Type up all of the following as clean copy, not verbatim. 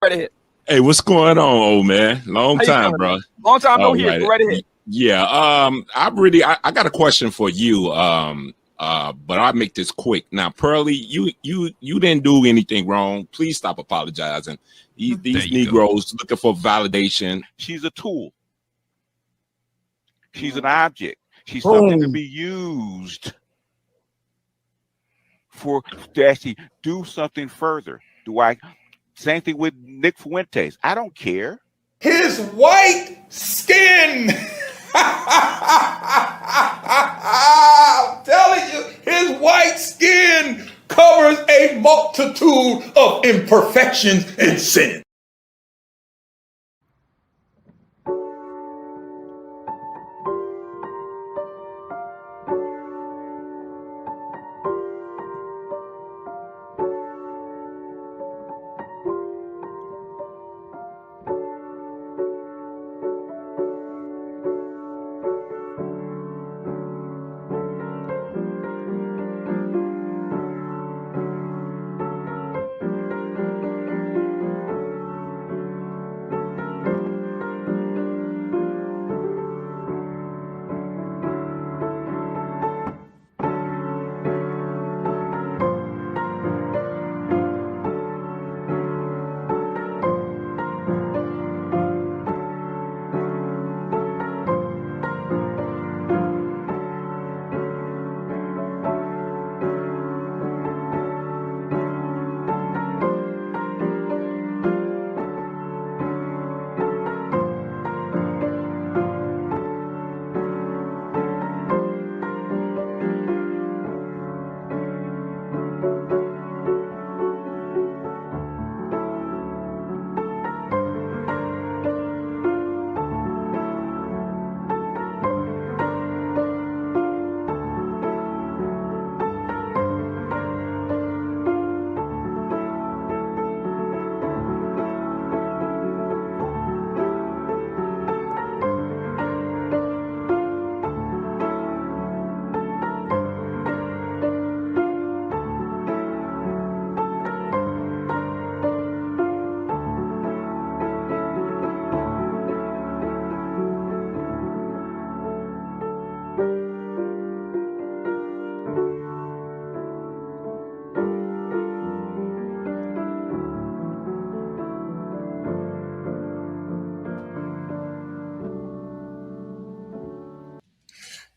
right ahead. Hey, what's going on, old man? Long time, bro. Man? Long time no hear. Right. Go right ahead. Yeah. I got a question for you. But I'll make this quick. Now, Pearly, you didn't do anything wrong. Please stop apologizing. These Negroes looking for validation. She's a tool. She's an object. She's something to be used to actually do something further. Same thing with Nick Fuentes. I don't care. His white skin. I'm telling you, his white skin covers a multitude of imperfections and sin.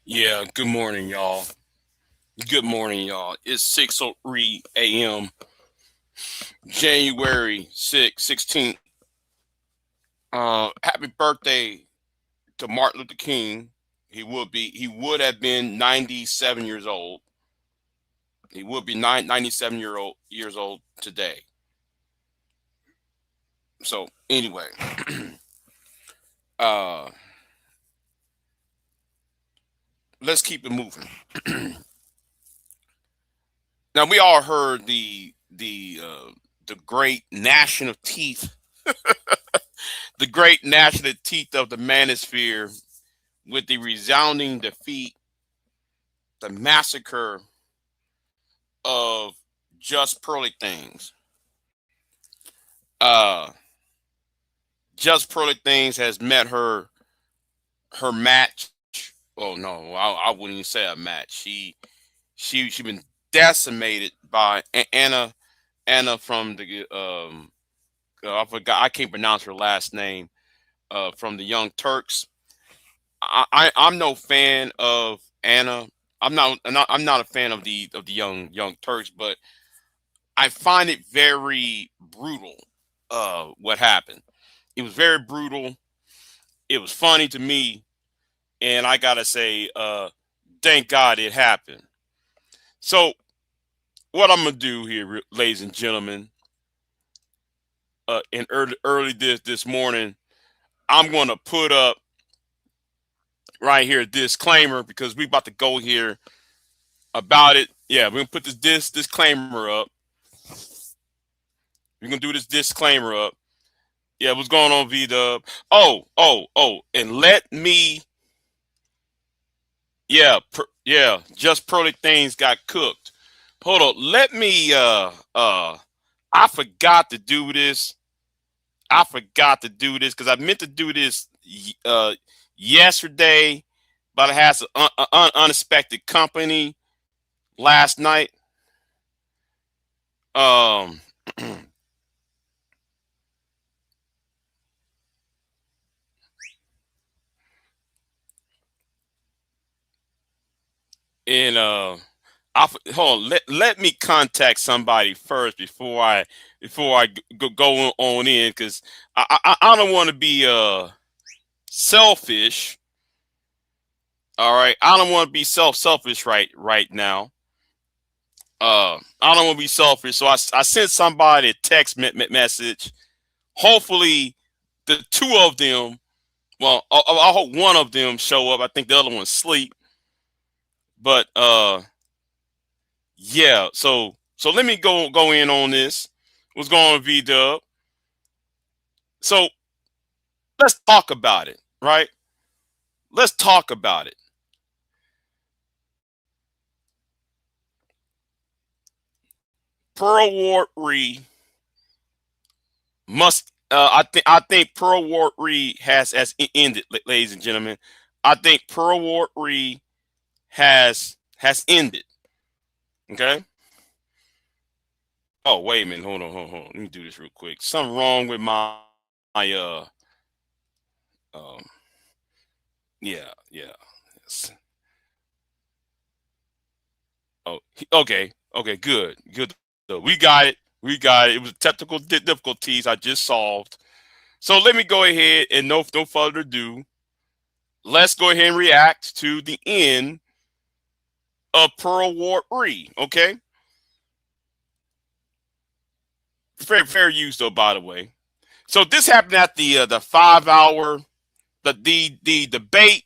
Yeah, good morning, y'all. Good morning, y'all. It's 6:03 a.m. January 16th. Happy birthday to Martin Luther King. He would have been 97 years old. He would be 97 years old today. So anyway, let's keep it moving. Now we all heard the great gnashing of teeth, the great gnashing of teeth of the manosphere with the resounding defeat, the massacre of Just Pearly Things. Just Pearly Things has met her match. Oh no, I wouldn't even say a match. She been decimated by Anna from the I forgot, I can't pronounce her last name, from the Young Turks. I'm no fan of Anna. I'm not a fan of the Young Turks, but I find it very brutal. What happened? It was very brutal. It was funny to me, and I gotta say, thank God it happened. So, what I'm gonna do here, ladies and gentlemen, in early this morning, I'm gonna put up right here a disclaimer, because we about to go here about it. Yeah, we're gonna put this disclaimer up. We're gonna do this disclaimer up. Yeah, what's going on, V-Dub? Oh, and let me. Yeah, Just Pearly Things got cooked. Hold on, let me. I forgot to do this. I forgot to do this because I meant to do this yesterday, but I had some unexpected company last night. And hold on, let me contact somebody first before I go on in, because I don't want to be selfish. All right, I don't want to be selfish right now. I don't want to be selfish, so I sent somebody a text message. Hopefully, the two of them. Well, I hope one of them show up. I think the other one's sleep. But yeah. So let me go in on this. What's going on, V-Dub? So let's talk about it, right? Let's talk about it. Pearl Ward Re must. I think Pearl Ward Re has ended, ladies and gentlemen. I think Pearl Ward Re has ended. Okay. Oh, wait a minute. Hold on. Let me do this real quick. Something wrong with my yeah. Oh, okay. Good. So we got it. It was technical difficulties I just solved. So let me go ahead and no further ado. Let's go ahead and react to the end of Pearl Ward Re. Okay. Fair use though, by the way. So this happened at the 5 hour. The debate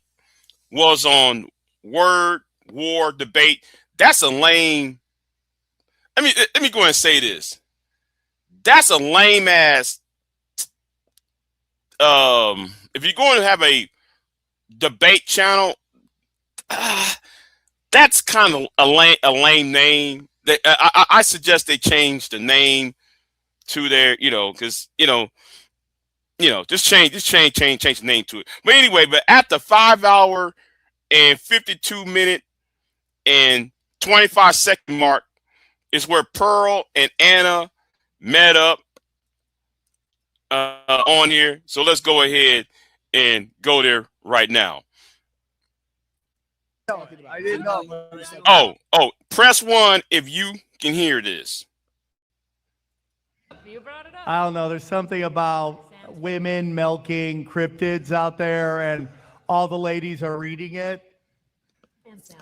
was on word war debate. That's a lame. Let me go ahead and say this. That's a lame ass. If you're going to have a debate channel, that's kind of a lame name. I suggest they change the name to their, because just change the name to it. But anyway, at the 5 hour and 52 minute and 25 second mark is where Pearl and Anna met up on here. So let's go ahead and go there right now. I didn't know. Oh, press 1 if you can hear this. You brought it up. I don't know. There's something about women milking cryptids out there, and all the ladies are reading it. And Sam,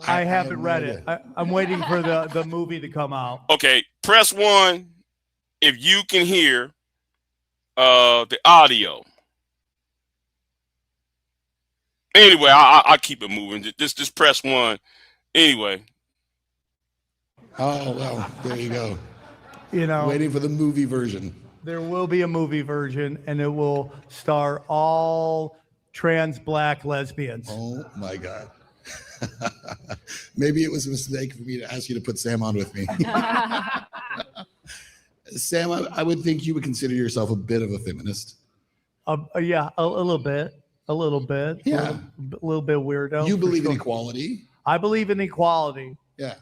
I haven't read it. I'm waiting for the movie to come out. Okay, press 1 if you can hear the audio. Anyway, I'll keep it moving. Just press 1. Anyway. Oh, well, there you go. Waiting for the movie version. There will be a movie version, and it will star all trans black lesbians. Oh, my God. Maybe it was a mistake for me to ask you to put Sam on with me. Sam, I would think you would consider yourself a bit of a feminist. Yeah, a little bit. Yeah. A little bit weirdo. You believe in equality. I believe in equality. Yeah.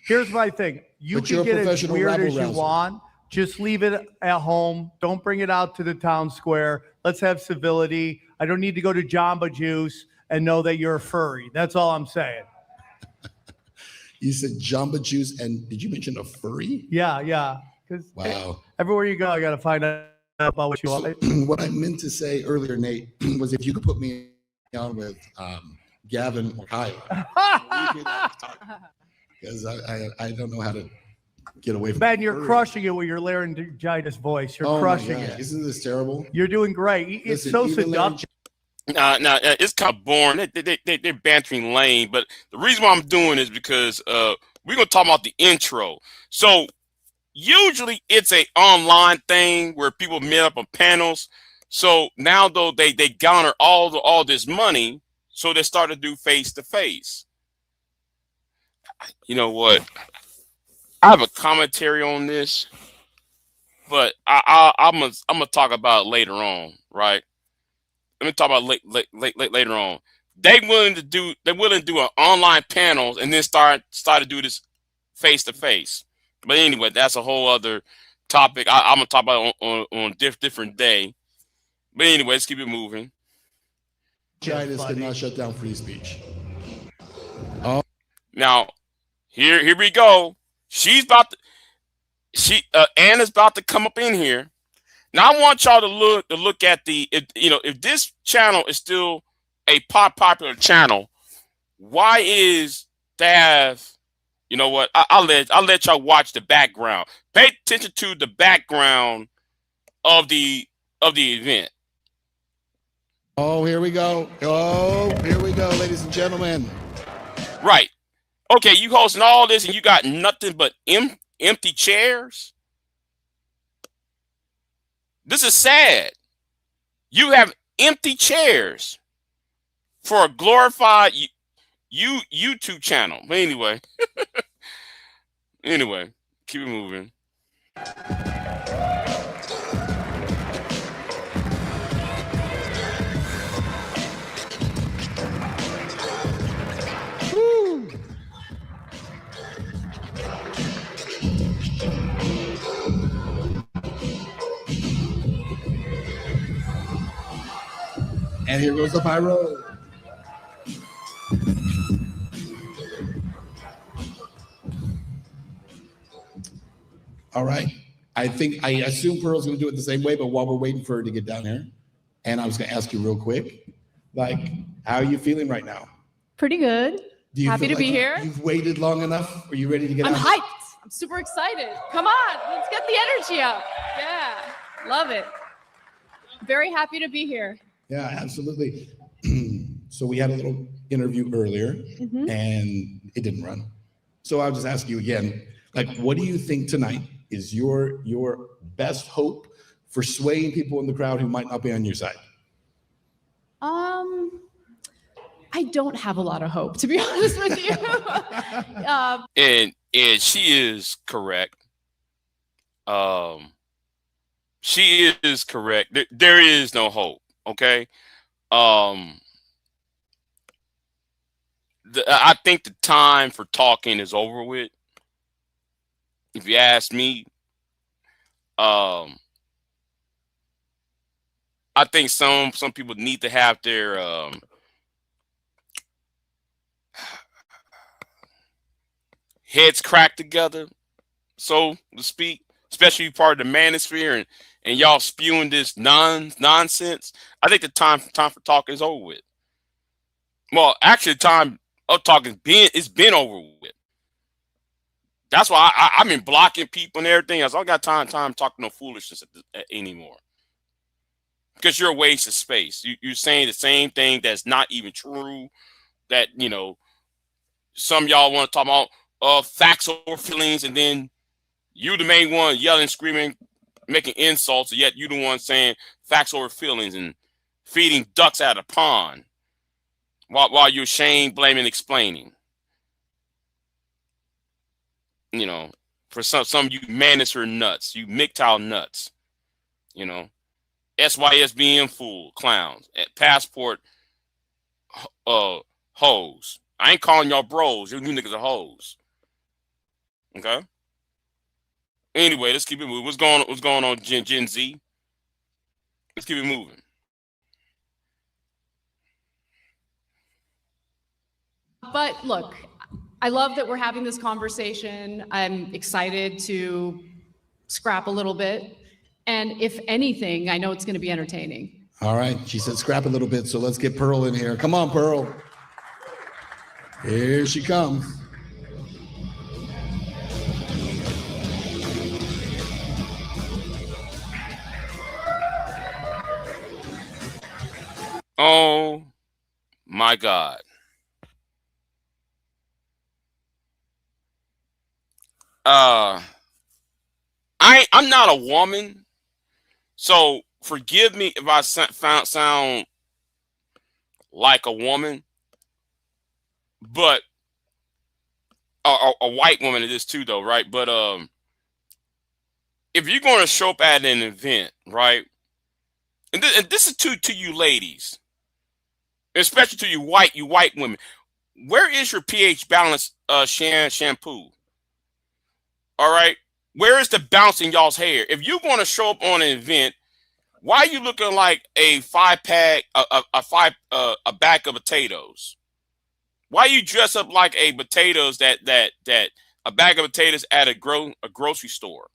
Here's my thing. You can get as weird as you want. Just leave it at home. Don't bring it out to the town square. Let's have civility. I don't need to go to Jamba Juice and know that you're a furry. That's all I'm saying. You said Jamba Juice, and did you mention a furry? Yeah. Wow. Everywhere you go, I got to find out about what you want. What I meant to say earlier, Nate, was if you could put me on with Gavin or Kyla. Because I don't know how to get away from Ben, you're crushing it with your laryngitis voice. You're crushing it. Isn't this terrible? You're doing great. It's so seductive. No, it's kind of boring. They're bantering lame. But the reason why I'm doing is because we're going to talk about the intro. So usually it's a online thing where people meet up on panels. So now though they garner all this money, so they start to do face-to-face. You know what? I have a commentary on this. but I'm gonna talk about it later on, right? Let me talk about later on. They willing to do an online panels and then start to do this face to face. But anyway, that's a whole other topic. I'm gonna talk about it on different day. But anyway, let's keep it moving. China cannot shut down free speech. Now, here we go. Anna's about to come up in here. Now I want y'all to look at if this channel is still a popular channel, why is that? You know what? I'll let y'all watch the background. Pay attention to the background of the event. Oh, here we go. Oh, here we go, ladies and gentlemen. Right. Okay, you hosting all this and you got nothing but empty chairs. This is sad. You have empty chairs for a glorified YouTube channel. But anyway, keep it moving. Woo. And here goes the pyro. All right. I assume Pearl's going to do it the same way, but while we're waiting for her to get down here, and I was going to ask you real quick, like, how are you feeling right now? Pretty good. Happy to be here. You've waited long enough? Are you ready to get I'm out? hyped. I'm super excited. Come on, let's get the energy up. Yeah, love it. Very happy to be here. Yeah, absolutely. So we had a little interview earlier, and it didn't run. So I'll just ask you again, like, what do you think tonight is your best hope for swaying people in the crowd who might not be on your side? I don't have a lot of hope, to be honest with you. And she is correct. She is correct. There is no hope. Okay. I think the time for talking is over with. If you ask me, I think some people need to have their heads cracked together, so to speak, especially part of the manosphere and y'all spewing this nonsense. I think the time for talking is over with. Well, actually, the time of talking it's been over with. That's why I've been blocking people and everything else. I don't got time talking no foolishness anymore. Because you're a waste of space. You're saying the same thing that's not even true. That, some y'all want to talk about facts over feelings, and then you the main one yelling, screaming, making insults, and yet you the one saying facts over feelings and feeding ducks out of the pond while you're shame, blaming, explaining. For some you manosphere nuts, you MGTOW nuts, SYSBM fool clowns, at passport hoes. I ain't calling y'all bros. You niggas are hoes. Okay. Anyway, let's keep it moving. What's going on, Gen Z? Let's keep it moving. But look, I love that we're having this conversation. I'm excited to scrap a little bit. And if anything, I know it's going to be entertaining. All right. She said scrap a little bit. So let's get Pearl in here. Come on, Pearl. Here she comes. Oh my God. I'm not a woman, so forgive me if I sound like a woman, but a white woman it is too, though, right? But if you're going to show up at an event, right? And this is to you ladies, especially to you white women. Where is your pH balance shampoo? All right. Where is the bounce in y'all's hair? If you're going to show up on an event, why are you looking like a bag of potatoes? Why you dress up like a potatoes that a bag of potatoes at a grocery store?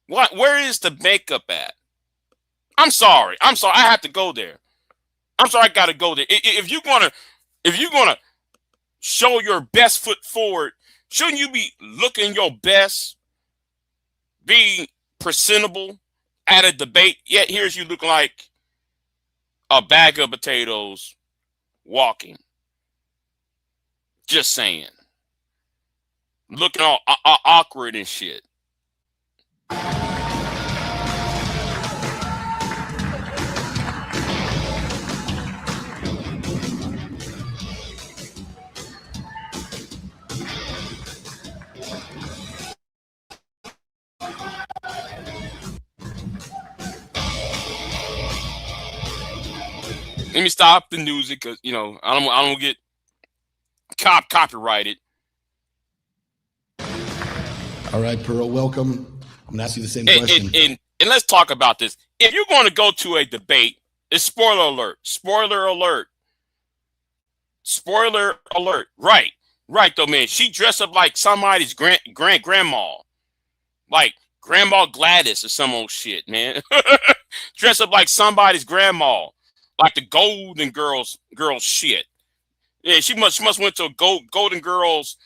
Where is the makeup at? I'm sorry. I have to go there. I'm sorry. I got to go there. If you're gonna show your best foot forward, shouldn't you be looking your best, being presentable at a debate? Yet here's you looking like a bag of potatoes walking. Just saying. Looking all awkward and shit. Let me stop the music because I don't get copyrighted. All right, Pearl, welcome. I'm gonna ask you the same question. And let's talk about this. If you're going to go to a debate, it's spoiler alert. Spoiler alert. Spoiler alert. Right though, man. She dressed up like somebody's grandma, like Grandma Gladys or some old shit, man. Dressed up like somebody's grandma. Like the Golden Girls shit. Yeah, she must went to a Golden Girls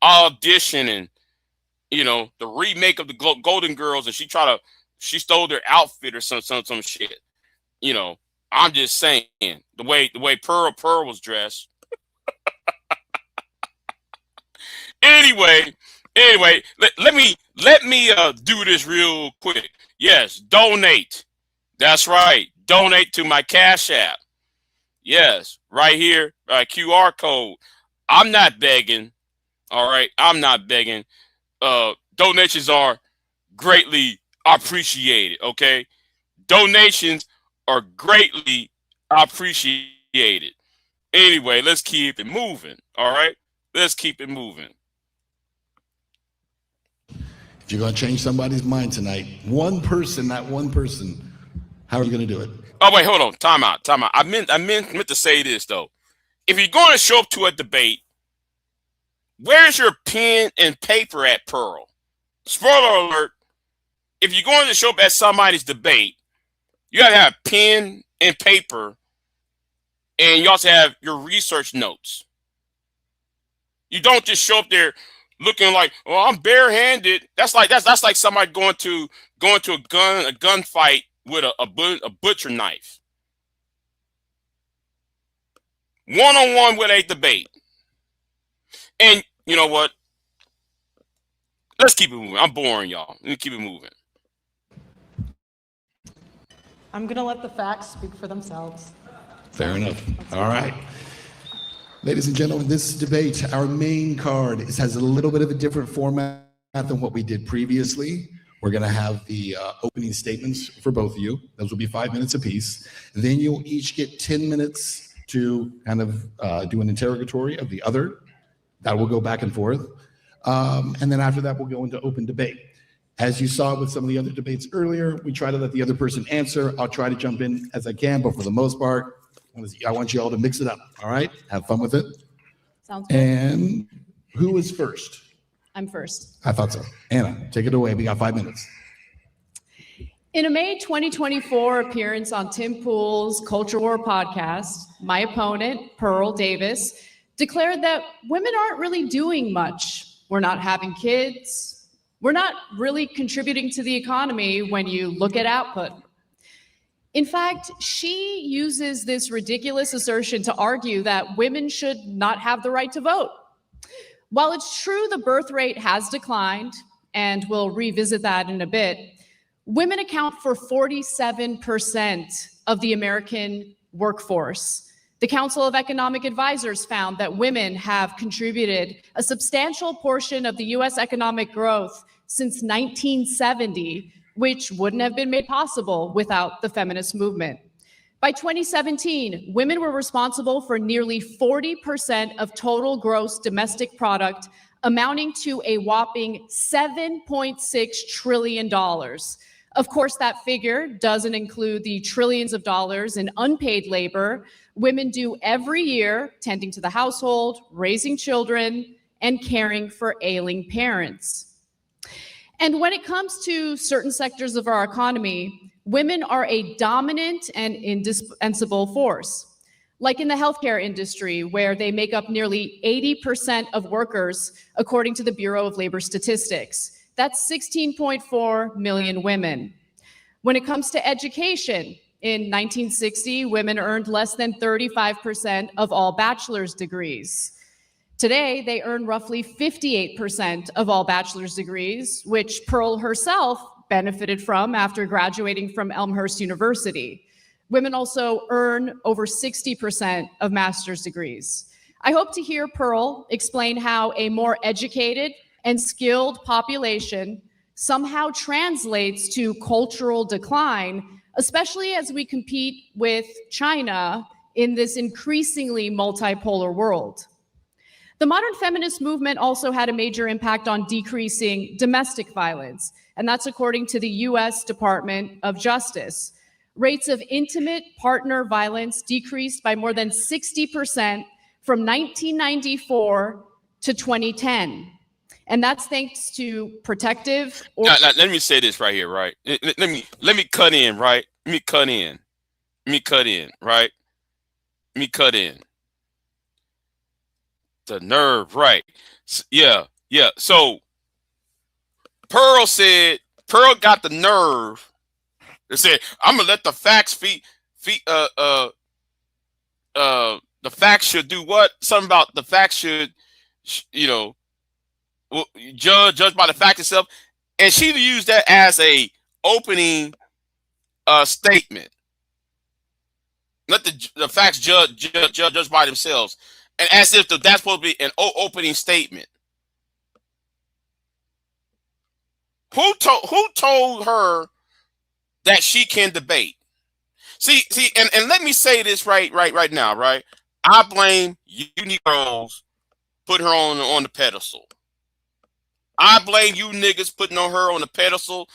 audition and the remake of the Golden Girls, and she stole their outfit or some shit. I'm just saying the way Pearl was dressed. Anyway, let me do this real quick. Yes, donate. That's right. Donate to my Cashapp. Yes, right here, QR code. I'm not begging. All right, I'm not begging. Donations are greatly appreciated. Okay, donations are greatly appreciated. Anyway, let's keep it moving. All right, let's keep it moving. If you're gonna change somebody's mind tonight, one person, how are you gonna do it? Oh wait, hold on. Time out. I meant to say this though. If you're going to show up to a debate, where's your pen and paper at, Pearl? Spoiler alert. If you're going to show up at somebody's debate, you gotta have pen and paper, and you also have your research notes. You don't just show up there looking like, oh, I'm barehanded. That's like somebody going to a gunfight with a butcher knife. One-on-one with a debate. And you know what? Let's keep it moving. I'm boring, y'all. Let me keep it moving. I'm going to let the facts speak for themselves. Fair enough. All right. Ladies and gentlemen, this debate, our main card, has a little bit of a different format than what we did previously. We're going to have the opening statements for both of you. Those will be 5 minutes apiece. Then you'll each get 10 minutes to kind of do an interrogatory of the other. That will go back and forth. And then after that, we'll go into open debate. As you saw with some of the other debates earlier, we try to let the other person answer. I'll try to jump in as I can, but for the most part, I want you all to mix it up. All right? Have fun with it. Sounds good. And who is first? I'm first. I thought so. Anna, take it away. We got 5 minutes. In a May 2024 appearance on Tim Pool's Culture War podcast, my opponent, Pearl Davis, declared that women aren't really doing much. We're not having kids. We're not really contributing to the economy when you look at output. In fact, she uses this ridiculous assertion to argue that women should not have the right to vote. While it's true the birth rate has declined, and we'll revisit that in a bit, women account for 47% of the American workforce. The Council of Economic Advisors found that women have contributed a substantial portion of the US economic growth since 1970, which wouldn't have been made possible without the feminist movement. By 2017, women were responsible for nearly 40% of total gross domestic product, amounting to a whopping $7.6 trillion. Of course, that figure doesn't include the trillions of dollars in unpaid labor women do every year, tending to the household, raising children, and caring for ailing parents. And when it comes to certain sectors of our economy, women are a dominant and indispensable force. Like in the healthcare industry, where they make up nearly 80% of workers, according to the Bureau of Labor Statistics. That's 16.4 million women. When it comes to education, in 1960, women earned less than 35% of all bachelor's degrees. Today, they earn roughly 58% of all bachelor's degrees, which Pearl herself benefited from after graduating from Elmhurst University. Women also earn over 60% of master's degrees. I hope to hear Pearl explain how a more educated and skilled population somehow translates to cultural decline, especially as we compete with China in this increasingly multipolar world. The modern feminist movement also had a major impact on decreasing domestic violence, and that's according to the US Department of Justice. Rates of intimate partner violence decreased by more than 60% from 1994 to 2010. And that's thanks to protective. Now, let me say this right here, right? Let me cut in, right? Let me cut in, right? Let me cut in. The nerve, right? Yeah. So Pearl got the nerve. They said, I'm gonna let the facts the facts should do what? Something about the facts should, judge by the fact itself. And she used that as a opening statement. Let the facts judge by themselves. And as if that's supposed to be an opening statement. Who told her that she can debate? See, and let me say this right now, right? I blame you Negroes putting her on the pedestal. I blame you niggas putting her on the pedestal.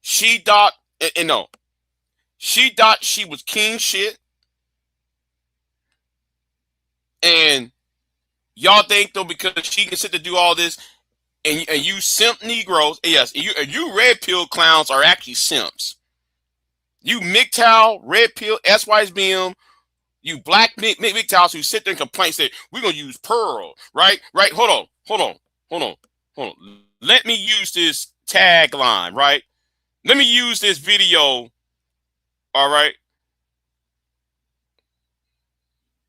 She thought she was king shit. And y'all think though, because she can sit to do all this, and you simp Negroes, yes, you red pill clowns are actually simps. You MGTOW, red pill, SYSBM, you black MGTOWs who sit there and complain, say, we're gonna use Pearl, right? Right? Hold on. Let me use this tagline, right? Let me use this video, all right?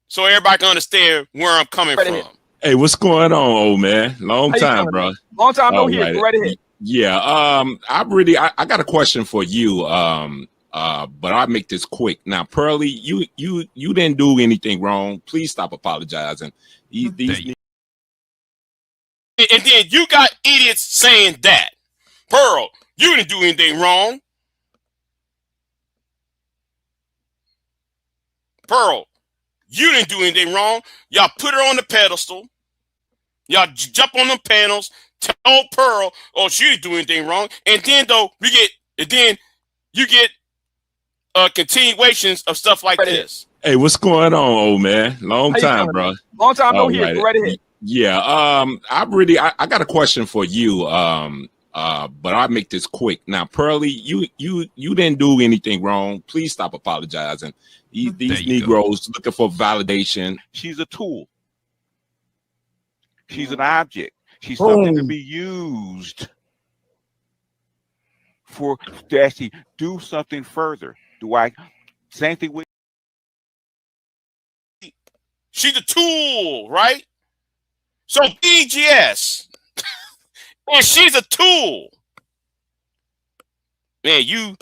So everybody can understand where I'm coming from. Hey, what's going on, old man? Long time, bro. Long time no here. Go right ahead. Yeah, I got a question for you. But I'll make this quick. Now, Pearly, you didn't do anything wrong. Please stop apologizing. And then you got idiots saying that. Pearl, you didn't do anything wrong. Pearl, you didn't do anything wrong. Y'all put her on the pedestal. Y'all jump on them panels, tell Pearl, oh, she didn't do anything wrong. And then though, you get continuations of stuff like this. Hey, what's going on, old man? Long time, bro. Long time no here. Go right ahead. Yeah, I got a question for you. But I'll make this quick. Now, Pearly, you didn't do anything wrong. Please stop apologizing. These Negroes looking for validation. She's a tool. She's an object. She's something to be used to actually do something further. Same thing with. She's a tool, right? So BGS, and she's a tool. Man,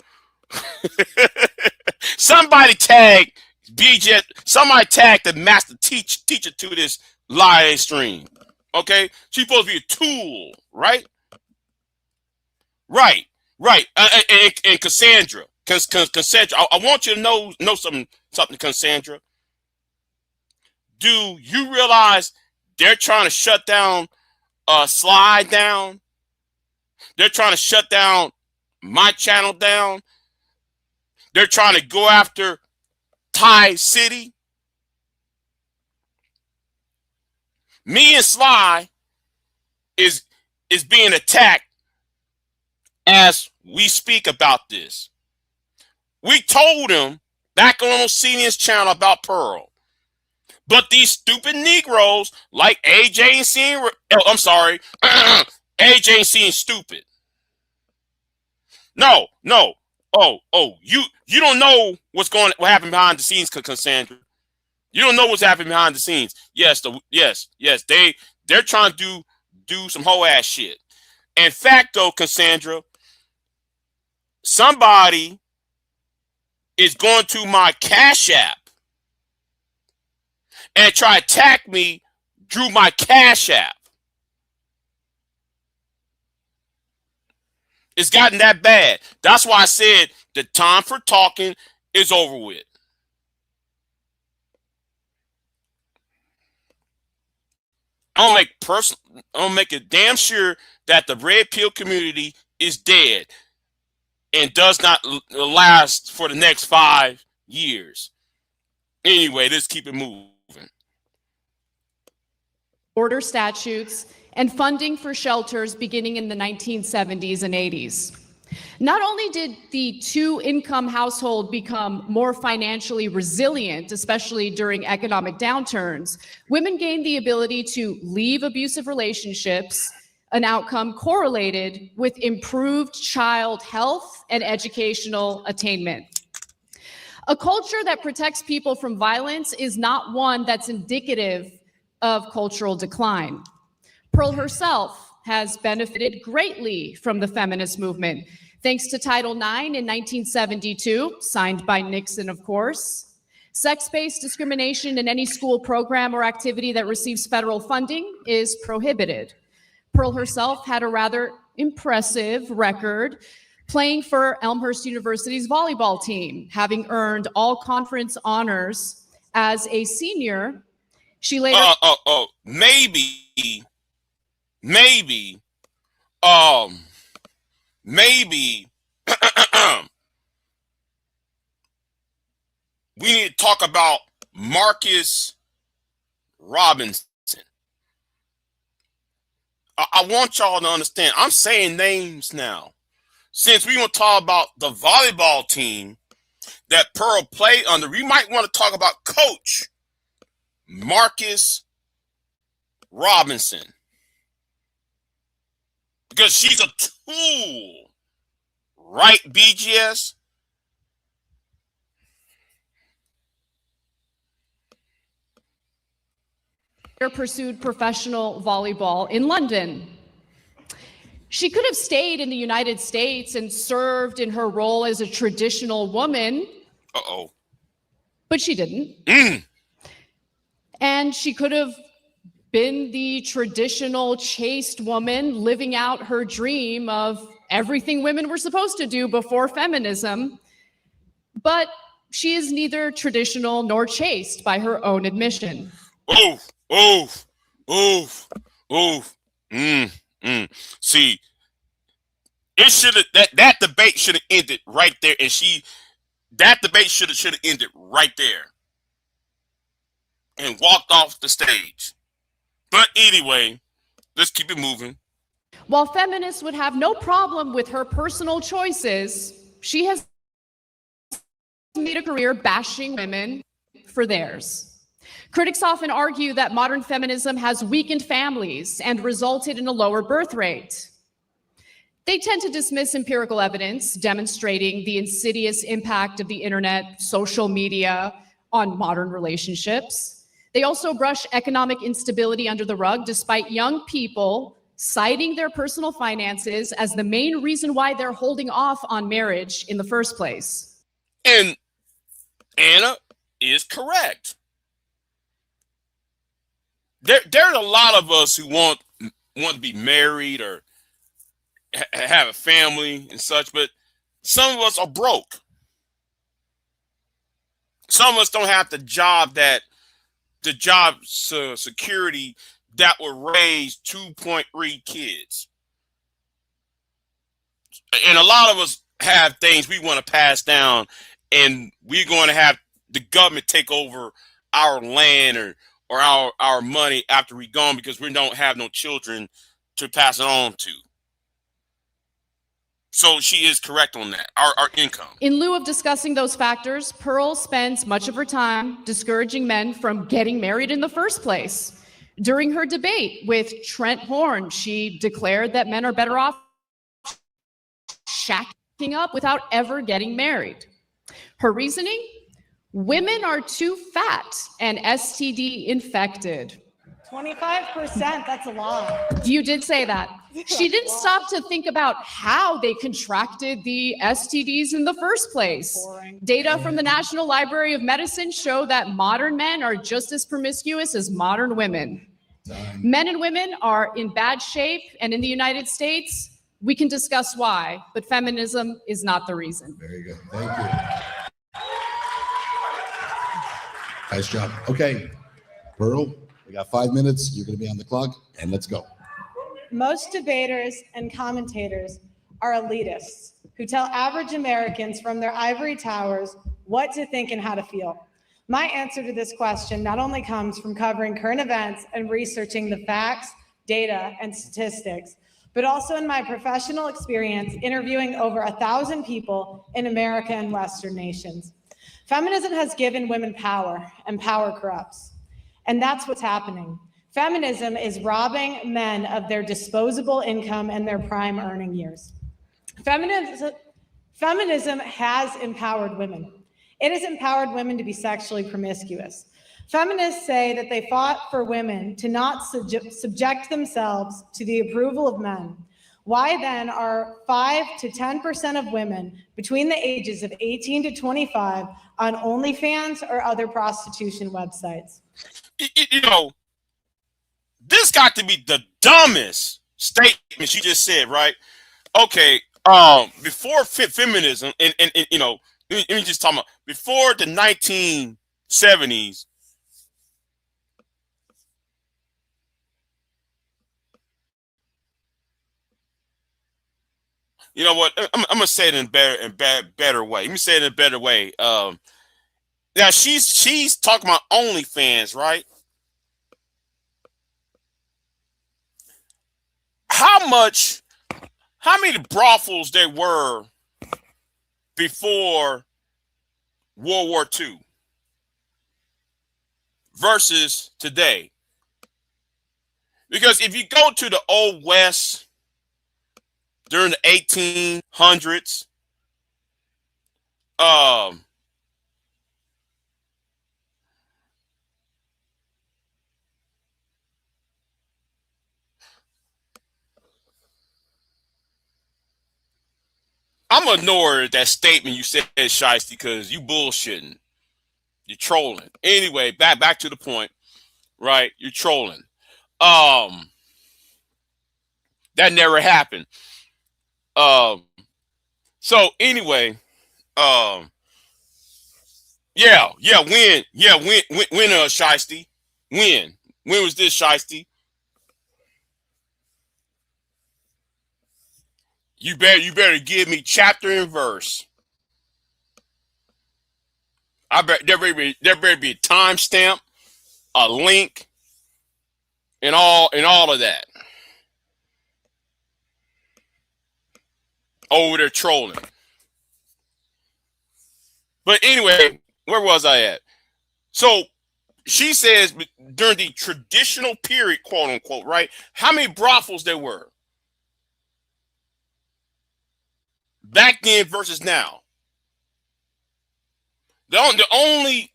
somebody tag BGS. Somebody tag the master teacher to this live stream. Okay, she's supposed to be a tool, right? Right. And Cassandra, Cassandra, I want you to know something, Cassandra. Do you realize they're trying to shut down Slide down? They're trying to shut down my channel down. They're trying to go after Thai City. Me and Sly is being attacked as we speak about this. We told him back on Osenian's channel about Pearl. But these stupid Negroes like AJ ain't seeing, I'm sorry, AJ ain't seeing stupid. No. You don't know what happened behind the scenes, Cassandra. You don't know what's happening behind the scenes. Yes, they're trying to do some whole ass shit. In fact, though, Cassandra, somebody is going to my Cashapp and try to attack me through my Cashapp. It's gotten that bad. That's why I said the time for talking is over with. I'm gonna make it damn sure that the red pill community is dead and does not last for the next 5 years. Anyway, let's keep it moving. Border statutes and funding for shelters beginning in the 1970s and 80s. Not only did the two-income household become more financially resilient, especially during economic downturns, women gained the ability to leave abusive relationships, an outcome correlated with improved child health and educational attainment. A culture that protects people from violence is not one that's indicative of cultural decline. Pearl herself has benefited greatly from the feminist movement, thanks to Title IX in 1972, signed by Nixon, of course. Sex-based discrimination in any school program or activity that receives federal funding is prohibited. Pearl herself had a rather impressive record playing for Elmhurst University's volleyball team, having earned all conference honors as a senior. She later maybe we need to talk about Marcus Robinson. I want y'all to understand. I'm saying names now. Since we want to talk about the volleyball team that Pearl played under, we might want to talk about Coach Marcus Robinson. Because she's a tool. Right, BGS? Pursued professional volleyball in London. She could have stayed in the United States and served in her role as a traditional woman. But she didn't. And she could have been the traditional chaste woman living out her dream of everything women were supposed to do before feminism. But she is neither traditional nor chaste by her own admission. See, it should have that debate should have ended right there, and that debate should have ended right there, and walked off the stage. But anyway, let's keep it moving. While feminists would have no problem with her personal choices, she has made a career bashing women for theirs. Critics often argue that modern feminism has weakened families and resulted in a lower birth rate. They tend to dismiss empirical evidence demonstrating the insidious impact of the internet, social media on modern relationships. They also brush economic instability under the rug, despite young people citing their personal finances as the main reason why they're holding off on marriage in the first place. And Anna is correct. There's a lot of us who want to be married have a family and such, but some of us are broke. Some of us don't have the job security that will raise 2.3 kids. And a lot of us have things we want to pass down, and we're going to have the government take over our land or our money after we're gone because we don't have no children to pass it on to. So she is correct on that, our income. In lieu of discussing those factors, Pearl spends much of her time discouraging men from getting married in the first place. During her debate with Trent Horn, she declared that men are better off shacking up without ever getting married. Her reasoning? Women are too fat and STD infected. 25%, that's a lot. You did say that. She didn't stop to think about how they contracted the STDs in the first place. Boring. Data from the National Library of Medicine show that modern men are just as promiscuous as modern women. Men and women are in bad shape, and in the United States, we can discuss why, but feminism is not the reason. Very good. Thank you. Nice job. Okay, Pearl, we got 5 minutes. You're going to be on the clock, and let's go. Most debaters and commentators are elitists who tell average Americans from their ivory towers what to think and how to feel. My answer to this question not only comes from covering current events and researching the facts, data, and statistics, but also in my professional experience interviewing over 1,000 people in America and Western nations. Feminism has given women power, and power corrupts. And that's what's happening. Feminism is robbing men of their disposable income and their prime earning years. Feminism has empowered women. It has empowered women to be sexually promiscuous. Feminists say that they fought for women to not subject themselves to the approval of men. Why then are 5 to 10% of women between the ages of 18 to 25 on OnlyFans or other prostitution websites? You know, this got to be the dumbest statement she just said, right? Okay, before feminism, and you know, let me just talk about before the 1970s. You know what? I'm gonna say it in better way. Let me say it in a better way. Now she's talking about OnlyFans, right? How many brothels there were before World War II versus today? Because if you go to the Old West during the 1800s, I'm gonna ignore that statement you said, Shiesty, because you bullshitting. You're trolling. Anyway, back to the point, right? You're trolling. That never happened. So anyway, when Shiesty? When was this, Shiesty? You better give me chapter and verse. I bet there better be a timestamp, a link, and all of that. Over there trolling. But anyway, where was I at? So she says during the traditional period, quote unquote, right? How many brothels there were back then versus now? The only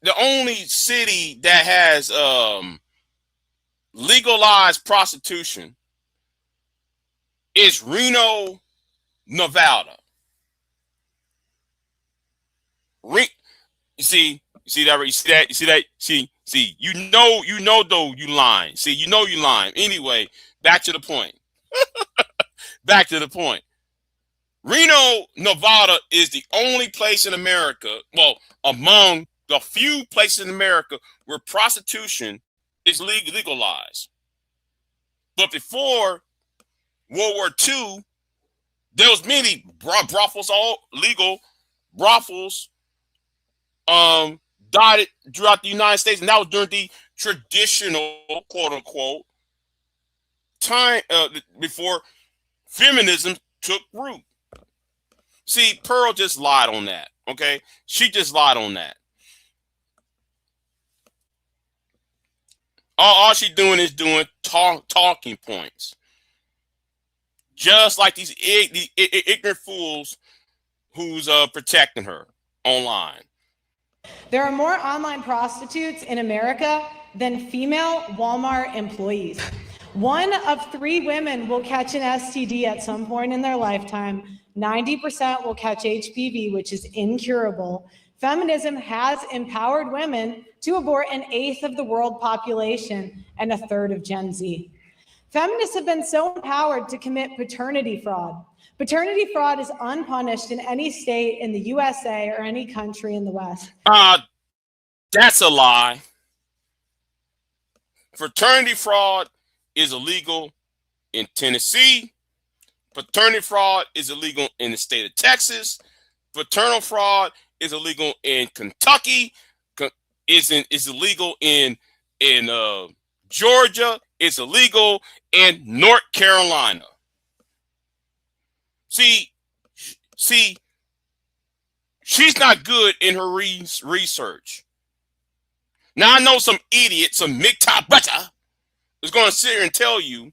city that has legalized prostitution is Reno, Nevada. You see that? You know though you lying. See, you know you lying. Anyway, back to the point. Back to the point. Reno, Nevada is the only place in America, well, among the few places in America where prostitution is legalized. But before World War II, there was many brothels, all legal brothels, dotted throughout the United States, and that was during the traditional, quote unquote, time before feminism took root. See, Pearl just lied on that. Okay, she just lied on that. All she's doing is doing talking points, just like these ignorant fools who's protecting her online. There are more online prostitutes in America than female Walmart employees. 1 of 3 women will catch an STD at some point in their lifetime. 90% will catch HPV, which is incurable. Feminism has empowered women to abort 1/8 of the world population and 1/3 of Gen Z. Feminists have been so empowered to commit paternity fraud. Paternity fraud is unpunished in any state in the USA or any country in the West. That's a lie. Paternity fraud is illegal in Tennessee. Paternity fraud is illegal in the state of Texas. Paternal fraud is illegal in Kentucky. Is illegal in Georgia. It's illegal in North Carolina. See, she's not good in her research. Now I know some idiot, some MGTOW butter, is going to sit here and tell you,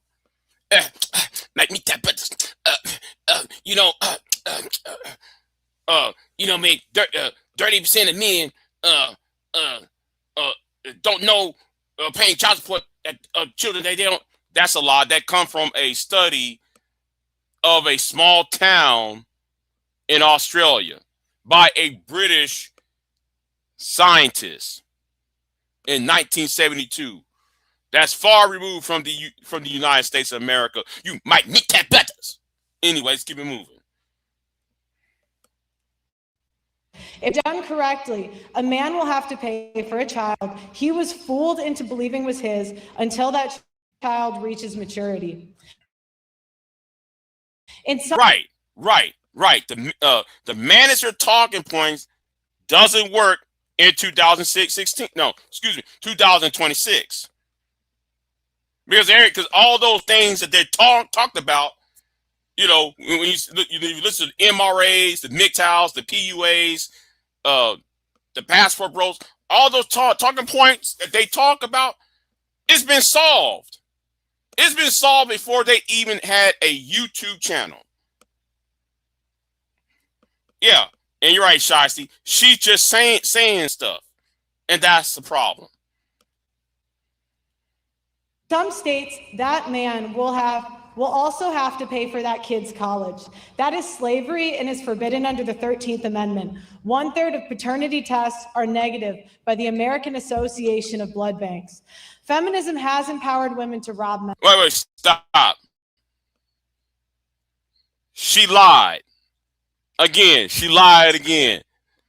like MGTOW butter, man, 30% of men don't know paying child support at children they don't. That's a lie. That come from a study of a small town in Australia by a British scientist in 1972. That's far removed from the United States of America. You might meet that better. Anyway, let's keep it moving. If done correctly, a man will have to pay for a child he was fooled into believing was his until that child reaches maturity. Right. The manager talking points doesn't work in 2026. Because all those things that they talked about, when you listen to the MRAs, the MGTOWs, the PUAs, the passport bros, all those talking points that they talk about, it's been solved. It's been solved before they even had a YouTube channel. Yeah, and you're right, Shiesty. She's just saying stuff, and that's the problem. Some states, that man will also have to pay for that kid's college. That is slavery and is forbidden under the 13th Amendment. 1/3 of paternity tests are negative by the American Association of Blood Banks. Feminism has empowered women to rob men. Wait, stop. She lied. Again, she lied again.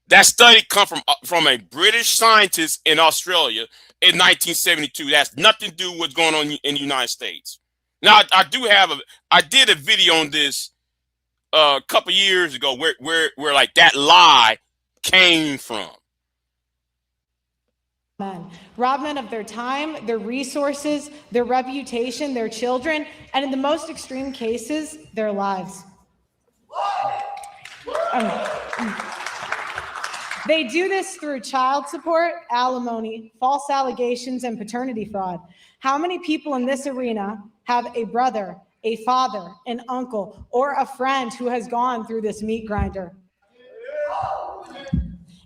That study come from a British scientist in Australia in 1972. That's nothing to do with what's going on in the United States. Now, I did a video on this a couple years ago where like that lie came from. Men. Rob men of their time, their resources, their reputation, their children, and in the most extreme cases, their lives. They do this through child support, alimony, false allegations, and paternity fraud. How many people in this arena have a brother, a father, an uncle, or a friend who has gone through this meat grinder?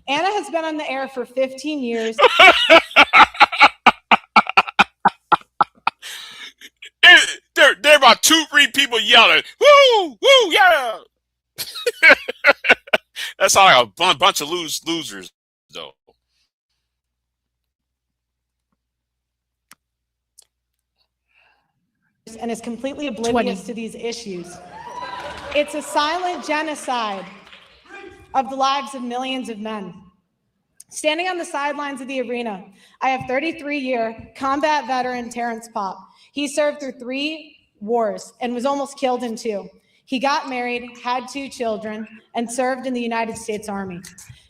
Anna has been on the air for 15 years. There are about 2-3 people yelling, woo, woo, yeah. That's like a bunch of losers, though. And is completely oblivious to these issues. It's a silent genocide of the lives of millions of men. Standing on the sidelines of the arena, I have 33-year combat veteran Terrence Popp. He served through 3 wars and was almost killed in 2. He got married, had 2 children, and served in the United States Army.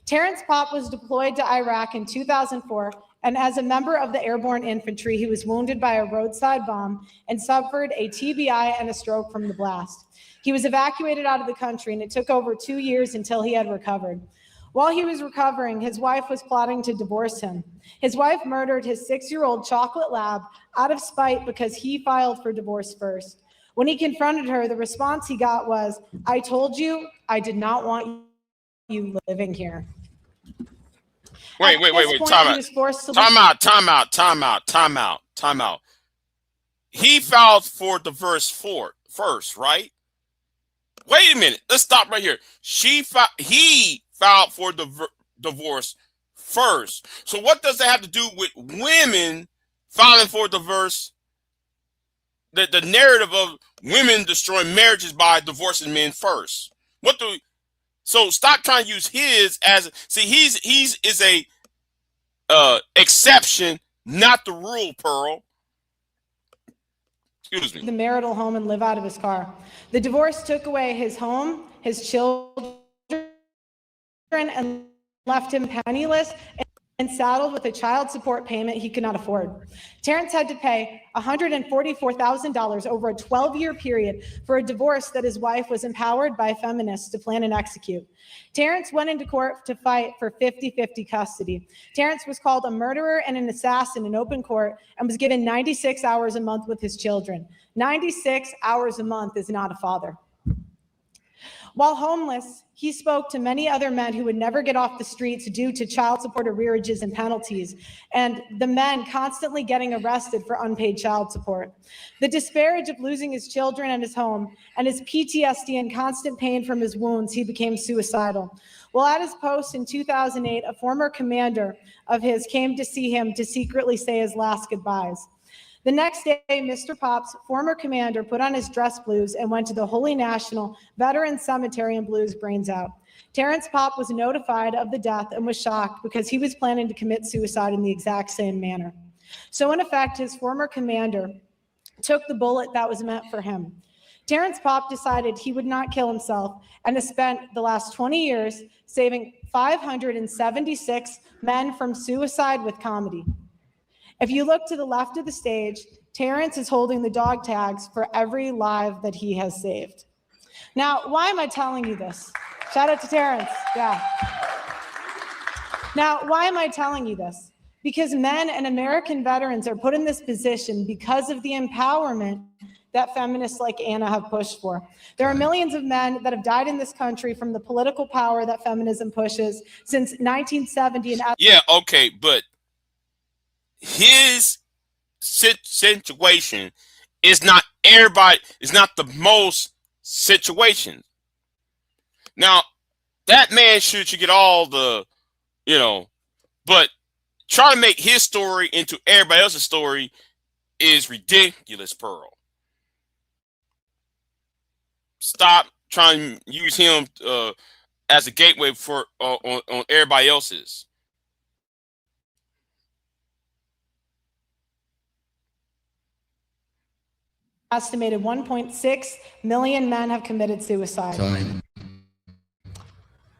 Terrence Popp was deployed to Iraq in 2004, and as a member of the airborne infantry, he was wounded by a roadside bomb and suffered a TBI and a stroke from the blast. He was evacuated out of the country, and it took over 2 years until he had recovered. While he was recovering, his wife was plotting to divorce him. His wife murdered his 6-year-old chocolate lab out of spite because he filed for divorce first. When he confronted her, the response he got was, "I told you I did not want you living here." Wait. Time out. He filed for divorce first, right? Wait a minute. Let's stop right here. He filed for divorce first. So what does that have to do with women filing for divorce? The narrative of women destroying marriages by divorcing men first. So stop trying to use his as he's a exception, not the rule, Pearl. Excuse me. The marital home and live out of his car. The divorce took away his home, his children, and left him penniless and saddled with a child support payment he could not afford. Terrence had to pay $144,000 over a 12-year period for a divorce that his wife was empowered by feminists to plan and execute. Terrence went into court to fight for 50-50 custody. Terrence was called a murderer and an assassin in open court and was given 96 hours a month with his children. 96 hours a month is not a father. While homeless, he spoke to many other men who would never get off the streets due to child support arrearages and penalties, and the men constantly getting arrested for unpaid child support. The disparage of losing his children and his home, and his PTSD and constant pain from his wounds, he became suicidal. While at his post in 2008, a former commander of his came to see him to secretly say his last goodbyes. The next day, Mr. Popp's former commander put on his dress blues and went to the Holy National Veterans Cemetery and blew his brains out. Terrence Popp was notified of the death and was shocked because he was planning to commit suicide in the exact same manner. So in effect, his former commander took the bullet that was meant for him. Terrence Popp decided he would not kill himself and has spent the last 20 years saving 576 men from suicide with comedy. If you look to the left of the stage, Terrence is holding the dog tags for every life that he has saved. Now, why am I telling you this? Shout out to Terrence. Yeah. Now, why am I telling you this? Because men and American veterans are put in this position because of the empowerment that feminists like Anna have pushed for. There are millions of men that have died in this country from the political power that feminism pushes since 1970. Yeah, okay, but his situation is not everybody, is not the most situations. Now, that man should get all the, but trying to make his story into everybody else's story is ridiculous, Pearl. Stop trying to use him as a gateway for on everybody else's. Estimated 1.6 million men have committed suicide. Time.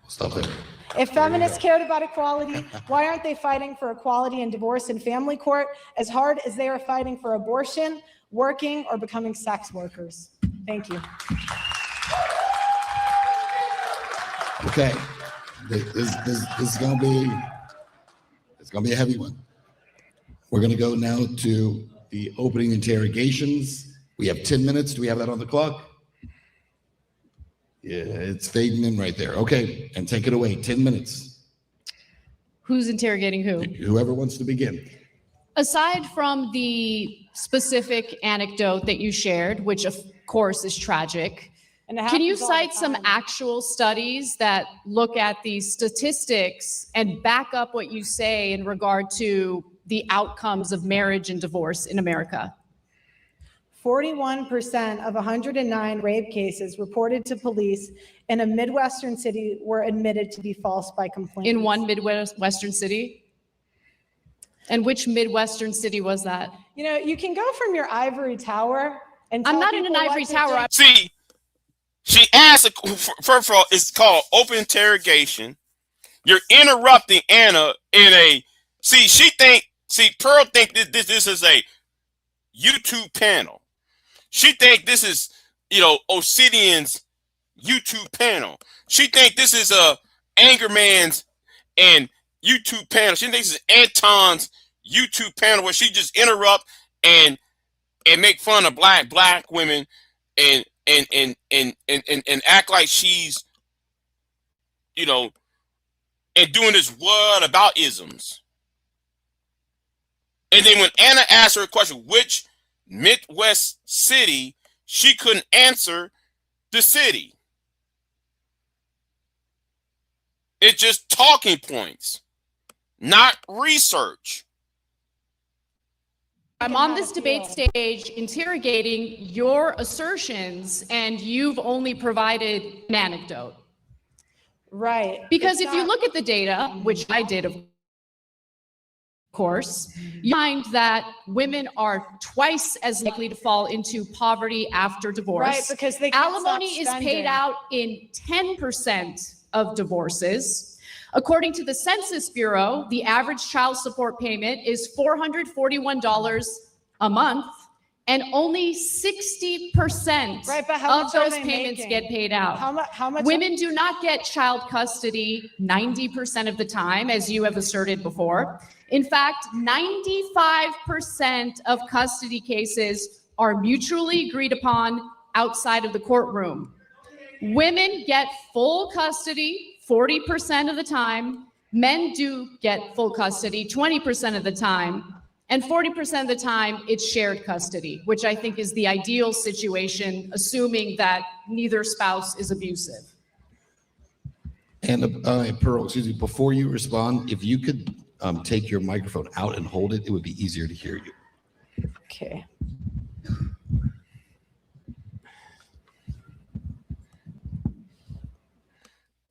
Stop there. If feminists cared about equality, why aren't they fighting for equality in divorce and family court as hard as they are fighting for abortion, working, or becoming sex workers? Thank you. Okay, this is gonna be a heavy one. We're gonna go now to the opening interrogations. We have 10 minutes. Do we have that on the clock? Yeah, it's fading in right there. Okay, and take it away. 10 minutes. Who's interrogating who? Whoever wants to begin. Aside from the specific anecdote that you shared, which of course is tragic, can you cite some actual studies that look at these statistics and back up what you say in regard to the outcomes of marriage and divorce in America? 41% of 109 rape cases reported to police in a Midwestern city were admitted to be false by complainants. In one Midwestern city? And which Midwestern city was that? You know, you can go from your ivory tower and I'm not in an ivory tower. See, she asked, first of all, it's called open interrogation. You're interrupting Anna in a, Pearl think this is a YouTube panel. She think this is, Obsidian's YouTube panel. She think this is Angerman's and YouTube panel. She thinks this is Anton's YouTube panel where she just interrupt and make fun of black women and act like she's, and doing this what about isms. And then when Anna asked her a question, which Midwest city, she couldn't answer the city. It's just talking points, not research. I'm on this debate stage interrogating your assertions, and you've only provided an anecdote. Right. Because if you look at the data, which I did, of course, you find that women are twice as likely to fall into poverty after divorce. Right, because they can't alimony stop is paid spending. out in 10% of divorces. According to the Census Bureau, the average child support payment is $441 a month, and only 60% Right, but how of much are those they payments making? get paid out. How much? Women do not get child custody 90% of the time, as you have asserted before. In fact, 95% of custody cases are mutually agreed upon outside of the courtroom. Women get full custody 40% of the time. Men do get full custody 20% of the time. And 40% of the time, it's shared custody, which I think is the ideal situation, assuming that neither spouse is abusive. And Pearl, excuse me, before you respond, if you could take your microphone out and hold it, it would be easier to hear you. Okay.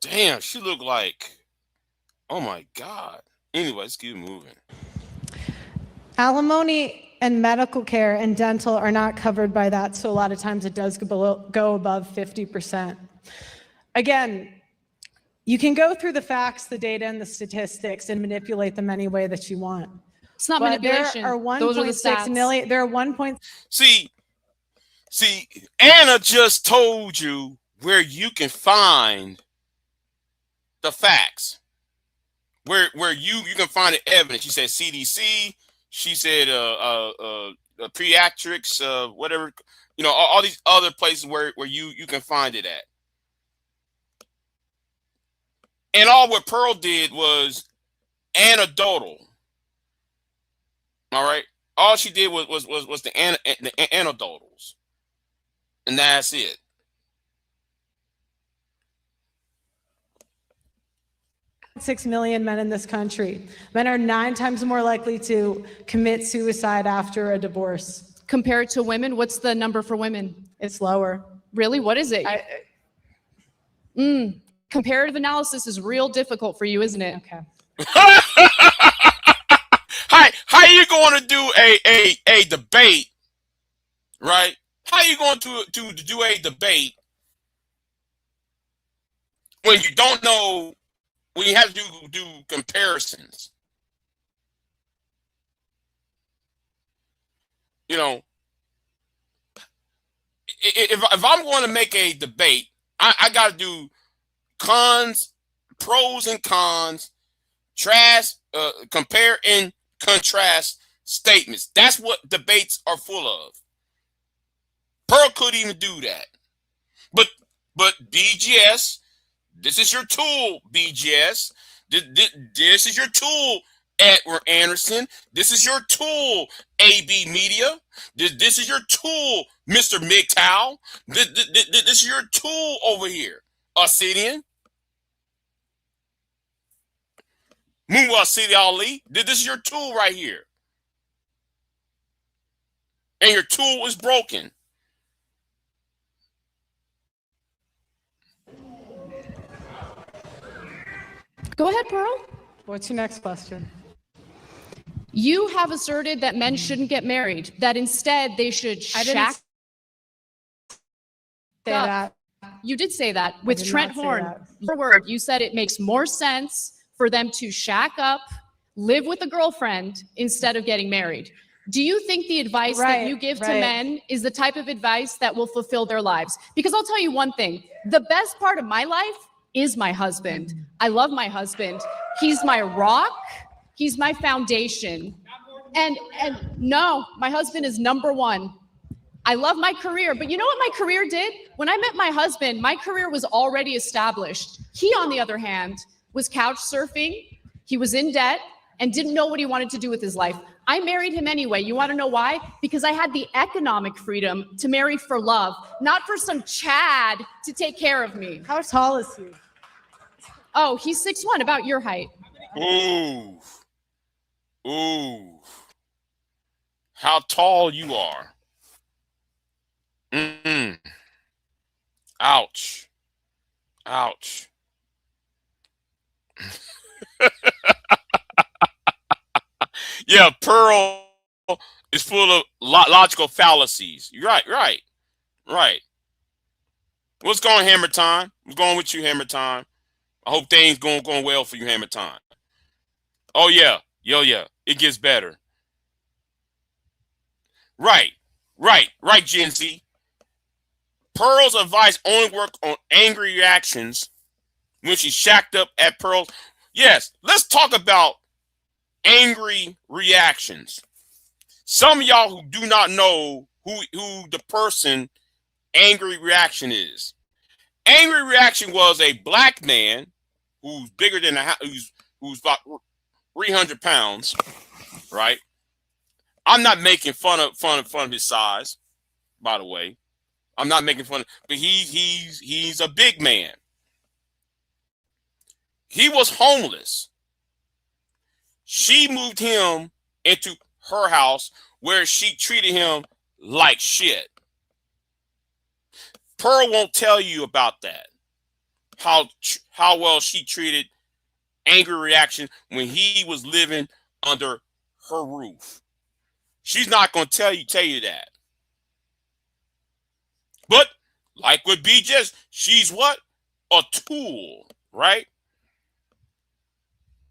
Damn, she looked like, oh my God. Anyway, let's keep moving. Alimony and medical care and dental are not covered by that, so a lot of times it does go above 50%. Again, you can go through the facts, the data, and the statistics and manipulate them any way that you want. It's not But manipulation. there are Those are the 1.6 stats. million. There are 1. See, Anna just told you where you can find the facts, where you can find the evidence. She said CDC. She said pediatrics, whatever, all these other places where you can find it at. And all what Pearl did was anecdotal. All right, all she did was the anecdotals, and that's it. $6 million men in this country. Men are 9 times more likely to commit suicide after a divorce. Compared to women, what's the number for women? It's lower. Really? What is it? Comparative analysis is real difficult for you, isn't it? Okay. How you going to do a debate, right? How you going to do a debate when you don't know, when you have to do comparisons? If I'm going to make a debate, I got to do cons, pros and cons, compare and contrast statements. That's what debates are full of. Pearl couldn't even do that. But BGS, this is your tool, BGS. This is your tool, Edward Anderson. This is your tool, AB Media. This is your tool, Mr. MGTOW. This is your tool over here, Obsidian. Muwa City Ali. This is your tool right here. and your tool is broken. Go ahead, Pearl. What's your next question? You have asserted that men shouldn't get married, that instead they should shack say that. You did say that with did Trent not say Horn. that. Your word, you said it makes more sense for them to shack up, live with a girlfriend instead of getting married. Do you think the advice that you give to men is the type of advice that will fulfill their lives? Because I'll tell you one thing, the best part of my life is my husband. I love my husband. He's my rock. He's my foundation. And no, my husband is number one. I love my career, but you know what my career did? When I met my husband, my career was already established. He, on the other hand, was couch surfing. He was in debt and didn't know what he wanted to do with his life. I married him anyway. You want to know why? Because I had the economic freedom to marry for love, not for some Chad to take care of me. How tall is he? Oh, he's 6'1", about your height. Ooh. Ooh. How tall you are. Ouch. Ouch. Yeah, Pearl is full of logical fallacies. You're right. What's going, Hammer Time? What's going with you, Hammer Time? I hope things going well for you, Hammer Time. Oh yeah, it gets better. Right, Gen Z. Pearl's advice only worked on angry reactions when she shacked up at Pearl's. Yes, let's talk about angry reactions. Some of y'all who do not know who the person angry reaction is. Angry reaction was a black man who's bigger than who's about 300 pounds, right? I'm not making fun of his size, by the way. I'm not making fun of, but he's a big man. He was homeless. She moved him into her house where she treated him like shit. Pearl won't tell you about that. How well she treated angry reaction when he was living under her roof. She's not going to tell you that. But like with BIGJ, she's what? A tool, right?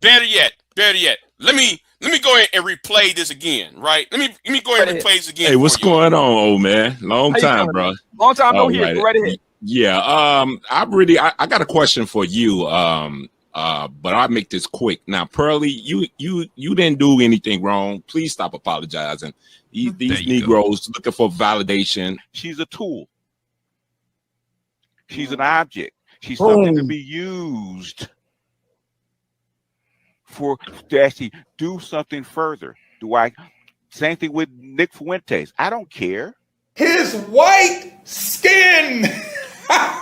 Better yet. Let me go ahead and replay this again, right? Let me go ahead and replay this again. Hey, what's going on, old man? Long time, bro. Long time no hear. Go right ahead. Yeah, I got a question for you. But I'll make this quick. Now, Pearly, you didn't do anything wrong. Please stop apologizing. These Negroes looking for validation. She's a tool. She's an object. She's something to be used to actually do something further. Same thing with Nick Fuentes. I don't care. His white skin. I'm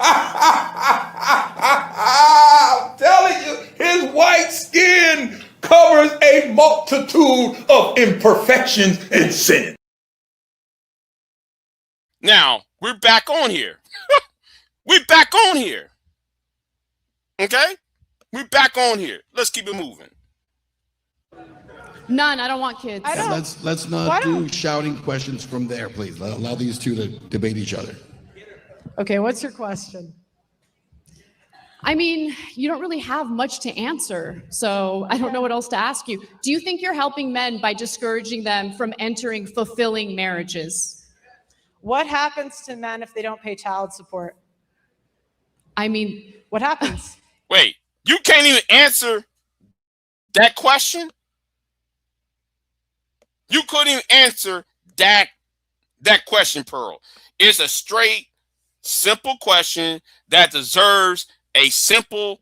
telling you, his white skin covers a multitude of imperfections and sin. Now, we're back on here. We're back on here. Okay? We're back on here. Let's keep it moving. None. I don't want kids. Let's not do shouting questions from there, please. Allow these two to debate each other. Okay, what's your question? I mean, you don't really have much to answer, so I don't know what else to ask you. Do you think you're helping men by discouraging them from entering fulfilling marriages? What happens to men if they don't pay child support? I mean, what happens? Wait, you can't even answer that question? You couldn't even answer that question, Pearl. It's a straight, simple question that deserves a simple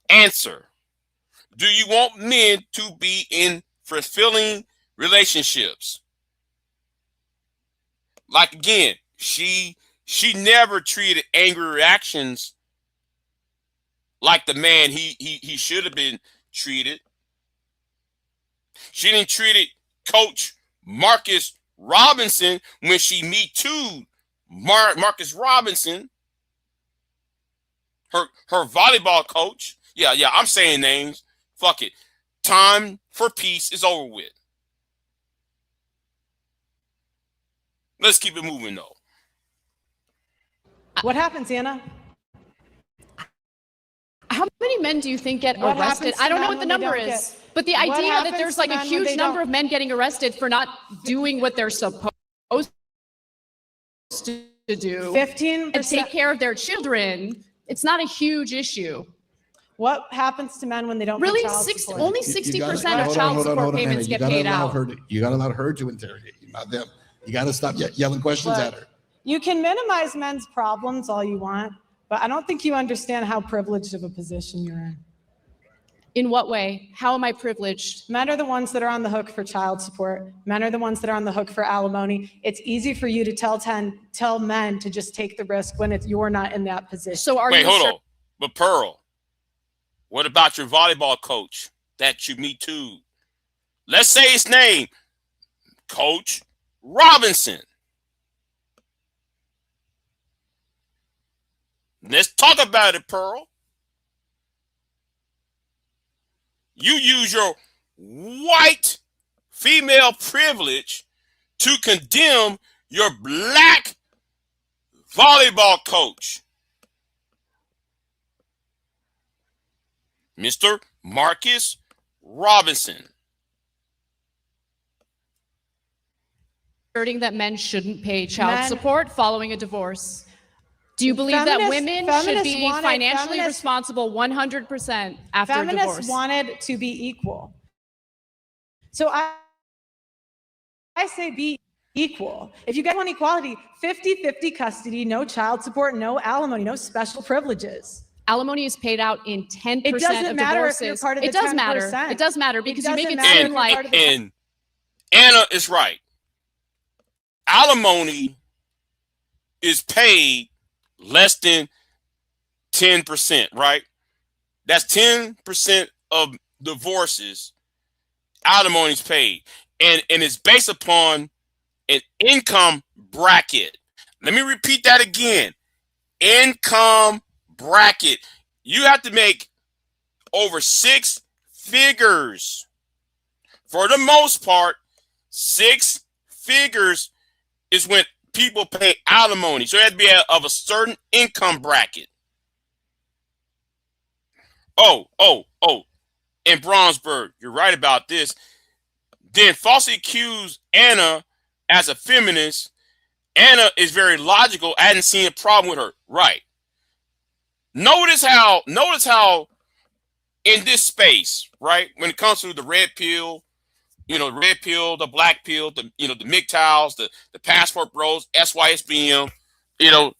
answer. Do you want men to be in fulfilling relationships? Like, again, she never treated angry reactions like the man he should have been treated. She didn't treat Coach Marcus Robinson when she Me Too Marcus Robinson, her volleyball coach. Yeah, I'm saying names. Fuck it. Time for peace is over with. Let's keep it moving, though. What happens, Anna? How many men do you think get What arrested? happens to I don't know men what the when they number don't is, get- but the What idea that happens there's to like a men when huge they number don't- of men getting arrested for not doing what they're supposed to do 15% and take care of their children, it's not a huge issue. What happens to men when they don't Really, pay child support? only You gotta- 60% of hold on, child hold on, support hold on, payments Anna. get paid out. You got to allow her to interrogate you, not them. You got to stop yelling questions Look, at her. You can minimize men's problems all you want, but I don't think you understand how privileged of a position you're in. In what way? How am I privileged? Men are the ones that are on the hook for child support. Men are the ones that are on the hook for alimony. It's easy for you to tell men to just take the risk when you're not in that position. So are Wait, you hold on. But Pearl, what about your volleyball coach that you Me Too? Let's say his name, Coach Robinson. Let's talk about it, Pearl. You use your white female privilege to condemn your black volleyball coach, Mr. Marcus Robinson. asserting that men shouldn't pay child support following a divorce? Do you believe that women should be financially responsible 100% after a divorce? Feminists wanted to be equal. So I say be equal. If you guys want equality, 50-50 custody, no child support, no alimony, no special privileges. Alimony is paid out in 10% It doesn't of matter if divorces. you're part of the It does 10%. matter. It does matter because you make it doesn't seem matter if you're like part of the And Anna is right. Alimony is paid less than 10%, right? That's 10% of divorces. Alimony is paid. And it's based upon an income bracket. Let me repeat that again. Income bracket. You have to make over 6 figures. For the most part, 6 figures is when people pay alimony. So it has to be of a certain income bracket. Oh. In Brownsburg, you're right about this. Then falsely accuse Anna as a feminist. Anna is very logical. I hadn't seen a problem with her. Right. Notice how in this space, right, when it comes to the red pill, the red pill, the black pill, the MGTOWs, the passport bros, SYSBM,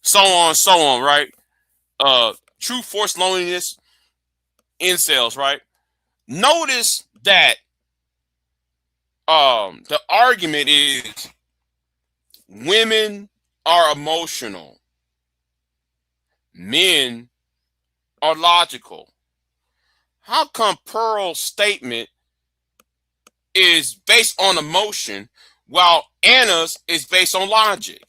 so on, right? True forced loneliness, incels, right? Notice that the argument is women are emotional, men are logical. How come Pearl's statement is based on emotion while Anna's is based on logic?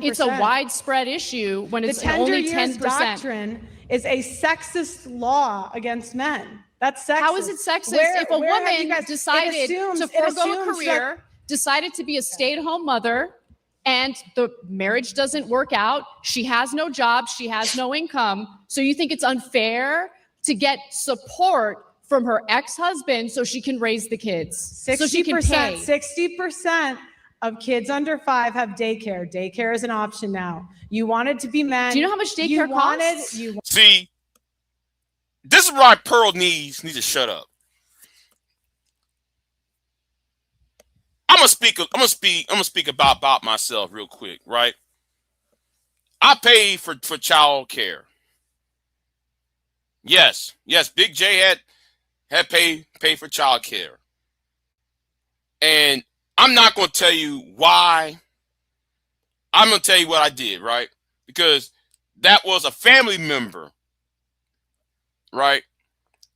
it's a widespread issue when it's only 10%. Doctrine is a sexist law against men. That's sexist. How is it sexist if a woman decided to forego a career, decided to be a stay-at-home mother, and the marriage doesn't work out? She has no job. She has no income. So you think it's unfair to get support from her ex-husband so she can raise the kids? 60%, so she can pay. 60% of kids under 5 have daycare. Daycare is an option now. You wanted to be men. Do you know how much daycare costs? See, this is why Pearl needs to shut up. I'm gonna speak about myself real quick, right? I pay for child care. Yes, Big J had paid for child care. And I'm not gonna tell you why. I'm gonna tell you what I did, right? Because that was a family member right?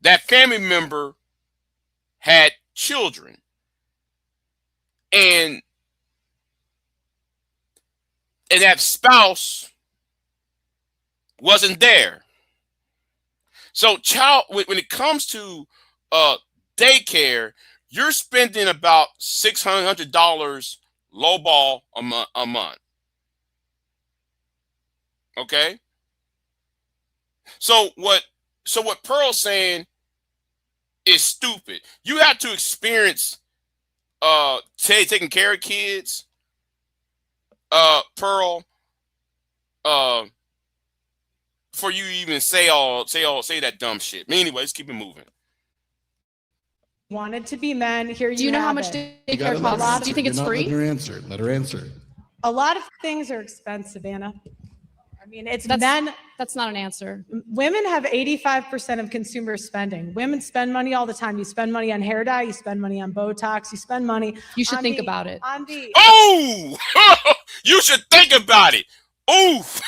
That family member had children, and that spouse wasn't there. So when it comes to daycare, you're spending about $600 lowball a month. Okay. So what Pearl's saying is stupid. You have to experience taking care of kids, Pearl, for you even say that dumb shit. But anyway, let's keep it moving. Wanted to be men. Here you Do you know how much it. daycare costs? Do you think it's free? Let her answer. Let her answer. A lot of things are expensive, Anna. I mean, That's not an answer. Women have 85% of consumer spending. Women spend money all the time. You spend money on hair dye. You spend money on Botox. You spend money. You should think about it. Oh, you should think about it. Oof.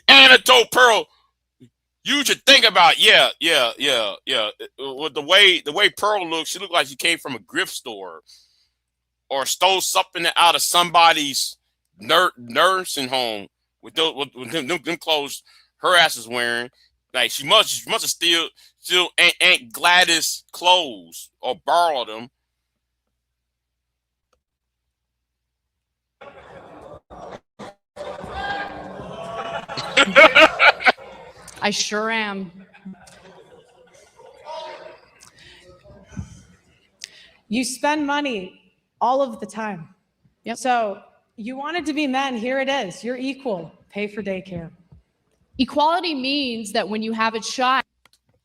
Anna told Pearl, you should think about it. Yeah. With the way Pearl looks, she looked like she came from a grift store or stole something out of somebody's nursing home with them clothes her ass is wearing. Like she must have still Aunt Gladys clothes or borrowed them. I sure am. You spend money all of the time. Yep. So you wanted to be men. Here it is. You're equal. Pay for daycare. Equality means that when you have a child.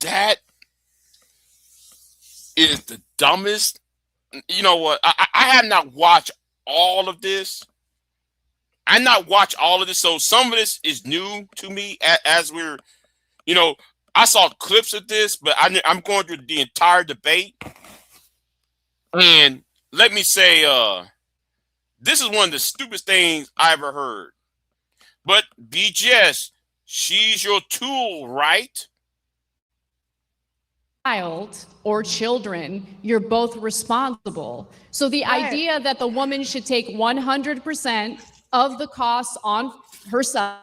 That is the dumbest. You know what? I have not watched all of this. So some of this is new to me as we're, I saw clips of this, but I'm going through the entire debate. And let me say, this is one of the stupidest things I ever heard. But BIGJ, she's your tool, right? Child or children, you're both responsible. So the idea that the woman should take 100% of the costs on herself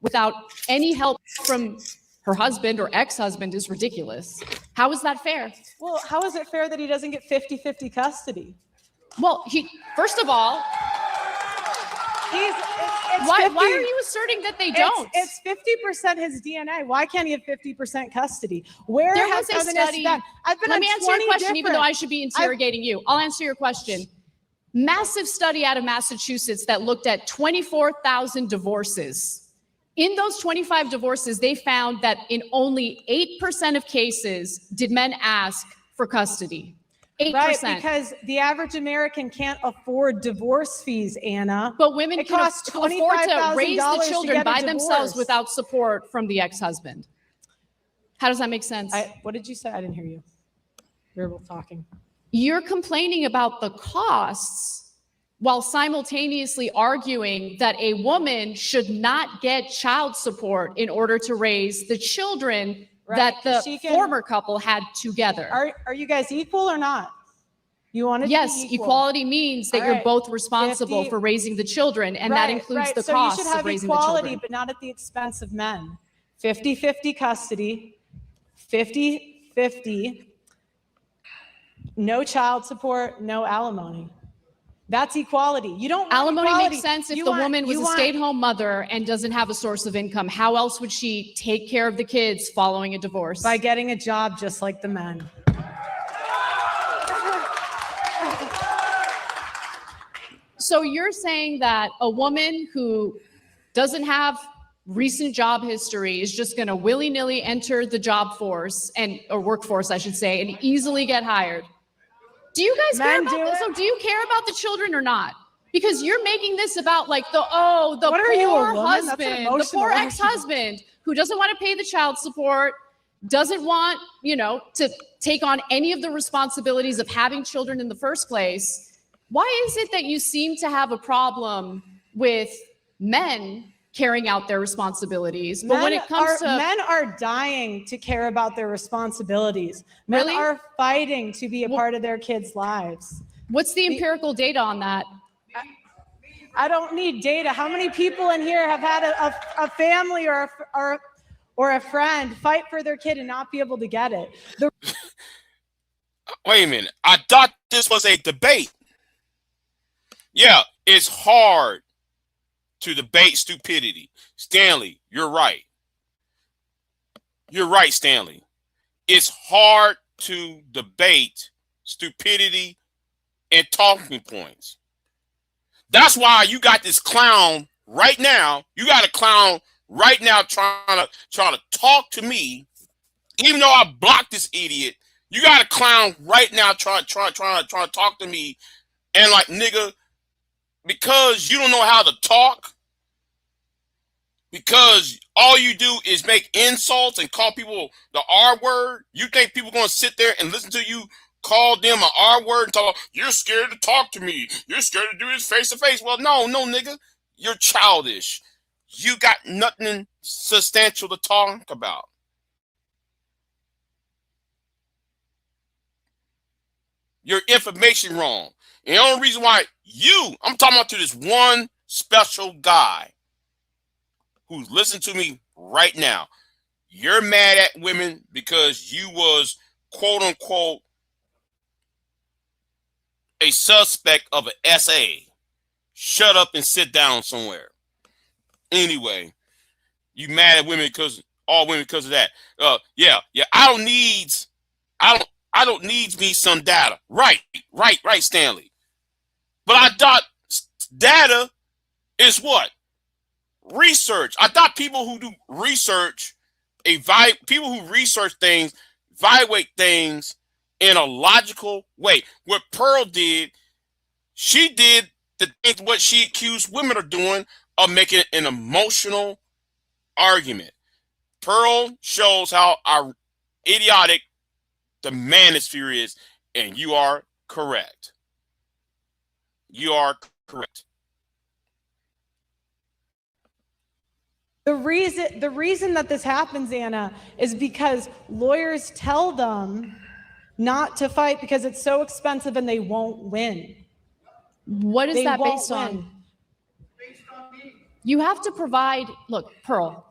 without any help from her husband or ex-husband is ridiculous. How is that fair? Well, how is it fair that he doesn't get 50-50 custody? Well, first of all, why are you asserting that they don't? It's 50% his DNA. Why can't he have 50% custody? Where there has was a study. Let me answer your question, even though I should be interrogating you. I'll answer your question. Massive study out of Massachusetts that looked at 24,000 divorces. In those 25 divorces, they found that in only 8% of cases did men ask for custody. 8%. Right, because the average American can't afford divorce fees, Anna. But women can afford to raise the children by themselves without support from the ex-husband. How does that make sense? What did you say? I didn't hear you. We were both talking. You're complaining about the costs while simultaneously arguing that a woman should not get child support in order to raise the children that the former couple had together. Are you guys equal or not? You want to be equal. Equality means that you're both responsible for raising the children, and that includes the costs of raising the children. So you should have equality, but not at the expense of men. 50-50 custody, 50-50, no child support, no alimony. That's equality. You don't want alimony equality. Makes sense if the woman was a stay-at-home mother and doesn't have a source of income. How else would she take care of the kids following a divorce? By getting a job just like the men. So you're saying that a woman who doesn't have recent job history is just going to willy-nilly enter the job force or workforce, I should say, and easily get hired. Do you guys care about this? So do you care about the children or not? Because you're making this about like the poor husband, the poor ex-husband who doesn't want to pay the child support, doesn't want, to take on any of the responsibilities of having children in the first place. Why is it that you seem to have a problem with men carrying out their responsibilities. But when it comes to men are dying to care about their responsibilities. Men Really? are fighting to be a part of their kids' lives. what's the empirical data on that? I don't need data. How many people in here have had a family or a friend fight for their kid and not be able to get it? Wait a minute. I thought this was a debate. Yeah, it's hard to debate stupidity. Stanley, you're right. You're right, Stanley. It's hard to debate stupidity and talking points. That's why you got this clown right now. You got a clown right now trying to talk to me, even though I blocked this idiot. You got a clown right now trying to talk to me, and like, nigga, because you don't know how to talk, because all you do is make insults and call people the R word. You think people gonna sit there and listen to you call them an R word and talk, you're scared to talk to me, you're scared to do this face to face? Well, no, nigga, you're childish. You got nothing substantial to talk about. Your information wrong. And the only reason why I'm talking about to this one special guy who's listening to me right now. You're mad at women because you was, quote unquote, a suspect of an SA. Shut up and sit down somewhere. Anyway, you mad at women because all women because of that. Yeah. I don't need me some data. Right, Stanley. But I thought data is what? Research. I thought people who do research, people who research things, evaluate things in a logical way. What Pearl did, she did what she accused women of doing, of making an emotional argument. Pearl shows how idiotic the manosphere is, and you are correct. You are correct. The reason that this happens, Anna, is because lawyers tell them not to fight because it's so expensive and they won't win. What is that based on? You have to provide, look, Pearl,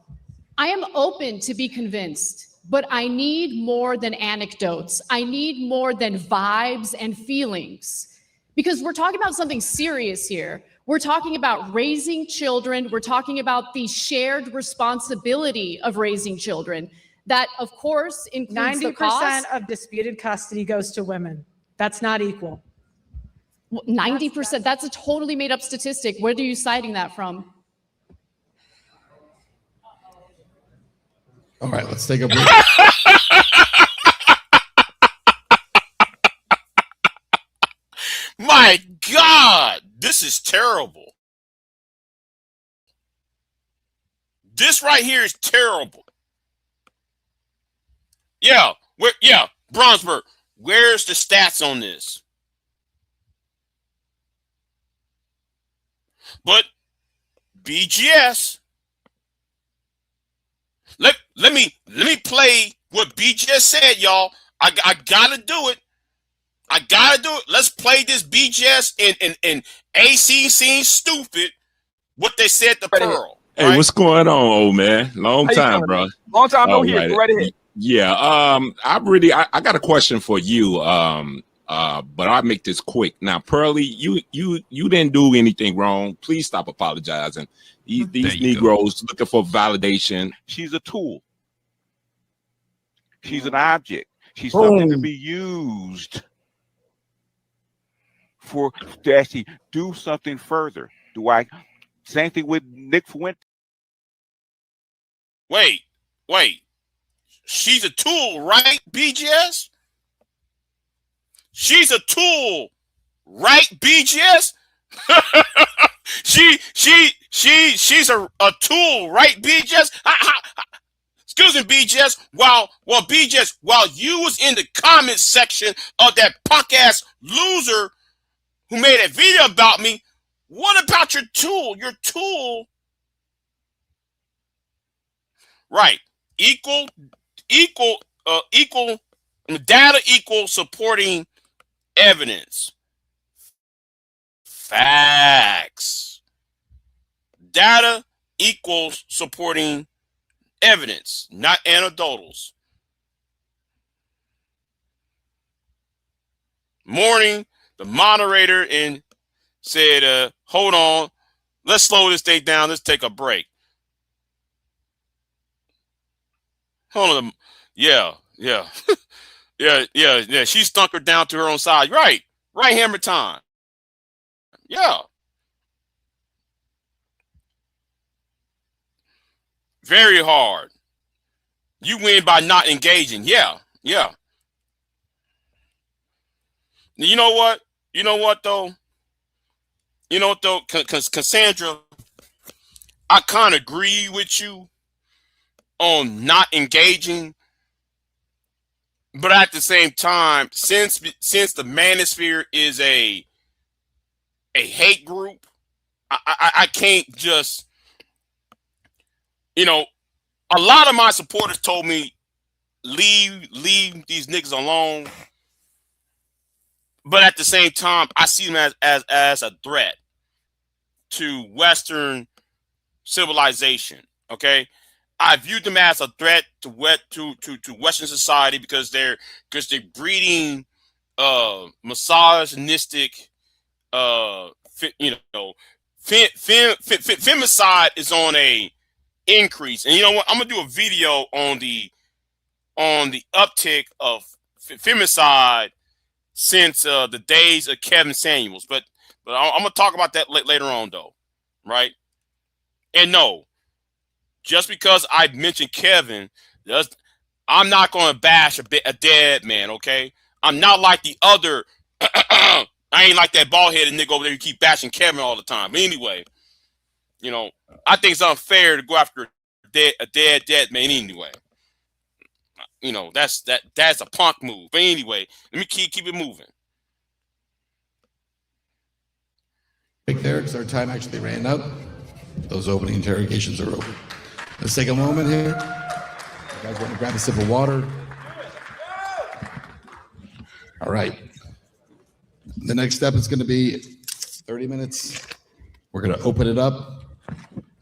I am open to be convinced, but I need more than anecdotes. I need more than vibes and feelings, because we're talking about something serious here. We're talking about raising children. We're talking about the shared responsibility of raising children. That, of course, includes the cost. 90% of disputed custody goes to women. That's not equal. 90%, that's a totally made up statistic. Where are you citing that from? All right, let's take a break. My God, this is terrible. This right here is terrible. Yeah, Brownsburg, where's the stats on this? But BGS, let me play what BGS said, y'all. I gotta do it. Let's play this BGS and AC seems stupid. What they said to Pearl. Hey, right? What's going on, old man? Long time, bro. Long time no here. Go right ahead. Yeah. I got a question for you. But I'll make this quick. Now, Pearlie, you didn't do anything wrong. Please stop apologizing. These Negroes looking for validation. She's a tool. She's an object. She's something to be used to actually do something further. Same thing with Nick Fuentes. Wait. She's a tool, right, BGS? She's a tool, right, BGS? She's a tool, right, BGS? Excuse me, BGS. BGS, while you was in the comment section of that punk ass loser who made a video about me, what about your tool? Your tool Right. Equal data equals supporting evidence. Facts. Data equals supporting evidence, not anecdotals. Morning, the moderator said, hold on, let's slow this thing down. Let's take a break. Hold on. Yeah. Yeah. She stunk her down to her own side. Right. Right hammer time. Yeah. Very hard. You win by not engaging. Yeah. You know what? Though? Cassandra, I kind of agree with you on not engaging. But at the same time, since the manosphere is a hate group, I can't just, a lot of my supporters told me leave these niggas alone. But at the same time, I see them as a threat to Western civilization. Okay, I viewed them as a threat to Western society because they're breeding misogynistic, femicide is on a increase. And you know what? I'm gonna do a video on the uptick of femicide since the days of Kevin Samuels. But I'm gonna talk about that later on, though, right? And no, just because I mentioned Kevin, I'm not going to bash a dead man, okay? I'm not like the other. I ain't like that bald-headed nigga over there who keep bashing Kevin all the time. But anyway, I think it's unfair to go after a dead man anyway. That's a punk move. But anyway, let me keep it moving. There, because our time actually ran up. Those opening interrogations are over. Let's take a moment here. You guys want to grab a sip of water? All right. The next step is going to be 30 minutes. We're going to open it up.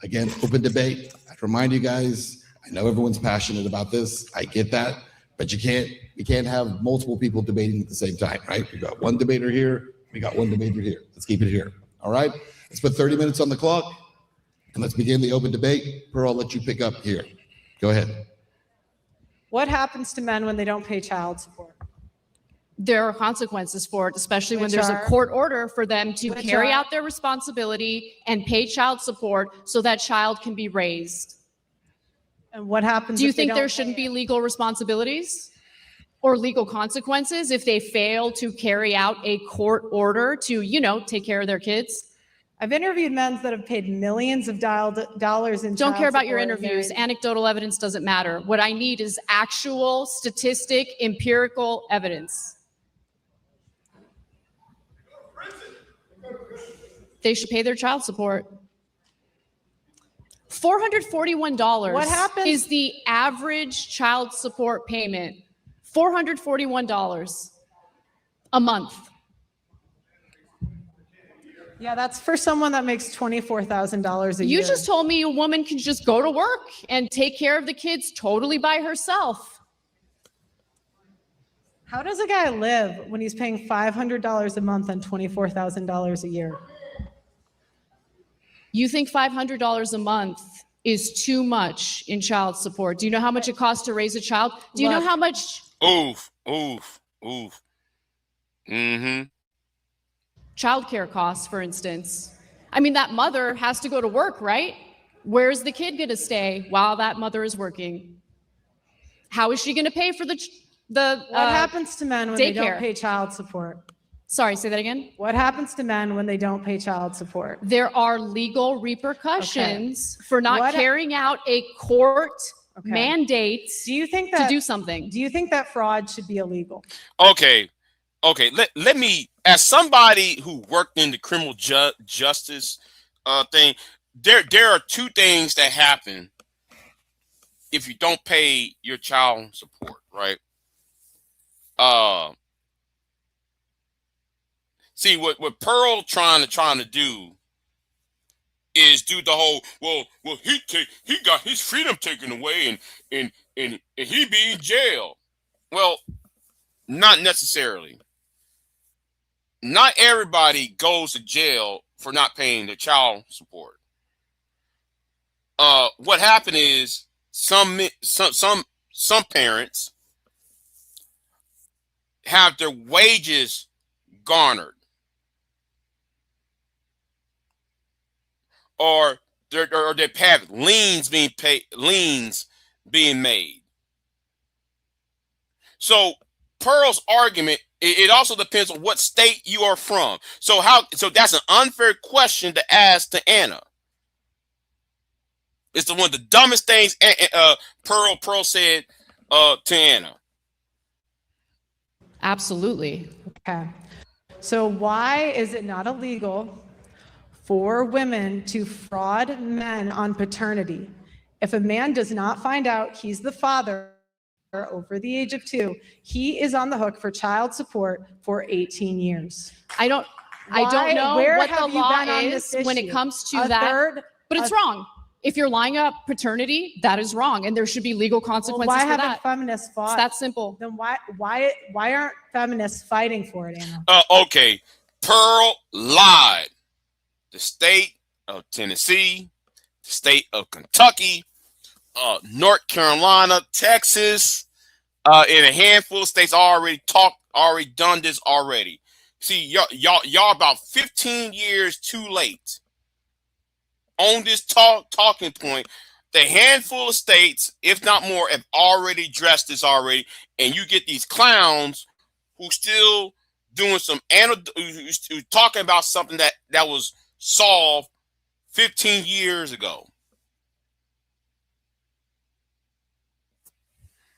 Again, open debate. I'd remind you guys, I know everyone's passionate about this. I get that. But you can't have multiple people debating at the same time, right? We got one debater here. We got one debater here. Let's keep it here. All right? Let's put 30 minutes on the clock. And let's begin the open debate. Pearl, I'll let you pick up here. Go ahead. What happens to men when they don't pay child support? There are consequences for it, especially when there's a court order for them to carry out their responsibility and pay child support so that child can be raised. And what happens? Do you think there shouldn't be legal responsibilities or legal consequences if they fail to carry out a court order to, take care of their kids? I've interviewed men that have paid millions of dollars in. Don't care about your interviews. Anecdotal evidence doesn't matter. What I need is actual statistic, empirical evidence. They should pay their child support. $441 What happens? is the average child support payment. $441 a month. Yeah, that's for someone that makes $24,000 a year. You just told me a woman can just go to work and take care of the kids totally by herself. How does a guy live when he's paying $500 a month on $24,000 a year? You think $500 a month is too much in child support? Do you know how much it costs to raise a child? Do you know how much? Oof. Childcare costs, for instance. I mean, that mother has to go to work, right? Where's the kid going to stay while that mother is working? How is she going to pay for the what happens to men when they don't pay child support? Sorry, say that again. What happens to men when they don't pay child support? There are legal repercussions for not carrying out a court mandate. Do you think that to do something? Do you think that fraud should be illegal? Okay. Let me, as somebody who worked in the criminal justice thing, there are two things that happen if you don't pay your child support, right? See what Pearl trying to do is do the whole he got his freedom taken away and he be in jail. Well, not necessarily. Not everybody goes to jail for not paying their child support. What happened is some parents have their wages garnered, or they have liens being made. So Pearl's argument, it also depends on what state you are from. So that's an unfair question to ask to Anna. It's one of the dumbest things Pearl said to Anna. Absolutely. Okay. So why is it not illegal for women to fraud men on paternity? If a man does not find out he's the father over the age of 2, he is on the hook for child support for 18 years. I don't know what the law is when it comes to that, but it's wrong. If you're lying about paternity, that is wrong, and there should be legal consequences why for that. haven't feminists fought? It's that simple. Then why aren't feminists fighting for it, Anna? Okay, Pearl lied. The state of Tennessee, the state of Kentucky, North Carolina, Texas, in a handful of states already done this already. See, y'all about 15 years too late on this talking point. The handful of states, if not more, have already addressed this already, and you get these clowns who still doing some who's talking about something that was solved 15 years ago.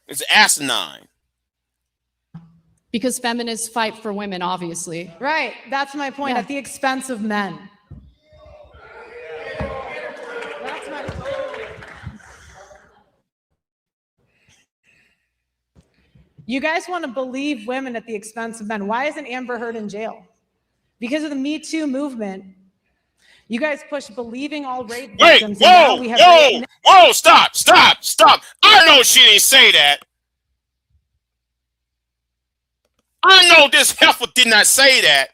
It's asinine. Because feminists fight for women, obviously. Right. That's my point. At the expense of men. That's my point. You guys want to believe women at the expense of men. Why isn't Amber Heard in jail? Because of the Me Too movement. You guys push believing all rape victims. Whoa, stop. I know she didn't say that. I know this heifer did not say that.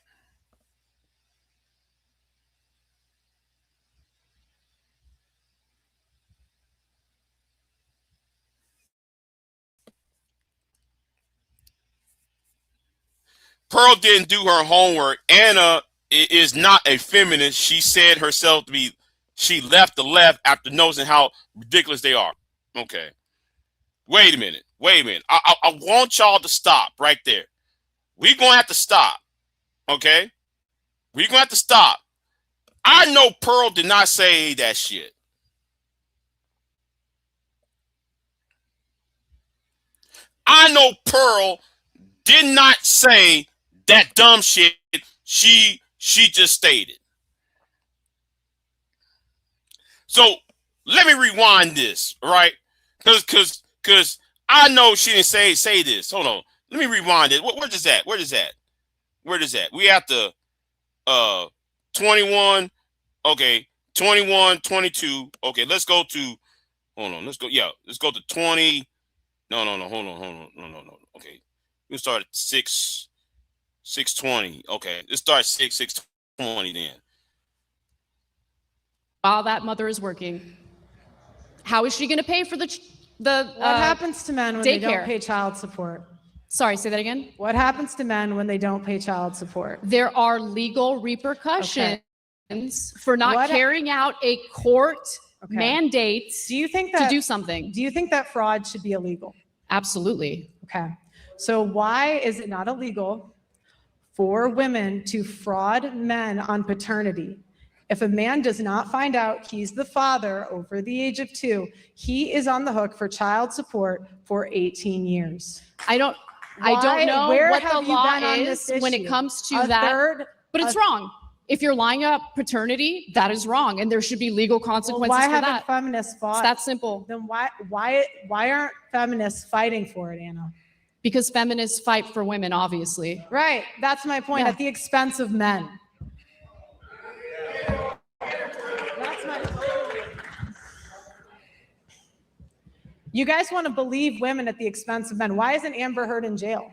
Pearl didn't do her homework. Anna is not a feminist. She said herself to be, she left the left after noticing how ridiculous they are. Okay. Wait a minute. I want y'all to stop right there. We're going to have to stop. Okay? We're going to have to stop. I know Pearl did not say that shit. I know Pearl did not say that dumb shit she just stated. So let me rewind this, right? Because I know she didn't say this. Hold on. Let me rewind it. Where is that? We have to 21. Okay, 21, 22. Okay, let's go to. Hold on. Let's go. Yeah, let's go to 20. No. Hold on. No. Okay, we'll start at 6:20. Okay, let's start 6:20 then. While that mother is working, how is she going to pay for the what happens to men when they don't pay child support? Sorry, say that again. What happens to men when they don't pay child support? There are legal repercussions for not carrying out a court mandate. Do you think that to do something? Do you think that fraud should be illegal? Absolutely. Okay. So why is it not illegal for women to fraud men on paternity? If a man does not find out he's the father over the age of 2, he is on the hook for child support for 18 years. I don't know what the law is when it comes to that, but it's wrong. If you're lying about paternity, that is wrong, and there should be legal consequences Well, why for haven't that. feminists fought? It's that simple. Then why aren't feminists fighting for it, Anna? Because feminists fight for women, obviously. Right. That's my point. Yeah. At the expense of men. That's my point. You guys want to believe women at the expense of men. Why isn't Amber Heard in jail?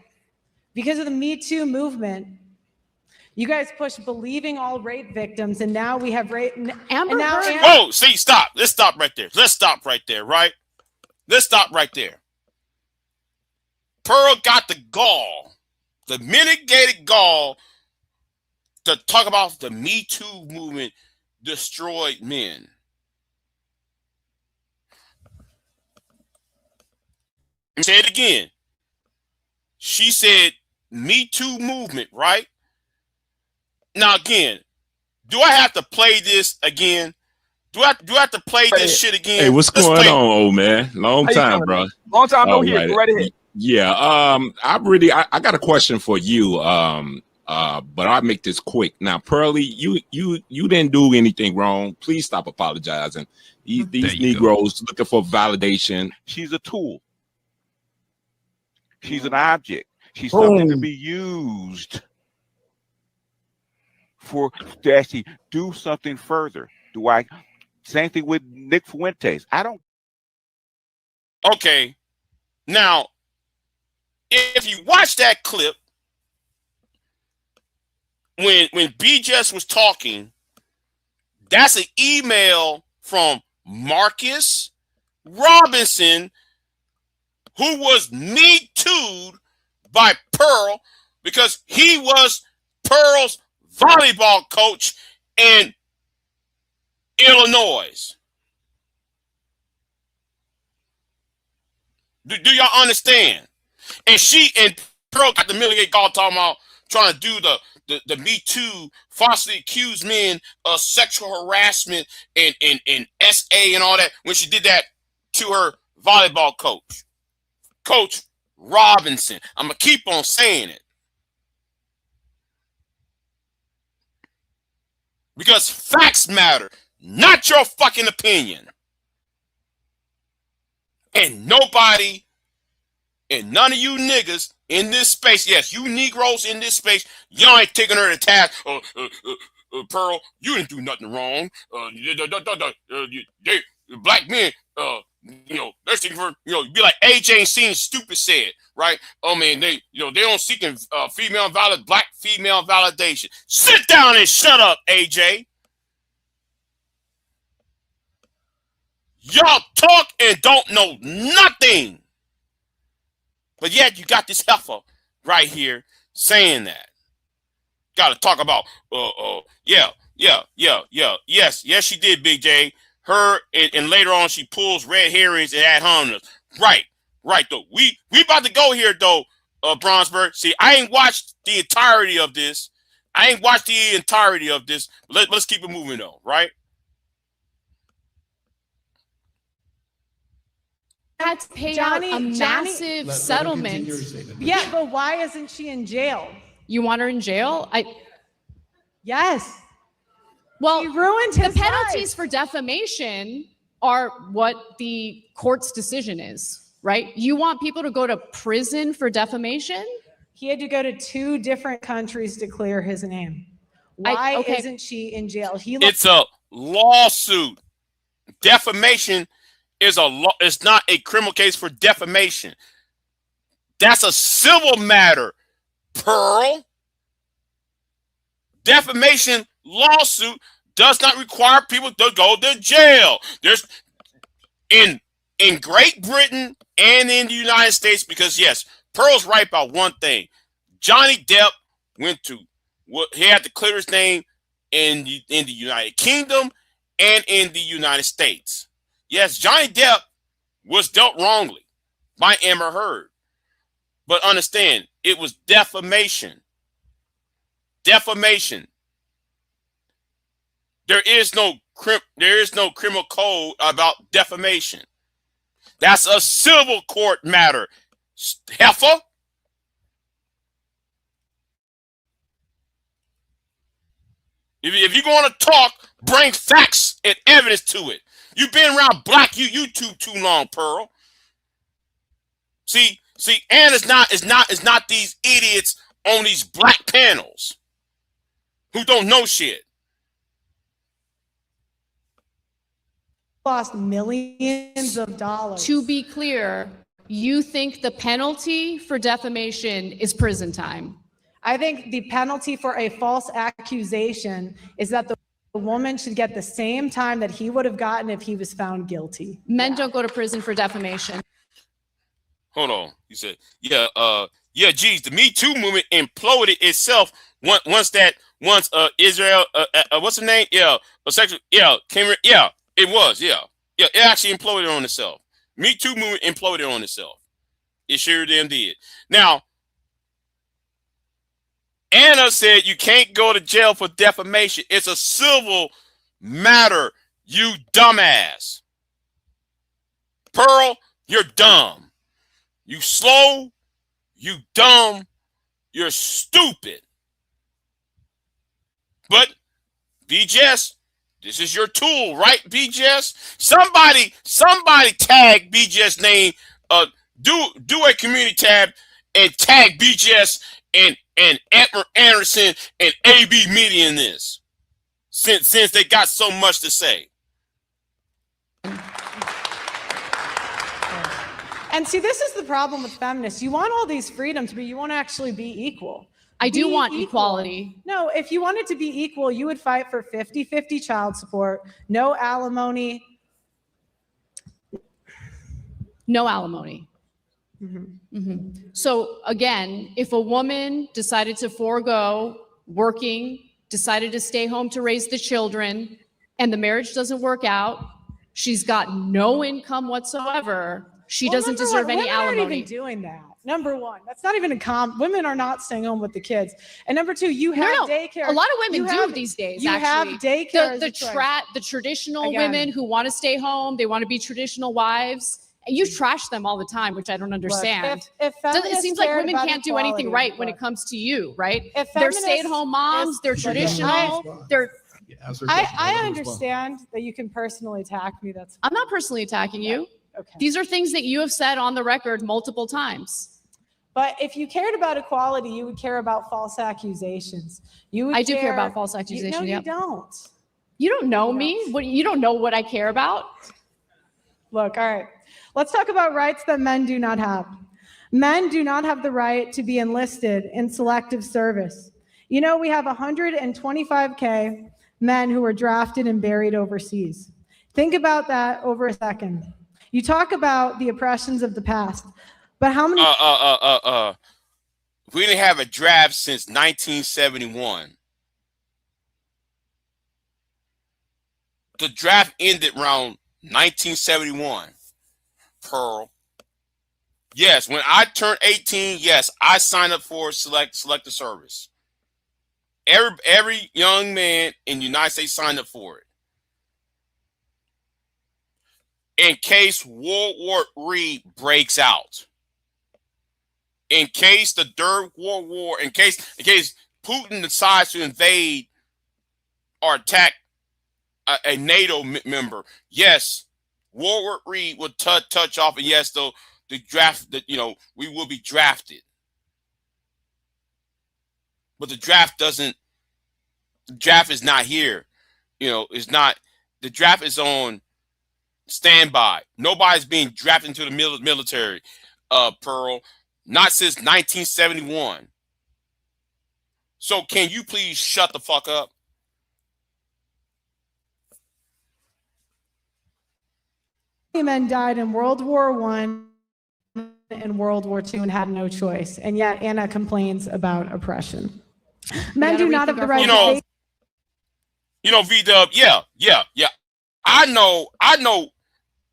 Because of the Me Too movement. You guys push believing all rape victims, and now we have rape. Amber Heard. Whoa, see, stop. Let's stop right there. Let's stop right there, right? Let's stop right there. Pearl got the gall, the mitigated gall, to talk about the Me Too movement destroyed men. Say it again. She said Me Too movement, right? Now again, do I have to play this again? Do I have to play this shit again? Hey, what's going on, old man? Long time, bro. Long time no hear. Go right ahead. Yeah, I got a question for you. But I'll make this quick. Now, Pearly, you didn't do anything wrong. Please stop apologizing. These Negroes looking for validation. She's a tool. She's an object. She's something to be used for to actually do something further. Same thing with Nick Fuentes. I don't. Okay. Now, if you watch that clip, when BIGJ was talking, that's an email from Marcus Robinson, who was Me Too'd by Pearl because he was Pearl's volleyball coach in Illinois. Do y'all understand? And Pearl got the Milligan call talking about trying to do the Me Too, falsely accused men of sexual harassment and SA and all that when she did that to her volleyball coach, Coach Robinson. I'm going to keep on saying it. Because facts matter, not your fucking opinion. And nobody, and none of you niggas in this space, yes, you Negroes in this space, y'all ain't taking her to task. Pearl, you didn't do nothing wrong. Black men, they're seeking for, be like AJ and Scene Stupid said, right? Oh man, they don't seeking black female validation. Sit down and shut up, AJ. Y'all talk and don't know nothing. But yet you got this heifer right here saying that. Got to talk about, yes, she did, Big J. Her, and later on she pulls red herrings and ad hominems. Right, though. We about to go here, though, Bronsberg. See, I ain't watched the entirety of this. Let's keep it moving, though, right? Had to pay out a massive settlement. Yeah, but why isn't she in jail? You want her in jail? Yes. Well, she ruined his the penalties life. for defamation are what the court's decision is, right? You want people to go to prison for defamation? He had to go to 2 different countries to clear his name. Why isn't she in jail? It's a lawsuit. Defamation is it's not a criminal case for defamation. That's a civil matter, Pearl. Defamation lawsuit does not require people to go to jail. There's in Great Britain and in the United States, because yes, Pearl's right about one thing. Johnny Depp he had to clear his name in the United Kingdom and in the United States. Yes, Johnny Depp was dealt wrongly by Amber Heard. But understand, it was defamation. Defamation. There is no criminal code about defamation. That's a civil court matter. Heifer. If you're going to talk, bring facts and evidence to it. You've been around black YouTube too long, Pearl. See, and it's not these idiots on these black panels who don't know shit. Lost millions of dollars. To be clear, you think the penalty for defamation is prison time? I think the penalty for a false accusation is that the woman should get the same time that he would have gotten if he was found guilty. Men don't go to prison for defamation. Hold on. You said, geez, the Me Too movement imploded itself once Israel, what's her name? It was, it actually imploded on itself. Me Too movement imploded on itself. It sure damn did. Now, Anna said you can't go to jail for defamation. It's a civil matter, you dumbass. Pearl, you're dumb. You slow, you dumb, you're stupid. But BJS, this is your tool, right, BJS? Somebody tag BJS name. Do a community tab and tag BJS and Edward Anderson and AB Media in this, since they got so much to say. And see, this is the problem with feminists. You want all these freedoms, but you won't actually be equal. I do want equality. No, if you wanted to be equal, you would fight for 50-50 child support, no alimony. No alimony. So again, if a woman decided to forego working, decided to stay home to raise the children, and the marriage doesn't work out, she's got no income whatsoever, she doesn't deserve any alimony. Women aren't even doing that. Number one, that's not even women are not staying home with the kids. And number two, you have daycare. A lot of women do these days. You have daycare. The traditional women who want to stay home, they want to be traditional wives. You trash them all the time, which I don't understand. Look, it seems like women can't do anything right when it comes to you, right? They're stay-at-home moms. They're traditional. I understand that you can personally attack me. I'm not personally attacking you. Okay. These are things that you have said on the record multiple times. But if you cared about equality, you would care about false accusations. I do care about false accusations. No, you don't. You don't know me. You don't know what I care about. Look, all right. Let's talk about rights that men do not have. Men do not have the right to be enlisted in selective service. You know, we have 125K men who were drafted and buried overseas. Think about that over a second. You talk about the oppressions of the past, but how many? We didn't have a draft since 1971. The draft ended around 1971. Pearl. Yes, when I turned 18, yes, I signed up for selective service. Every young man in the United States signed up for it. In case World War III breaks out. In case the Third World War, in case Putin decides to invade or attack a NATO member, yes, World War III will touch off, and yes, though the draft that we will be drafted, but the draft doesn't. The draft is not here. It's not. The draft is on standby. Nobody's being drafted into the military. Pearl, not since 1971. So can you please shut the fuck up? Men died in World War I and World War II and had no choice. And yet Anna complains about oppression. Men do not have the right to V-Dub, yeah. I know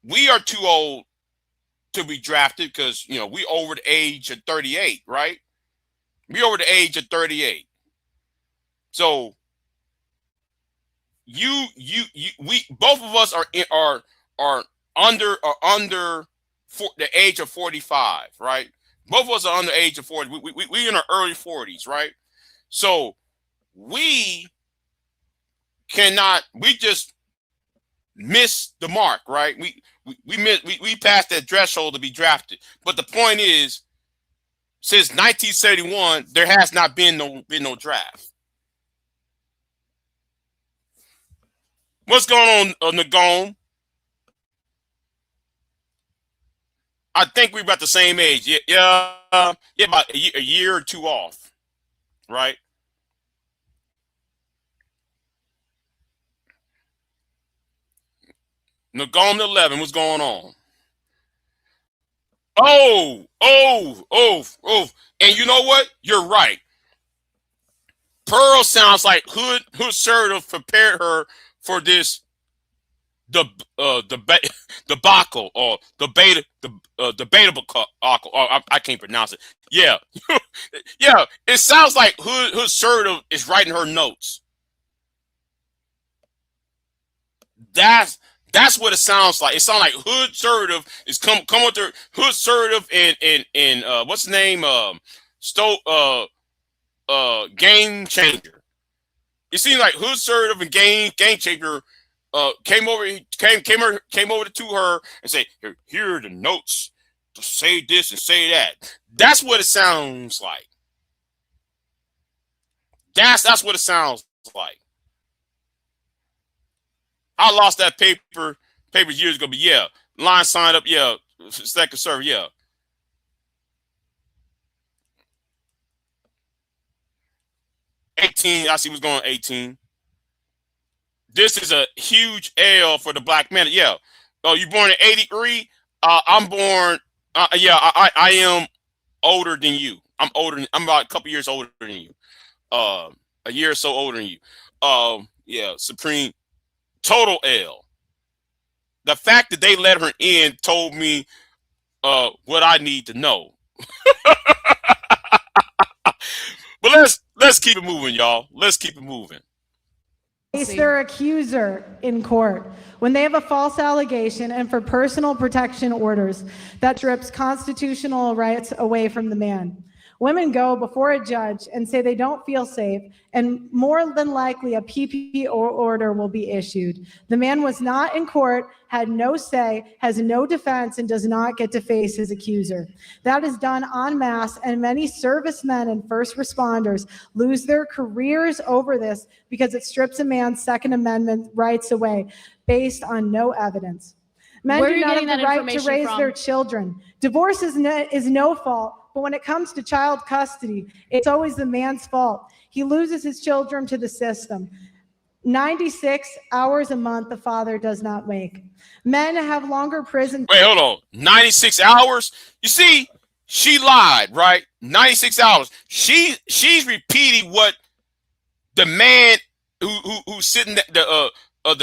we are too old to be drafted because, we over the age of 38, right? We over the age of 38. So we both of us are under the age of 45, right? Both of us are under the age of 40. We in our early 40s, right? So we we just missed the mark, right? We passed that threshold to be drafted. But the point is, since 1971, there has not been no draft. What's going on, Nagome? I think we're about the same age. Yeah, about a year or two off, right? Nagome 11, what's going on? Oh. And you know what? You're right. Pearl sounds like Hood sort of prepared her for this debacle or debatable. I can't pronounce it. Yeah, yeah. It sounds like Hood sort of is writing her notes. That's what it sounds like. It sounds like Hood sort of is come with her. Hood sort of and what's the name? Game Changer. It seems like Hood sort of and Game Changer came over to her and say, here are the notes to say this and say that. That's what it sounds like. That's what it sounds like. I lost that paper years ago, but yeah, line signed up, yeah, second server, yeah. $18, I see what's going on, 18. This is a huge L for the black man. Yeah. Oh, you born in 83? I'm born, yeah, I am older than you. I'm about a couple years older than you. A year or so older than you. Yeah, Supreme. Total L. The fact that they let her in told me what I need to know. But let's keep it moving, y'all. Let's keep it moving. Face their accuser in court when they have a false allegation and for personal protection orders that strips constitutional rights away from the man. Women go before a judge and say they don't feel safe, and more than likely a PP order will be issued. The man was not in court, had no say, has no defense, and does not get to face his accuser. That is done en masse, and many servicemen and first responders lose their careers over this because it strips a man's Second Amendment rights away based on no evidence. Men do not have the right to raise their children. Divorce is no fault. But when it comes to child custody, it's always the man's fault. He loses his children to the system. 96 hours a month the father does not make. Men have longer prison. Wait, hold on. 96 hours? You see, she lied, right? 96 hours. She's repeating what the man who's sitting the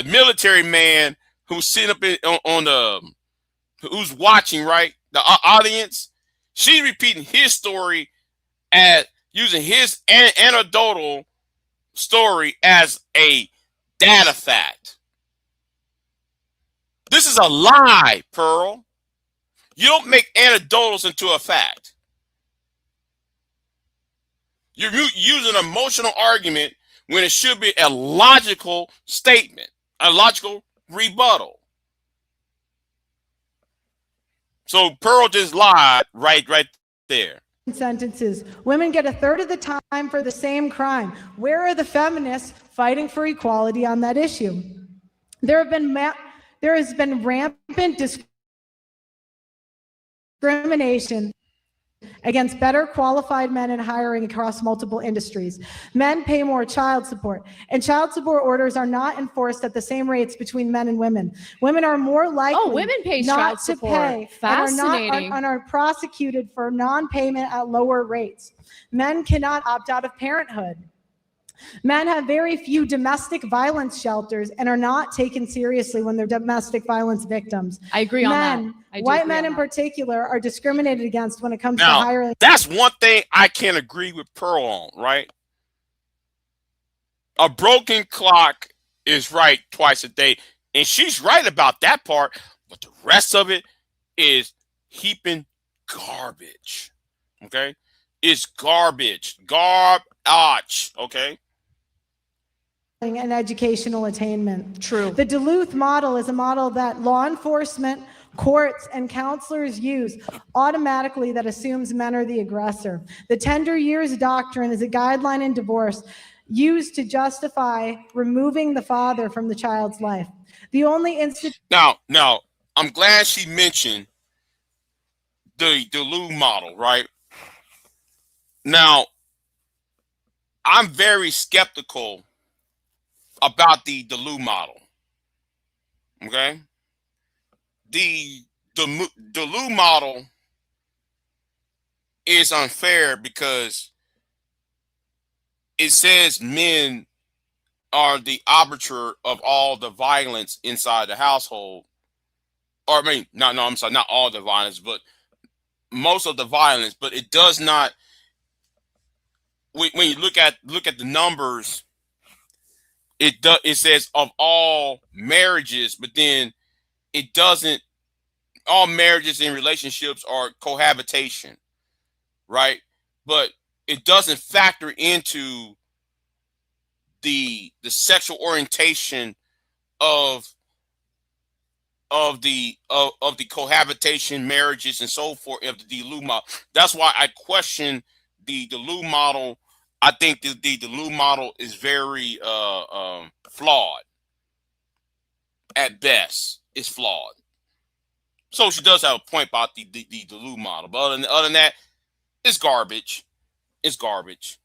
military man who's sitting up on the who's watching, right? The audience. She's repeating his story as using his anecdotal story as a data fact. This is a lie, Pearl. You don't make anecdotals into a fact. You're using an emotional argument when it should be a logical statement, a logical rebuttal. So Pearl just lied right there. Sentences. Women get a third of the time for the same crime. Where are the feminists fighting for equality on that issue? There has been rampant discrimination against better qualified men in hiring across multiple industries. Men pay more child support, and child support orders are not enforced at the same rates between men and women. Women are more likely women pay not child to support. pay Fascinating. and are prosecuted for non-payment at lower rates. Men cannot opt out of parenthood. Men have very few domestic violence shelters and are not taken seriously when they're domestic violence victims. I agree on that. White men in particular are discriminated against when it comes Now, to hiring. That's one thing I can agree with Pearl on, right? A broken clock is right twice a day. And she's right about that part, but the rest of it is heaping garbage. Okay? It's garbage. Garbage. Okay? and educational attainment. True. The Duluth model is a model that law enforcement, courts, and counselors use automatically that assumes men are the aggressor. The tender years doctrine is a guideline in divorce used to justify removing the father from the child's life. The only Now, I'm glad she mentioned the Duluth model, right? Now, I'm very skeptical about the Duluth model. Okay, the Duluth model is unfair because it says men are the arbiter of all the violence inside the household. Or I mean, I'm sorry, not all the violence, but most of the violence. But it does not. When you look at the numbers, it says of all marriages, but then it doesn't. All marriages and relationships are cohabitation, right? But it doesn't factor into the sexual orientation of the cohabitation, marriages, and so forth of the Duluth model. That's why I question the Duluth model. I think the Duluth model is very flawed. At best, it's flawed. So she does have a point about the Duluth model, but other than that, it's garbage. It's garbage.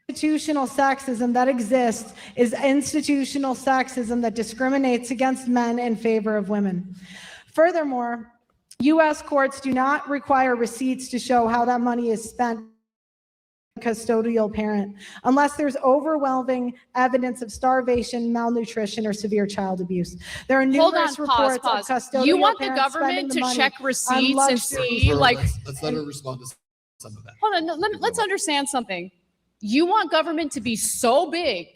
Institutional sexism that exists is institutional sexism that discriminates against men in favor of women. Furthermore, U.S. courts do not require receipts to show how that money is spent on a custodial parent, unless there's overwhelming evidence of starvation, malnutrition, or severe child abuse. There are numerous reports of custodial You want the parents government spending the to check money receipts on and see, like, let's let her respond to some of that. hold on, let's understand something. You want government to be so big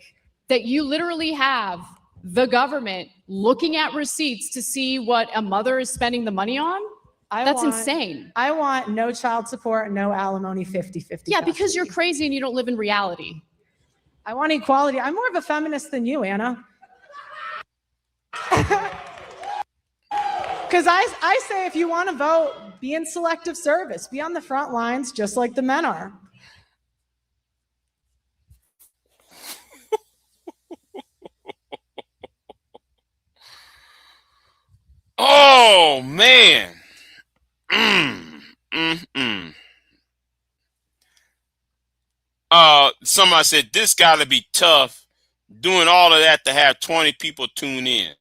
that you literally have the government looking at receipts to see what a mother is spending the money on? That's insane. I want no child support, no alimony, 50-50. Yeah, because you're crazy and you don't live in reality. I want equality. I'm more of a feminist than you, Anna. Because I say if you want to vote, be in selective service. Be on the front lines just like the men are. Oh, man. Somebody said this got to be tough doing all of that to have 20 people tune in.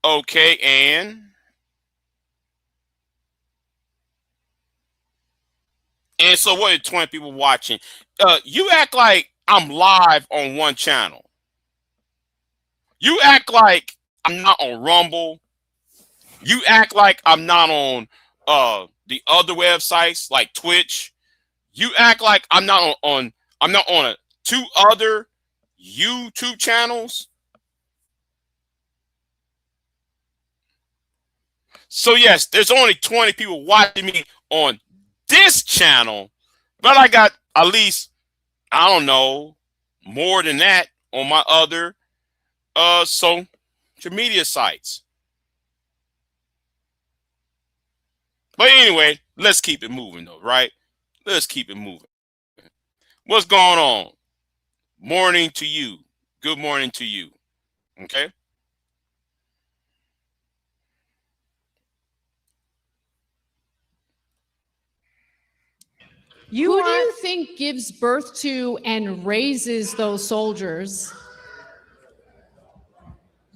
Okay, and so what are 20 people watching? You act like I'm live on one channel. You act like I'm not on Rumble. You act like I'm not on the other websites like Twitch. You act like I'm not on two other YouTube channels. So yes, there's only 20 people watching me on this channel, but I got at least, I don't know, more than that on my other social media sites. But anyway, let's keep it moving though, right? Let's keep it moving. What's going on? Morning to you. Good morning to you. Okay? Who do you think gives birth to and raises those soldiers?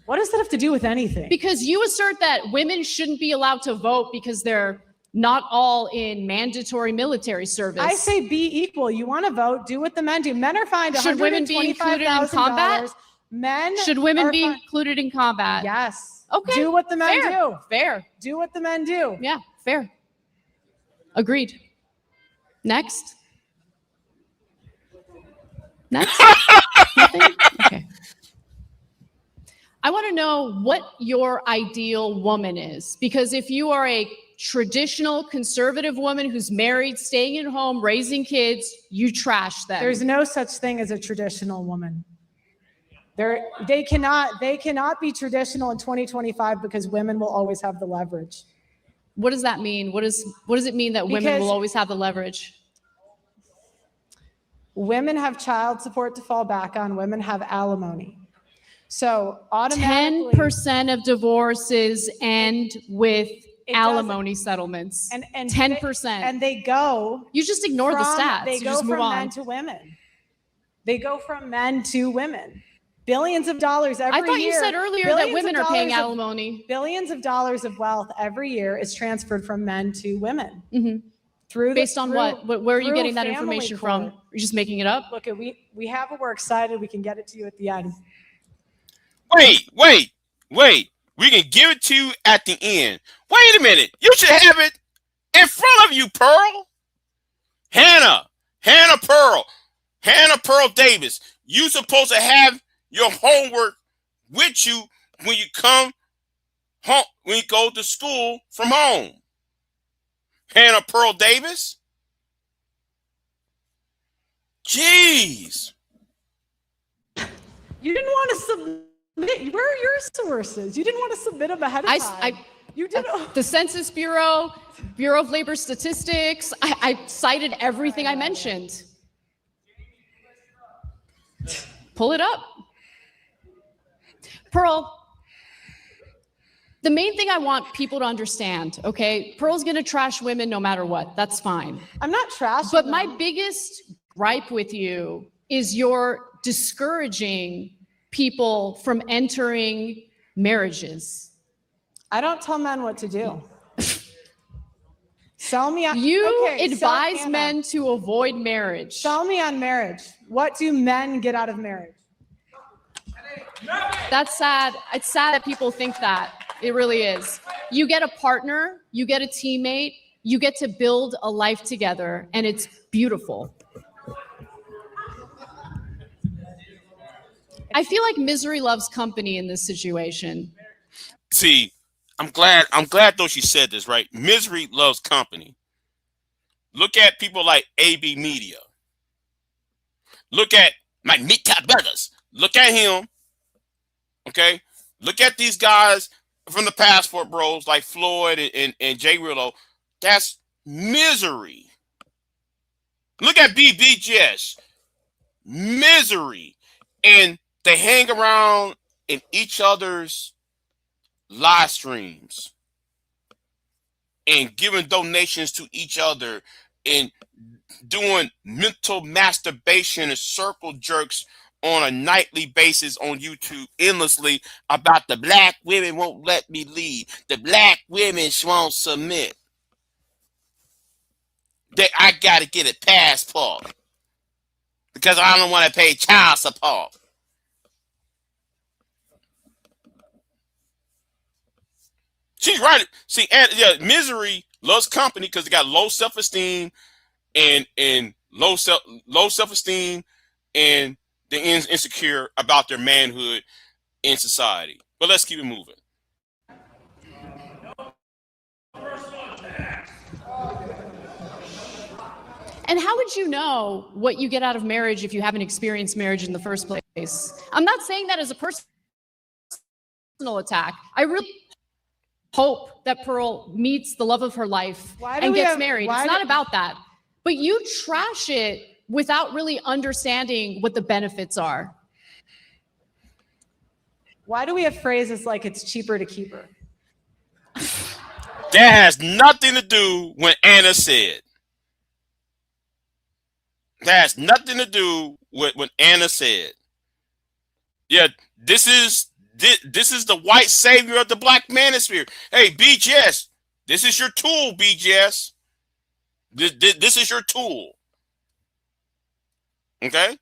What does that have to do with anything? Because you assert that women shouldn't be allowed to vote because they're not all in mandatory military service. I say be equal. You want to vote, do what the men do. Men are fined $125,000. Should women be included in combat? Should women be included in combat? Yes. Okay. Do what the men do. Fair. Do what the men do. Yeah, fair. Agreed. Next. Next. Nothing? Okay. I want to know what your ideal woman is, because if you are a traditional conservative woman who's married, staying at home, raising kids, you trash them. There's no such thing as a traditional woman. They cannot be traditional in 2025 because women will always have the leverage. What does that mean? What does it mean that women will always have the leverage? Women have child support to fall back on. Women have alimony. So automatically 10% of divorces end with alimony settlements. And 10%. And they go. You just ignore the stats. They go from men to women. They go from men to women. Billions of dollars every year. I thought you said earlier that women are paying alimony. Billions of dollars of wealth every year is transferred from men to women. Mm-hmm. Based on what? Where are you getting that information from? You're just making it up? Look, we have it. We're excited. We can get it to you at the end. Wait. We can give it to you at the end. Wait a minute. You should have it in front of you, Pearl. Hannah Pearl Davis. You supposed to have your homework with you when you come home, when you go to school from home. Hannah Pearl Davis. Jeez. You didn't want to submit. Where are your sources? You didn't want to submit them ahead of time. You did. The Census Bureau, Bureau of Labor Statistics. I cited everything I mentioned. Pull it up. Pearl, the main thing I want people to understand, okay? Pearl's gonna trash women no matter what. That's fine. I'm not trashing But them. my biggest gripe with you is you're discouraging people from entering marriages. I don't tell men what to do. Sell me on. You Okay, advise men to avoid marriage. Sell me on marriage. What do men get out of marriage? That's sad. It's sad that people think that. It really is. You get a partner, you get a teammate, you get to build a life together, and it's beautiful. I feel like misery loves company in this situation. See, I'm glad though she said this, right? Misery loves company. Look at people like AB Media. Look at my Meat Top Brothers. Look at him. Okay? Look at these guys from the Passport Bros like Floyd and Jay Rillo. That's misery. Look at BIGJ. Misery. And they hang around in each other's live streams and giving donations to each other and doing mental masturbation and circle jerks on a nightly basis on YouTube endlessly about the black women won't let me lead. The black women won't submit. I got to get a passport because I don't want to pay child support. She's right. See, misery loves company because they got low self-esteem and low self-esteem and they're insecure about their manhood in society. But let's keep it moving. And how would you know what you get out of marriage if you haven't experienced marriage in the first place? I'm not saying that as a personal attack. I really hope that Pearl meets the love of her life and gets married. It's not about that. But you trash it without really understanding what the benefits are. Why do we have phrases like it's cheaper to keep her? That has nothing to do with Anna said. That has nothing to do with what Anna said. Yeah, this is the white savior of the black manosphere. Hey, BJS, this is your tool, BJS. This is your tool. Okay?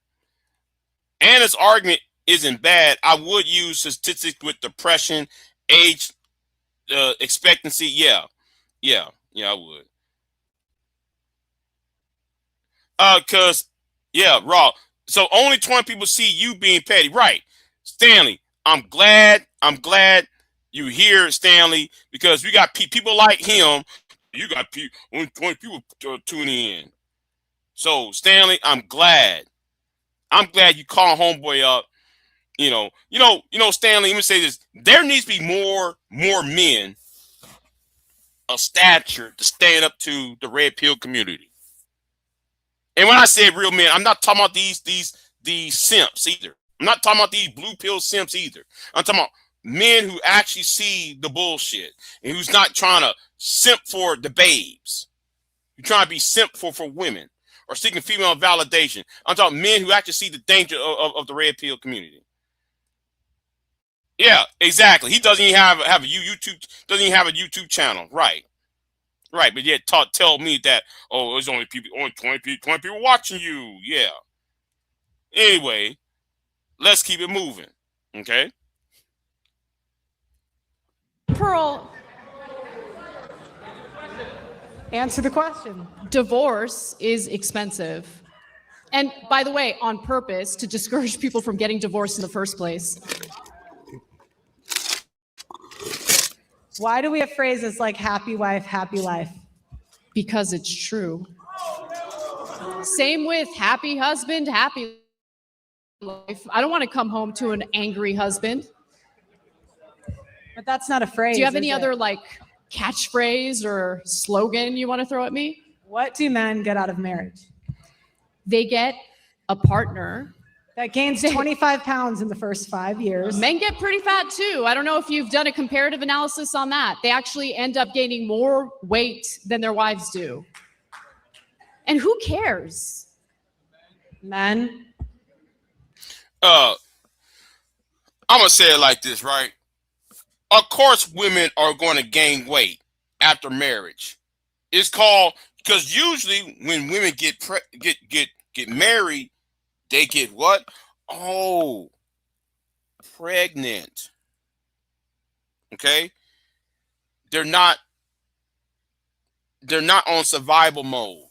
Anna's argument isn't bad. I would use statistics with depression, age expectancy. Yeah, I would. Cause Raw. So only 20 people see you being petty, right? Stanley, I'm glad you here, Stanley, because we got people like him You got people, only 20 people tuning in. So Stanley, I'm glad you call homeboy up. Stanley, let me say this. There needs to be more men of stature to stand up to the red pill community. And when I say real men, I'm not talking about these simps either. I'm not talking about these blue pill simps either. I'm talking about men who actually see the bullshit and who's not trying to simp for the babes. You're trying to be simp for women or seeking female validation. I'm talking men who actually see the danger of the red pill community. Yeah, exactly. He doesn't even have a YouTube. Doesn't even have a YouTube channel, right? Right, but yet tell me that there's only 20 people watching you. Yeah. Anyway, let's keep it moving. Okay. Pearl, answer the question. Divorce is expensive. And by the way, on purpose to discourage people from getting divorced in the first place. Why do we have phrases like happy wife, happy life? Because it's true. Same with happy husband, happy life. I don't want to come home to an angry husband. But that's not a phrase. Do you have any other catchphrase or slogan you want to throw at me? What do men get out of marriage? They get a partner that gains 25 pounds in the first 5 years. Men get pretty fat too. I don't know if you've done a comparative analysis on that. They actually end up gaining more weight than their wives do. And who cares? Men. I'm going to say it like this, right? Of course, women are going to gain weight after marriage. It's called, because usually when women get married, they get what? Oh, pregnant. Okay? They're not on survival mode.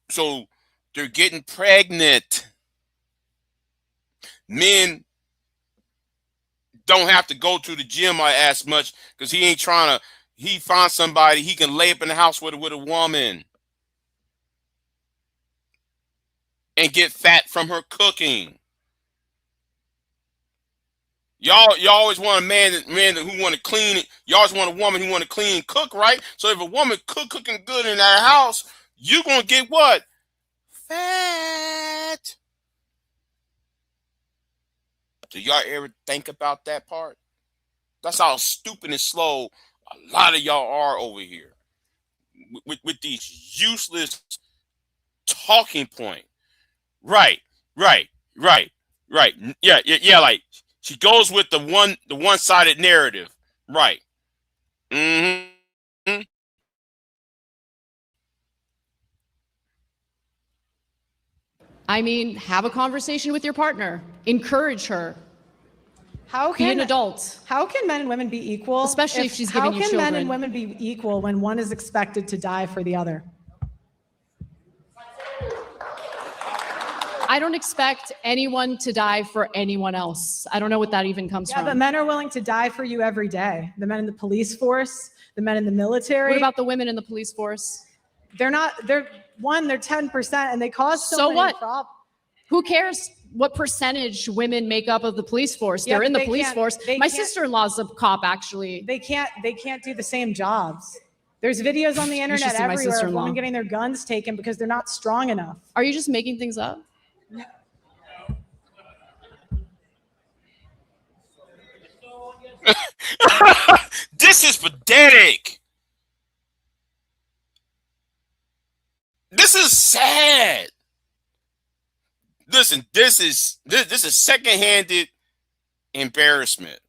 So they're getting pregnant. Men don't have to go to the gym as much because he finds somebody he can lay up in the house with a woman and get fat from her cooking. Y'all always want a man who want to clean it. You always want a woman who want to clean and cook, right? So if a woman cooking good in that house, you're gonna get what? Fat. Do y'all ever think about that part? That's how stupid and slow a lot of y'all are over here with these useless talking points. Right. Yeah. Like she goes with the one-sided narrative. Right. Mm-hmm. I mean, have a conversation with your partner. Encourage her. Be an adult. How can men and women be equal? Especially if she's giving you children. How can men and women be equal when one is expected to die for the other? I don't expect anyone to die for anyone else. I don't know what that even comes from. Yeah, but men are willing to die for you every day. The men in the police force, the men in the military. What about the women in the police force? They're 10% and they cause so many what? problems. Who cares what percentage women make up of the police force? Yeah, they're in the police force. My sister-in-law's a cop, actually. They can't do the same jobs. There's videos on the internet everywhere of women getting their guns taken because they're not strong enough. Are you just making things up? This is pathetic. This is sad. Listen, this is secondhanded embarrassment.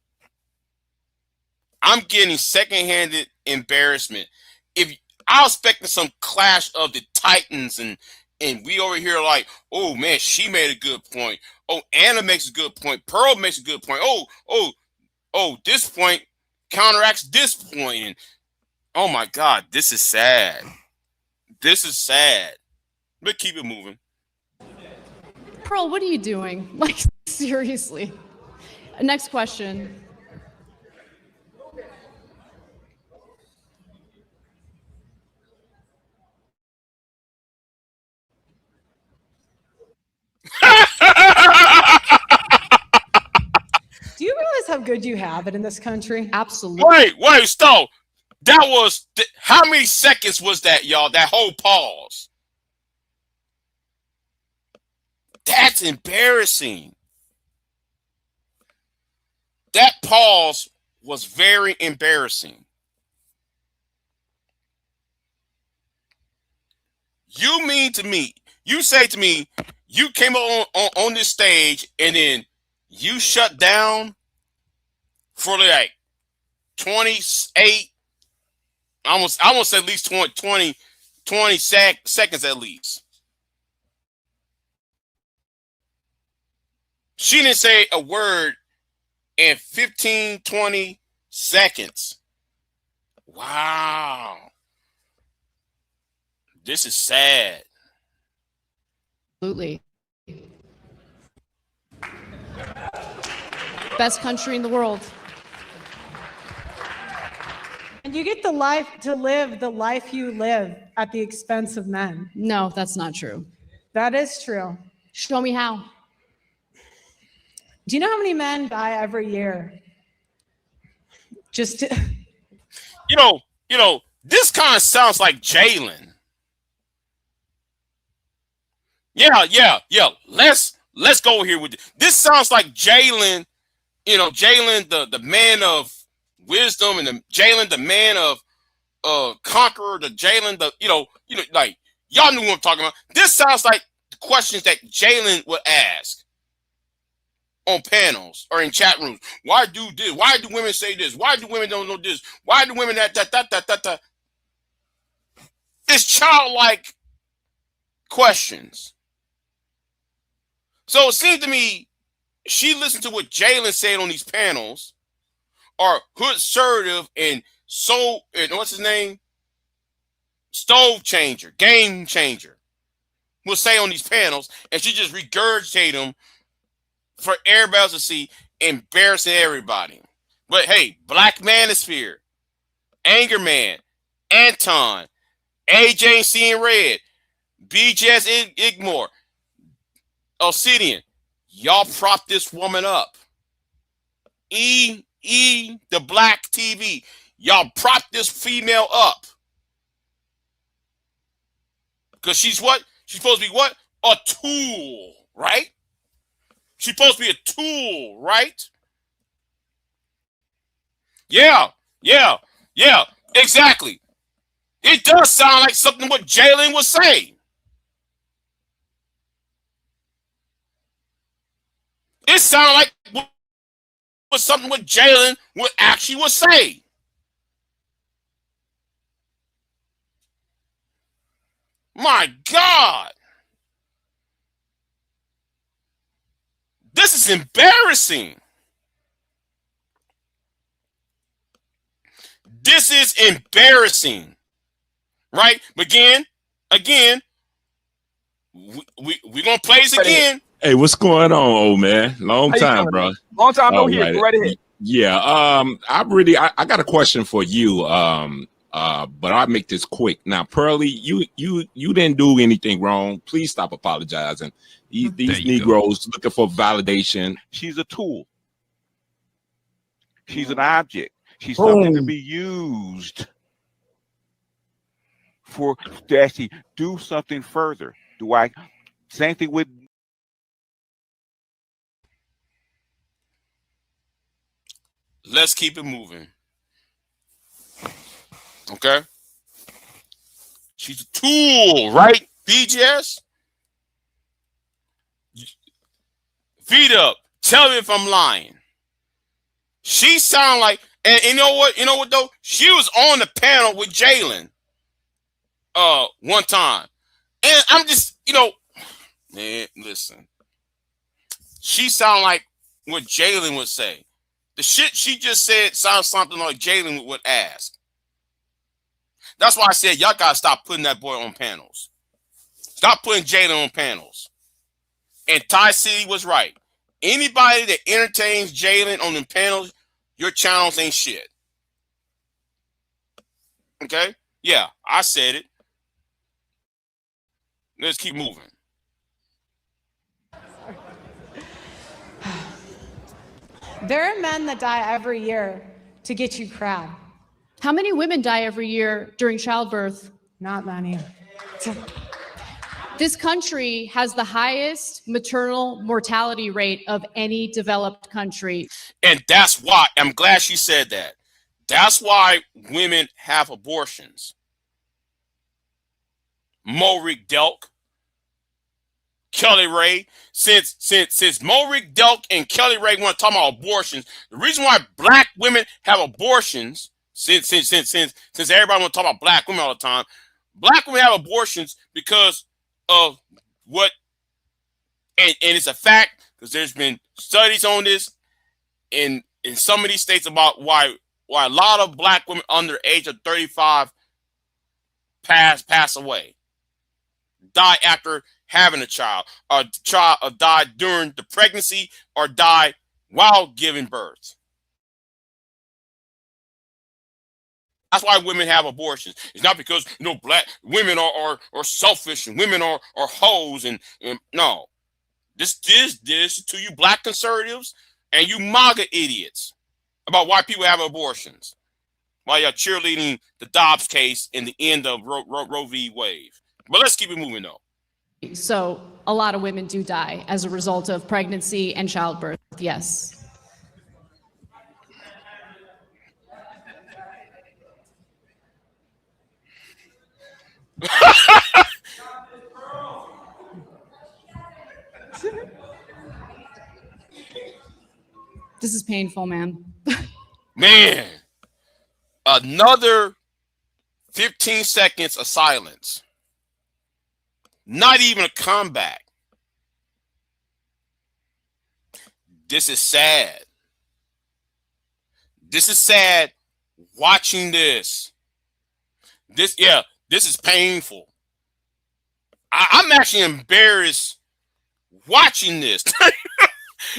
I'm getting secondhanded embarrassment. If I was expecting some clash of the titans and we over here like, oh man, she made a good point. Oh, Anna makes a good point. Pearl makes a good point. Oh, this point counteracts this point. And oh my God, this is sad. This is sad. But keep it moving. Pearl, what are you doing? Like, seriously. Next question. Do you realize how good you have it in this country? Absolutely. Wait, stop. That was how many seconds was that, y'all? That whole pause. That's embarrassing. That pause was very embarrassing. You mean to me, you say to me, you came on this stage and then you shut down for like 28, I want to say at least 20 seconds at least. She didn't say a word in 15, 20 seconds. Wow. This is sad. Absolutely. Best country in the world. And you get to live the life you live at the expense of men. No, that's not true. That is true. Show me how. Do you know how many men die every year? Just to... You know, this kind of sounds like Jalen. Yeah. Let's go here with this. Sounds like Jalen. You know, Jalen, the man of wisdom, and Jalen, the man of conqueror. The Jalen, like y'all knew what I'm talking about. This sounds like the questions that Jalen would ask on panels or in chat rooms. Why do this? Why do women say this? Why do women don't know this? Why do women that? It's childlike questions. So it seemed to me she listened to what Jalen said on these panels, or Hood Assertive and what's his name? Stove Changer, Game Changer will say on these panels, and she just regurgitated them for everybody else to see, embarrassing everybody. But hey, Black Manosphere, Anger Man, Anton, AJ ain't seeing red, BJ's Igmore, Obsidian, y'all prop this woman up. The Black TV, y'all prop this female up. Because she's what? She's supposed to be what? A tool, right? She's supposed to be a tool, right? Yeah, exactly. It does sound like something what Jalen was saying. It sounded like was something what Jalen would actually was saying. My God. This is embarrassing. This is embarrassing. Right? Again, we're going to play this again. Hey, what's going on, old man? Long time, bro. Long time no here. Go right ahead. Yeah. I got a question for you. But I'll make this quick. Now, Pearly, you didn't do anything wrong. Please stop apologizing. These Negroes looking for validation. She's a tool. She's an object. She's something to be used to actually do something further. Same thing with. Let's keep it moving. Okay? She's a tool, right? BGS? Feet up. Tell me if I'm lying. She sound like, and you know what though? She was on the panel with Jalen one time. And I'm just, man, listen. She sound like what Jalen would say. The shit she just said sounds something like Jalen would ask. That's why I said y'all gotta stop putting that boy on panels. Stop putting Jalen on panels. And Ty City was right. Anybody that entertains Jalen on the panels, your channels ain't shit. Okay? Yeah, I said it. Let's keep moving. There are men that die every year to get you crab. How many women die every year during childbirth? Not many. This country has the highest maternal mortality rate of any developed country. And that's why, I'm glad she said that. That's why women have abortions. Morik Delk, Kelly Ray, since Morik Delk and Kelly Ray want to talk about abortions, the reason why black women have abortions, since everybody want to talk about black women all the time, black women have abortions because of what, and it's a fact because there's been studies on this in some of these states about why a lot of black women under the age of 35 pass away, die after having a child, or die during the pregnancy, or die while giving birth. That's why women have abortions. It's not because black women are selfish and women are hoes and no. This to you black conservatives and you MAGA idiots about why people have abortions. While you're cheerleading the Dobbs case and the end of Roe v. Wade. But let's keep it moving though. So a lot of women do die as a result of pregnancy and childbirth. Yes. This is painful, man. Man, another 15 seconds of silence. Not even a comeback. This is sad. This is sad watching this. This is painful. I'm actually embarrassed watching this.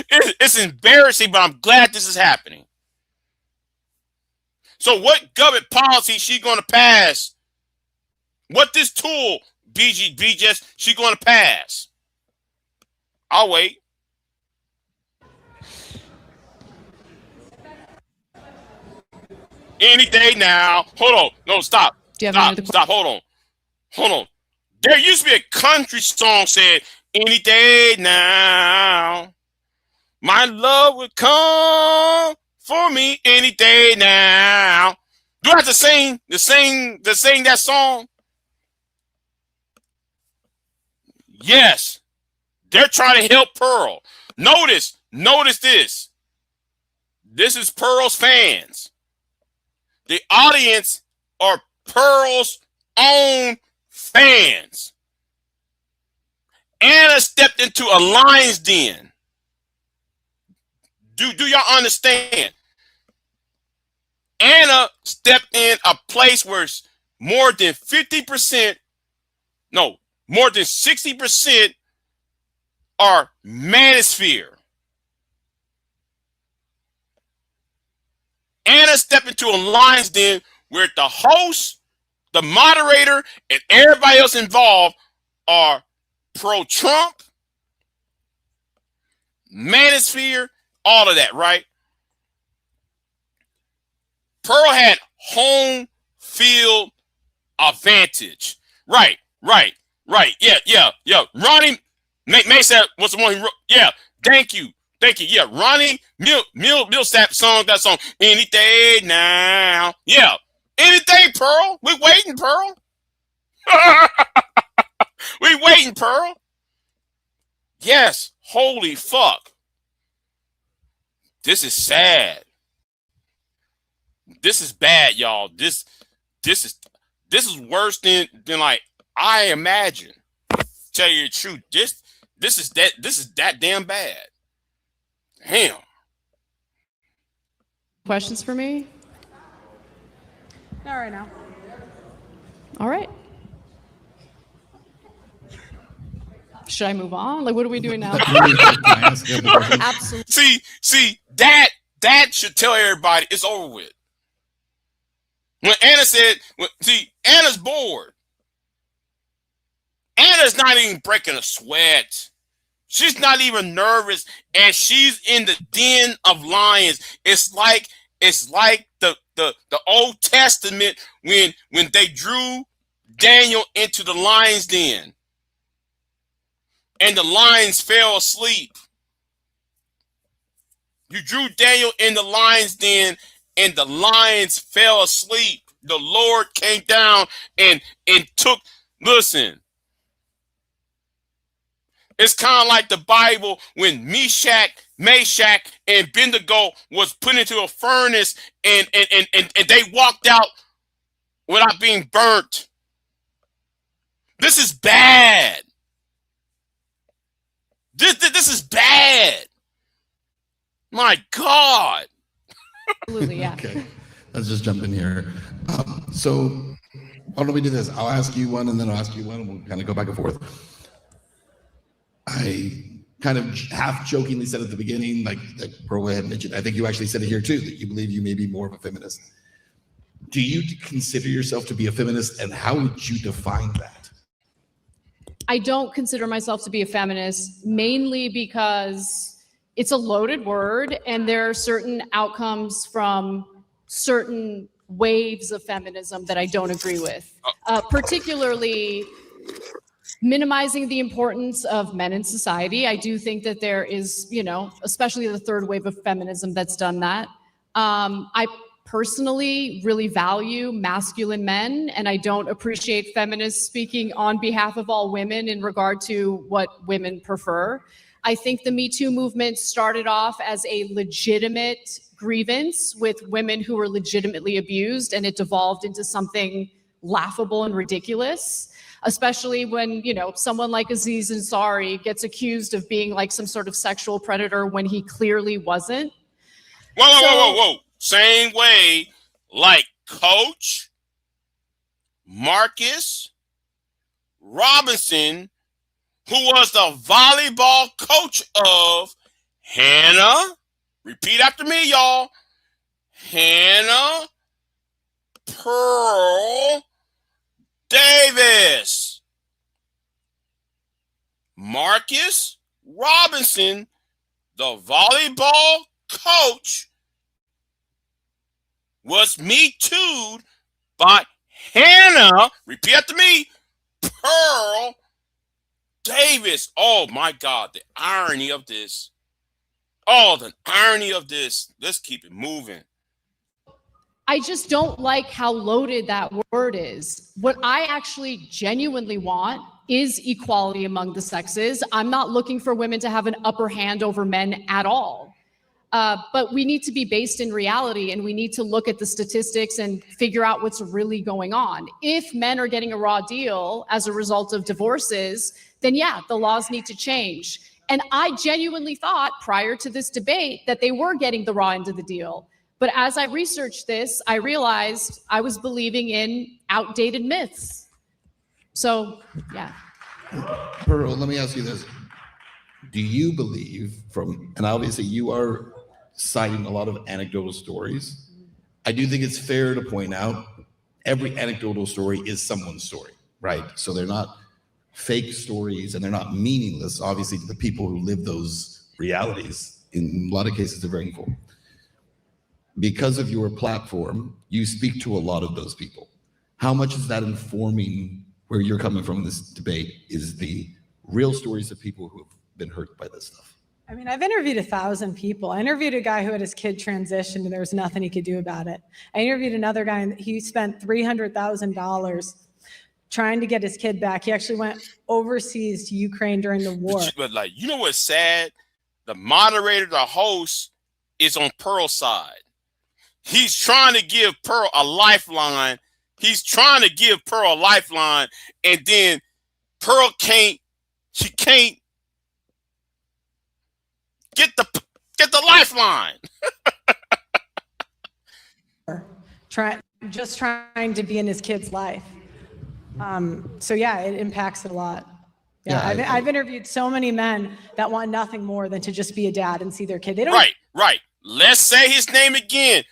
It's embarrassing, but I'm glad this is happening. So what government policy she going to pass? What this tool, BIGJ, she going to pass? I'll wait. Any day now. Hold on. No, stop. Stop. Hold on. There used to be a country song said, any day now. My love would come for me any day now. Do I have to sing that song? Yes. They're trying to help Pearl. Notice this. This is Pearl's fans. The audience are Pearl's own fans. Anna stepped into a lion's den. Do y'all understand? Anna stepped in a place where more than 50%, no, more than 60% are manosphere. Anna stepped into a lion's den where the host, the moderator, and everybody else involved are pro-Trump, manosphere, all of that, right? Pearl had home field advantage. Right. Yeah. Ronnie May said was the one who wrote. Yeah, thank you. Yeah, Ronnie Millsap song that song. Any day now. Yeah, any day, Pearl. We waiting, Pearl. We waiting, Pearl. Yes. Holy fuck. This is sad. This is bad, y'all. This is worse than like I imagine. Tell you the truth. This is that damn bad. Damn. Questions for me? Not right now. All right. Should I move on? Like, what are we doing now? Absolutely. See, that should tell everybody it's over with. When Anna said, Anna's bored. Anna's not even breaking a sweat. She's not even nervous, and she's in the den of lions. It's like the Old Testament when they drew Daniel into the lion's den, and the lions fell asleep. You drew Daniel in the lion's den, and the lions fell asleep. The Lord came down and took. Listen. It's kind of like the Bible when Meshach, and Abednego was put into a furnace and they walked out without being burnt. This is bad. This is bad. My God. Absolutely, yeah. Okay, let's just jump in here. So why don't we do this? I'll ask you one and then I'll ask you one and we'll kind of go back and forth. I kind of half jokingly said at the beginning, like Pearl had mentioned, I think you actually said it here too, that you believe you may be more of a feminist. Do you consider yourself to be a feminist, and how would you define that? I don't consider myself to be a feminist, mainly because it's a loaded word and there are certain outcomes from certain waves of feminism that I don't agree with, particularly minimizing the importance of men in society. I do think that there is, especially the third wave of feminism that's done that. I personally really value masculine men, and I don't appreciate feminists speaking on behalf of all women in regard to what women prefer. I think the Me Too movement started off as a legitimate grievance with women who were legitimately abused, and it devolved into something laughable and ridiculous. Especially when, someone like Aziz Ansari gets accused of being like some sort of sexual predator when he clearly wasn't. Whoa. Same way like Coach Marcus Robinson, who was the volleyball coach of Hannah, repeat after me, y'all, Hannah Pearl Davis. Marcus Robinson, the volleyball coach, was Me Too'd by Hannah, repeat after me, Pearl Davis. Oh my God, the irony of this. Oh, the irony of this. Let's keep it moving. I just don't like how loaded that word is. What I actually genuinely want is equality among the sexes. I'm not looking for women to have an upper hand over men at all. But we need to be based in reality, and we need to look at the statistics and figure out what's really going on. If men are getting a raw deal as a result of divorces, then yeah, the laws need to change. And I genuinely thought prior to this debate that they were getting the raw end of the deal. But as I researched this, I realized I was believing in outdated myths. So, yeah. Pearl, let me ask you this. Do you believe and obviously you are citing a lot of anecdotal stories. I do think it's fair to point out every anecdotal story is someone's story, right? So they're not fake stories and they're not meaningless, obviously, to the people who live those realities. In a lot of cases, they're very important. Because of your platform, you speak to a lot of those people. How much is that informing where you're coming from in this debate? Is the real stories of people who have been hurt by this stuff? I mean, I've interviewed 1,000 people. I interviewed a guy who had his kid transitioned and there was nothing he could do about it. I interviewed another guy and he spent $300,000 trying to get his kid back. He actually went overseas to Ukraine during the war. But like, you know what's sad? The moderator, the host, is on Pearl's side. He's trying to give Pearl a lifeline. And then Pearl can't get the lifeline. Just trying to be in his kid's life. So yeah, it impacts it a lot. Yeah, I've interviewed so many men that want nothing more than to just be a dad and see their kid. They don't. Right. Let's say his name again.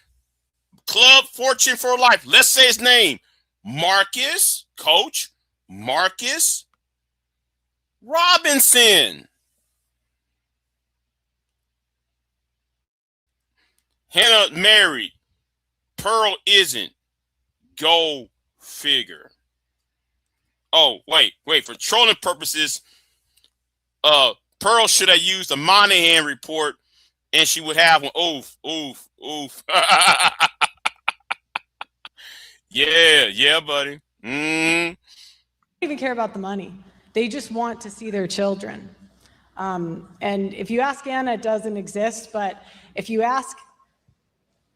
Club Fortune for Life. Let's say his name. Coach Marcus Robinson. Hannah married. Pearl isn't. Go figure. Oh, wait. For trolling purposes, Pearl should have used a Monahan report and she would have one. Oof. Yeah, buddy. Don't even care about the money. They just want to see their children. And if you ask Anna, it doesn't exist. But if you ask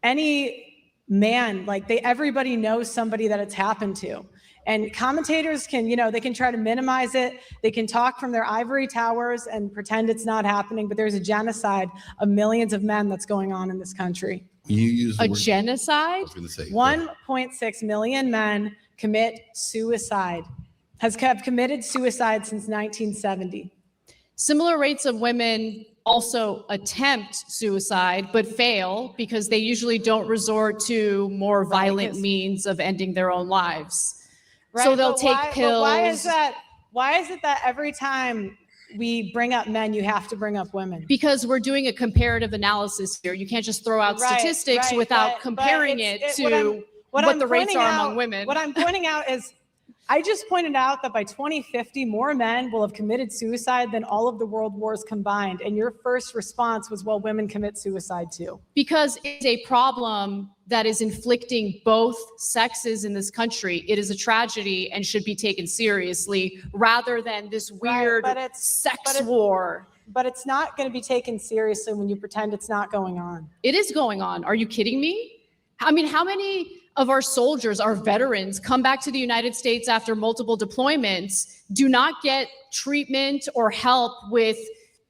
any man, like everybody knows somebody that it's happened to. And commentators can, they can try to minimize it. They can talk from their ivory towers and pretend it's not happening. But there's a genocide of millions of men that's going on in this country. You use a genocide? 1.6 million men commit suicide, have committed suicide since 1970. Similar rates of women also attempt suicide, but fail because they usually don't resort to more violent means of ending their own lives. Right, so they'll take pills. Why is it that every time we bring up men, you have to bring up women? Because we're doing a comparative analysis here. You can't just throw out statistics without comparing it to what the rates are among women. What I'm pointing out is, I just pointed out that by 2050, more men will have committed suicide than all of the world wars combined. And your first response was, well, women commit suicide too. Because it's a problem that is inflicting both sexes in this country. It is a tragedy and should be taken seriously rather than this weird sex war. But it's not going to be taken seriously when you pretend it's not going on. It is going on. Are you kidding me? I mean, how many of our soldiers, our veterans, come back to the United States after multiple deployments, do not get treatment or help with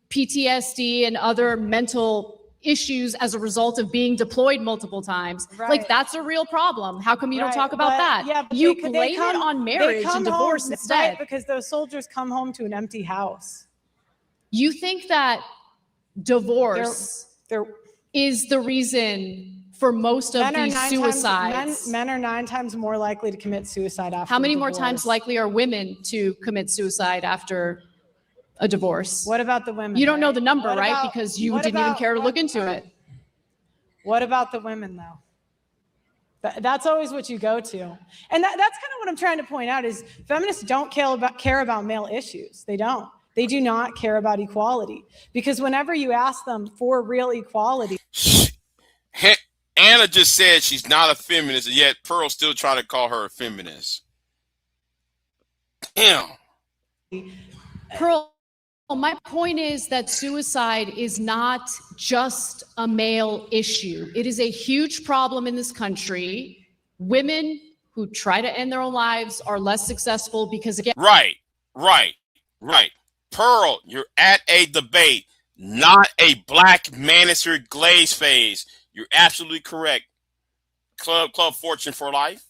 PTSD and other mental issues as a result of being deployed multiple times? Right. Like, that's a real problem. How come you don't talk about that? Yeah, but you blame it on marriage and divorce instead. Right, because those soldiers come home to an empty house. You think that divorce is the reason for most of these suicides? Men are 9 times more likely to commit suicide after How many divorce. more times likely are women to commit suicide after a divorce? What about the women? You don't know the number, right? Because you didn't even care to look into it. What about the women, though? That's always what you go to. And that's kind of what I'm trying to point out is feminists don't care about male issues. They don't. They do not care about equality. Because whenever you ask them for real equality, Anna just said she's not a feminist, and yet Pearl's still trying to call her a feminist. Damn. Pearl, my point is that suicide is not just a male issue. It is a huge problem in this country. Women who try to end their own lives are less successful because, again... Right. Pearl, you're at a debate, not a black manicured glaze phase. You're absolutely correct. Club Fortune for life.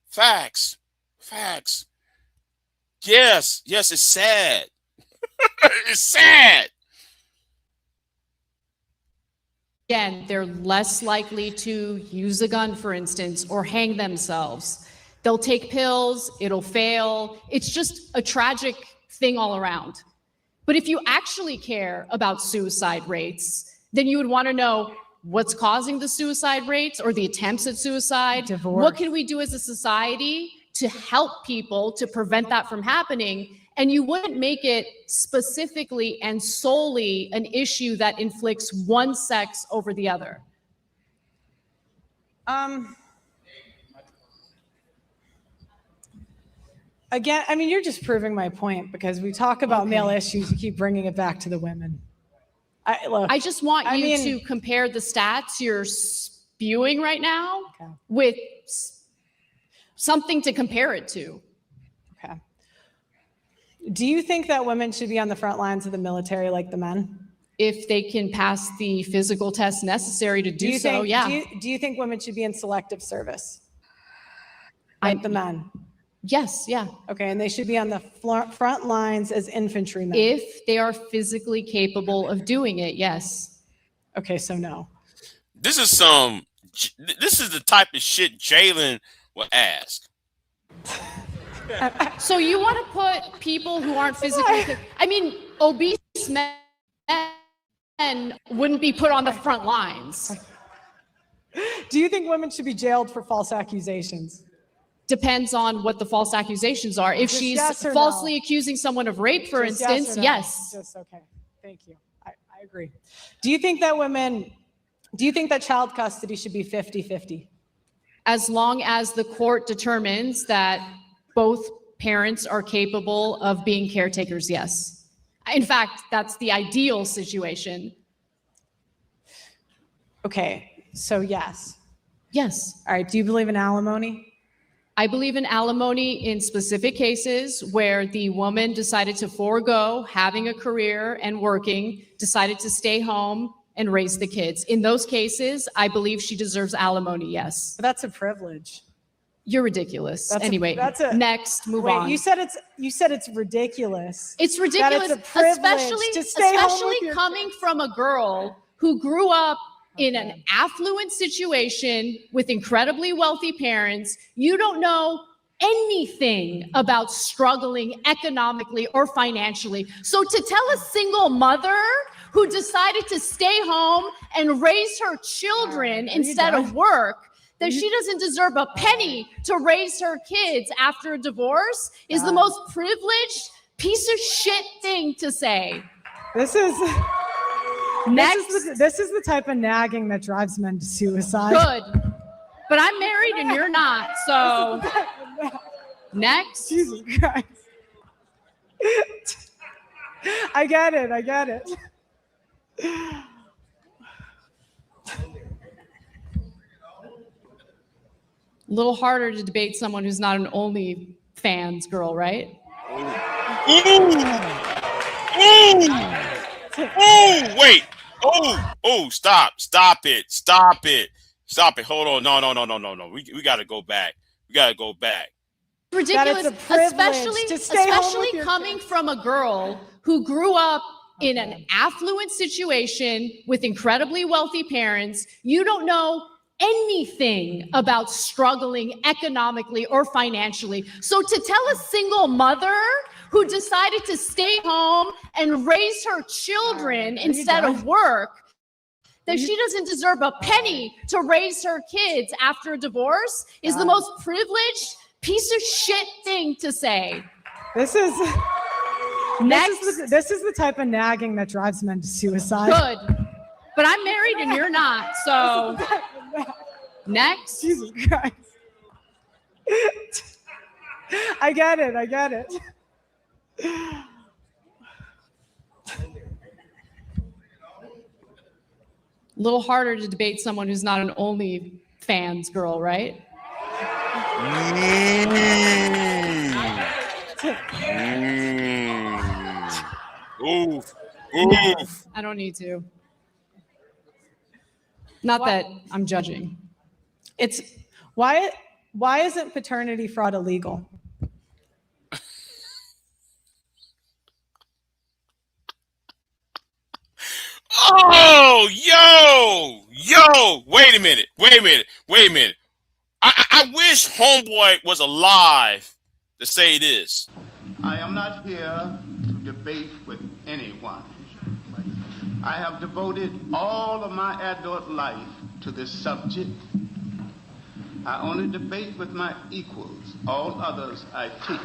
Facts. Yes, it's sad. It's sad. Again, they're less likely to use a gun, for instance, or hang themselves. They'll take pills, it'll fail. It's just a tragic thing all around. But if you actually care about suicide rates, then you would want to know what's causing the suicide rates or the attempts at suicide. Divorce. What can we do as a society to help people to prevent that from happening? And you wouldn't make it specifically and solely an issue that inflicts one sex over the other. Again, I mean, you're just proving my point because we talk about male issues, you keep bringing it back to the women. I just want you to compare the stats you're spewing right now with something to compare it to. Okay. Do you think that women should be on the front lines of the military like the men? If they can pass the physical tests necessary to do so, yeah. Do you think women should be in selective service like the men? Yes, yeah. Okay, and they should be on the front lines as infantrymen. If they are physically capable of doing it, yes. Okay, so no. This is the type of shit Jalen will ask. So you want to put people who aren't physically, I mean, obese men wouldn't be put on the front lines. Do you think women should be jailed for false accusations? Depends on what the false accusations are. If Just she's yes or falsely no? accusing someone of rape, for Just yes instance, or no? yes. Just okay. Thank you. I agree. Do you think that child custody should be 50-50? As long as the court determines that both parents are capable of being caretakers, yes. In fact, that's the ideal situation. Okay, so yes. Yes. All right, do you believe in alimony? I believe in alimony in specific cases where the woman decided to forego having a career and working, decided to stay home and raise the kids. In those cases, I believe she deserves alimony, yes. But that's a privilege. You're ridiculous. Anyway, next, move on. You said it's ridiculous. It's ridiculous, That it's a privilege especially, to stay home especially with your coming from a girl who grew up in an affluent situation with incredibly wealthy parents. You don't know anything about struggling economically or financially. So to tell a single mother who decided to stay home and raise her children instead of work, that she doesn't deserve a penny to raise her kids after a divorce is the most privileged piece of shit thing to say. This is Next. this is the type of nagging that drives men to suicide. Good. But I'm married and you're not, so next. Jesus Christ. I get it. A little harder to debate someone who's not an OnlyFans girl, right? Wait. Stop it. Hold on. No. We got to go back. Ridiculous, That it's a privilege to stay home especially with your coming from a girl who grew up in an affluent situation with incredibly wealthy parents. You don't know anything about struggling economically or financially. So to tell a single mother who decided to stay home and raise her children instead of work, that she doesn't deserve a penny to raise her kids after a divorce is the most privileged piece of shit thing to say. This is Next. this is the type of nagging that drives men to suicide. Good. But I'm married and you're not, so next. Jesus Christ. I get it. A little harder to debate someone who's not an OnlyFans girl, right? Oof. I don't need to. Not that I'm judging. It's why isn't paternity fraud illegal? Oh, yo, wait a minute. I wish Homeboy was alive to say this. I am not here to debate with anyone. I have devoted all of my adult life to this subject. I only debate with my equals. All others I teach.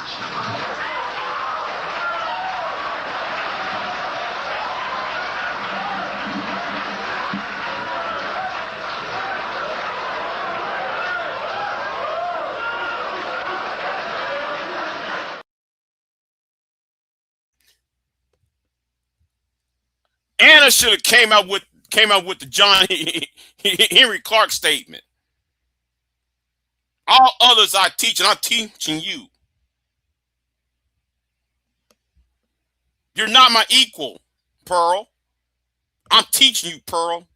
Anna should have came out with the John Henry Clark statement. All others I teach, and I'm teaching you. You're not my equal, Pearl. I'm teaching you, Pearl.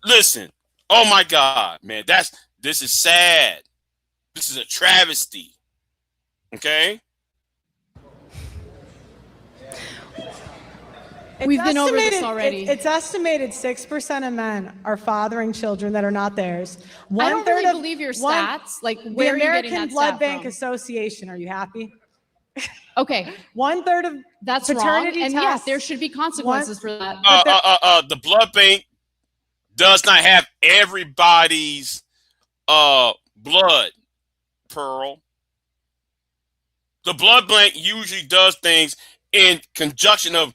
Listen. Oh my God, man. This is sad. This is a travesty. Okay? We've been over this already. It's estimated 6% of men are fathering children that are not theirs. I don't really believe your stats. Like, where are you getting that American Blood stat Bank from? Association. Are you happy? Okay. 1/3 of That's wrong. paternity And tests. yes, there should be consequences for that. The blood bank does not have everybody's blood, Pearl. The blood bank usually does things in conjunction of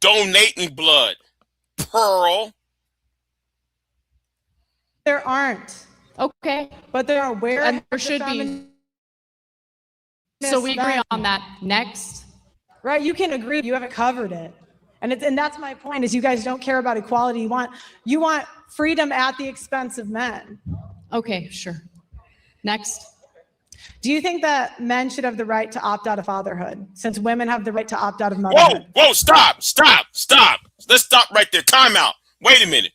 donating blood, Pearl. There aren't. Okay. But there are where and there should be. So we agree on that. Next. Right, you can agree, you haven't covered it. And that's my point, is you guys don't care about equality. You want freedom at the expense of men. Okay, sure. Next. Do you think that men should have the right to opt out of fatherhood, since women have the right to opt out of motherhood? Whoa, stop. Let's stop right there. Time out. Wait a minute.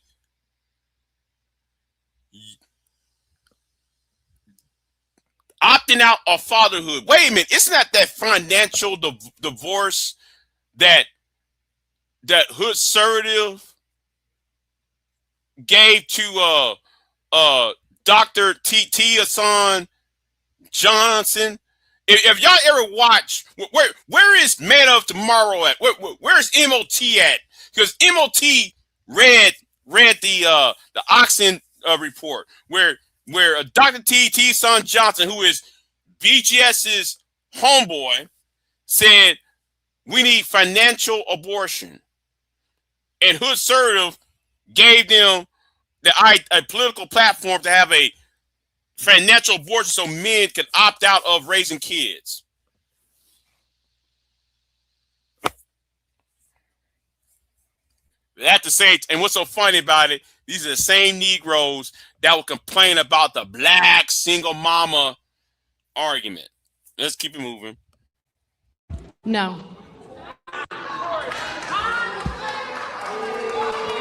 Opting out of fatherhood. Wait a minute. Isn't that financial divorce that Hood Surrative gave to Dr. Tia Son Johnson? If y'all ever watch, where is Man of Tomorrow at? Where's MOT at? Because MOT read the Oxen report where Dr. Tia Son Johnson, who is BGS's homeboy, said we need financial abortion, and Hood Surrative gave them a political platform to have a financial abortion so men could opt out of raising kids. They have to say, and what's so funny about it, these are the same Negroes that will complain about the black single mama argument. Let's keep it moving. No.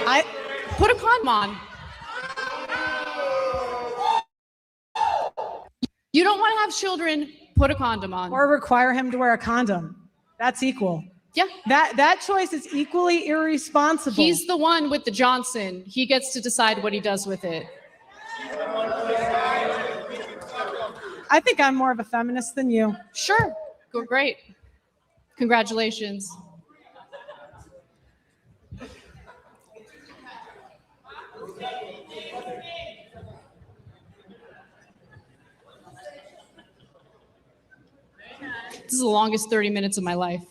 I put a condom on. You don't want to have children, put a condom on. Or require him to wear a condom. That's equal. Yeah. That choice is equally irresponsible. He's the one with the Johnson. He gets to decide what he does with it. I think I'm more of a feminist than you. Sure. Go great. Congratulations. This is the longest 30 minutes of my life.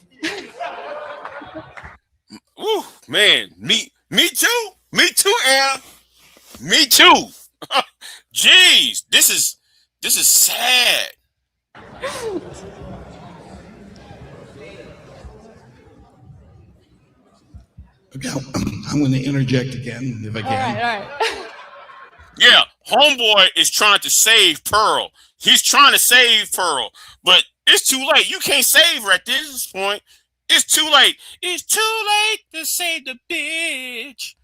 Woo, man, me too, Anna, me too. Jeez, this is sad. Okay, I'm going to interject again if I can. All right. Yeah, homeboy is trying to save Pearl. He's trying to save Pearl, but it's too late. You can't save her at this point. It's too late. It's too late to save the bitch.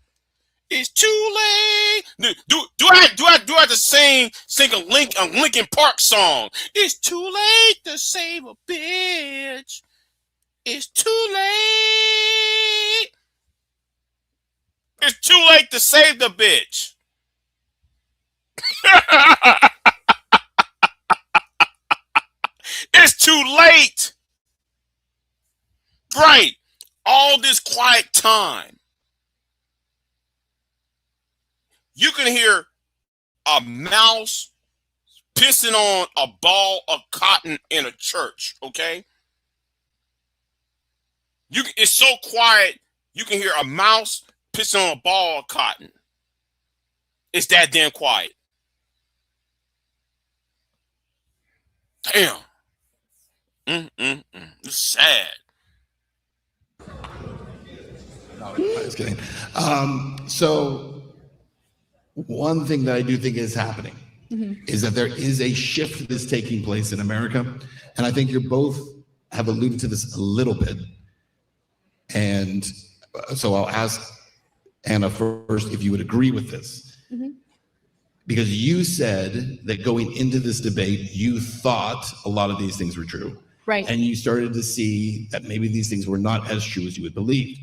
It's too late. Do I have to sing a Linkin Park song? It's too late to save a bitch. It's too late. It's too late to save the bitch. It's too late. Right. All this quiet time. You can hear a mouse pissing on a ball of cotton in a church, okay? It's so quiet, you can hear a mouse pissing on a ball of cotton. It's that damn quiet. Damn. It's sad. No, I'm just kidding. So one thing that I do think is happening is that there is a shift that's taking place in America. And I think you both have alluded to this a little bit. And so I'll ask Anna first if you would agree with this. Because you said that going into this debate, you thought a lot of these things were true. Right. And you started to see that maybe these things were not as true as you had believed.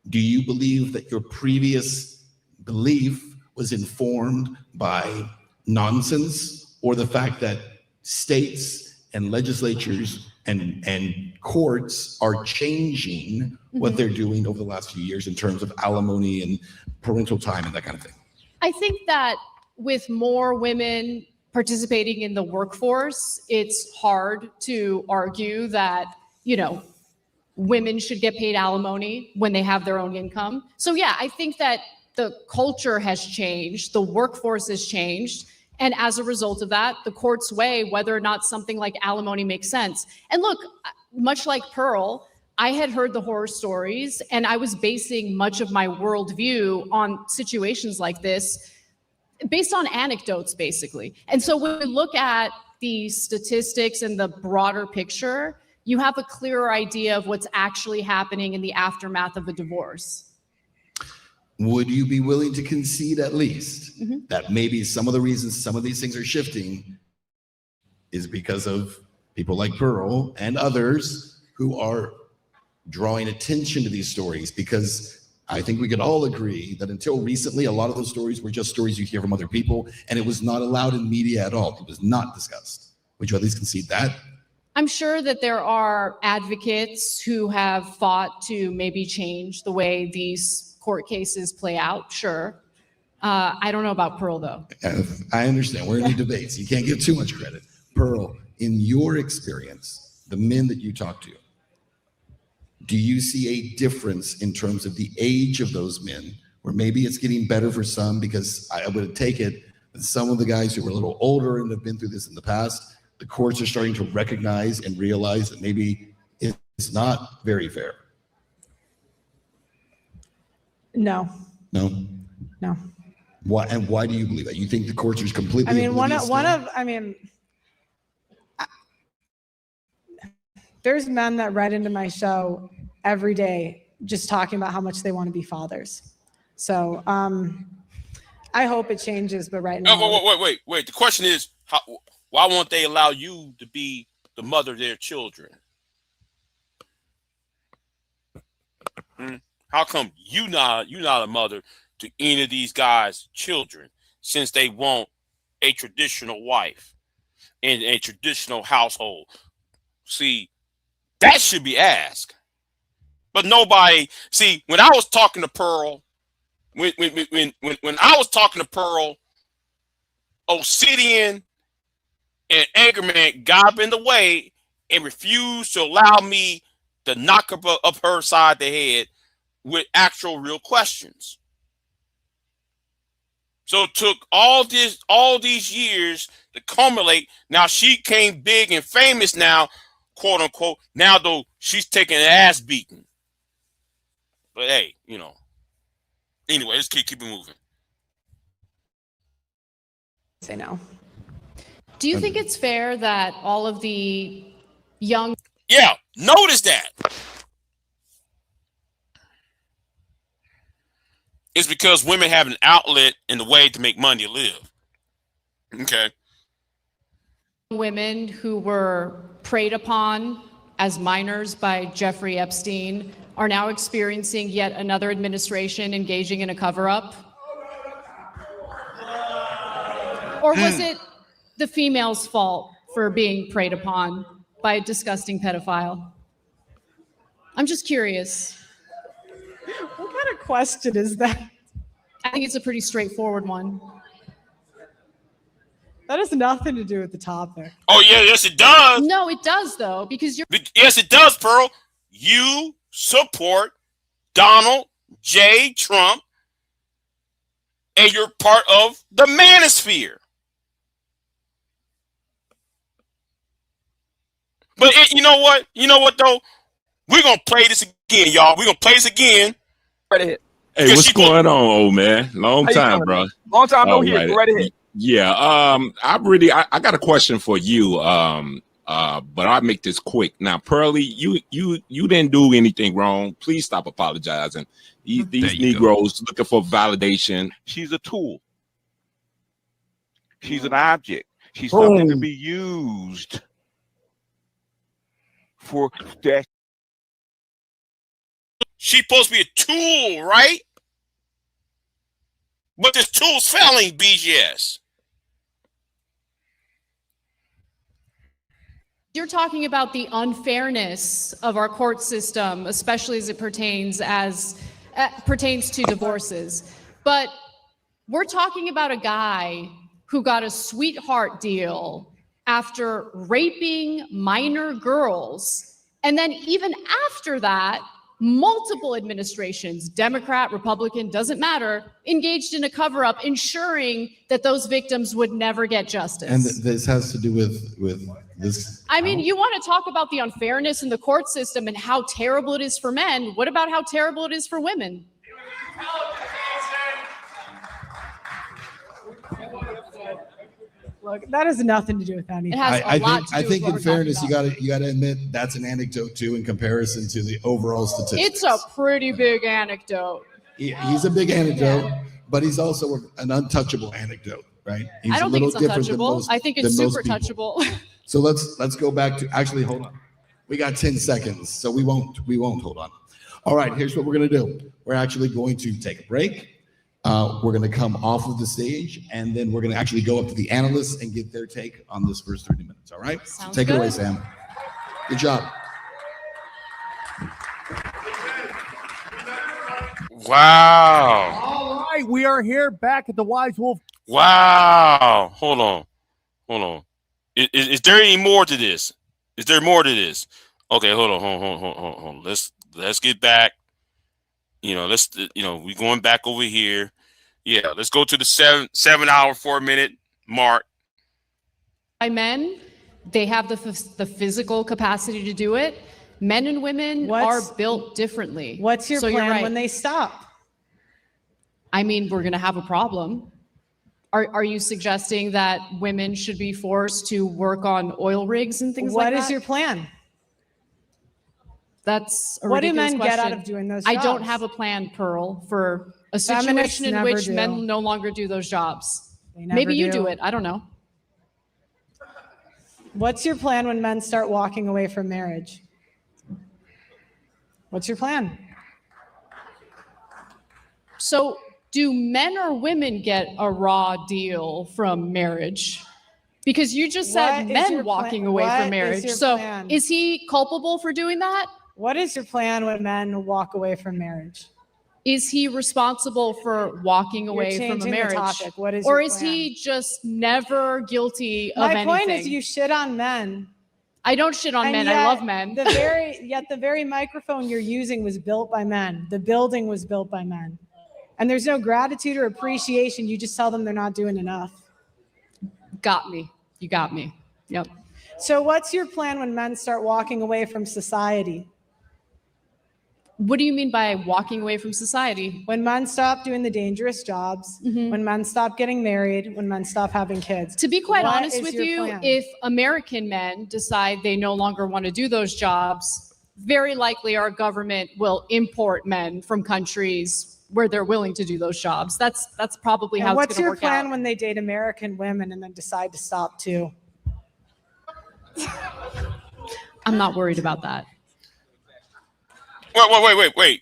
Do you believe that your previous belief was informed by nonsense, or the fact that states and legislatures and courts are changing what they're doing over the last few years in terms of alimony and parental time and that kind of thing. I think that with more women participating in the workforce, it's hard to argue that, you know, women should get paid alimony when they have their own income. So yeah, I think that the culture has changed, the workforce has changed. And as a result of that, the courts weigh whether or not something like alimony makes sense. And look, much like Pearl, I had heard the horror stories and I was basing much of my worldview on situations like this based on anecdotes, basically. And so when we look at the statistics and the broader picture, you have a clearer idea of what's actually happening in the aftermath of a divorce. Would you be willing to concede at least that maybe some of the reasons some of these things are shifting is because of people like Pearl and others who are drawing attention to these stories? Because I think we could all agree that until recently, a lot of those stories were just stories you hear from other people, and it was not allowed in media at all. It was not discussed. Would you at least concede that? I'm sure that there are advocates who have fought to maybe change the way these court cases play out. Sure. I don't know about Pearl, though. I understand. We're in the debates. You can't give too much credit. Pearl, in your experience, the men that you talk to, do you see a difference in terms of the age of those men, where maybe it's getting better for some? Because I would take it that some of the guys who were a little older and have been through this in the past, the courts are starting to recognize and realize that maybe it's not very fair. No. No? No. Why, and why do you believe that? You think the courts are completely there's men that write into my show every day just talking about how much they want to be fathers. So I hope it changes, but right now. Wait. The question is, why won't they allow you to be the mother of their children? How come you're not a mother to any of these guys' children, since they want a traditional wife in a traditional household? See, that should be asked. But nobody, see, when I was talking to Pearl, when I was talking to Pearl, Obsidian and Anchorman got up in the way and refused to allow me to knock up her side of the head with actual real questions. So it took all these years to culminate. Now she came big and famous now, quote unquote. Now though, she's taking an ass beating. But hey, you know. Anyway, let's keep it moving. Say no. Do you think it's fair that all of the young... Yeah, notice that. It's because women have an outlet and a way to make money to live. Okay. Women who were preyed upon as minors by Jeffrey Epstein are now experiencing yet another administration engaging in a cover-up? Or was it the female's fault for being preyed upon by a disgusting pedophile? I'm just curious. What kind of question is that? I think it's a pretty straightforward one. That has nothing to do with the topic. Oh, yeah, yes, it does. No, it does, though, because you're... Yes, it does, Pearl. You support Donald J. Trump, and you're part of the manosphere. But you know what? You know what, though? We're going to play this again, y'all. We're going to play this again. Right ahead. Hey, what's going on, old man? Long time, bro. Long time no hear. Right ahead. Yeah, I got a question for you. But I'll make this quick. Now, Pearly, you didn't do anything wrong. Please stop apologizing. These Negroes looking for validation. She's a tool. She's an object. She's something to be used for that. She's supposed to be a tool, right? But this tool's failing, BGS. You're talking about the unfairness of our court system, especially as it pertains to divorces. But we're talking about a guy who got a sweetheart deal after raping minor girls. And then even after that, multiple administrations, Democrat, Republican, doesn't matter, engaged in a cover-up, ensuring that those victims would never get justice. And this has to do with this. I mean, you want to talk about the unfairness in the court system and how terrible it is for men. What about how terrible it is for women? Look, that has nothing to do with anything. It has a lot to do I with think what in we're fairness, you talking gotta admit that's an anecdote too in comparison to the overall statistics. It's a pretty big anecdote. He's a big anecdote, but he's also an untouchable anecdote, right? He's I don't think it's untouchable. I think it's super touchable. So let's go back to, actually, hold on. We got 10 seconds, so we won't hold on. All right, here's what we're gonna do. We're actually going to take a break. We're going to come off of the stage, and then we're going to actually go up to the analysts and get their take on this first 30 minutes. All right? So take it away, Sam. Good job. Wow. All right, we are here back at the Wise Wolf. Wow. Hold on. Is there any more to this? Is there more to this? Okay, hold on. Let's get back. We're going back over here. Yeah, let's go to the 7 hour, 4 minute mark. By men, they have the physical capacity to do it. Men and women are built differently. What's your plan when they stop? I mean, we're going to have a problem. Are you suggesting that women should be forced to work on oil rigs and things like that? What is your plan? That's a what do ridiculous men question. get out of doing those jobs? I don't have a plan, Pearl, for a situation in which men no longer do those jobs. Maybe you do it. I don't know. What's your plan when men start walking away from marriage? What's your plan? So do men or women get a raw deal from marriage? Because you just said men walking away from marriage. So is he culpable for doing that? What is your plan when men walk away from marriage? Is he responsible for walking away from a marriage? What is or your is plan? he just never guilty of anything? My point is you shit on men. I don't shit on men. I love men. Yet the very microphone you're using was built by men. The building was built by men. And there's no gratitude or appreciation. You just tell them they're not doing enough. Got me. You got me. Yep. So what's your plan when men start walking away from society? What do you mean by walking away from society? When men stop doing the dangerous jobs, when men stop getting married, when men stop having kids. To be quite honest with you, if American men decide they no longer want to do those jobs, very likely our government will import men from countries where they're willing to do those jobs. That's probably how it's going to work out. What's your plan when they date American women and then decide to stop too? I'm not worried about that. Wait.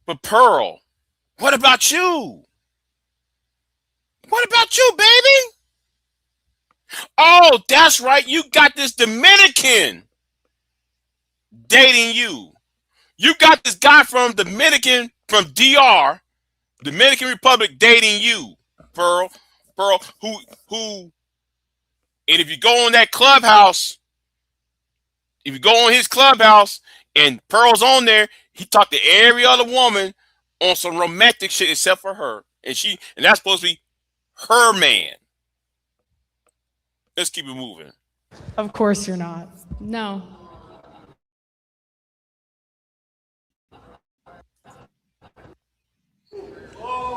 But Pearl, what about you? What about you, baby? Oh, that's right. You got this Dominican dating you. You got this guy from Dominican, from DR, Dominican Republic dating you, Pearl, who, and if you go on that clubhouse, if you go on his clubhouse and Pearl's on there, he talked to every other woman on some romantic shit except for her. And that's supposed to be her man. Let's keep it moving. Of course you're not. No.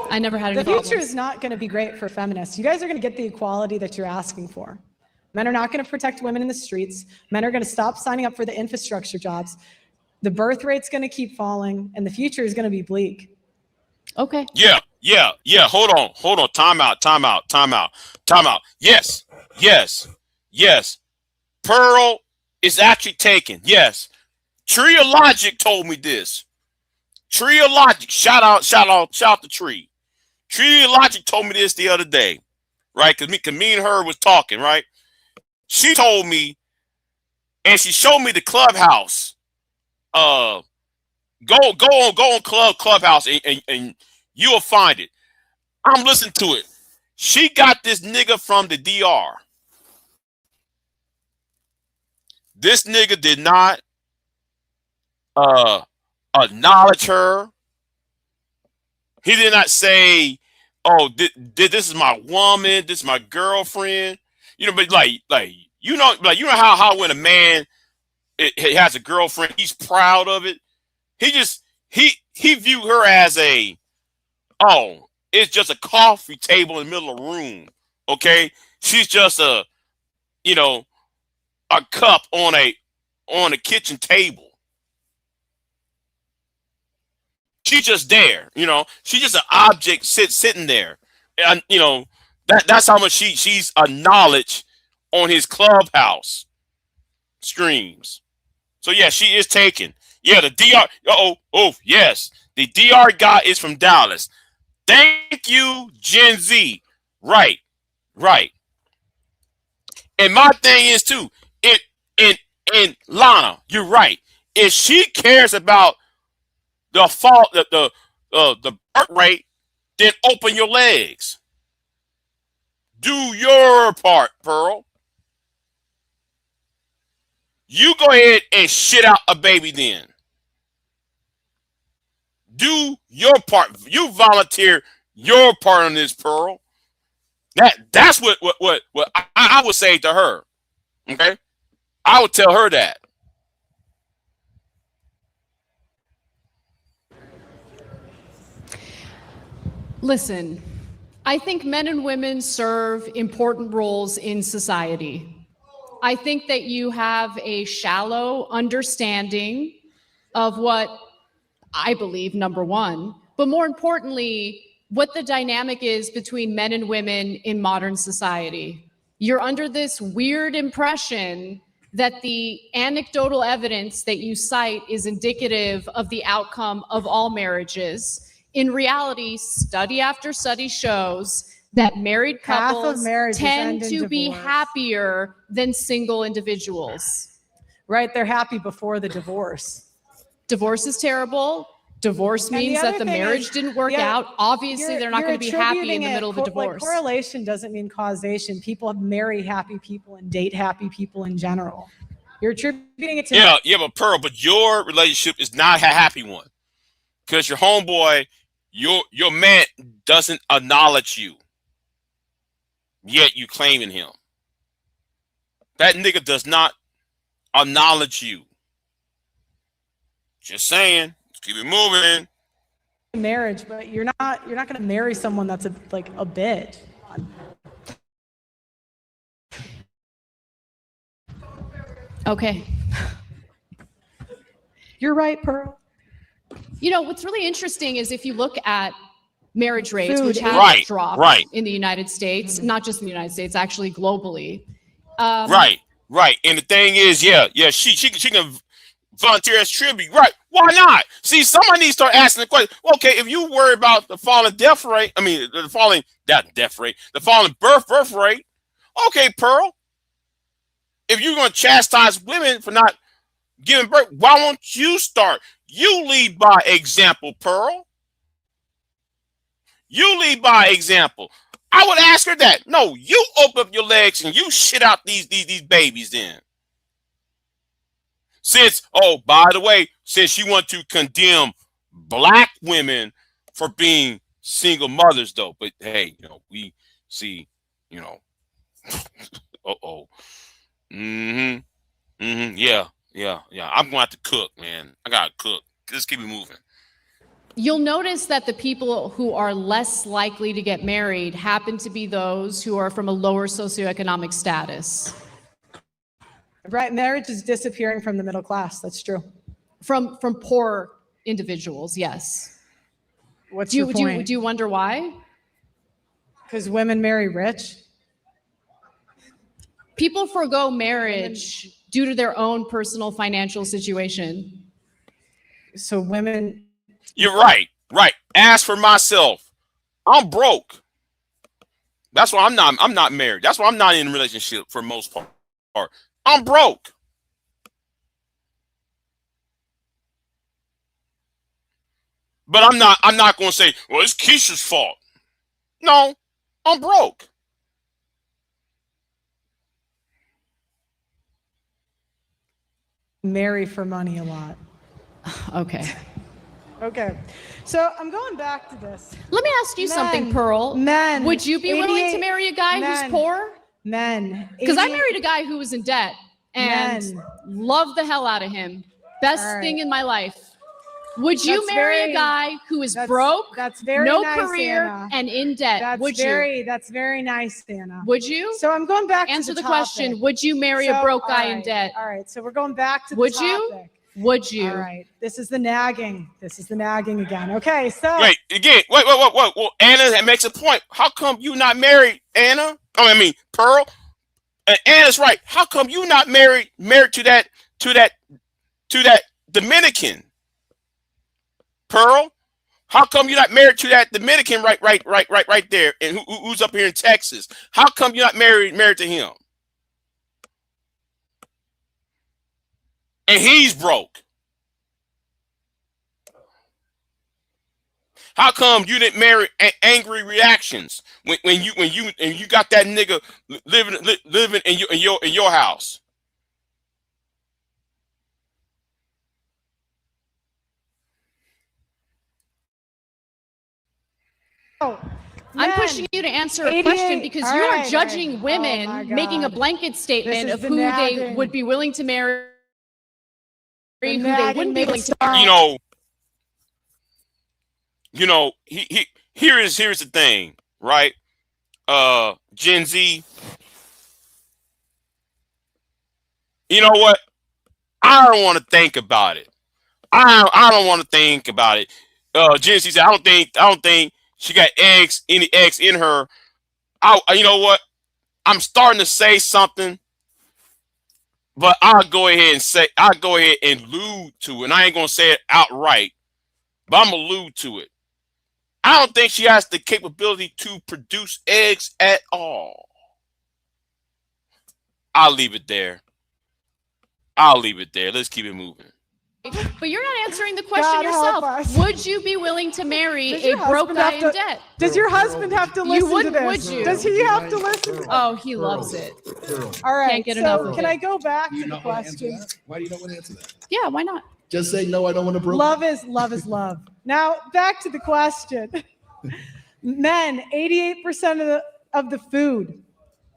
I never had any The future is not going to be great for feminists. You guys are going to get the equality that you're asking for. Men are not going to protect women in the streets. Men are going to stop signing up for the infrastructure jobs. The birth rate's going to keep falling, and the future is going to be bleak. Okay. Yeah. Hold on. Time out. Yes. Pearl is actually taken. Yes. Tree of Logic told me this. Tree of Logic. Shout out to Tree. Tree of Logic told me this the other day, right? Because me and her was talking, right? she told me, and she showed me the Clubhouse. Go on Clubhouse and you'll find it. I'm listening to it. She got this nigga from the DR. This nigga did not acknowledge her. He did not say, "Oh, this is my woman. This is my girlfriend." You know, but like you know how when a man he has a girlfriend, he's proud of it. He viewed her as it's just a coffee table in the middle of the room. Okay, she's just a cup on a kitchen table. She's just there, she's just an object sitting there. And that's how much she's acknowledged on his Clubhouse streams. So yeah, she is taken. Yeah, the DR. Yes, the DR guy is from Dallas. Thank you, Gen Z. Right. And my thing is too, in Lana, you're right. If she cares about the birth rate, then open your legs. Do your part, Pearl. You go ahead and shit out a baby then. Do your part. You volunteer your part on this, Pearl. That's what I would say to her. Okay? I would tell her that. Listen, I think men and women serve important roles in society. I think that you have a shallow understanding of what I believe, number one, but more importantly, what the dynamic is between men and women in modern society. You're under this weird impression that the anecdotal evidence that you cite is indicative of the outcome of all marriages. In reality, study after study shows that married couples tend to be happier than single individuals. Right, they're happy before the divorce. Divorce is terrible. Divorce means that the marriage didn't work out. Obviously, they're not going to be happy in the middle of a divorce. Correlation doesn't mean causation. People marry happy people and date happy people in general. You're attributing it to yeah, but Pearl, but your relationship is not a happy one because your homeboy, your man doesn't acknowledge you. Yet you claiming him. That nigga does not acknowledge you. Just saying. Let's keep it moving. Marriage, but you're not going to marry someone that's a bit. Okay. You're right, Pearl. What's really interesting is if you look at marriage rates, which have dropped in the United States, not just in the United States, actually globally. Right. And the thing is, she can volunteer as tribute. Right. Why not? See, somebody needs to start asking the question. Okay, if you worry about the falling death rate, the falling birth rate. Okay, Pearl. If you're going to chastise women for not giving birth, why won't you start? You lead by example, Pearl. You lead by example. I would ask her that. No, you open up your legs and you shit out these babies then. By the way, since you want to condemn black women for being single mothers, though, but hey, we see, yeah. I'm going to have to cook, man. I got to cook. Just keep it moving. You'll notice that the people who are less likely to get married happen to be those who are from a lower socioeconomic status. Right, marriage is disappearing from the middle class. That's true. From poor individuals, yes. What's your point? Do you wonder why? Because women marry rich. People forego marriage due to their own personal financial situation. So women. You're right. As for myself, I'm broke. That's why I'm not married. That's why I'm not in a relationship for most part. I'm broke. But I'm not going to say, well, it's Keisha's fault. No, I'm broke. Marry for money a lot. Okay. Okay. So I'm going back to this. Let me ask you something, Pearl. Men. Would you be willing to marry a guy who's poor? Men. Because I married a guy who was in debt and loved the hell out of him. Best thing in my life. Would you marry a guy who is broke, that's very no nice, career, Anna. and in debt? Would you? That's very nice, Anna. Would you? So I'm going back Answer to the question. Would you marry a broke guy in debt? All right. So we're going back to the Would topic. you? Would you? All right. This is the nagging. This is the nagging again. Okay. So Wait, again. Wait. Well, Anna makes a point. How come you not married, Anna? I mean, Pearl. And Anna's right. How come you not married to that Dominican? Pearl, how come you're not married to that Dominican right there, and who's up here in Texas? How come you're not married to him? And he's broke. How come you didn't marry angry reactions when you got that nigga living in your house? I'm pushing you to answer a question because you are judging women making a blanket statement of who they would be willing to marry, who they wouldn't be willing to marry. Here's the thing, right? Gen Z. You know what? I don't want to think about it. I don't want to think about it. Gen Z said, I don't think she got any eggs in her. You know what? I'm starting to say something, but I'll go ahead and allude to it. And I ain't gonna say it outright, but I'm gonna allude to it. I don't think she has the capability to produce eggs at all. I'll leave it there. Let's keep it moving. But you're not answering the question yourself. Would you be willing to marry a broke guy in debt? Does your husband have to listen to this? Would you? Does he have to listen to this? Oh, he loves it. All right. Can't get enough of Can it. I go back to the question? Why do you not want to answer that? Yeah, why not? Just say no, I don't want to broke. Love is love. Now back to the question. Men, 88% of the food.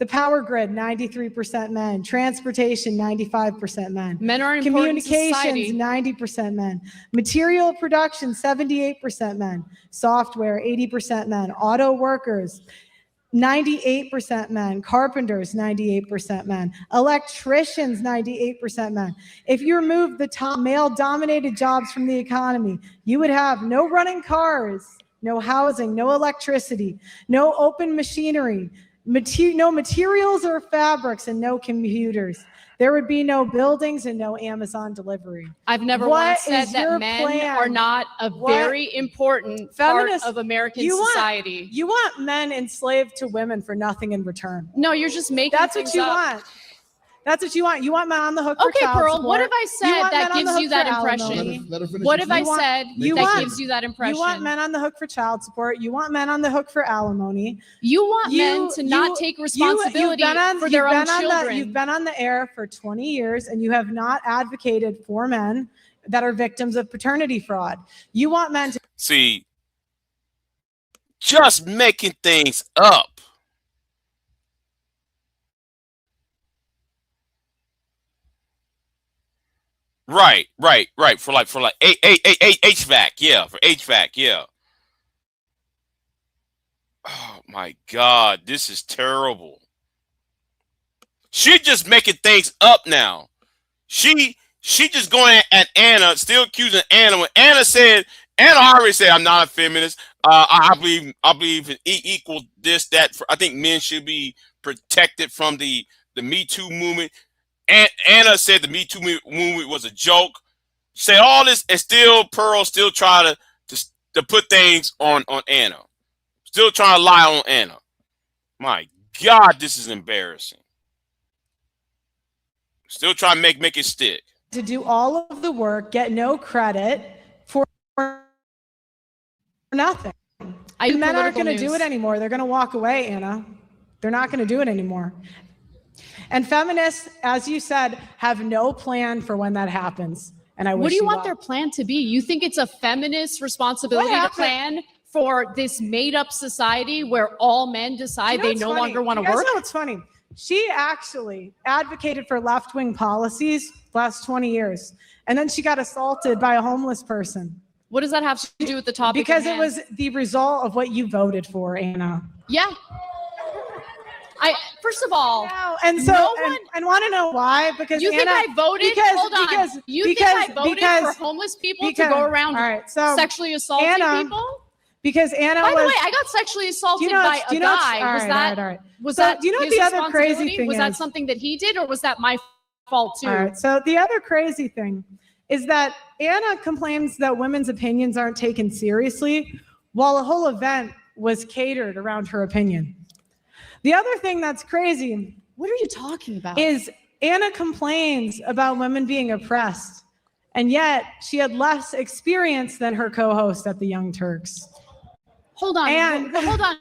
The power grid, 93% men. Transportation, 95% men. Men are an important society. Communications, 90% men. Material production, 78% men. Software, 80% men. Auto workers, 98% men. Carpenters, 98% men. Electricians, 98% men. If you remove the top male-dominated jobs from the economy, you would have no running cars, no housing, no electricity, no open machinery, no materials or fabrics, and no computers. There would be no buildings and no Amazon delivery. I've never once said that men are not a very important part of American society. You want men enslaved to women for nothing in return. No, you're just making That's what you want. That's what you want. You want men on the hook for child Pearl, support. what have I said that gives you that impression? What have I said that gives you that impression? You want men on the hook for child support. You want men on the hook for alimony. You want men to not take responsibility for their own children. You've been on the air for 20 years and you have not advocated for men that are victims of paternity fraud. You want men to see, just making things up. Right. For like HVAC, yeah. For HVAC, yeah. Oh my God, this is terrible. She just making things up now. She just going at Anna, still accusing Anna. When Anna already said, "I'm not a feminist. I believe in equal this, that. I think men should be protected from the Me Too movement." And Anna said the Me Too movement was a joke. Say all this, and still Pearl still try to put things on Anna. Still trying to lie on Anna. My God, this is embarrassing. Still trying to make it stick. To do all of the work, get no credit for nothing. And men aren't going to do it anymore. They're going to walk away, Anna. They're not going to do it anymore. And feminists, as you said, have no plan for when that happens. And I wish What do you want well. their plan to be? You think it's a feminist responsibility to plan for this made-up society where all men decide they no longer want to work? You guys know what's funny? She actually advocated for left-wing policies last 20 years. And then she got assaulted by a homeless person. What does that have to do with the topic? Because it was the result of what you voted for, Anna. Yeah. First of all, and so and want to know why? Because you think Anna, I voted? Hold on. You think I voted for homeless people to go around sexually assaulting people? Because Anna, by the way, I got sexually assaulted by a guy. Was that do you know what the other crazy thing was that something that he did, or was that my fault too? All right. So the other crazy thing is that Anna complains that women's opinions aren't taken seriously, while a whole event was catered around her opinion. The other thing that's crazy, what are you talking about? Is Anna complains about women being oppressed, and yet she had less experience than her co-host at the Young Turks. Hold on. Hold on.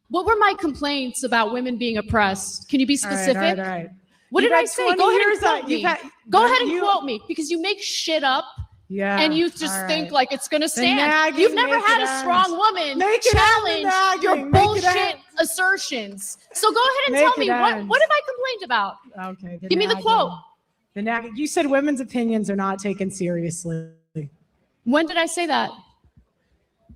What were my complaints about women being oppressed? Can you be specific? All right. What did I say? Go ahead and quote me. Go ahead and quote me, because you make shit up. Yeah. And you just think like it's going to stand. You've never had a strong woman challenge your bullshit assertions. So go ahead and tell me, what have I complained about? Okay. Give me the quote. The Nagged. You said women's opinions are not taken seriously. When did I say that?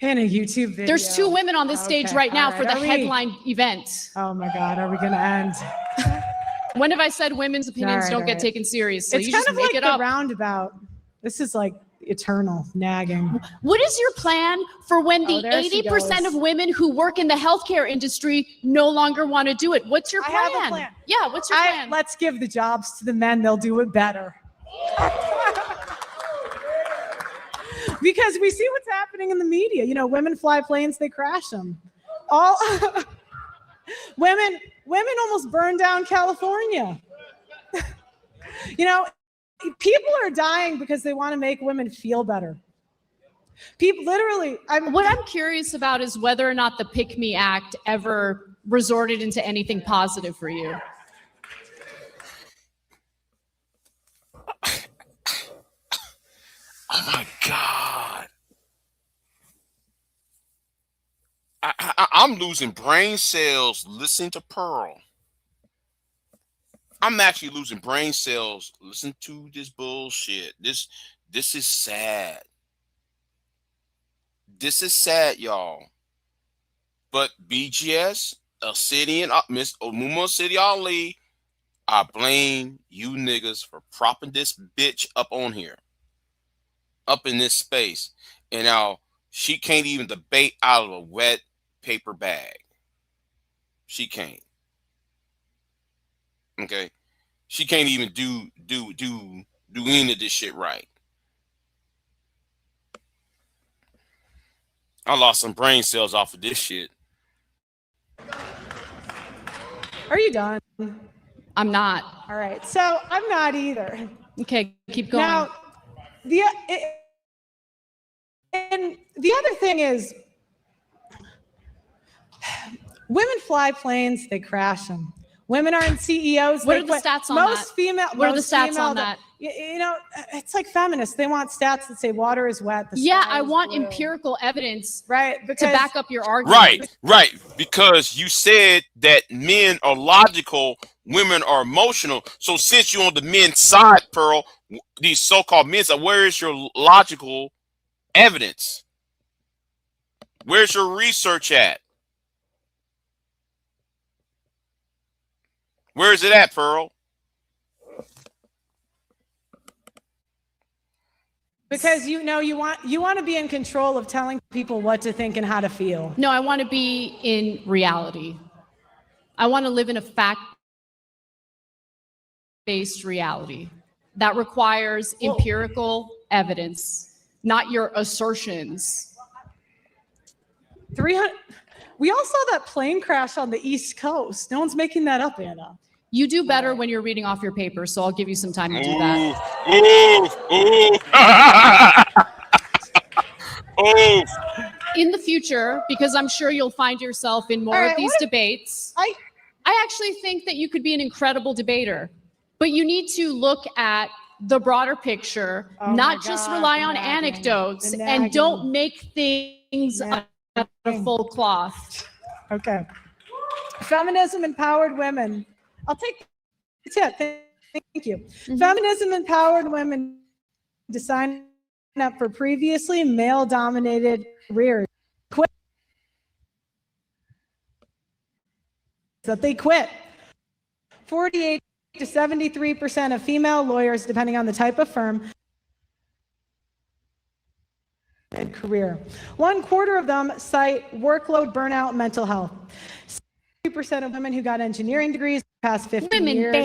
In a YouTube video. There's 2 women on this stage right now for the headline event. Oh my God, are we going to end? When have I said women's opinions don't get taken seriously? It's kind of like the roundabout. This is like eternal nagging. What is your plan for when the 80% of women who work in the healthcare industry no longer want to do it? What's your plan? I have a plan. Yeah, what's your plan? Let's give the jobs to the men. They'll do it better. Because we see what's happening in the media. You know, women fly planes, they crash them. All women almost burned down California. You know, people are dying because they want to make women feel better. People literally. What I'm curious about is whether or not the Pick Me Act ever resorted into anything positive for you. Oh my God. I'm losing brain cells listening to Pearl. I'm actually losing brain cells listening to this bullshit. This is sad. This is sad, y'all. But BGS, Obsidian, Miss Omuma City Ali, I blame you niggas for propping this bitch up on here. Up in this space. And now she can't even debate out of a wet paper bag. She can't. Okay. She can't even do any of this shit right. I lost some brain cells off of this shit. Are you done? I'm not. All right. So I'm not either. Okay, keep going. Now, and the other thing is, women fly planes, they crash them. Women aren't CEOs. What are the stats on that? What are the stats on that? You know, it's like feminists. They want stats that say water is wet. Yeah, I want empirical evidence, right, to back up your argument. Right. Because you said that men are logical, women are emotional. So since you're on the men's side, Pearl, these so-called men's side, where is your logical evidence? Where's your research at? Where is it at, Pearl? Because you want to be in control of telling people what to think and how to feel. No, I want to be in reality. I want to live in a fact-based reality that requires empirical evidence, not your assertions. We all saw that plane crash on the East Coast. No one's making that up, Anna. You do better when you're reading off your paper, so I'll give you some time to do that. In the future, because I'm sure you'll find yourself in more of these debates, I actually think that you could be an incredible debater, but you need to look at the broader picture, not just rely on anecdotes, and don't make things out of full cloth. Okay. Feminism empowered women. I'll take the tip. Thank you. Feminism empowered women to sign up for previously male-dominated careers. That they quit. 48 to 73% of female lawyers, depending on the type of firm, and career. 1/4 of them cite workload, burnout, mental health. 60% of women who got engineering degrees the past 50 years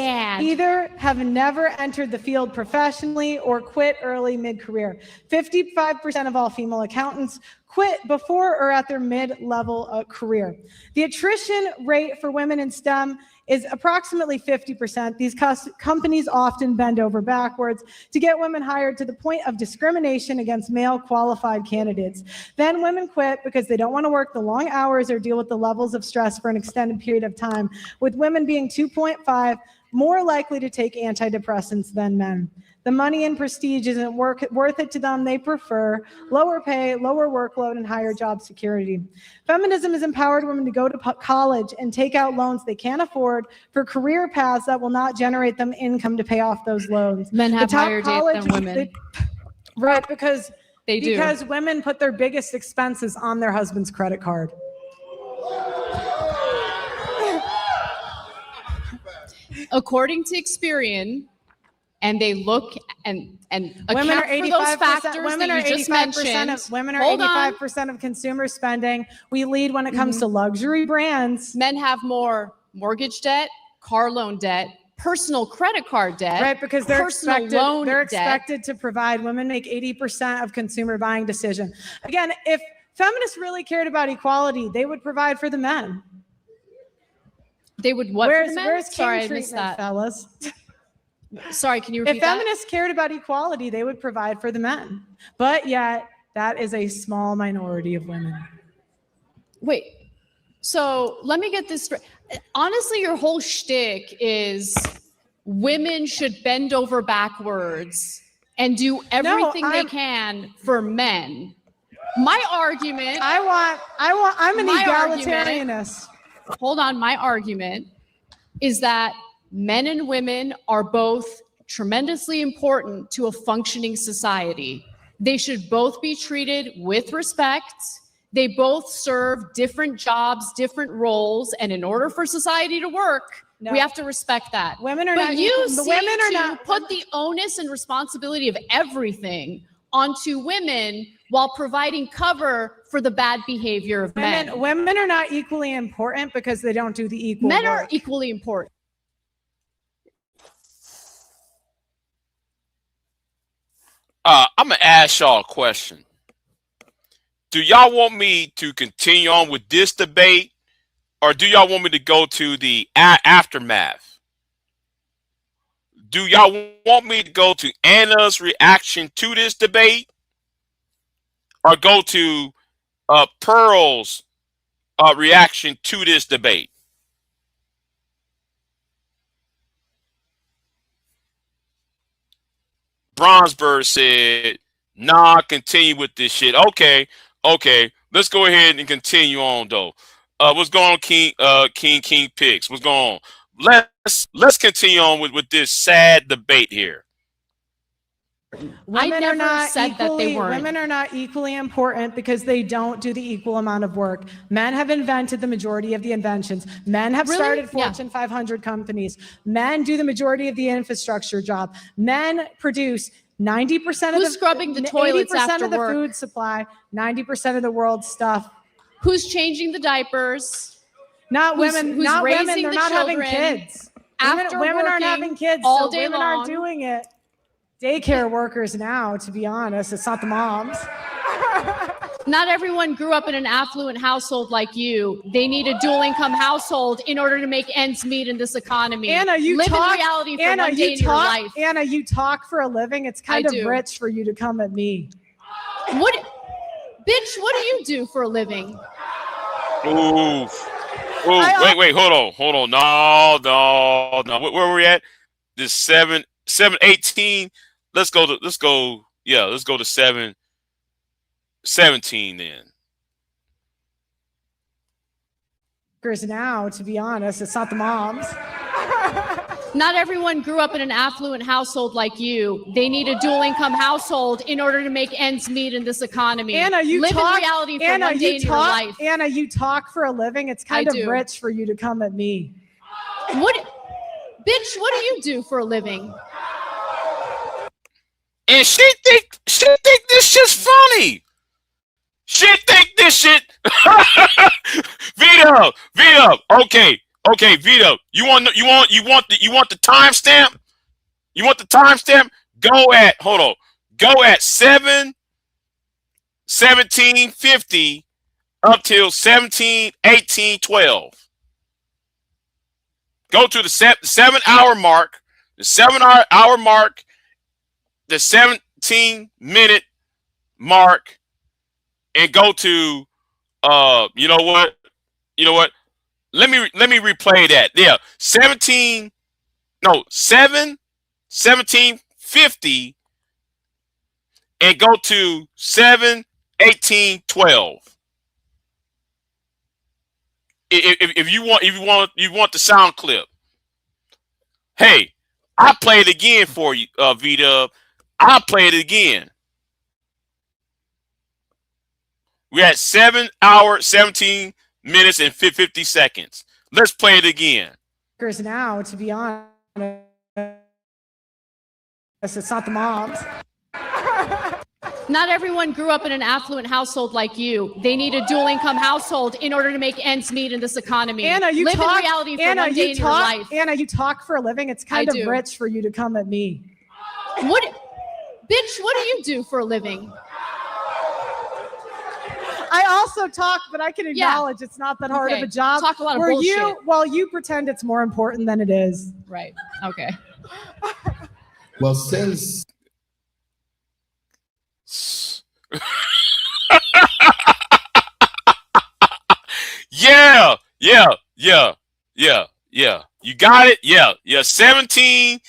either have never entered the field professionally or quit early mid-career. 55% of all female accountants quit before or at their mid-level career. The attrition rate for women in STEM is approximately 50%. These companies often bend over backwards to get women hired to the point of discrimination against male qualified candidates. Then women quit because they don't want to work the long hours or deal with the levels of stress for an extended period of time, with women being 2.5 more likely to take antidepressants than men. The money and prestige isn't worth it to them. They prefer lower pay, lower workload, and higher job security. Feminism has empowered women to go to college and take out loans they can't afford for career paths that will not generate them income to pay off those loans. Men have higher debt than women. Right, because they do. Because women put their biggest expenses on their husband's credit card. According to Experian, and they look and women account are for those 85%. factors Women that are you just 85% mentioned. of women are Hold 85% of consumer spending. We lead when it comes to luxury brands. Men have more mortgage debt, car loan debt, personal credit card debt, Right, because they're personal expected to provide. Women make 80% of consumer buying decision. Again, if feminists really cared about equality, they would provide for the men. They would what for the men? Where's Sorry, king I missed treatment, that. fellas? Sorry, can you repeat If that? feminists cared about equality, they would provide for the men. But yet, that is a small minority of women. Wait, so let me get this straight. Honestly, your whole shtick is women should bend over backwards and do everything they can for men. My argument. I'm an egalitarianist. Hold on, my argument is that men and women are both tremendously important to a functioning society. They should both be treated with respect. They both serve different jobs, different roles, and in order for society to work, we have to respect that. Women are but not you equal. seem The women are to not put the onus and responsibility of everything onto women while providing cover for the bad behavior of men. Women are not equally important because they don't do the equal Men work. are equally important. I'm gonna ask y'all a question. Do y'all want me to continue on with this debate, or do y'all want me to go to the aftermath? Do y'all want me to go to Anna's reaction to this debate, or go to Pearl's reaction to this debate? Bronsberg said, nah, continue with this shit. Okay, let's go ahead and continue on though. What's going on, King Picks? What's going on? Let's continue on with this sad debate here. Women are not said that they weren't. Women are not equally important because they don't do the equal amount of work. Men have invented the majority of the inventions. Men have started Fortune 500 companies. Men do the majority of the infrastructure job. Men produce 90% of the scrubbing the toilets 80% after of the work? food supply, 90% of the world's stuff. Who's changing the diapers? Not Who's women. Who's not raising women. They're the not having children kids. After women aren't working having kids all so day women long. aren't doing it. Daycare workers now, to be honest, it's not the moms. Not everyone grew up in an affluent household like you. They need a dual income household in order to make ends meet in this economy. Anna, you live talk, in reality for Anna, one day you in your talk, life. Anna, you talk for a living. It's kind I of do. rich for you to come at me. What, bitch? What do you do for a living? Ooh. Wait, hold on. No. Where were we at? This 7:18. Let's go to 7:17 then. Because now, to be honest, it's not the moms. Not everyone grew up in an affluent household like you. They need a dual income household in order to make ends meet in this economy. Anna, you live talk, in reality for Anna, one day you in your talk, life. Anna, you talk for a living. It's kind I of do. rich for you to come at me. What, bitch? What do you do for a living? And she think this shit's funny. She think this shit. Vito. Okay, Vito. You want the timestamp? You want the timestamp? Go at 7:17:50 up till 17:18:12. Go to the 7-hour mark. The 7-hour mark. The 17-minute mark, and go to you know what? Let me replay that. Yeah, 17:50, and go to 7:18:12. If you want the sound clip. Hey, I play it again for you, V-Dub. I'll play it again. We're at 7 hours, 17 minutes, and 50 seconds. Let's play it again. Because now, to be honest, it's not the moms. Not everyone grew up in an affluent household like you. They need a dual income household in order to make ends meet in this economy. Anna, you live talk, in reality for Anna, one day in your life. Anna, you talk for a living. It's kind of rich for you to come at me. What, bitch? What do you do for a living? I also talk, but I can acknowledge it's not that hard of a job. Talk a lot of bullshit. You pretend it's more important than it is. Right. Okay. Well, since Yeah. You got it? Yeah. 17.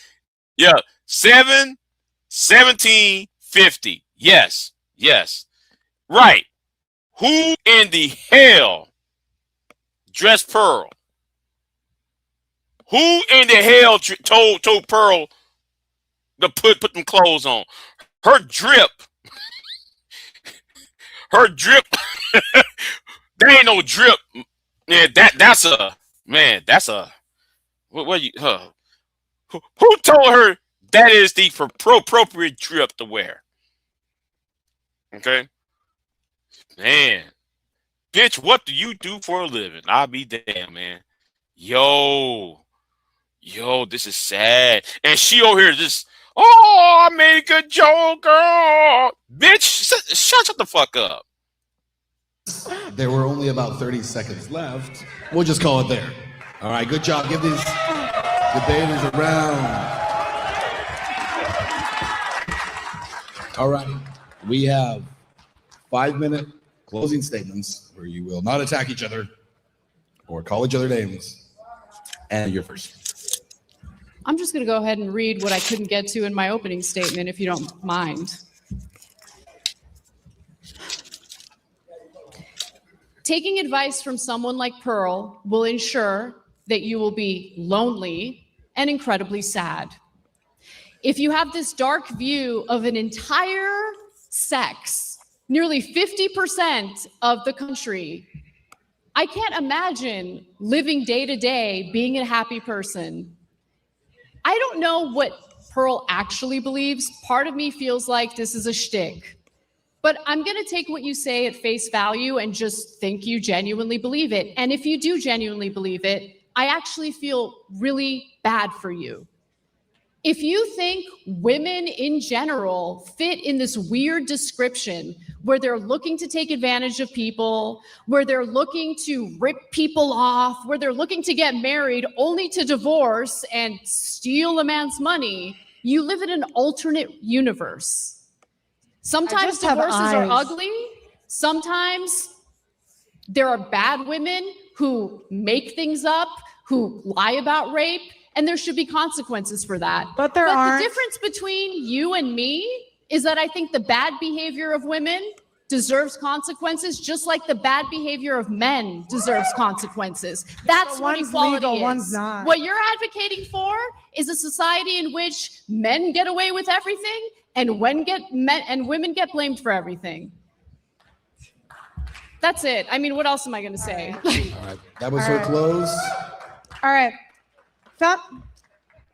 Yeah. 7:17:50. Yes. Right. Who in the hell dressed Pearl? Who in the hell told Pearl to put them clothes on? Her drip. There ain't no drip. Man, that's a what you who told her that is the appropriate drip to wear? Okay. Man. Bitch, what do you do for a living? I'll be damn, man. Yo, this is sad. And she over here just, I made a good joke, girl. Bitch, shut the fuck up. there were only about 30 seconds left, we'll just call it there. All right, good job. Give these debaters a round. All right, we have 5-minute closing statements where you will not attack each other or call each other names. And you're first. I'm just going to go ahead and read what I couldn't get to in my opening statement, if you don't mind. Taking advice from someone like Pearl will ensure that you will be lonely and incredibly sad. If you have this dark view of an entire sex, nearly 50% of the country, I can't imagine living day to day being a happy person. I don't know what Pearl actually believes. Part of me feels like this is a shtick. But I'm going to take what you say at face value and just think you genuinely believe it. And if you do genuinely believe it, I actually feel really bad for you. if you think women in general fit in this weird description where they're looking to take advantage of people, where they're looking to rip people off, where they're looking to get married only to divorce and steal a man's money, you live in an alternate universe. Sometimes divorces are ugly. Sometimes there are bad women who make things up, who lie about rape, and there should be consequences for that. But there aren't. The difference between you and me is that I think the bad behavior of women deserves consequences, just like the bad behavior of men deserves consequences. That's what equality is. One's not. What you're advocating for is a society in which men get away with everything and women get blamed for everything. That's it. I mean, what else am I going to say? All right. That was her close. All right.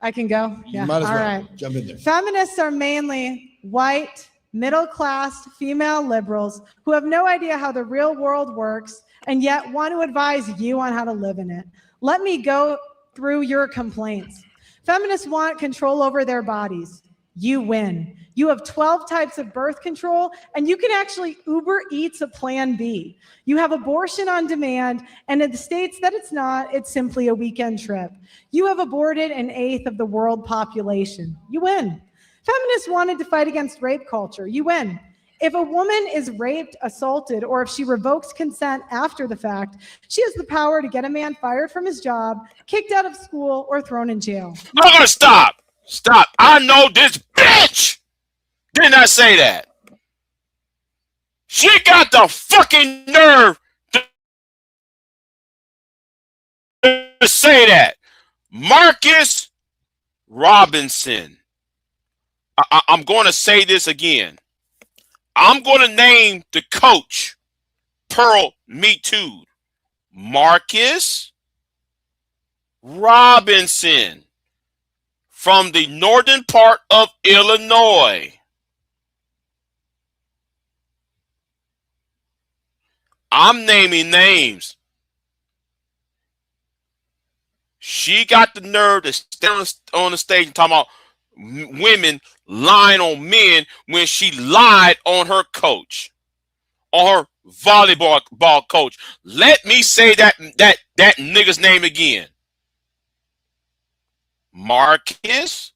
I can go. You might as well. Jump in there. Feminists are mainly white, middle-class, female liberals who have no idea how the real world works and yet want to advise you on how to live in it. Let me go through your complaints. Feminists want control over their bodies. You win. You have 12 types of birth control, and you can actually Uber Eats a Plan B. You have abortion on demand, and in the states that it's not, it's simply a weekend trip. You have aborted an eighth of the world population. You win. Feminists wanted to fight against rape culture. You win. If a woman is raped, assaulted, or if she revokes consent after the fact, she has the power to get a man fired from his job, kicked out of school, or thrown in jail. I'm gonna stop. Stop. I know this bitch. Didn't I say that? She got the fucking nerve to say that. Marcus Robinson. I'm going to say this again. I'm going to name the coach Pearl Me Too. Marcus Robinson from the northern part of Illinois. I'm naming names. She got the nerve to stand on the stage and talk about women lying on men when she lied on her coach, on her volleyball coach. Let me say that nigga's name again. Marcus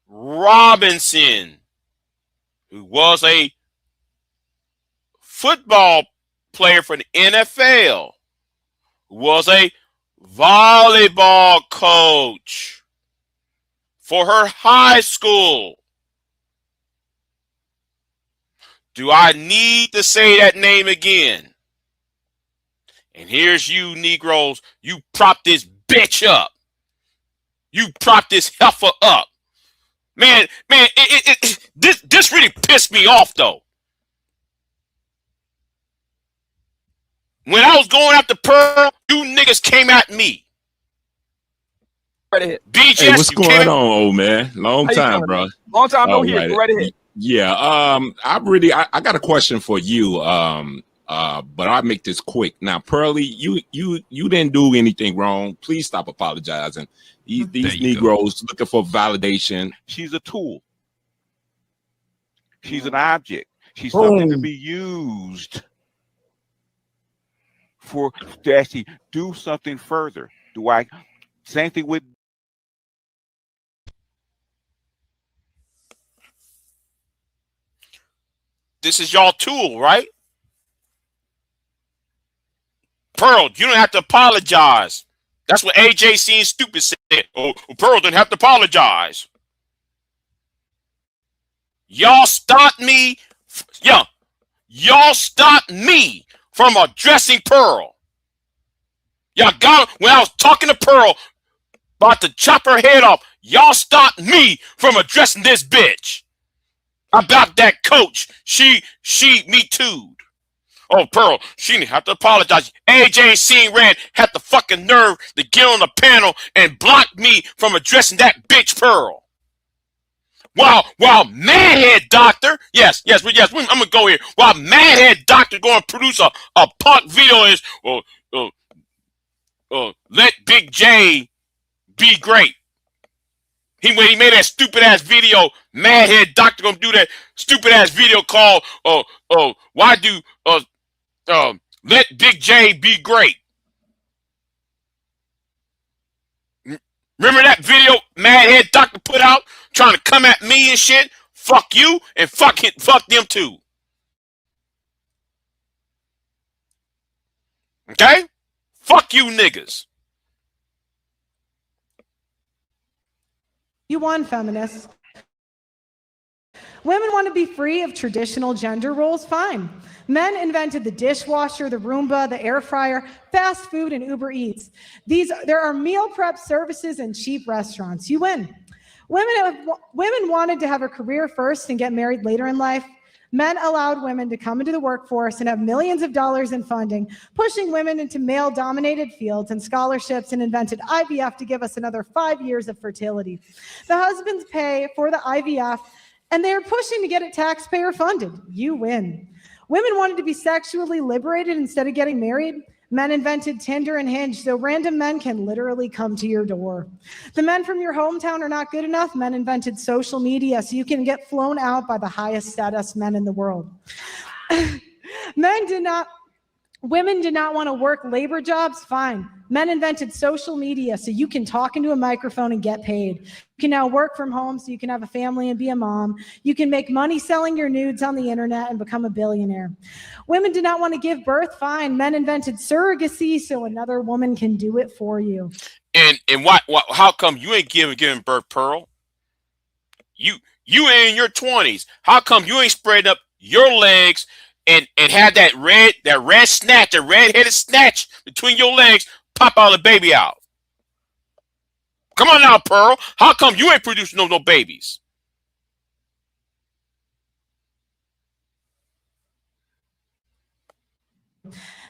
Robinson, who was a football player for the NFL, who was a volleyball coach for her high school. Do I need to say that name again? And here's you Negroes, you prop this bitch up. You prop this heifer up. Man, this really pissed me off though. When I was going after Pearl, you niggas came at me. Right ahead. BIGJ, hey, what's going on, old man? Long time, bro. Long time no here. Right ahead. Yeah, I got a question for you. But I'll make this quick. Now, Pearly, you didn't do anything wrong. Please stop apologizing. These Negroes looking for validation. She's a tool. She's an object. She's something to be used to actually do something further. Same thing with this is y'all tool, right? Pearl, you don't have to apologize. That's what AJ Seeing Stupid said. Oh, Pearl didn't have to apologize. Y'all stopped me. Y'all stopped me from addressing Pearl. Y'all got when I was talking to Pearl about to chop her head off. Y'all stopped me from addressing this bitch about that coach. She me too. Oh, Pearl, she didn't have to apologize. AJ Seeing Red had the fucking nerve to get on the panel and block me from addressing that bitch Pearl. While Madhead Doctor, yes, I'm gonna go here. While Madhead Doctor going to produce a punk video is let Big J be great. When he made that stupid ass video, Madhead Doctor gonna do that stupid ass video called why do let Big J be great? Remember that video Madhead Doctor put out trying to come at me and shit? Fuck you and fuck them too. Okay? Fuck you niggas. You won, feminists. Women want to be free of traditional gender roles, fine. Men invented the dishwasher, the Roomba, the air fryer, fast food, and Uber Eats. There are meal prep services and cheap restaurants. You win. Women wanted to have a career first and get married later in life. Men allowed women to come into the workforce and have millions of dollars in funding, pushing women into male-dominated fields and scholarships, and invented IVF to give us another 5 years of fertility. The husbands pay for the IVF, and they are pushing to get it taxpayer funded. You win. Women wanted to be sexually liberated instead of getting married. Men invented Tinder and Hinge, so random men can literally come to your door. The men from your hometown are not good enough. Men invented social media, so you can get flown out by the highest status men in the world. Women did not want to work labor jobs, fine. Men invented social media, so you can talk into a microphone and get paid. You can now work from home, so you can have a family and be a mom. You can make money selling your nudes on the internet and become a billionaire. Women did not want to give birth, fine. Men invented surrogacy, so another woman can do it for you. And what how come you ain't giving birth, Pearl? You in your 20s. How come you ain't spreading up your legs and had that red-headed snatch between your legs, pop all the baby out? Come on now, Pearl. How come you ain't producing no babies?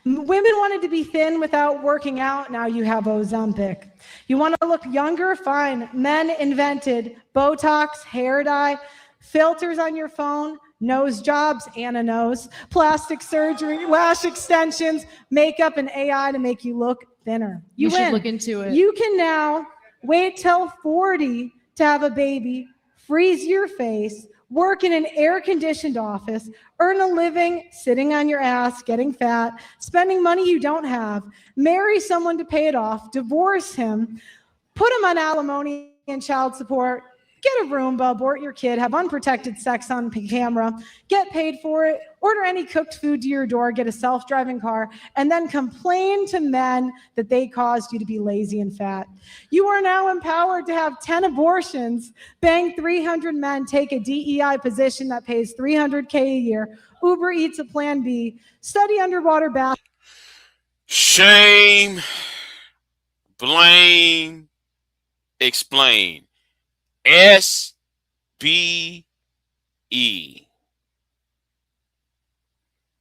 Women wanted to be thin without working out. Now you have Ozempic. You want to look younger? Fine. Men invented Botox, hair dye, filters on your phone, nose jobs, Anna knows, plastic surgery, lash extensions, makeup, and AI to make you look thinner. You win. should look into it. You can now wait till 40 to have a baby, freeze your face, work in an air-conditioned office, earn a living sitting on your ass, getting fat, spending money you don't have, marry someone to pay it off, divorce him, put him on alimony and child support, get a Roomba, abort your kid, have unprotected sex on camera, get paid for it, order any cooked food to your door, get a self-driving car, and then complain to men that they caused you to be lazy and fat. You are now empowered to have 10 abortions, bang 300 men, take a DEI position that pays $300K a year, Uber Eats a plan B, study underwater bath. Shame, blame, explain. SBE.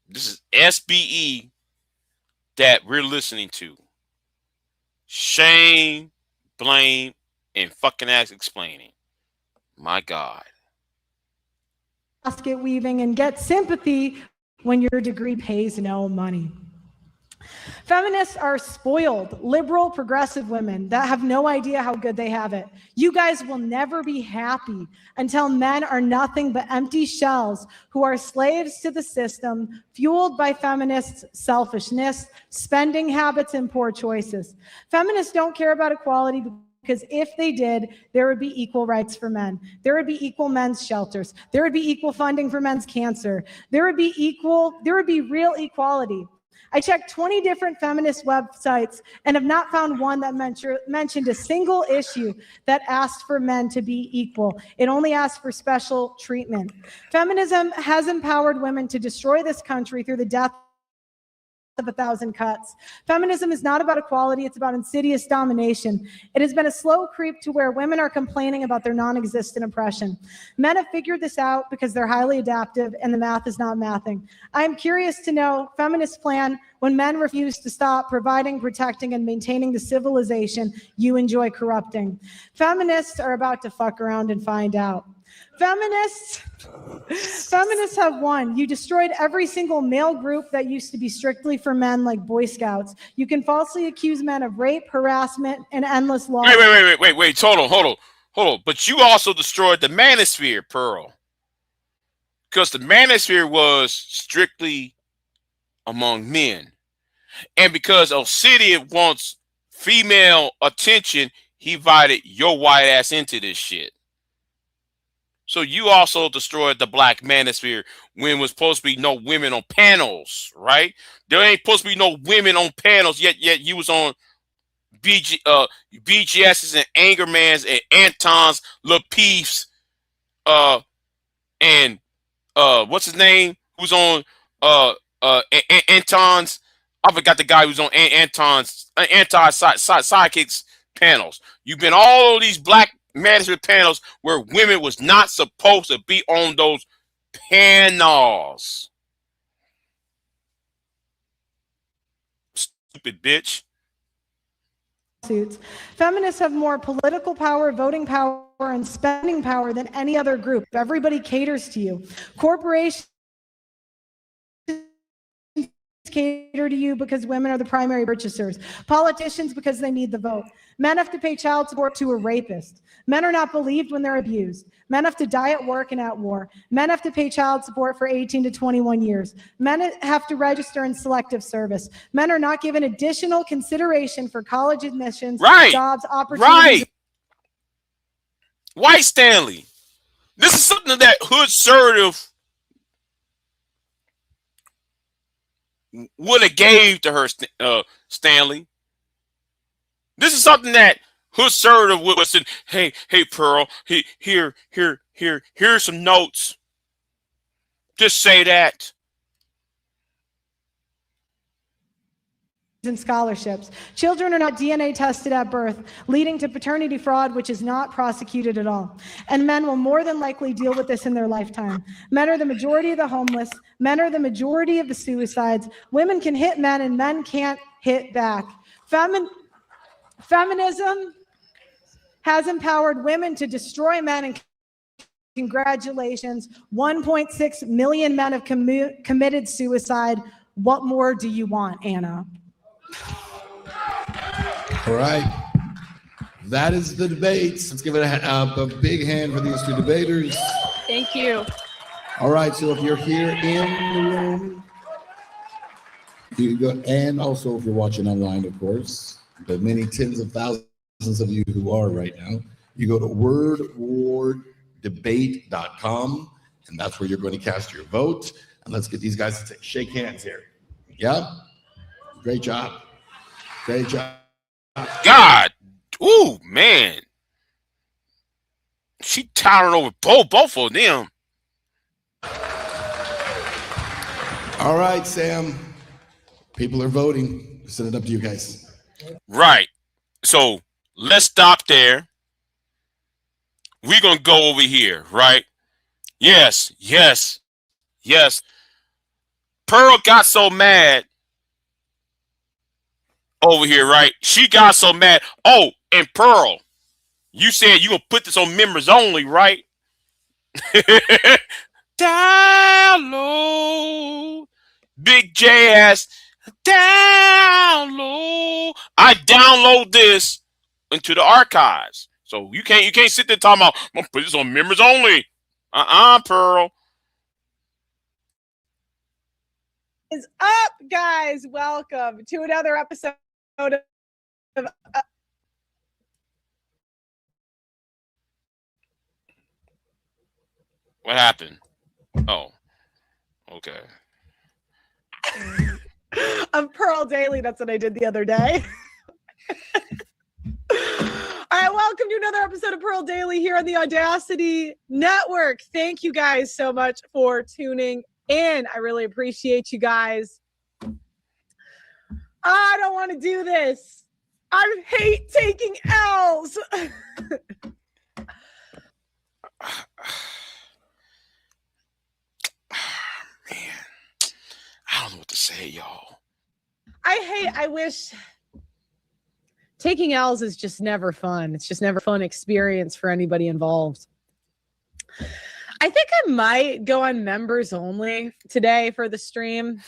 This is SBE that we're listening to. Shame, blame, and fucking ass explaining. My God. Basket weaving and get sympathy when your degree pays no money. Feminists are spoiled, liberal, progressive women that have no idea how good they have it. You guys will never be happy until men are nothing but empty shells who are slaves to the system, fueled by feminists' selfishness, spending habits, and poor choices. Feminists don't care about equality because if they did, there would be equal rights for men. There would be equal men's shelters. There would be equal funding for men's cancer. There would be real equality. I checked 20 different feminist websites and have not found one that mentioned a single issue that asked for men to be equal. It only asked for special treatment. Feminism has empowered women to destroy this country through the death of 1,000 cuts. Feminism is not about equality, it's about insidious domination. It has been a slow creep to where women are complaining about their non-existent oppression. Men have figured this out because they're highly adaptive and the math is not mathing. I am curious to know feminist plan when men refuse to stop providing, protecting, and maintaining the civilization you enjoy corrupting. Feminists are about to fuck around and find out. Feminists have won. You destroyed every single male group that used to be strictly for men, like Boy Scouts. You can falsely accuse men of rape, harassment, and endless law. Wait. Hold hold on, but you also destroyed the manosphere, Pearl. Because the manosphere was strictly among men. And because Obsidian wants female attention, he invited your white ass into this shit. So you also destroyed the black manosphere when it was supposed to be no women on panels, right? There ain't supposed to be no women on panels, yet you was on BGS's and Angerman's and Anton's, Lapeef's, and what's his name? Who's on Anton's? I forgot the guy who's on Anton's sidekicks panels. You've been all these black management panels where women was not supposed to be on those panels. Stupid bitch. Feminists have more political power, voting power, and spending power than any other group. Everybody caters to you. Corporations cater to you because women are the primary purchasers. Politicians because they need the vote. Men have to pay child support to a rapist. Men are not believed when they're abused. Men have to die at work and at war. Men have to pay child support for 18 to 21 years. Men have to register in selective service. Men are not given additional consideration for college admissions, jobs, opportunities. Right. White Stanley. This is something that hood assertive would have gave to her, Stanley. This is something that hood assertive would have said, hey, Pearl, here's some notes. Just say that. And scholarships. Children are not DNA tested at birth, leading to paternity fraud, which is not prosecuted at all. And men will more than likely deal with this in their lifetime. Men are the majority of the homeless. Men are the majority of the suicides. Women can hit men and men can't hit back. Feminism has empowered women to destroy men, and congratulations, 1.6 million men have committed suicide. What more do you want, Anna? All right. That is the debates. Let's give it a big hand for these two debaters. Thank you. All right. So if you're here in the room, you go, and also if you're watching online, of course, the many tens of thousands of you who are right now, you go to wordwardebate.com, and that's where you're going to cast your vote. And let's get these guys to shake hands here. Yeah. Great job. Great job. God. Ooh, man. She towering over both of them. All right, Sam. People are voting. Send it up to you guys. Right. So let's stop there. We're going to go over here, right? Yes. Pearl got so mad over here, right? She got so mad. Oh, and Pearl, you said you gonna put this on members only, right? Download. Big J ass. Download. I download this into the archives. So you can't sit there talking about, I'm gonna put this on members only. Pearl. Is up, guys. Welcome to another episode of What happened? Oh, okay. of Pearl Daily. That's what I did the other day. All right, welcome to another episode of Pearl Daily here on the Audacity Network. Thank you guys so much for tuning in. I really appreciate you guys. I don't want to do this. I hate taking L's. Man, I don't know what to say, y'all. I wish taking L's is just never fun. It's just never a fun experience for anybody involved. I think I might go on members only today for the stream.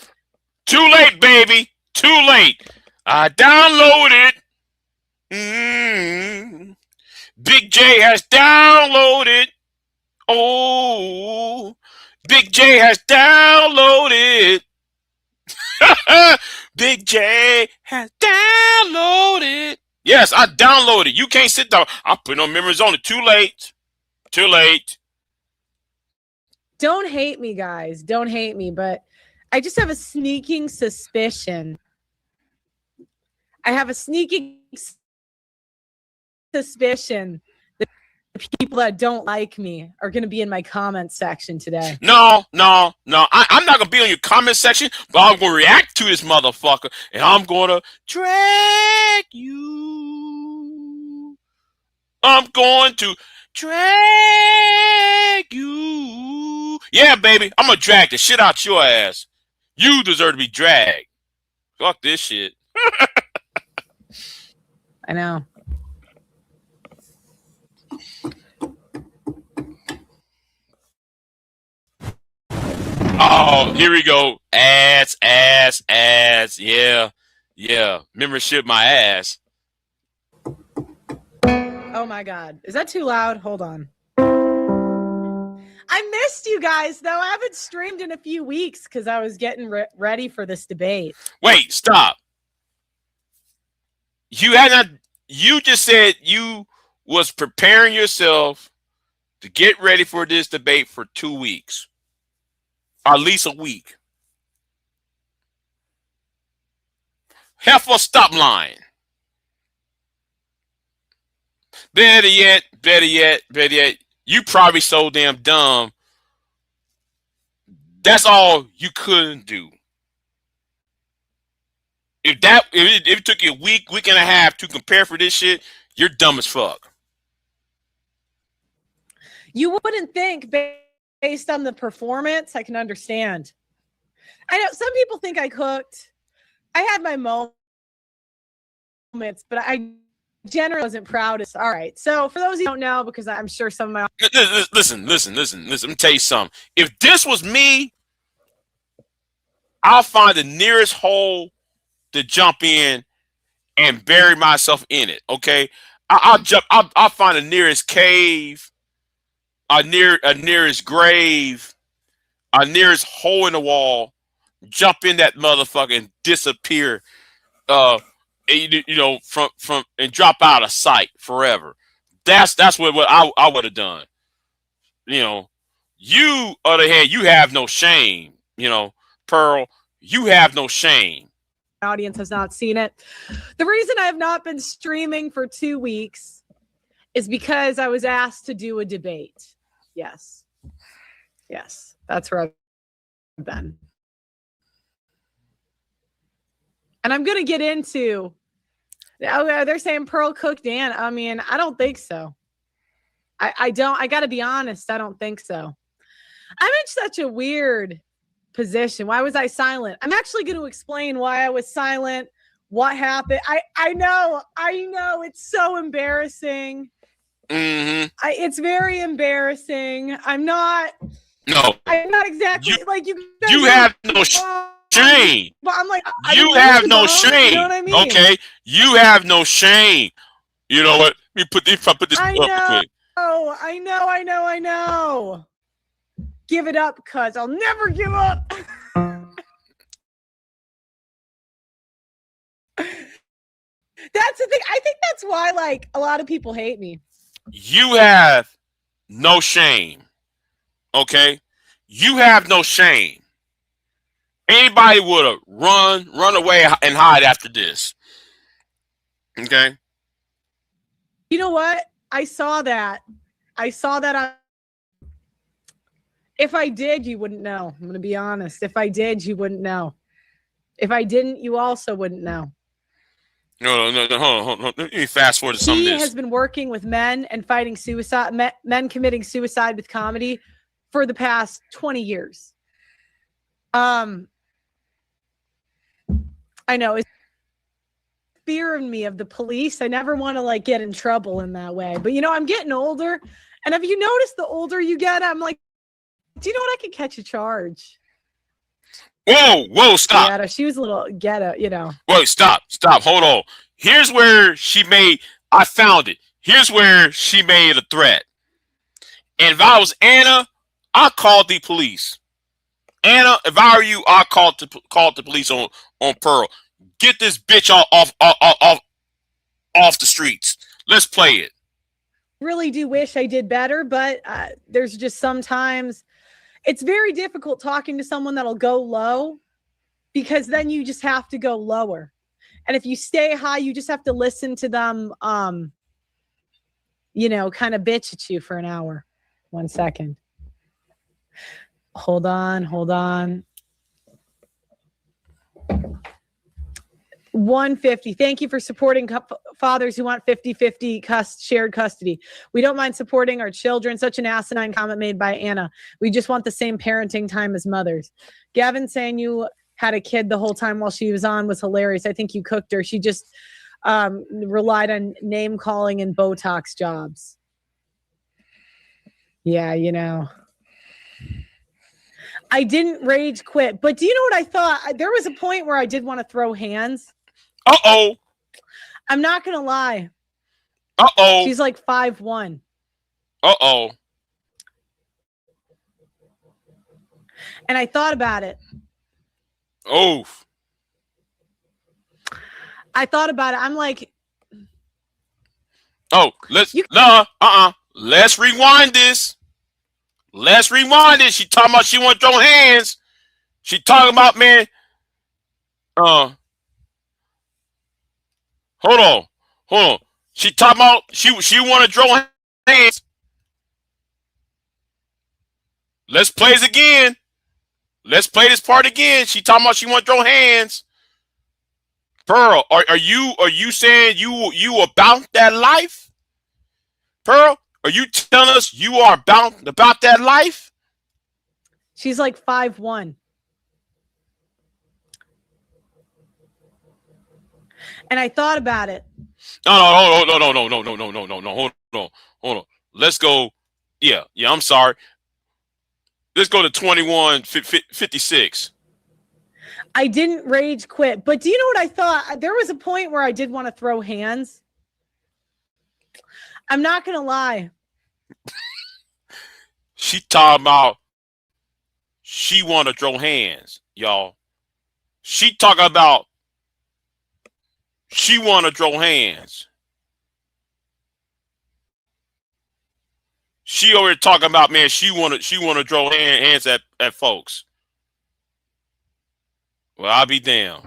Too late, baby. Too late. I downloaded. Big J has downloaded. Oh, Big J has downloaded. Big J has downloaded. Yes, I downloaded. You can't sit down. I put no memories on it. Too late. Too late. Don't hate me, guys. Don't hate me, but I just have a sneaking suspicion. I have a sneaking suspicion that the people that don't like me are going to be in my comment section today. No. I'm not going to be on your comment section, but I'm going to react to this motherfucker, and I'm going to drag you. I'm going to drag you. Yeah, baby, I'm going to drag the shit out your ass. You deserve to be dragged. Fuck this shit. I know. Oh, here we go. Ass. Yeah. Membership my ass. Oh my God. Is that too loud? Hold on. I missed you guys, though. I haven't streamed in a few weeks because I was getting ready for this debate. Wait, stop. You just said you was preparing yourself to get ready for this debate for 2 weeks. Or at least a week. Heifer, stop lying. Better yet, you probably so damn dumb. That's all you couldn't do. If it took you a week and a half to compare for this shit, you're dumb as fuck. You wouldn't think based on the performance, I can understand. I know some people think I cooked. I had my moments, but I generally wasn't proud. All right. So for those of you who don't know, because I'm sure some of my listen. Let me tell you something. If this was me, I'll find the nearest hole to jump in and bury myself in it. Okay, I'll find the nearest cave, a nearest grave, a nearest hole in the wall, jump in that motherfucker and disappear. From and drop out of sight forever. That's what I would have done. You, on the other hand, you have no shame. Pearl, you have no shame. Audience has not seen it. The reason I have not been streaming for 2 weeks is because I was asked to do a debate. Yes, that's where I've been. And I'm going to get into, they're saying Pearl cooked Dan. I mean, I don't think so. I got to be honest. I don't think so. I'm in such a weird position. Why was I silent? I'm actually going to explain why I was silent, what happened. I know. It's so embarrassing. Mm-hmm. It's very embarrassing. I'm not exactly like you guys. You have no shame. But I'm like, you have no shame. You know what I mean? Okay, you have no shame. You know what? Let me put this up quick. I know. Give it up, cuz I'll never give up. That's the thing. I think that's why, like, a lot of people hate me. You have no shame. Okay? You have no shame. Anybody would have run away and hide after this. Okay? You know what? I saw that on. If I did, you wouldn't know. I'm going to be honest. If I did, you wouldn't know. If I didn't, you also wouldn't know. No, hold on. Let me fast forward to some of this. He has been working with men and fighting suicide, men committing suicide with comedy for the past 20 years. I know. It's fear in me of the police. I never want to, like, get in trouble in that way. But, I'm getting older. And have you noticed the older you get, I'm like, do you know what? I could catch a charge. Whoa, stop. Ghetto. She was a little ghetto, Wait, stop. Hold on. Here's where I found it. here's where she made a threat. And if I was Anna, I called the police. Anna, if I were you, I called the police on Pearl. Get this bitch off the streets. Let's play it. Really do wish I did better, but there's just sometimes it's very difficult talking to someone that'll go low, because then you just have to go lower. And if you stay high, you just have to listen to them, you know, kind of bitch at you for an hour. 1 second. Hold on. 150. Thank you for supporting fathers who want 50-50 shared custody. We don't mind supporting our children. Such an asinine comment made by Anna. We just want the same parenting time as mothers. Gavin saying you had a kid the whole time while she was on was hilarious. I think you cooked her. She just relied on name calling and Botox jobs. Yeah, you know. I didn't rage quit, but do you know what I thought? There was a point where I did want to throw hands. Uh-oh. I'm not going to lie. Uh-oh. She's like 5'1". Uh-oh. And I thought about it. Oh. I thought about it. I'm like, oh, let's rewind this. Let's rewind it. She talking about she want to throw hands. She talking about, man. Hold on. She talking about she want to throw hands. Let's play this again. Let's play this part again. She talking about she want to throw hands. Pearl, are you saying you about that life? Pearl, are you telling us you are about that life? She's like 5'1". And I thought about it. No. Hold on. Let's go. Yeah. I'm sorry. Let's go to 2156. I didn't rage quit, but do you know what I thought? There was a point where I did want to throw hands. I'm not going to lie. She talking about she want to throw hands, y'all. She talking about she want to throw hands. She over here talking about, man, she want to throw hands at folks. Well, I'll be damned.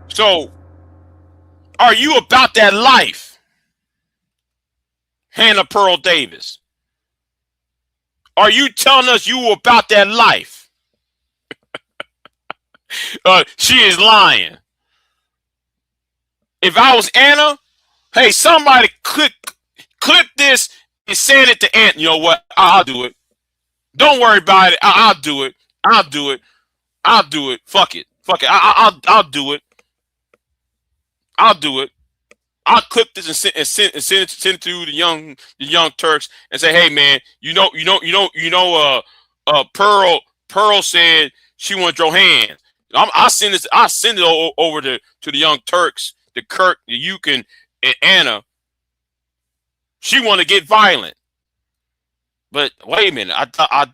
So, are you about that life, Hannah Pearl Davis? Are you telling us you about that life? She is lying. If I was Anna, hey, somebody clip this and send it to Anna. You know what? I'll do it. Don't worry about it. I'll do it. Fuck it. I'll do it. I'll clip this and send it to the young Turks and say, hey man, Pearl said she want to throw hands. I send it over to the young Turks, the Kirk, the Yukon, and Anna. She want to get violent, but wait a minute. I thought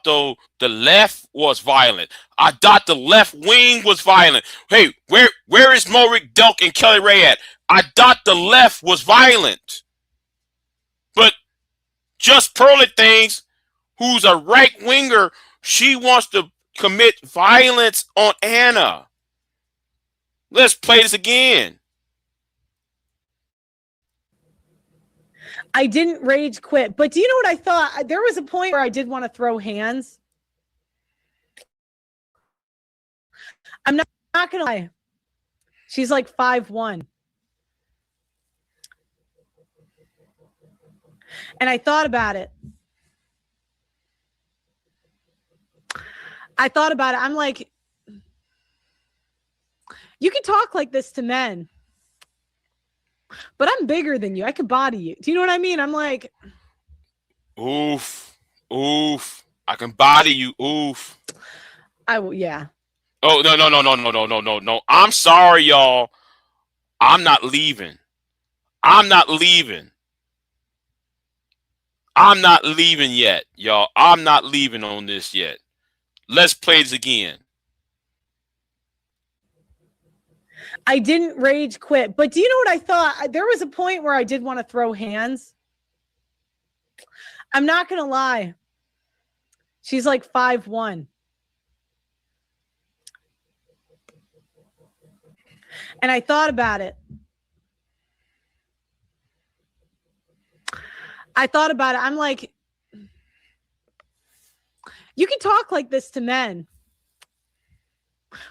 though the left was violent. I thought the left wing was violent. Hey, where is Morik Delk and Kelly Ray at? I thought the left was violent. But just Pearly Things, who's a right winger, she wants to commit violence on Anna. Let's play this again. I didn't rage quit, but do you know what I thought? There was a point where I did want to throw hands. I'm not going to lie. She's like 5'1". And I thought about it. I'm like, you can talk like this to men. but I'm bigger than you. I could body you. Do you know what I mean? I'm like, oof, oof. I can body you. Oof. I will. Yeah. Oh, no. I'm sorry, y'all. I'm not leaving. I'm not leaving. I'm not leaving yet, y'all. I'm not leaving on this yet. Let's play this again. I didn't rage quit, but do you know what I thought? There was a point where I did want to throw hands. I'm not going to lie. She's like 5'1". And I thought about it. I'm like, you can talk like this to men,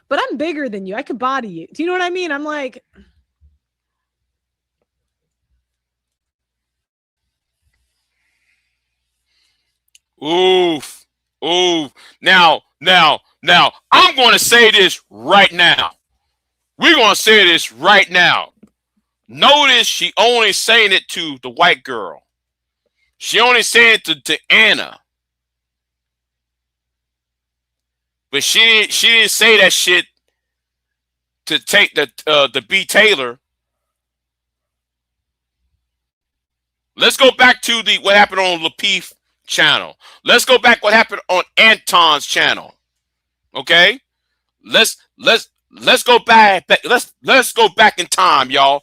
but I'm bigger than you. I could body you. Do you know what I mean? I'm like, oof, oof. Now, I'm going to say this right now. We're going to say this right now. Notice she only saying it to the white girl. She only said it to Anna. But she didn't say that shit to take the B Taylor. Let's go back to what happened on Lapeef channel. Let's go back what happened on Anton's channel. Okay? Let's go back. Let's go back in time, y'all.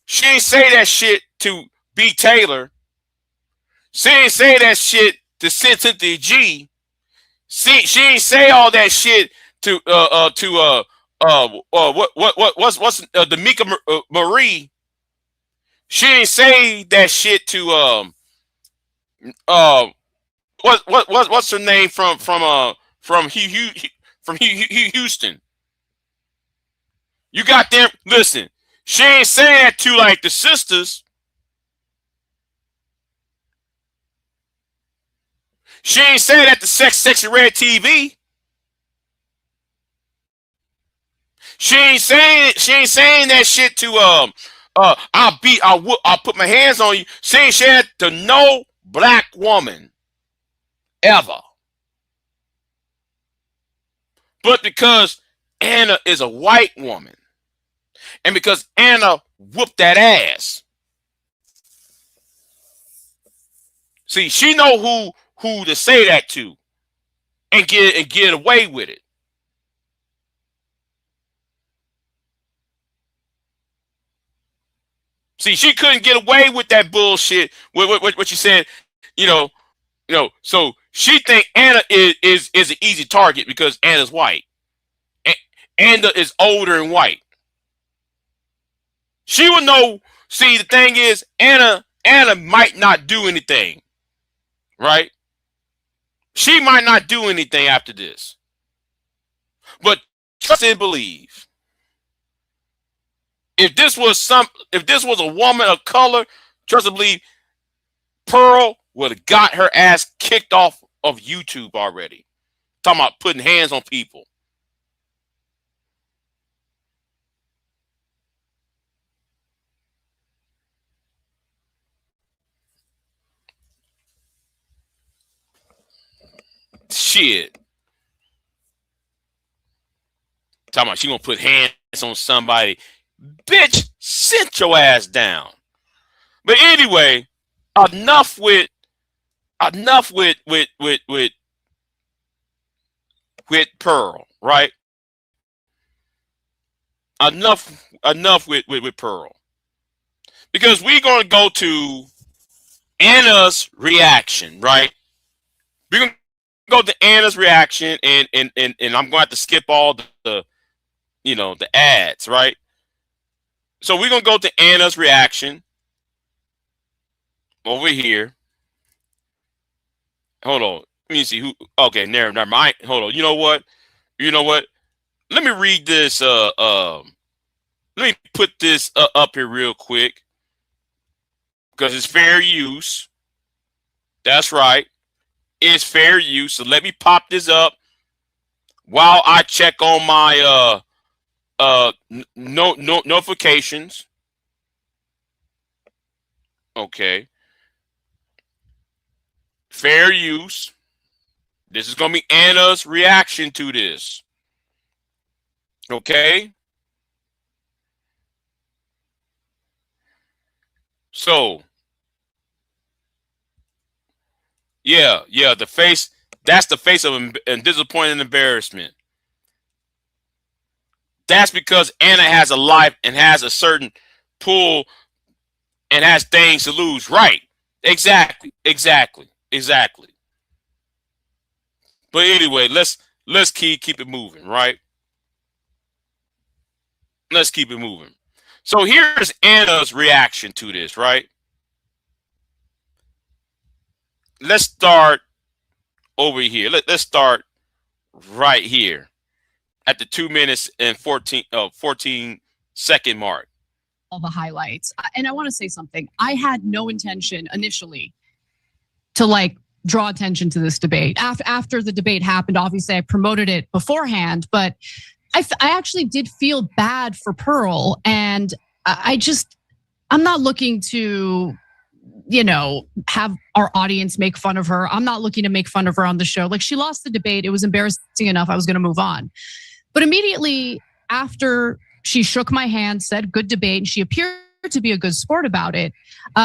She ain't say that shit to B Taylor. She ain't say that shit to Cynthia G. She ain't say all that shit to what's D'Amica Marie. She ain't say that shit to what's her name from Houston. You got them. Listen, she ain't saying that to like the sisters. She ain't saying that to Sexy Red TV. She ain't saying that shit to I'll put my hands on you. She ain't saying that to no black woman ever. But because Anna is a white woman, and because Anna whooped that ass, see, she know who to say that to and get away with it. See, she couldn't get away with that bullshit. What she said, you know. So she think Anna is an easy target because Anna's white. Anna is older and white. She would know. See, the thing is, Anna might not do anything, right? She might not do anything after this. But trust and believe. If this was a woman of color, trust and believe, Pearl would have got her ass kicked off of YouTube already. Talking about putting hands on people. Shit. Talking about she gonna put hands on somebody. Bitch, sit your ass down. But anyway, enough with Pearl, right? Enough with Pearl. Because we're gonna go to Anna's reaction, right? We're gonna go to Anna's reaction, and I'm going to have to skip all the ads, right? So we're gonna go to Anna's reaction over here. Hold on, let me see who. Okay, never mind. Hold on. You know what? Let me read this. Let me put this up here real quick because it's fair use. That's right. It's fair use. So let me pop this up while I check on my notifications. Okay. Fair use. This is going to be Anna's reaction to this. Okay. So, yeah, the face, that's the face of disappointing embarrassment. That's because Anna has a life and has a certain pull and has things to lose. Right. Exactly. But anyway, let's keep it moving, right? Let's keep it moving. So here's Anna's reaction to this, right? Let's start over here. Let's start right here at the 2 minutes and 14-second mark. All the highlights. And I want to say something. I had no intention initially to like draw attention to this debate. After the debate happened, obviously I promoted it beforehand, but I actually did feel bad for Pearl. And I'm not looking to, have our audience make fun of her. I'm not looking to make fun of her on the show. Like, she lost the debate. It was embarrassing enough. I was going to move on. But immediately after she shook my hand, said good debate, and she appeared to be a good sport about it,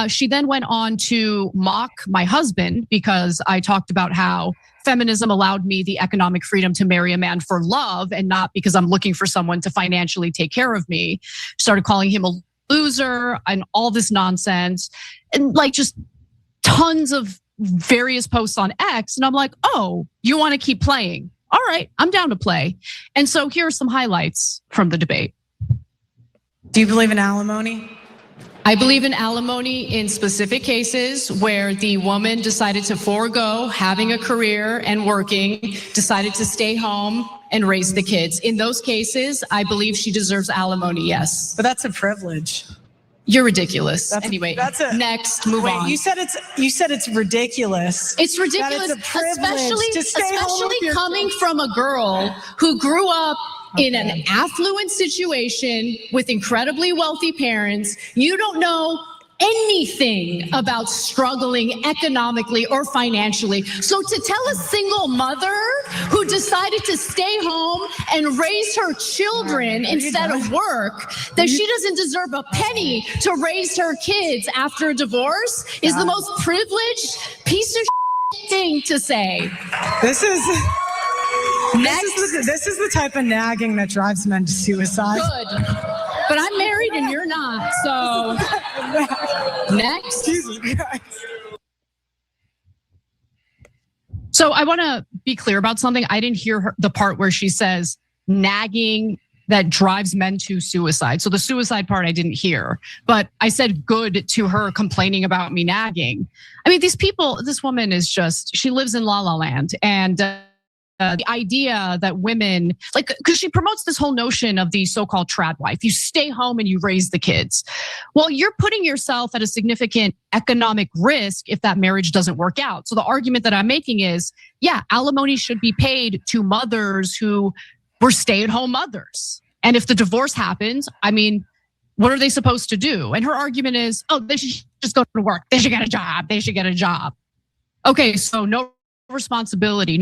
she then went on to mock my husband because I talked about how feminism allowed me the economic freedom to marry a man for love and not because I'm looking for someone to financially take care of me. Started calling him a loser and all this nonsense, and like just tons of various posts on X. And I'm like, oh, you want to keep playing? All right, I'm down to play. And so here are some highlights from the debate. Do you believe in alimony? I believe in alimony in specific cases where the woman decided to forego having a career and working, decided to stay home and raise the kids. In those cases, I believe she deserves alimony, yes. But that's a privilege. You're ridiculous. Anyway, next, move on. You said it's ridiculous. It's ridiculous, especially coming from a girl who grew up in an affluent situation with incredibly wealthy parents. You don't know anything about struggling economically or financially. So to tell a single mother who decided to stay home and raise her children instead of work that she doesn't deserve a penny to raise her kids after a divorce is the most privileged piece of thing to say. This is the type of nagging that drives men to suicide. Good. But I'm married and you're not, so next. Jesus Christ. So I want to be clear about something. I didn't hear the part where she says nagging that drives men to suicide. So the suicide part I didn't hear, but I said good to her complaining about me nagging. I mean, this woman is she lives in La La Land, and the idea that women, because she promotes this whole notion of the so-called trad wife. You stay home and you raise the kids. Well, you're putting yourself at a significant economic risk if that marriage doesn't work out. So the argument that I'm making is, yeah, alimony should be paid to mothers who were stay-at-home mothers. And if the divorce happens, I mean, what are they supposed to do? And her argument is, oh, they should just go to work. They should get a job. Okay, so no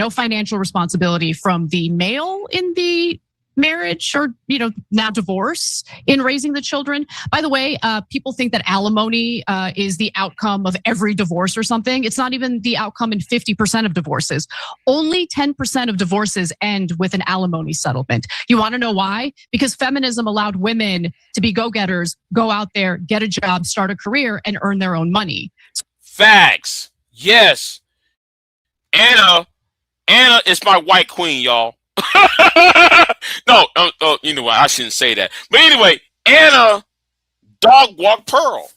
financial responsibility from the male in the marriage or, now divorce in raising the children. By the way, people think that alimony is the outcome of every divorce or something. It's not even the outcome in 50% of divorces. Only 10% of divorces end with an alimony settlement. You want to know why? Because feminism allowed women to be go-getters, go out there, get a job, start a career, and earn their own money. Facts. Yes. Anna is my white queen, y'all. No, you know what? I shouldn't say that. But anyway, Anna dog walked Pearl.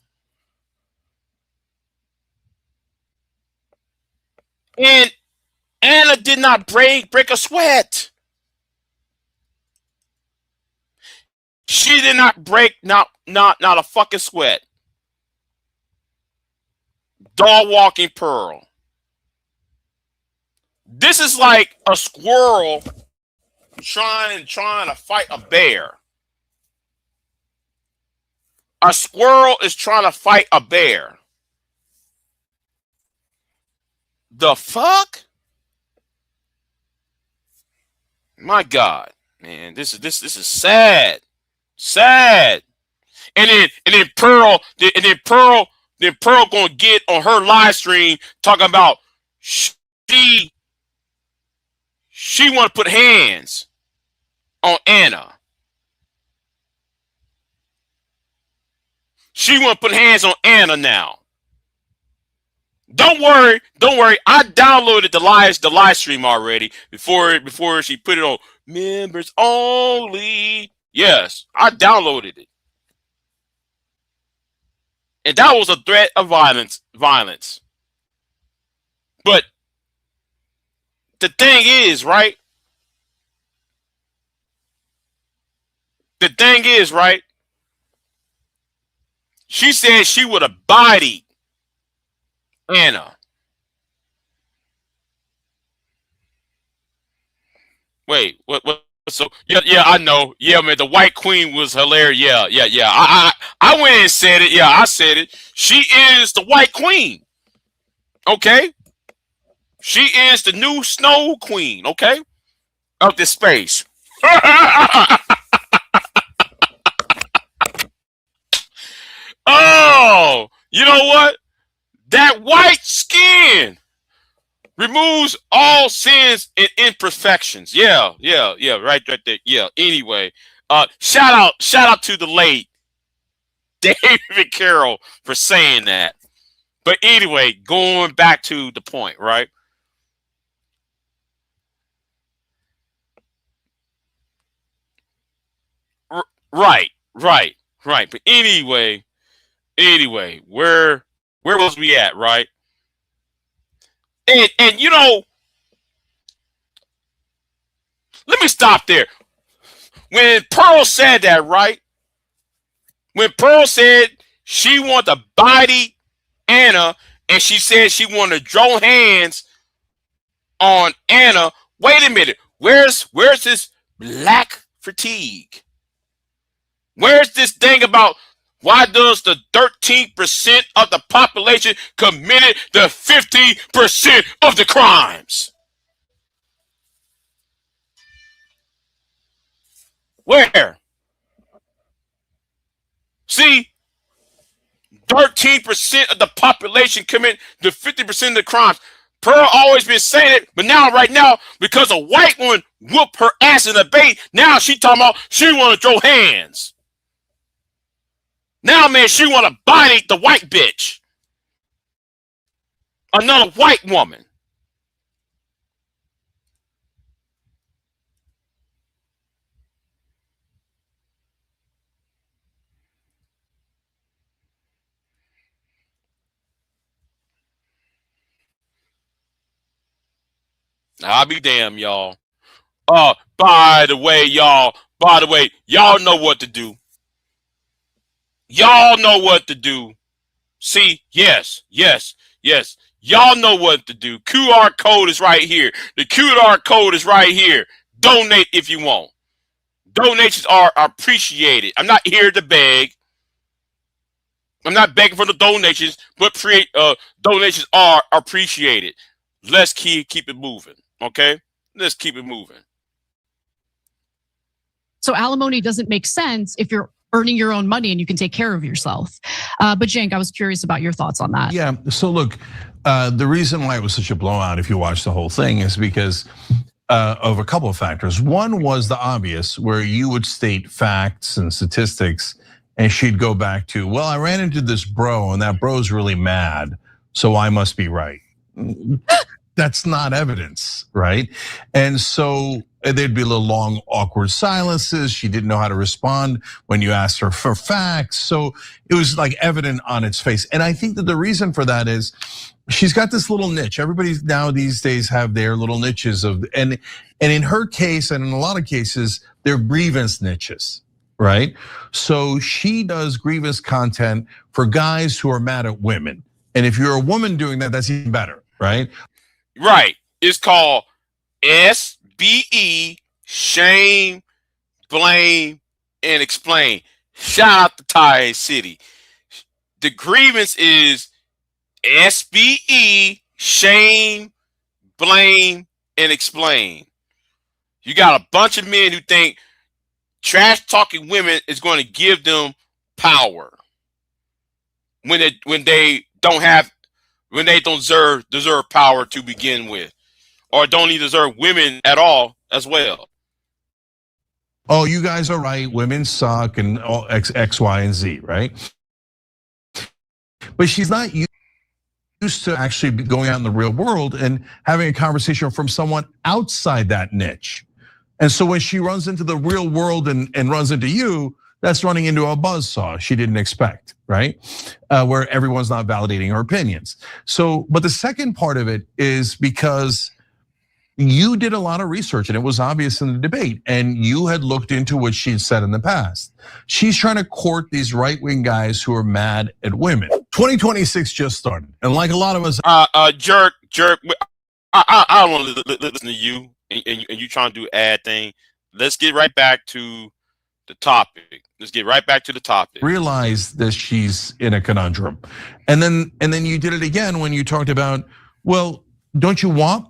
And Anna did not break a sweat. She did not break not a fucking sweat. Dog walking Pearl. This is like a squirrel trying to fight a bear. A squirrel is trying to fight a bear. The fuck? My God, man, this is sad. Sad. And then Pearl gonna get on her live stream talking about she want to put hands on Anna. She want to put hands on Anna now. Don't worry. I downloaded the live stream already before she put it on members only. Yes, I downloaded it. And that was a threat of violence. But the thing is, right? She said she would have bodied Anna. Wait, what? So yeah, I know. Yeah, man, the White Queen was hilarious. Yeah. I went and said it. Yeah, I said it. She is the White Queen. Okay, she is the new Snow Queen. Okay, of this space. Oh, you know what? That white skin removes all sins and imperfections. Yeah, right there. Yeah. Anyway, shout out to the late David Carroll for saying that. But anyway, going back to the point, right? Right. But anyway, where was we at, right? And you know, let me stop there. When Pearl said that, right? When Pearl said she wanted to body Anna and she said she wanted to draw hands on Anna, wait a minute. Where's this black fatigue? Where's this thing about why does the 13% of the population committed the 50% of the crimes? Where? See, 13% of the population commit the 50% of the crimes. Pearl always been saying it, but right now, because a white woman whooped her ass in a debate, now she talking about she want to throw hands. Now, man, she want to body the white bitch. Another white woman. I'll be damned, y'all. By the way, y'all know what to do. Y'all know what to do. See, yes. Y'all know what to do. QR code is right here. The QR code is right here. Donate if you want. Donations are appreciated. I'm not here to beg. I'm not begging for the donations, but donations are appreciated. Let's keep it moving, okay? Let's keep it moving. So alimony doesn't make sense if you're earning your own money and you can take care of yourself. But Cenk, I was curious about your thoughts on that. Yeah, so look, the reason why it was such a blowout, if you watch the whole thing, is because of a couple of factors. One was the obvious, where you would state facts and statistics, and she'd go back to, well, I ran into this bro, and that bro's really mad, so I must be right. That's not evidence, right? And so there'd be a little long, awkward silences. She didn't know how to respond when you asked her for facts. So it was like evident on its face. And I think that the reason for that is she's got this little niche. Everybody now these days have their little niches and in her case, and in a lot of cases, they're grievance niches, right? So she does grievance content for guys who are mad at women. And if you're a woman doing that, that's even better, right? Right. It's called SBE, shame, blame, and explain. Shout out to Ty City. The grievance is SBE, shame, blame, and explain. You got a bunch of men who think trash talking women is going to give them power when they don't deserve power to begin with, or don't even deserve women at all as well. Oh, you guys are right. Women suck and all X, Y, and Z, right? But she's not used to actually going out in the real world and having a conversation from someone outside that niche. And so when she runs into the real world and runs into you, that's running into a buzzsaw she didn't expect, right? Where everyone's not validating her opinions. So, but the second part of it is because you did a lot of research and it was obvious in the debate, and you had looked into what she'd said in the past. She's trying to court these right-wing guys who are mad at women. 2026 just started, and like a lot of us, Jerk, I don't want to listen to you and you trying to do ad thing. Let's get right back to the topic. Realize that she's in a conundrum, and then you did it again when you talked about, well, don't you want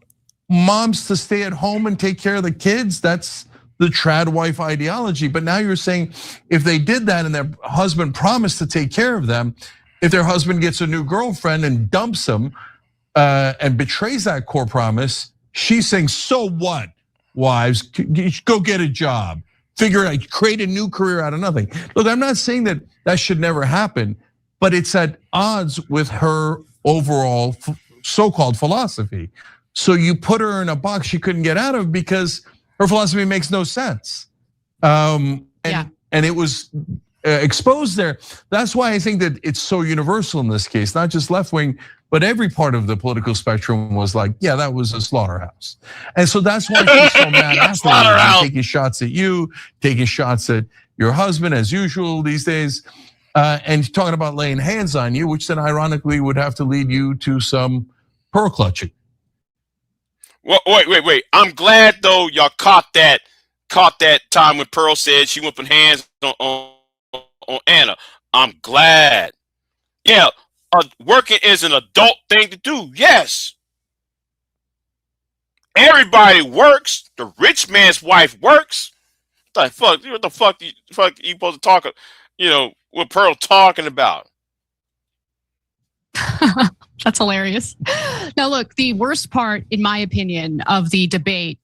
moms to stay at home and take care of the kids? That's the trad wife ideology. But now you're saying if they did that and their husband promised to take care of them, if their husband gets a new girlfriend and dumps them and betrays that core promise, she's saying, so what, wives? Go get a job, figure it out, create a new career out of nothing. Look, I'm not saying that should never happen, but it's at odds with her overall so-called philosophy. So you put her in a box she couldn't get out of because her philosophy makes no sense. And it was exposed there. That's why I think that it's so universal in this case, not just left wing, but every part of the political spectrum was like, yeah, that was a slaughterhouse. And so that's why she's so mad after taking shots at you, taking shots at your husband as usual these days, and talking about laying hands on you, which then ironically would have to lead you to some pearl clutching. Well, wait. I'm glad though y'all caught that time when Pearl said she went put hands on Anna. I'm glad. Yeah, working is an adult thing to do. Yes. Everybody works. The rich man's wife works. What the fuck you supposed to talk, what Pearl talking about? That's hilarious. Now, look, the worst part, in my opinion, of the debate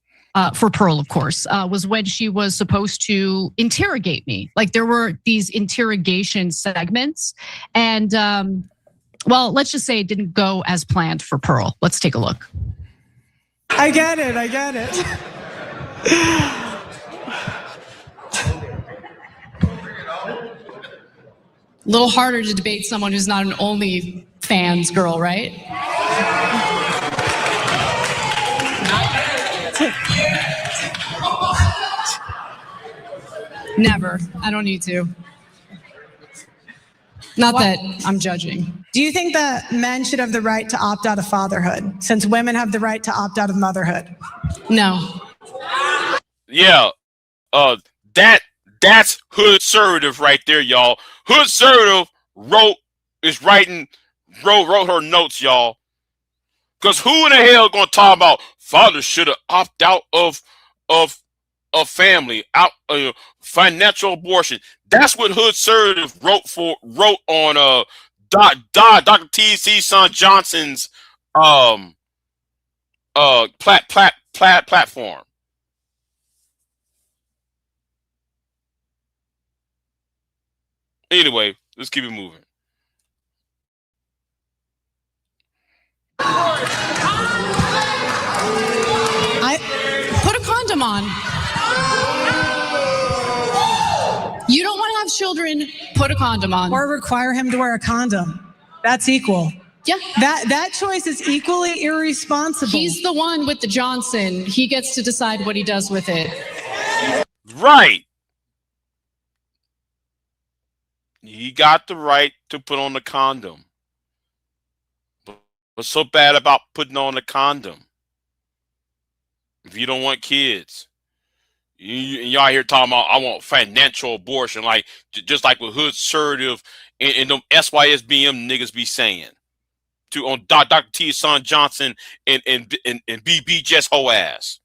for Pearl, of course, was when she was supposed to interrogate me. Like there were these interrogation segments, and well, let's just say it didn't go as planned for Pearl. Let's take a look. I get it. A little harder to debate someone who's not an OnlyFans girl, right? Never. I don't need to. Not that I'm judging. Do you think that men should have the right to opt out of fatherhood, since women have the right to opt out of motherhood? No. Yeah, that's hood-servative right there, y'all. Hood-servative wrote her notes, y'all. Because who in the hell gonna talk about fathers should have opted out of family, financial abortion? That's what hood-servative wrote on Dr. T.C. Son Johnson's platform. Anyway, let's keep it moving. Put a condom on. You don't want to have children, put a condom on. Or require him to wear a condom. That's equal. Yeah. That choice is equally irresponsible. He's the one with the Johnson. He gets to decide what he does with it. Right. He got the right to put on the condom. What's so bad about putting on a condom? If you don't want kids, y'all here talking about I want financial abortion, just like with hood-servative and them SYSBM niggas be saying. on Dr. T's son Johnson and BIGJ's whole ass.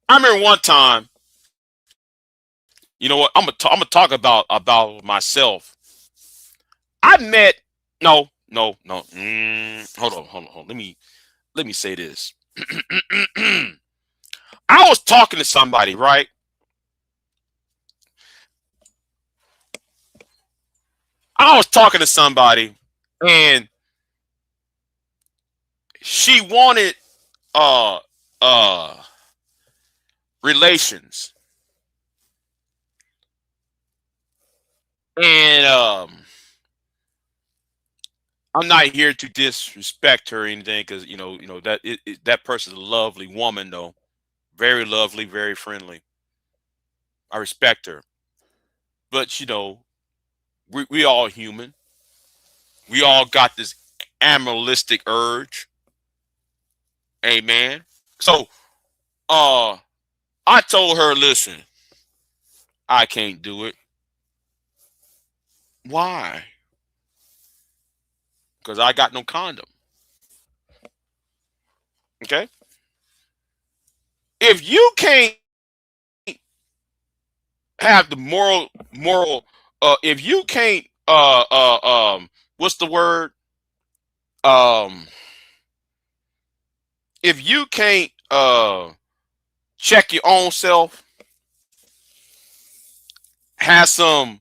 I remember one time. You know what? I'm gonna talk about myself. I met no. Hold on. Let me say this. I was talking to somebody, right? I was talking to somebody, and she wanted relations. And I'm not here to disrespect her or anything, because you know that that person's a lovely woman, though, very lovely, very friendly. I respect her, but you know, we all human. We all got this animalistic urge. Amen. So, I told her, listen, I can't do it. Why? Because I got no condom. Okay. If you can't have the moral, if you can't, what's the word? If you can't, check your own self, have some,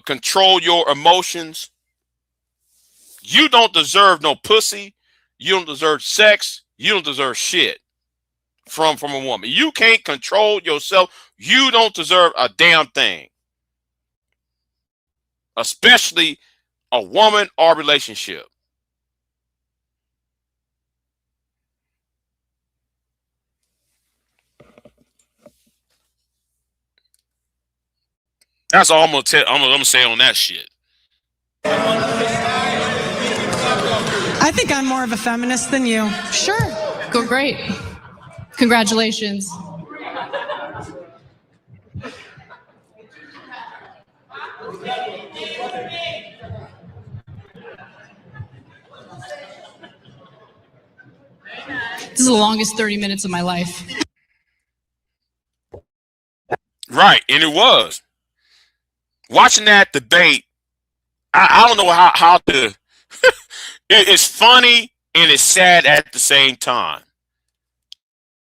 control your emotions, you don't deserve no pussy. You don't deserve sex. You don't deserve shit from a woman. You can't control yourself. You don't deserve a damn thing, especially a woman or relationship. That's all I'm gonna tell. I'm gonna say on that shit. I think I'm more of a feminist than you. Sure. Go great. Congratulations. This is the longest 30 minutes of my life. Right, and it was. Watching that debate, I don't know how to. It's funny and it's sad at the same time.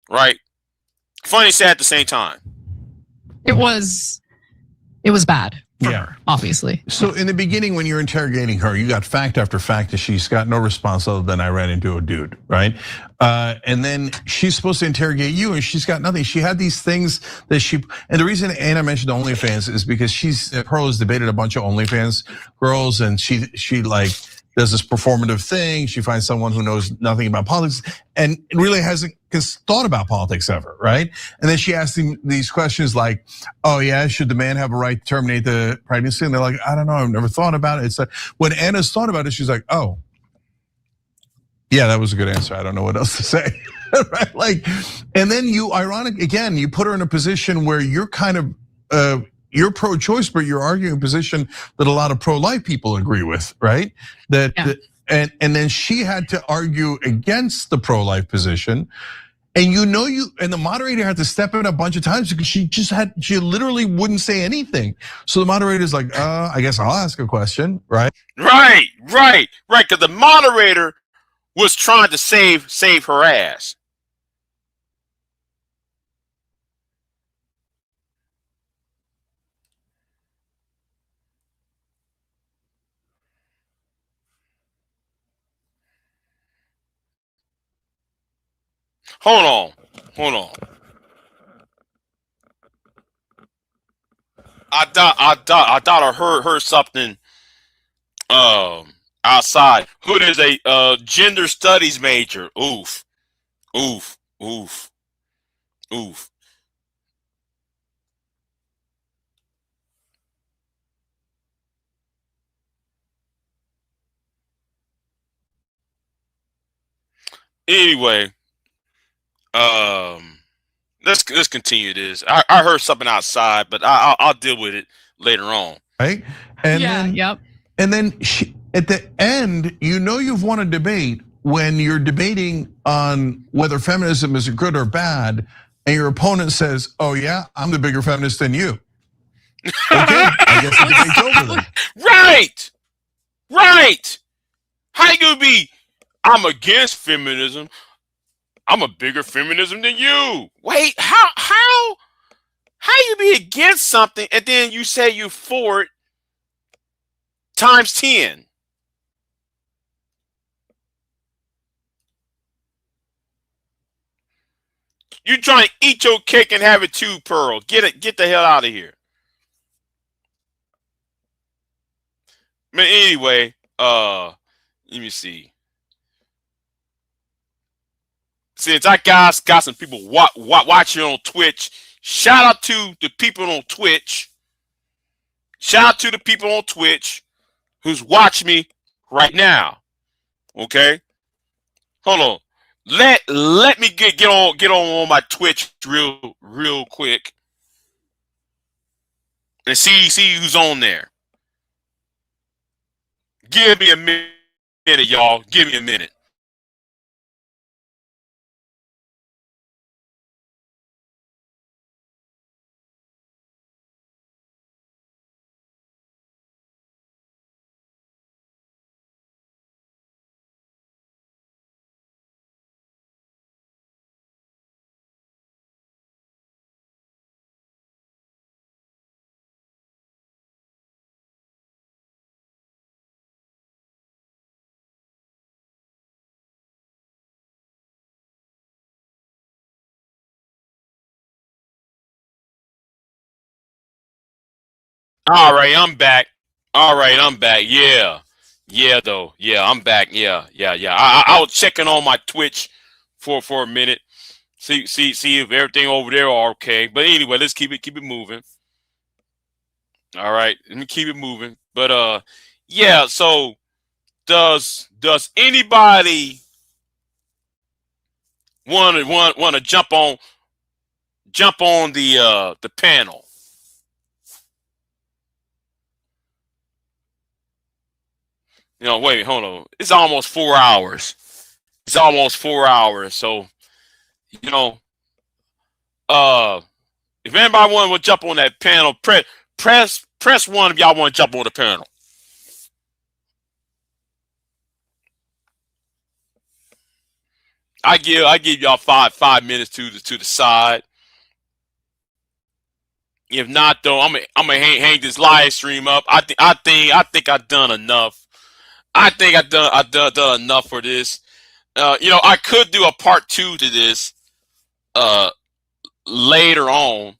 Right? Funny, sad at the same time. It was bad for her, obviously. So in the beginning, when you're interrogating her, you got fact after fact that she's got no response other than I ran into a dude, right? And then she's supposed to interrogate you, and she's got nothing. She had these things that and the reason Anna mentioned OnlyFans is because Pearl has debated a bunch of OnlyFans girls, and she like does this performative thing. She finds someone who knows nothing about politics and really hasn't thought about politics ever, right? And then she asked him these questions like, oh yeah, should the man have a right to terminate the pregnancy? And they're like, I don't know, I've never thought about it. It's like, when Anna's thought about it, she's like, oh, yeah, that was a good answer. I don't know what else to say, right? Like, and then you put her in a position where you're kind of, you're pro-choice, but you're arguing a position that a lot of pro-life people agree with, right? And then she had to argue against the pro-life position. And and the moderator had to step in a bunch of times because she literally wouldn't say anything. So the moderator's like, I guess I'll ask a question, right? Right. Because the moderator was trying to save her ass. Hold on. I thought I heard something outside. Hood is a gender studies major. Oof. Anyway, let's continue this. I heard something outside, but I'll deal with it later on. Right? And then at the end, you've won a debate when you're debating on whether feminism is good or bad, and your opponent says, "Oh yeah, I'm the bigger feminist than you." Okay, I guess the debate's over then. Right. How you gonna be? I'm against feminism. I'm a bigger feminism than you. Wait, how you be against something and then you say you for it times 10? You trying to eat your cake and have it too, Pearl. Get the hell out of here. Man, anyway, let me see. Since I got some people watching on Twitch, shout out to the people on Twitch. Shout out to the people on Twitch who's watching me right now. Okay, hold on. Let me get on my Twitch real quick and see who's on there. Give me a minute, y'all. Give me a minute. All right, I'm back. Yeah, though. Yeah, I'm back. Yeah. I was checking on my Twitch for a minute. See if everything over there are okay. But anyway, let's keep it moving. All right, let me keep it moving. But yeah. So does anybody want to jump on the panel? Wait, hold on. It's almost 4 hours. So, if anybody want to jump on that panel, press one if y'all want to jump on the panel. I give y'all five minutes to the side. If not, though, I'm gonna hang this live stream up. I think I've done enough. I think I've done enough for this. I could do a part 2 to this later on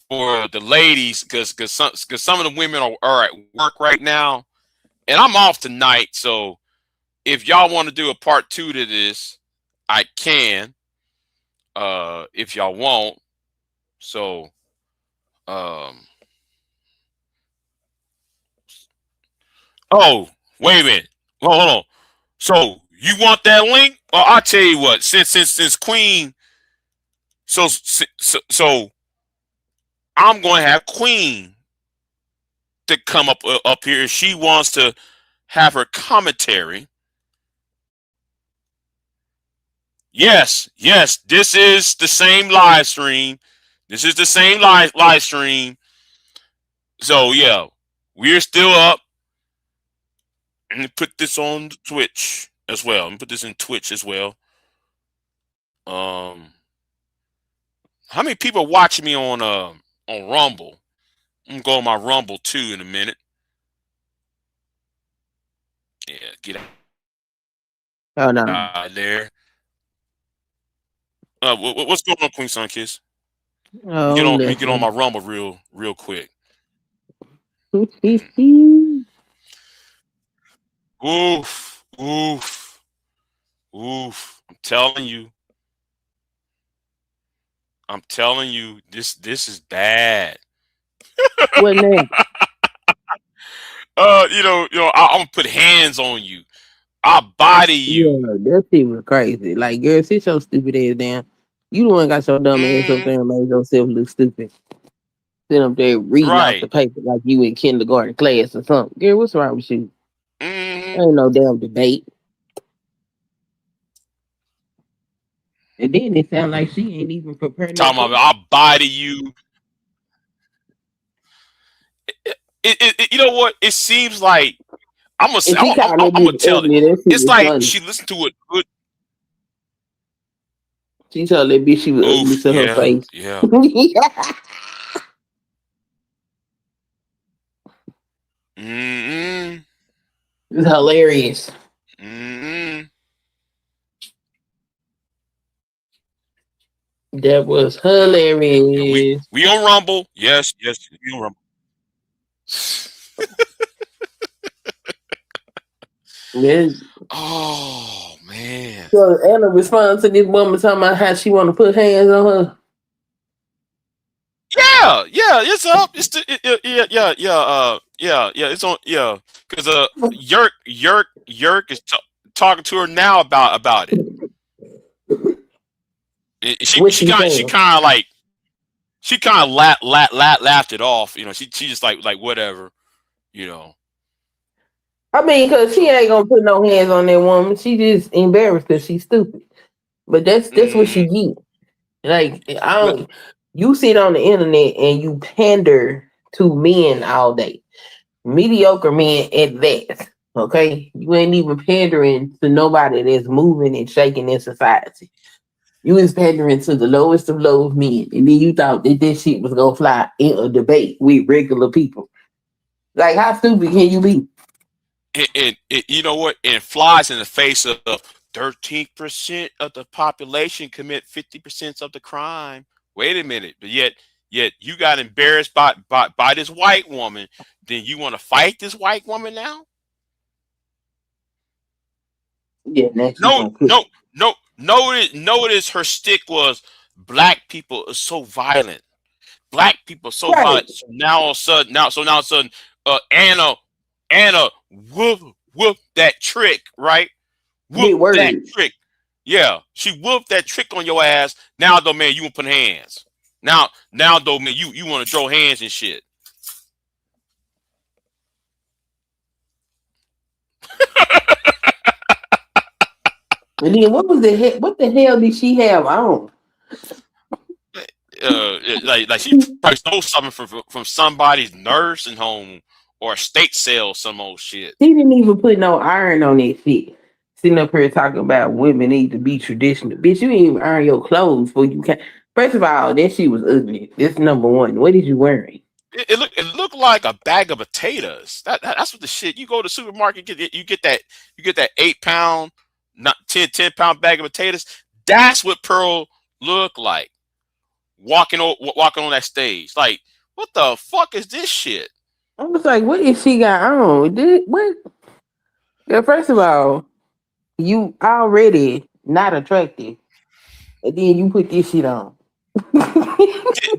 for the ladies, because some of the women are at work right now, and I'm off tonight. So if y'all want to do a part 2 to this, I can. If y'all want. So oh, wait a minute. Hold on. So you want that link? Well, I'll tell you what. Since Queen, so I'm going to have Queen to come up here. She wants to have her commentary. Yes. This is the same live stream. Live stream. So yeah, we're still up. Let me put this on Twitch as well. Let me put this in Twitch as well. How many people are watching me on Rumble? I'm gonna go on my Rumble too in a minute. Yeah, get out. Oh no. There. What's going on, Queen Sunkiss? Oh, let me get on my Rumble real quick. Oof. I'm telling you, this is bad. What name? I'm gonna put hands on you. I'll body you. Yeah, that shit was crazy. Like, girl, sit your stupid ass down. You the one got your dumb ass up there and made yourself look stupid. Sitting up there reading off the Right. paper like you in kindergarten class or something. Girl, what's wrong with you? Mm-hmm. Ain't no damn debate. And then it sound like she ain't even prepared no Talking about question. I'll buy to you. You know what? It seems like I'm And she called that gonna bitch tell it. ugly. That shit It's was like funny. she listened to it good. She told that bitch she was ugly Oof. to her Yeah. face. Yeah. Mm-hmm. It's hilarious. Mm-hmm. That was Yeah. hilarious. We on Rumble. Yes. Yes. We on Rumble. Yeah. Oh man. So Anna responds to this woman talking about how she want to put hands on her. Yeah. Yeah. It's up. It's yeah. It's on. Yeah. Because Yerk is talking to her now about it. What She she kind saying? of like she kind of laughed it off. You know, she just like whatever. You know. I mean, because she ain't gonna put no hands on that woman. She just embarrassed because she's stupid. But that's what she get. Like I don't. You sit on the internet and you pander to men all day, mediocre men at that. Okay, you ain't even pandering to nobody that's moving and shaking in society. You was pandering to the lowest of low men, and then you thought that this shit was gonna fly in a debate with regular people. Like, how stupid can you be? You know what? It flies in the face of 13% of the population commit 50% of the crime. Wait a minute, but yet you got embarrassed by this white woman. Then you want to fight this white woman now? Yeah, Notice her stick was black people are so violent. Black people so Right. violent. So now all of a sudden, Anna whoop that trick, right? Whoop that trick. Yeah, she whooped that trick on your ass. Now though, man, you want to put hands. Now though, man, you want to throw hands and shit. And then what the hell did she have on? Like she probably stole something from somebody's nursing home or estate sale, some old shit. She didn't even put no iron on that shit. Sitting up here talking about women need to be traditional. Bitch, you didn't even iron your clothes before you can. First of all, that shit was ugly. That's number one. What is you wearing? It looked like a bag of potatoes. That's what the shit. You go to the supermarket, you get that 8-pound, not 10-pound bag of potatoes. That's what Pearl looked like walking on that stage. Like, what the fuck is this shit? I was like, what is she got on? What? Yeah, first of all, you already not attractive, and then you put this shit on.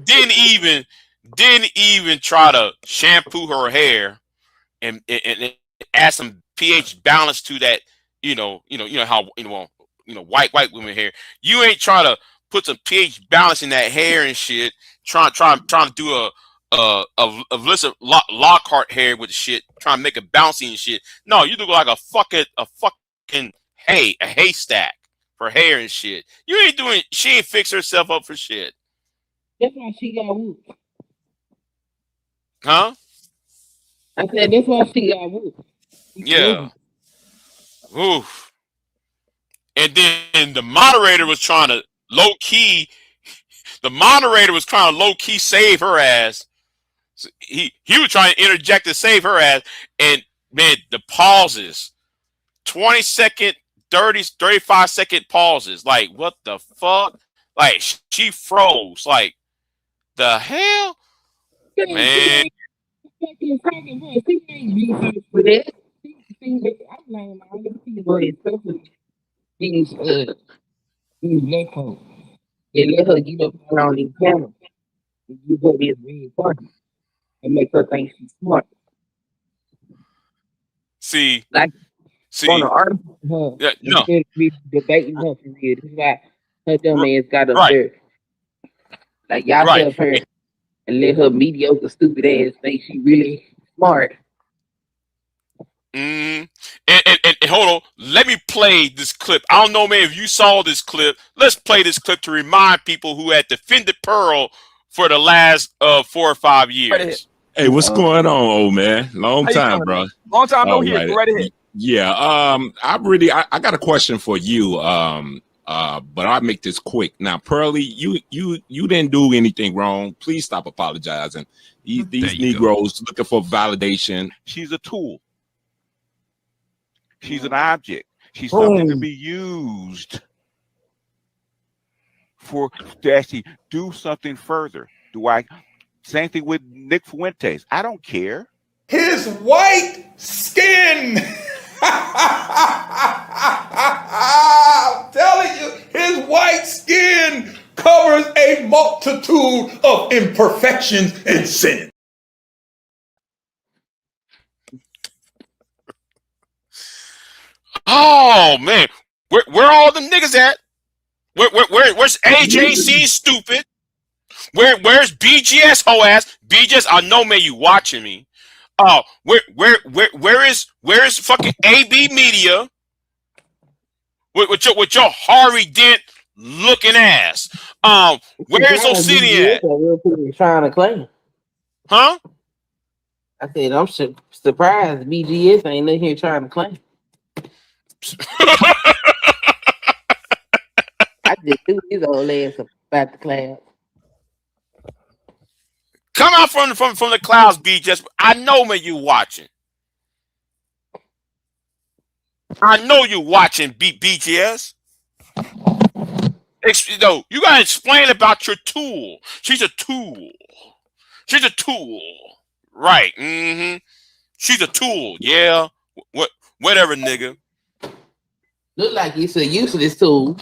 didn't even try to shampoo her hair and add some pH balance to that. You know how white women hair. You ain't trying to put some pH balance in that hair and shit. Trying to do a Alyssa Lockhart hair with the shit. Trying to make it bouncy and shit. No, you look like a fucking haystack for hair and shit. You ain't doing. She ain't fix herself up for shit. That's why she got whooped. Huh? I said that's why she got whooped. Yeah. Oof. And then the moderator was trying to low key save her ass. So he was trying to interject to save her ass. And man, the pauses, 20-second, 30, 35-second pauses. Like, what the fuck? Like, she froze. Like, the hell? Man. These black folks. They let her get up around these cameras and give her this red party and make her think she's smart. See, on an article, yeah, no. instead of be debating her for real. This is why her dumb ass got up Right. there. Like y'all Right. sit up here and let her mediocre, stupid ass think she really smart. And hold on, let me play this clip. I don't know, man, if you saw this clip. Let's play this clip to remind people who had defended Pearl for the last 4 or 5 years. Hey, what's going on, old man? Long time, bro. Long time no hear. Go right ahead. Yeah, I got a question for you. But I'll make this quick. Now, Pearly, you didn't do anything wrong. Please stop apologizing. These Negroes looking for validation. She's a tool. She's an object. She's something to be used to actually do something further. Same thing with Nick Fuentes. I don't care. His white skin. I'm telling you, his white skin covers a multitude of imperfections and sin. Oh man, where all them niggas at? Where's AJC stupid? Where's BGS hoe ass? BGS, I know, man, you watching me. Oh, where is fucking AB Media with your Harvey Dent looking ass? Where is Obsidian? Trying to claim, huh? I said I'm surprised BGS ain't in here trying to claim. I just threw his old ass about the class. Come out from the clouds, BGS. I know, man, you watching. I know you watching, BGS. You gotta explain about your tool. She's a tool. She's a tool. Right. Mm-hmm. She's a tool. Yeah. Whatever, nigga. Look like it's a useless tool.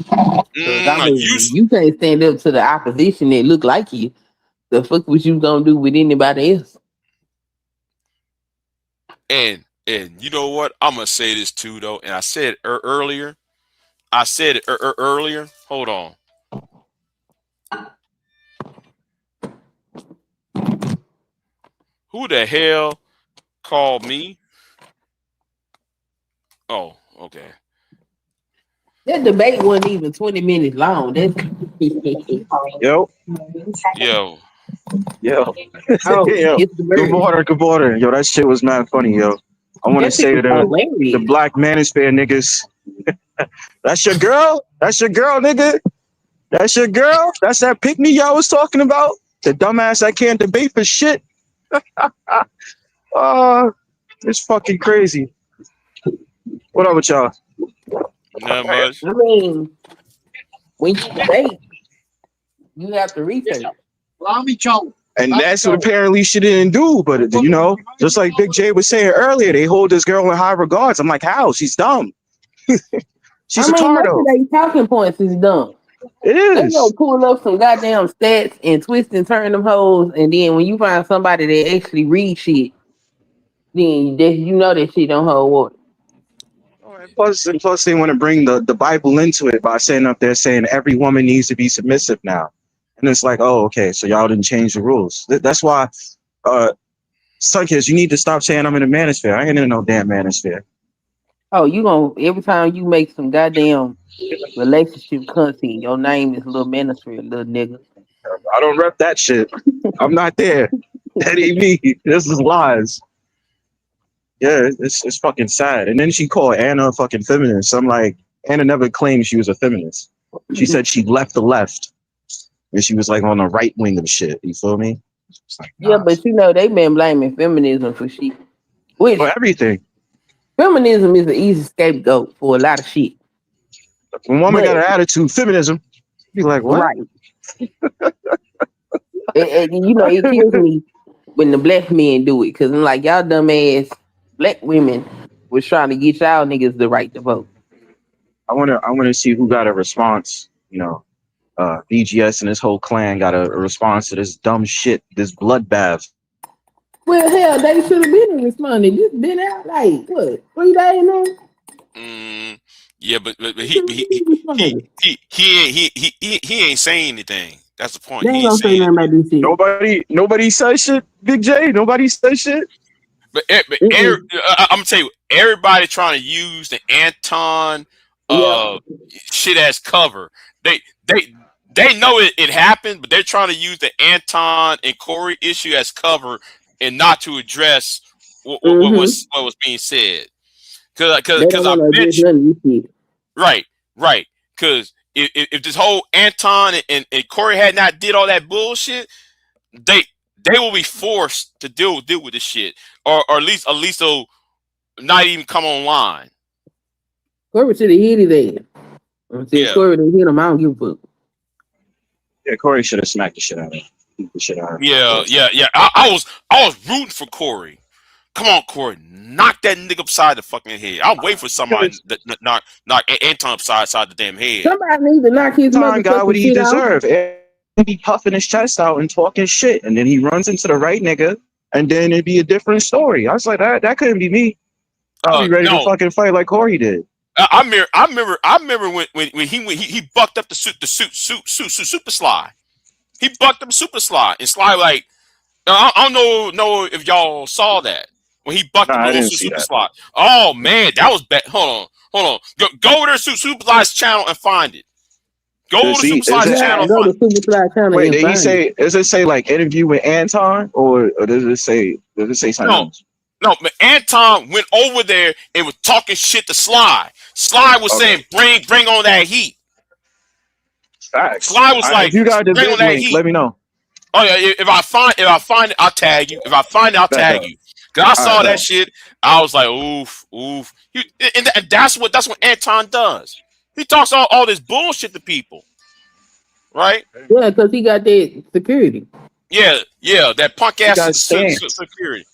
You can't stand up to the opposition that look like you. The fuck was you gonna do with anybody else? And you know what? I'm gonna say this too, though. And I said it earlier. I said it earlier. Hold on. Who the hell called me? Oh, okay. That debate wasn't even 20 minutes long. That's Yo. Good morning. Yo, that shit was not funny, yo. I want to say to the black manosphere niggas, that's your girl? That's your girl, nigga? That's your girl? That's that pick me y'all was talking about? The dumbass I can't debate for shit? It's fucking crazy. What up with y'all? Not much. I mean, when you debate, you have to research. And that's what apparently she didn't do. But, you know, just like Big J was saying earlier, they hold this girl in high regards. I'm like, how? She's dumb. She's a tardo. Most of their talking points is dumb. It is. They gonna pull up some goddamn stats and twist and turn them hoes, and then when you find somebody that actually reads shit, then you know that shit don't hold water. Plus they want to bring the Bible into it by saying up there saying every woman needs to be submissive now. And it's like, oh, okay, so y'all didn't change the rules. That's why, son kids, you need to stop saying I'm in a manosphere. I ain't in no damn manosphere. Oh, you gonna every time you make some goddamn relationship content, your name is Little Manosphere, little nigga. I don't rep that shit. I'm not there. That ain't me. This is lies. Yeah, it's fucking sad. And then she called Anna a fucking feminist. I'm like, Anna never claimed she was a feminist. She said she left the left. And she was like on the right wing of shit. You feel me? Like, nah. Yeah, but you know, they been blaming feminism for shit. For everything. Feminism is an easy scapegoat for a lot of shit. When woman got an attitude, feminism, be like, what? Right. and you know, it kills me when the black men do it. Because I'm like, y'all dumbass black women was trying to get y'all niggas the right to vote. I wanna see who got a response, you know. BGS and his whole clan got a response to this dumb shit, this bloodbath. Well, hell, they should have been responding. This been out like what 3 days now? Yeah, but he ain't saying anything. That's the point. They He ain't ain't gonna say saying nothing about this shit. Nobody says shit. Big J. Nobody says shit. But I'm gonna tell you, everybody trying to use the Anton shit as cover. They know it happened, but they're trying to use the Anton and Corey issue as cover and not to address what was being said. Because I bet you, right. Because if this whole Anton and Corey had not did all that bullshit, they will be forced to deal with this shit, or at least they'll not even come online. Corey should have hit his ass. Yeah. Corey didn't hit him. I don't give a fuck. Yeah, Corey should have smacked the shit out of him. Beat the shit out of him. Yeah. I was rooting for Corey. Come on, Corey, knock that nigga upside the fucking head. I'll wait for somebody to knock Anton upside the damn head. Somebody needs to knock his Anton got what he shit out. deserved. He'd be puffing his chest out and talking shit, and then he runs into the right nigga, and then it'd be a different story. I was like, that couldn't be me. I'll be ready to fucking fight like Corey did. I remember when he bucked up the super slide. He bucked up Super Slide, and Slide like I don't know if y'all saw that when he bucked up the Super Slide. Oh man, that was bad. Hold on. Go over to Super Slide's channel and find it. Go to Super Slide's channel. Wait, did he say? Does it say like interview with Anton, or does it say something else? No, but Anton went over there and was talking shit to Slide. Slide was saying, "Bring on that heat." Facts. Slide was like, if you got the "Bring on that link, heat." let me know. Oh yeah, if I find it, I'll tag you. If I find it, I'll tag you. Cause I saw that shit, I was like, oof. And that's what Anton does. He talks all this bullshit to people, right? Yeah, because he got that security. Yeah, that punk ass security.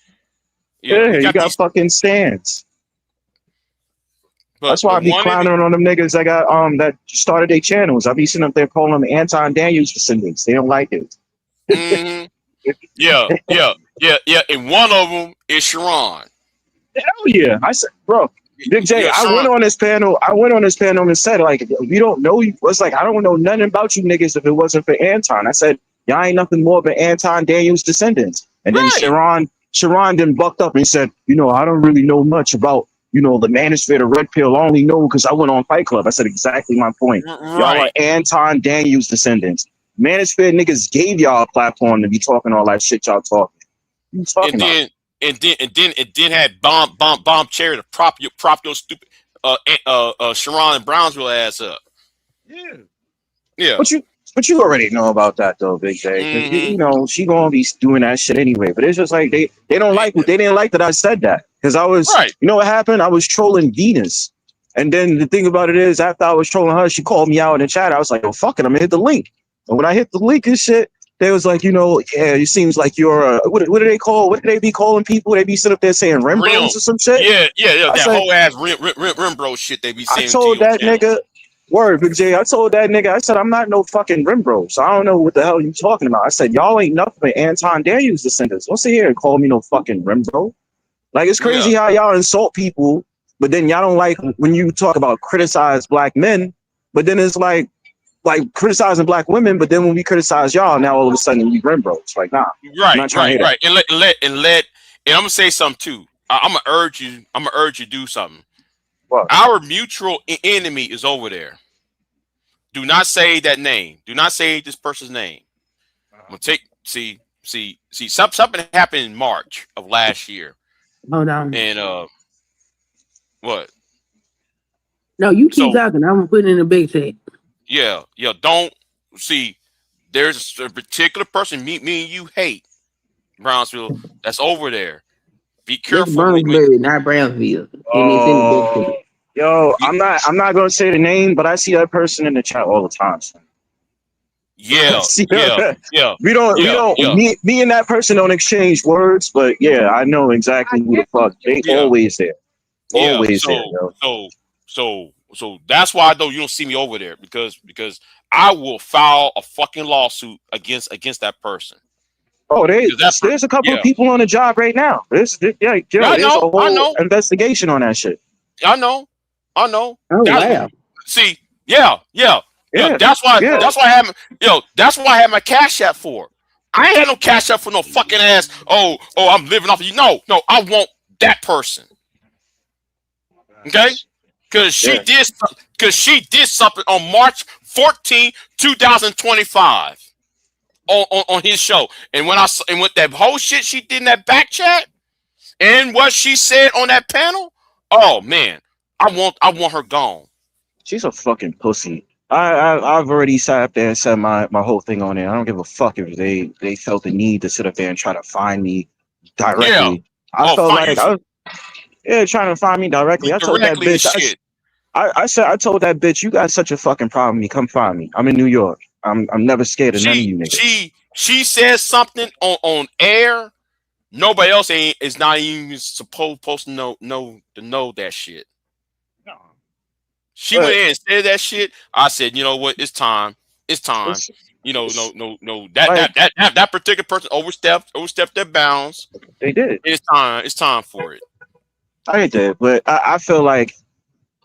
Yeah, you got fucking stands. That's why I be clowning on them niggas that got that started their channels. I be sitting up there calling them Anton Daniels descendants. They don't like it. Yeah. And one of them is Sharon. Hell yeah! I said, bro, Big J. I went on this panel and said, like, if you don't know, it's like I don't know nothing about you niggas if it wasn't for Anton. I said, y'all ain't nothing more but Anton Daniels descendants. And then Sharon then bucked up and said, I don't really know much about the manosphere of Red Pill. I only know because I went on Fight Club. I said exactly my point. Y'all are Anton Daniels descendants. Manosphere niggas gave y'all a platform to be talking all that shit y'all talking. What you talking about? And then had bomb cherry to prop your stupid Sharon and Brownsville ass up. Yeah. But you already know about that though, Big J. She gonna be doing that shit anyway. But it's just like they don't like they didn't like that I said that because I was you know what happened? I was trolling Venus, and then the thing about it is after I was trolling her, she called me out in the chat. I was like, oh fuck it, I'm gonna hit the link. And when I hit the link and shit, they was like, it seems like you're what do they call? What do they be calling people? They be sitting up there saying Rembrandt or some shit. Yeah. That whole ass Rembrandt shit they be saying. I told that nigga. Word, Big J. I told that nigga, I said, I'm not no fucking Rembrandt, so I don't know what the hell you talking about. I said, y'all ain't nothing but Anton Daniels descendants. Don't sit here and call me no fucking Rembrandt. Like, it's crazy how y'all insult people, but then y'all don't like when you talk about criticize black men, but then it's like criticizing black women, but then when we criticize y'all, now all of a sudden we Rembrandt. It's like, nah. Right. And let I'm gonna say something too. I'm gonna urge you to do something. What? Our mutual enemy is over there. Do not say that name. Do not say this person's name. I'm gonna see something happened in March of last year. Hold on. And what? No, you keep talking. I'm gonna put it in the big chat. Yeah. Don't see. There's a particular person me and you hate, Brownsville. That's over there. Be careful. Brownsville, not Brownsville. Yo, I'm not gonna say the name, but I see that person in the chat all the time. Yeah. Me and that person don't exchange words, but yeah, I know exactly who the fuck. They always there. Always there, yo. So that's why though you don't see me over there because I will file a fucking lawsuit against that person. Oh, there's a couple of people on the job right now. There's a whole investigation on that shit. I know. Oh, wow. See, yeah. Yo, that's why I have that's why I have my Cash App for. I ain't had no Cash App for no fucking ass. Oh, I'm living off of you. No, I want that person. Okay? Because she did something on March 14, 2025 on his show. And with that whole shit she did in that back chat and what she said on that panel, oh man, I want her gone. She's a fucking pussy. I've already sat up there and said my whole thing on it. I don't give a fuck if they felt the need to sit up there and try to find me directly. Yeah. I felt like I was trying to find me directly. I told that bitch. I told that bitch, you got such a fucking problem. You come find me. I'm in New York. I'm never scared of none of you niggas. She says something on air. Nobody else is not even supposed to know that shit. No. She went in and said that shit. I said, you know what? It's time. It's time. You know, no. That particular person overstepped their bounds. They did. It's time. It's time for it. I did, but I feel like,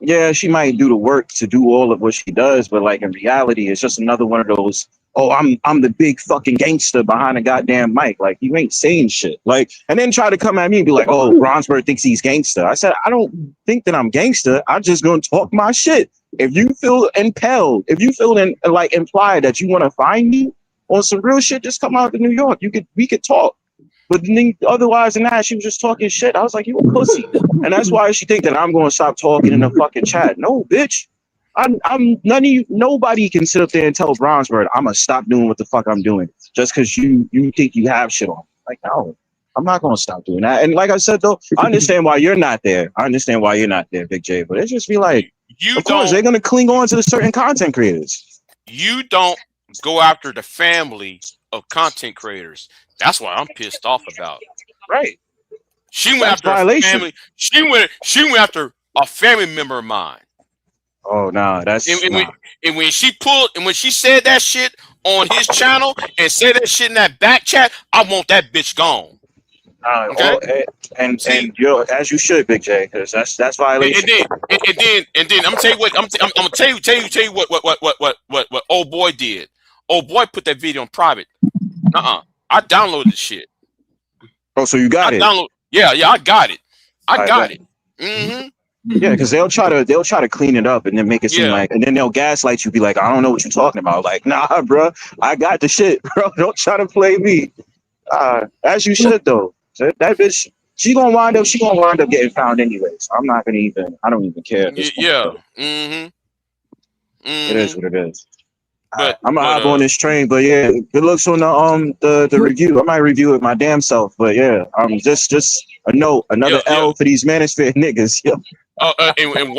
yeah, she might do the work to do all of what she does, but like in reality, it's just another one of those. Oh, I'm the big fucking gangster behind the goddamn mic. Like, you ain't saying shit. Like, and then try to come at me and be like, oh, Bronsberg thinks he's gangster. I said, I don't think that I'm gangster. I'm just gonna talk my shit. If you feel impelled, if you feel implied that you want to find me on some real shit, just come out to New York. We could talk. But then otherwise than that, she was just talking shit. I was like, you a pussy. And that's why she think that I'm going to stop talking in the fucking chat. No, bitch. I'm none of you. Nobody can sit up there and tell Bronsberg I'm going to stop doing what the fuck I'm doing just because you think you have shit on. Like, no, I'm not going to stop doing that. And like I said, though, I understand why you're not there. I understand why you're not there, Big J. But it just be like, of course, they're going to cling on to the certain content creators. You don't go after the family of content creators. That's what I'm pissed off about. Right. She went after a family. She went after a family member of mine. Oh no, that's and when she said that shit on his channel and said that shit in that back chat, I want that bitch gone. Okay. And you're as you should, Big J, because that's violation. And then I'm gonna tell you what I'm gonna tell you what old boy did. Old boy put that video in private. I downloaded the shit. Oh, so you got it? Yeah, I got it. I got it. Mm-hmm. Yeah, because they'll try to clean it up and then make it seem like, and then they'll gaslight you, be like, I don't know what you're talking about. Like, nah, bro, I got the shit, bro. Don't try to play me. As you should though. So that bitch, she gonna wind up getting found anyways. I don't even care. Yeah. Mm-hmm. It is what it is. But I'm gonna hop on this train, but yeah, good looks on the review. I might review it my damn self, but yeah, just a note, another L for these manosphere niggas. Yeah. And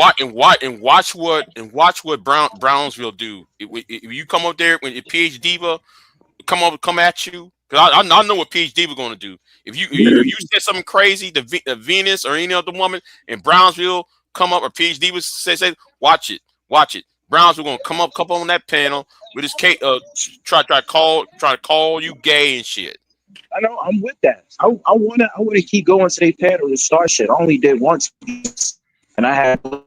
watch what Brownsville do. If you come up there when PH Diva come at you, because I know what PH Diva going to do. If you said something crazy to Venus or any other woman, and Brownsville come up or PH Diva say watch it. Brownsville gonna come up on that panel with his try to call you gay and shit. I know, I'm with that. I wanna keep going to their panel to start shit. I only did once, and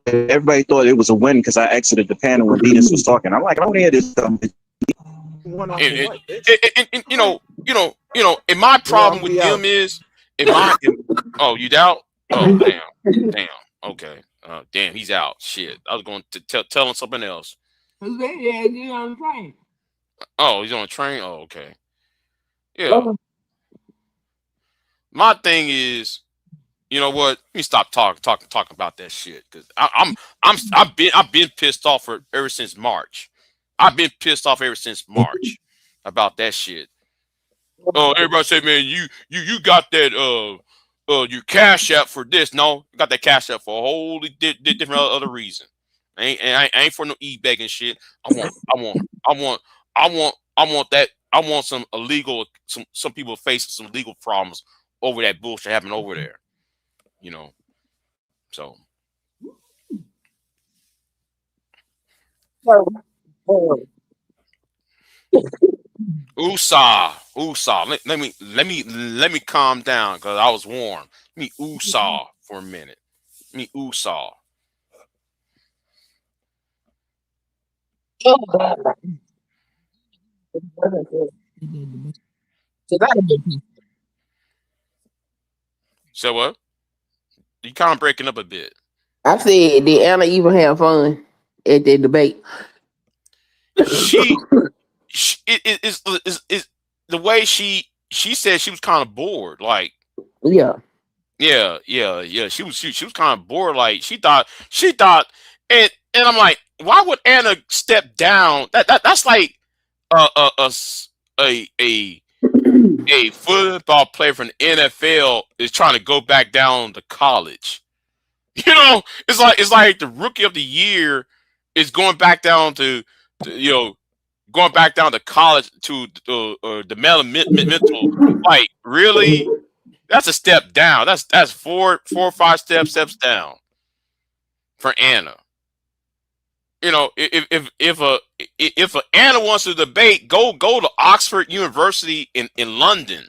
everybody thought it was a win because I exited the panel when Venus was talking. I'm like, I don't hear this dumb. And you know, and my problem with him is, oh, you doubt? Oh, damn, okay. Damn, he's out. Shit, I was going to tell him something else. Yeah, he's on a train. Oh, he's on a train. Oh, okay. Yeah. My thing is, you know what? Let me stop talking about that shit because I've been pissed off ever since March. I've been pissed off ever since March about that shit. Oh, everybody say, man, you got that your Cash App for this. No, I got that Cash App for a whole different other reason. I ain't for no e-begging shit. I want that. I want some illegal, some people facing some legal problems over that bullshit happening over there. You know. So Usa. Let me calm down because I was warm. Let me Usa for a minute. Let me Usa. Oh, God. So what? You kind of breaking up a bit. I said, did Anna even have fun at the debate? She is the way she said she was kind of bored. Like, Yeah. yeah. She was kind of bored. Like she thought, and I'm like, why would Anna step down? That's like a football player from the NFL is trying to go back down to college. You know, it's like the rookie of the year is going back down to going back down to college to developmental. Like, really? That's a step down. That's four or five steps down for Anna. You know, if a Anna wants to debate, go to Oxford University in London.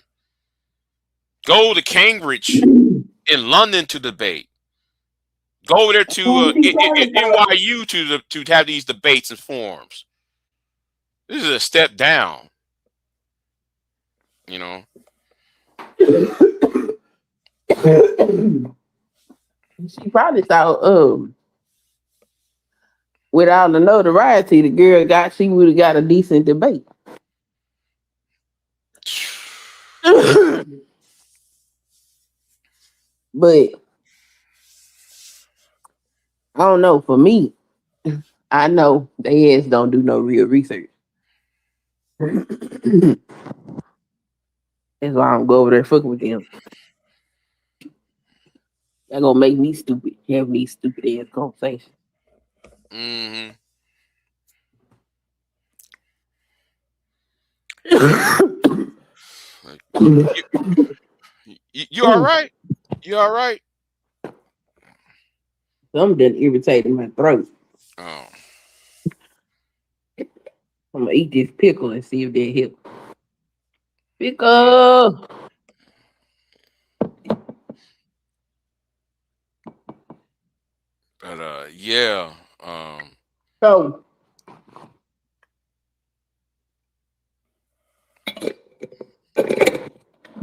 Go to Cambridge in London to debate. Go over there to NYU to have these debates and forums. This is a step down. You know. She probably thought, without the notoriety the girl got, she would have got a decent debate. But I don't know. For me, I know they ass don't do no real research. That's why I don't go over there fucking with them. They're gonna make me stupid, have these stupid ass conversations. Mm-hmm. You all right? You all right? Something done irritated my throat. Oh. I'm gonna eat this pickle and see if that helps. Pickle. But yeah. So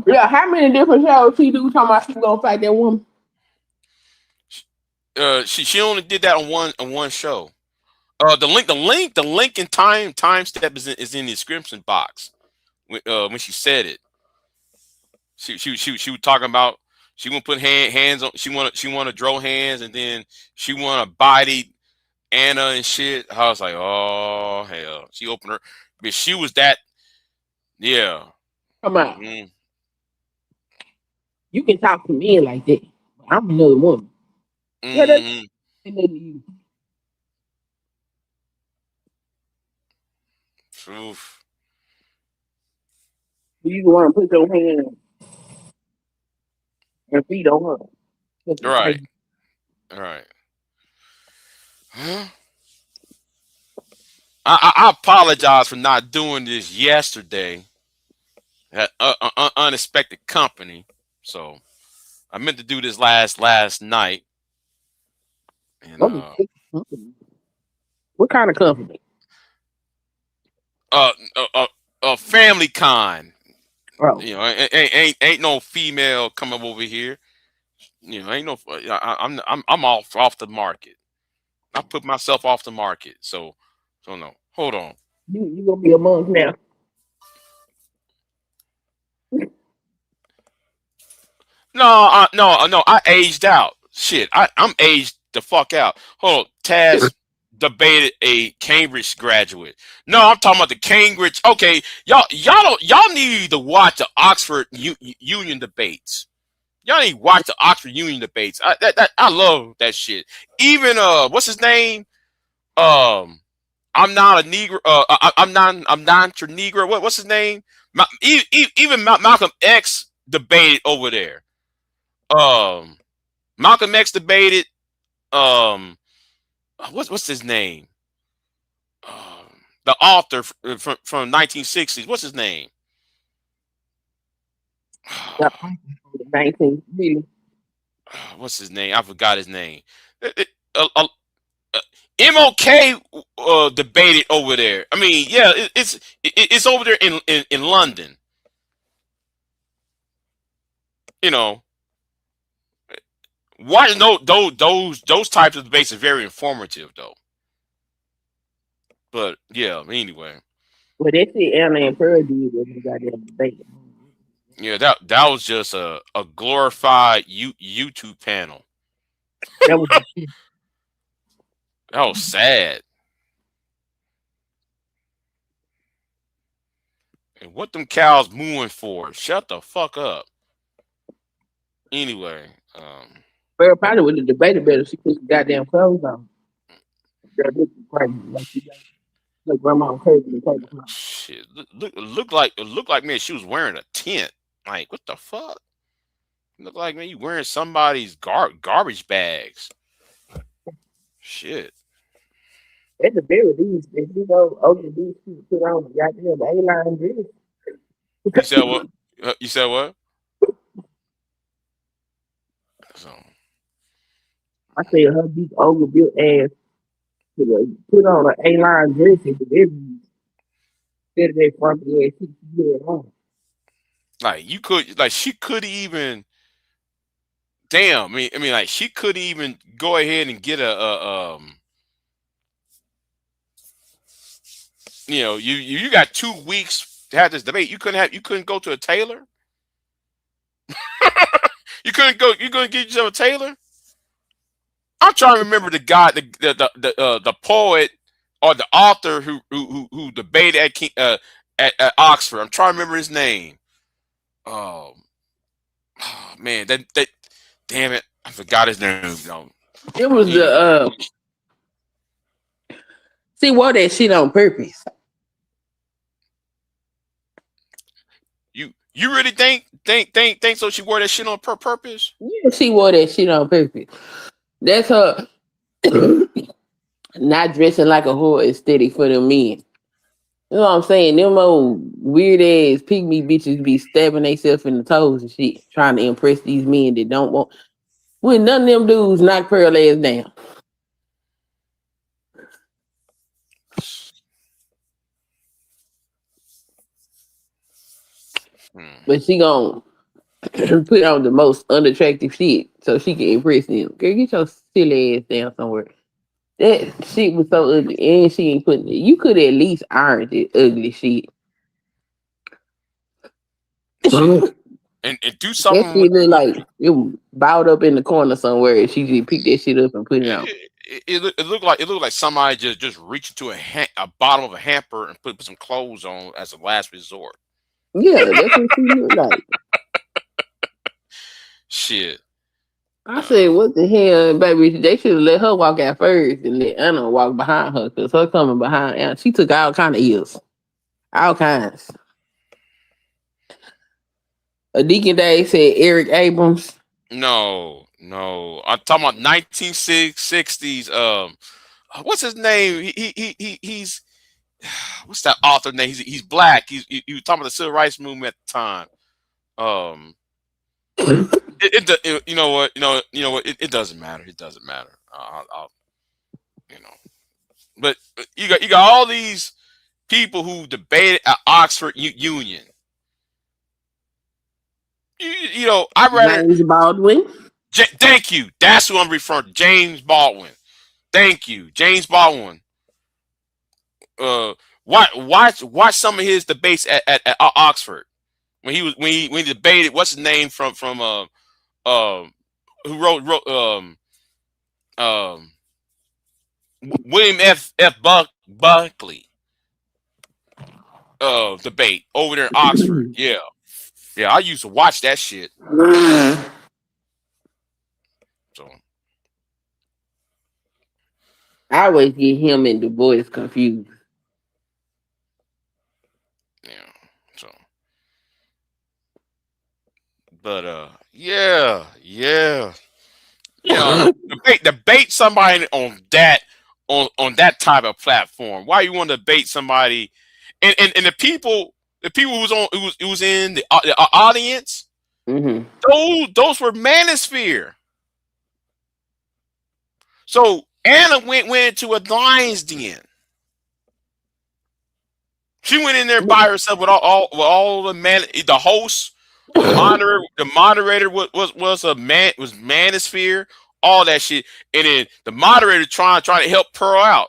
yeah, how many different shows she do talking about she gonna fight that woman? She only did that on one show. The link and time step is in the description box when she said it. She was talking about she want to put hands on, she want to draw hands, and then she want to body Anna and shit. I was like, oh hell. She opened her, but she was that. Yeah. Come on. Mm-hmm. You can talk to me like that. I'm another woman. Mm-hmm. You. Oof. You want to put your hand and feet on her. Right. Right. Huh? I apologize for not doing this yesterday. Had unexpected company, so I meant to do this last night. And what kind of company? Family con. Oh. You know, ain't no female coming over here. You know, ain't no. I'm off the market. I put myself off the market. So no. Hold on. You gonna be a monk now? No, no. I aged out. Shit, I'm aged the fuck out. Hold on. Taz debated a Cambridge graduate. No, I'm talking about the Cambridge. Okay, y'all need to watch the Oxford Union debates. Y'all need to watch the Oxford Union debates. I love that shit. Even what's his name? I'm not a Negro. I'm not your Negro. What's his name? Even Malcolm X debated over there. Malcolm X debated. What's his name? The author from 1960s. What's his name? 1960. What's his name? I forgot his name. MLK debated over there. I mean, yeah, it's over there in London. You know, watching those types of debates are very informative, though. But yeah, anyway. Well, that's it. Anna and Pearl did was the goddamn debate. Yeah, that was just a glorified YouTube panel. That was that was sad. And what them cows mooing for? Shut the fuck up. Anyway, Pearl probably would have debated better if she put some goddamn clothes on. That look crazy. Like she got like grandma crazy and crazy. shit, look like man, she was wearing a tent. Like what the fuck? Look like man, you wearing somebody's garbage bags. Shit. At the very least, if you go over the beach, you put on a goddamn A-line dress. You said what? You said what? So I said her big overbuilt ass put on an A-line dress and instead of that funky ass shit she had on. like she could even. Damn, I mean, like she could even go ahead and get a you know, you got 2 weeks to have this debate. You couldn't go to a tailor. you couldn't get yourself a tailor. I'm trying to remember the guy, the poet or the author who debated at Oxford. I'm trying to remember his name. Oh man, that damn it, I forgot his name. It was the she wore that shit on purpose. You really think so? She wore that shit on purpose? Yeah, she wore that shit on purpose. That's her not dressing like a whore aesthetic for them men. You know what I'm saying? Them old weird ass pygmy bitches be stabbing themselves in the toes and shit, trying to impress these men that don't want. When none of them dudes knock Pearl ass down. But she gon' put on the most unattractive shit so she can impress them. Girl, get your silly ass down somewhere. That shit was so ugly, and she ain't putting it. You could at least iron it ugly shit. and do something. That shit look like it was bowed up in the corner somewhere, and she just picked that shit up and put it on. It looked like somebody just reached into a bottom of a hamper and put some clothes on as a last resort. Yeah, that's what she looked like. Shit. I said, what the hell, baby? They should have let her walk out first and let Anna walk behind her, because her coming behind Anna, she took all kind of ills. All kinds. A Deacon Day said Eric Abrams. No. I'm talking about 1960s. What's his name? He's what's that author name? He's black. He was talking about the civil rights movement at the time. You know what? It doesn't matter. It doesn't matter. I'll but you got all these people who debated at Oxford Union. You know, I rather James Baldwin. Thank you. That's who I'm referring to. James Baldwin. Thank you, James Baldwin. Watch some of his debates at Oxford when he debated. What's his name from who wrote William F. Buckley debate over there in Oxford. Yeah, I used to watch that shit. So I always get him and Du Bois confused. But yeah. You know, debate somebody on that type of platform. Why you want to debate somebody? And the people who was in the audience, those were manosphere. So Anna went into a lion's den. She went in there by herself with all the host, the moderator was manosphere, all that shit, and then the moderator trying to help Pearl out,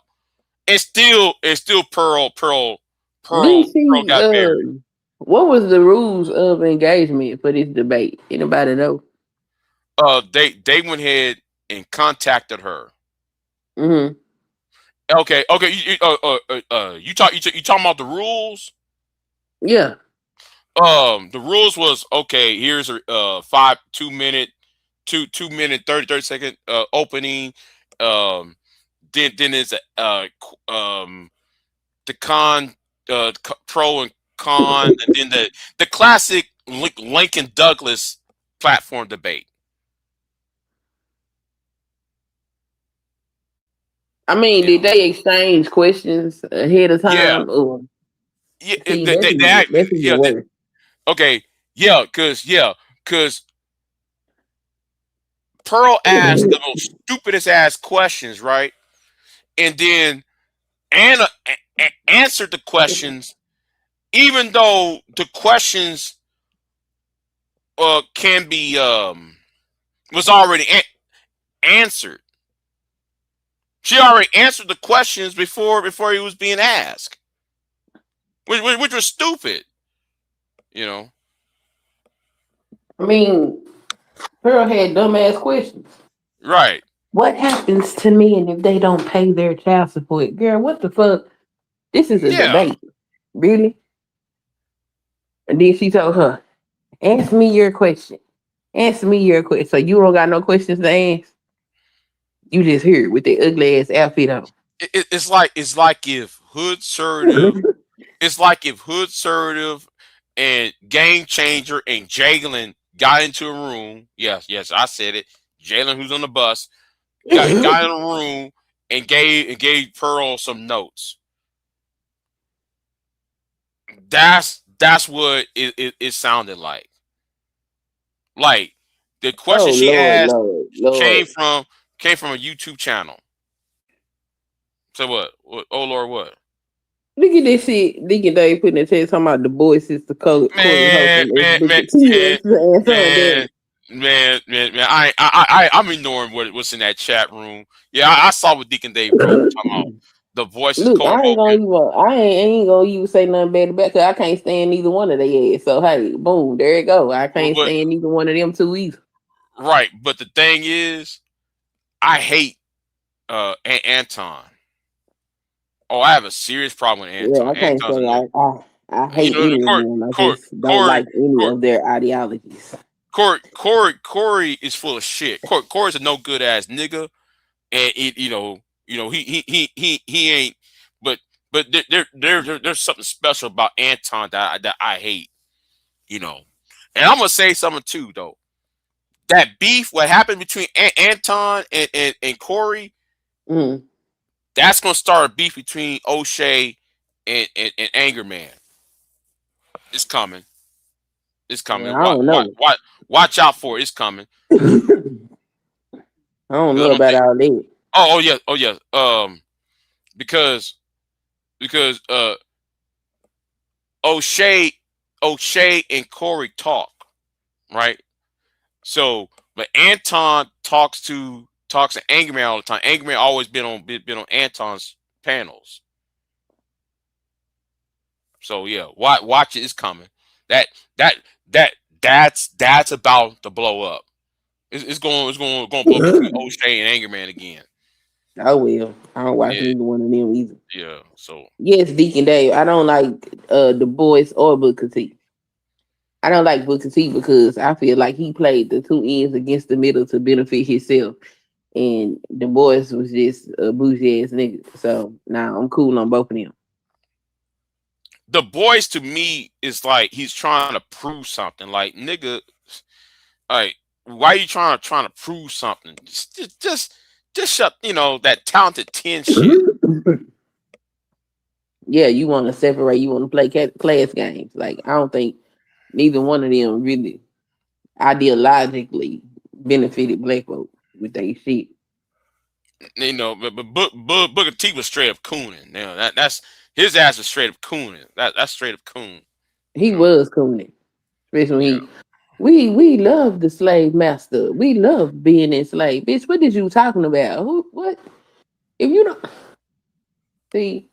and still Pearl got married. What was the rules of engagement for this debate? Anybody know? They went ahead and contacted her. Mm-hmm. Okay. You talking about the rules? Yeah. The rules was okay. Here's a 2 minute 30 second opening. Then it's the pro and con, and then the classic Lincoln Douglas platform debate. I mean, did they exchange questions ahead of time? Yeah. Because Pearl asked the most stupidest ass questions, right? And then Anna answered the questions, even though the questions can be was already answered. She already answered the questions before he was being asked, which was stupid, you know. I mean, Pearl had dumbass questions. Right. What happens to men if they don't pay their child support? Girl, what the fuck? This is a debate. Really? And then she told her, ask me your question. Answer me your question. So you don't got no questions to ask? You just here with the ugly ass outfit on. It's like if Hood Surrative, and Game Changer and Jalen got into a room. Yes, I said it. Jalen, who's on the bus, got in a room and gave Pearl some notes. That's what it sounded like. Like the question she asked came from a YouTube channel. So what? Oh Lord, what? Look at this shit. Deacon Dave putting a text talking about the boys is the code. Man. I'm ignoring what's in that chat room. Yeah, I saw what Deacon Dave wrote. Talking about the voices. Look, I ain't gonna even say nothing bad about because I can't stand neither one of their ass. So hey, boom, there you go. I can't stand neither one of them two either. Right, but the thing is, I hate Anton. Oh, I have a serious problem with Anton. Yeah, I can't say I hate any of them. I just don't like any of their ideologies. Corey is full of shit. Corey's a no good ass nigga, and he ain't. But there's something special about Anton that I hate, you know. And I'm gonna say something too though. That beef, what happened between Anton and Corey, that's gonna start a beef between O'Shea and Anger Man. It's coming. It's coming. I don't know. Watch out for it. It's coming. I don't know about all that. Oh yeah. Because O'Shea and Corey talk, right? So, but Anton talks to Anger Man all the time. Anger Man always been on Anton's panels. So yeah, watch it. It's coming. That's about to blow up. It's going to blow up between O'Shea and Anger Man again. I will. I don't watch neither one of them either. Yeah. So yes, Deacon Dave. I don't like the boys or Booker T. I don't like Booker T because I feel like he played the two ends against the middle to benefit himself. And the boys was just a bougie ass nigga. So now I'm cool on both of them. The boys to me is like he's trying to prove something. Like nigga, like why are you trying to prove something? Just shut, that talented 10 shit. Yeah, you want to separate. You want to play class games. Like I don't think neither one of them really ideologically benefited black folk with their shit. You know, but Booker T was straight up cooning. You know, that's his ass was straight up cooning. That's straight up coon. He was cooning, especially when we love the slave master. We love being enslaved. Bitch, what is you talking about? What? If you don't see,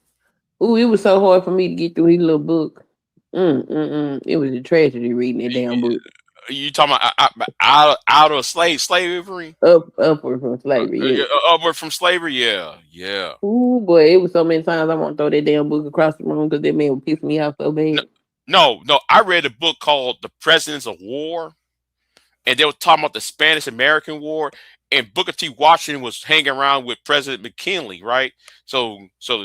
it was so hard for me to get through his little book. It was a tragedy reading that damn book. You talking about out of slavery? Upward from slavery. Yeah. Upward from slavery. Yeah. Ooh boy, it was so many times I want to throw that damn book across the room because that man would piss me off so bad. No. I read a book called The Presidents of War, and they were talking about the Spanish-American War, and Booker T. Washington was hanging around with President McKinley, right? So this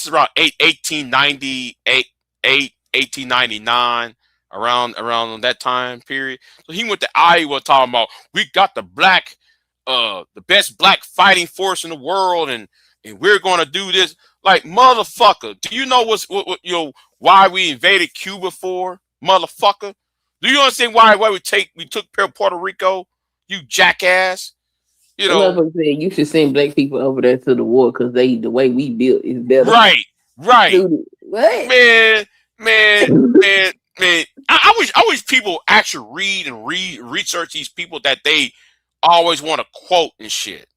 is around 1898, 1899, around that time period. So he went to Iowa talking about we got the best black fighting force in the world, and we're going to do this. Like, motherfucker, do you know what why we invaded Cuba for, motherfucker? Do you understand why we took Puerto Rico? You jackass. You know, you should send black people over there to the war because the way we built is better. Right. Dude, what? Man. I wish people actually read and research these people that they always want to quote and shit.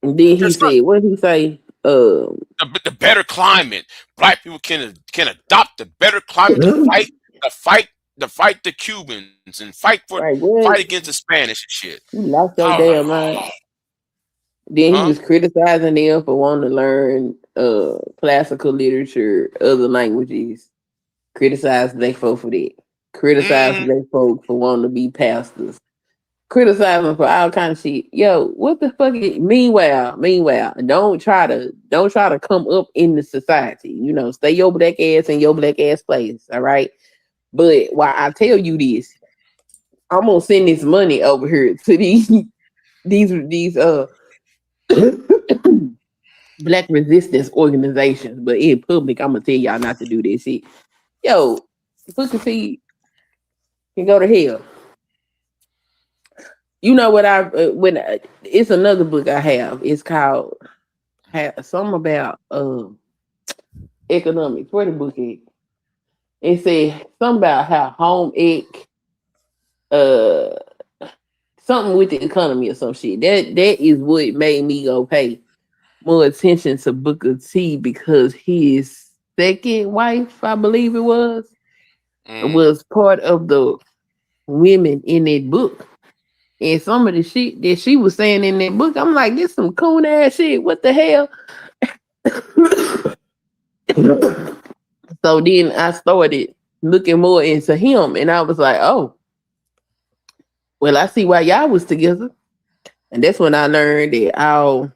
And then he said, what did he say? The better climate. Black people can adopt the better climate to fight the Cubans and fight against the Spanish and shit. He lost your damn mind. Then he was criticizing them for wanting to learn classical literature, other languages. Criticized black folk for that. Criticized black folk for wanting to be pastors. Criticizing for all kind of shit. Yo, what the fuck? Meanwhile, don't try to come up in the society. You know, stay your black ass in your black ass place. All right. But while I tell you this, I'm gonna send this money over here to these black resistance organizations. But in public, I'm gonna tell y'all not to do this shit. Yo, Booker T can go to hell. You know what it's another book I have. It's called something about economics. Where the book is? It said something about how home ec, something with the economy or some shit. That is what made me go pay more attention to Booker T because his second wife, I believe it was part of the women in that book. And some of the shit that she was saying in that book, I'm like, this some coon ass shit. What the hell? So then I started looking more into him, and I was like, oh, well, I see why y'all was together. And that's when I learned that our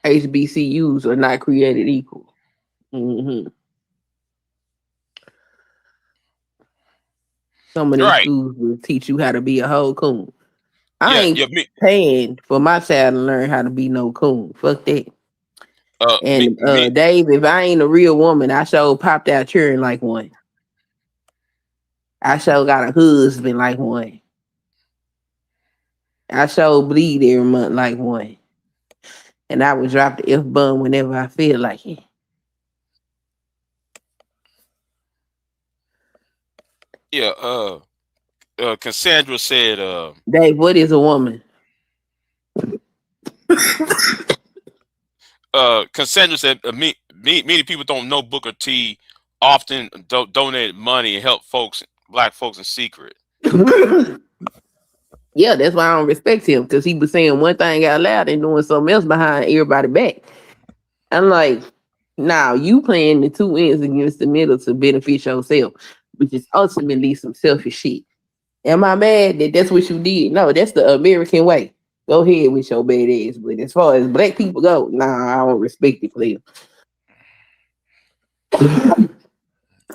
HBCUs are not created equal. Some of these schools will teach you how to be a whole coon. I ain't paying for my child to learn how to be no coon. Fuck that. Dave, if I ain't a real woman, I sure popped out cheering like one. I sure got a husband like one. I sure bleed every month like one. And I would drop the F-bomb whenever I feel like it. Yeah, Cassandra said, Dave, what is a woman? Cassandra said, many people don't know Booker T often donated money and help black folks in secret. Yeah, that's why I don't respect him, because he was saying one thing out loud and doing something else behind everybody back. I'm like, now you playing the two ends against the middle to benefit yourself, which is ultimately some selfish shit. Am I mad that that's what you did? No, that's the American way. Go ahead with your bad ass. But as far as black people go, nah, I don't respect it, player.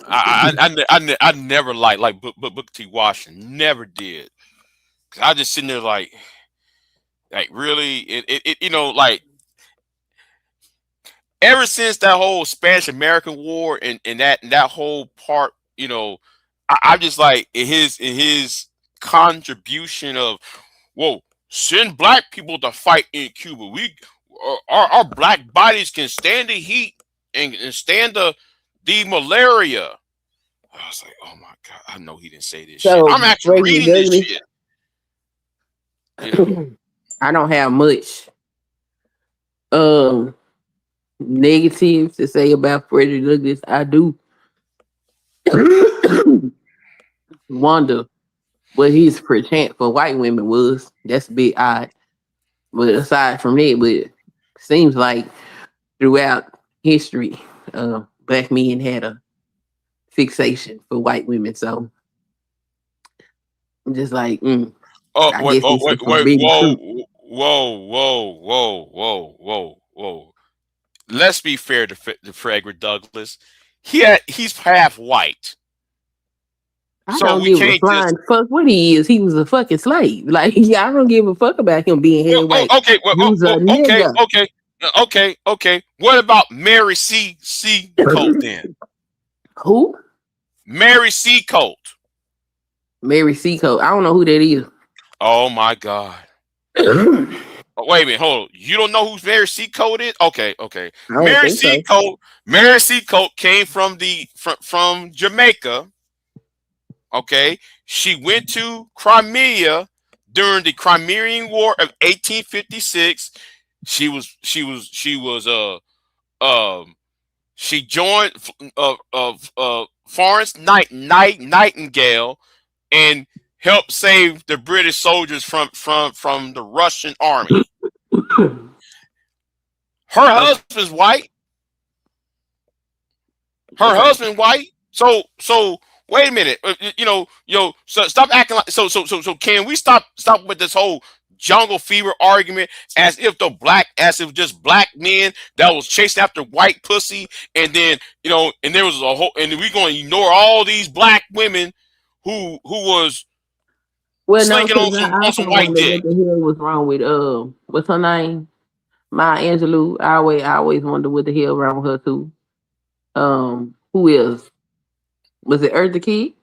I never liked Booker T. Washington. Never did. Cause I just sitting there like really, it you know, like ever since that whole Spanish American War and that whole part, you know, I just like in his contribution of, whoa, send black people to fight in Cuba. We our black bodies can stand the heat and stand the malaria. I was like, oh my God, I know he didn't say this shit. I'm actually reading this shit. You know? I don't have much negative to say about Frederick Douglass. I do wonder what his perchance for white women was. That's a bit odd. But aside from that, but seems like throughout history, black men had a fixation for white women. So I'm just like, whoa, whoa. Let's be fair to Frederick Douglass. He's half white. I don't give a flying fuck what he is. He was a fucking slave. Like, yeah, I don't give a fuck about him being half white. Okay. What about Mary C. Colt then? Who? Mary C. Colt. Mary C. Colt. I don't know who that is. Oh my God. Wait a minute, hold on. You don't know who Mary C. Colt is? Okay. Mary C. Colt came from from Jamaica. Okay, she went to Crimea during the Crimean War of 1856. She joined Florence Nightingale and helped save the British soldiers from the Russian army. Her husband's white. So wait a minute. So stop acting like so can we stop with this whole jungle fever argument as if just black men that was chasing after white pussy, and then and there was a whole, and we're going to ignore all these black women who was slinking on some white dick. What the hell was wrong with what's her name? Maya Angelou. I always wonder what the hell wrong with her too. Who else? Was it Eartha Kitt?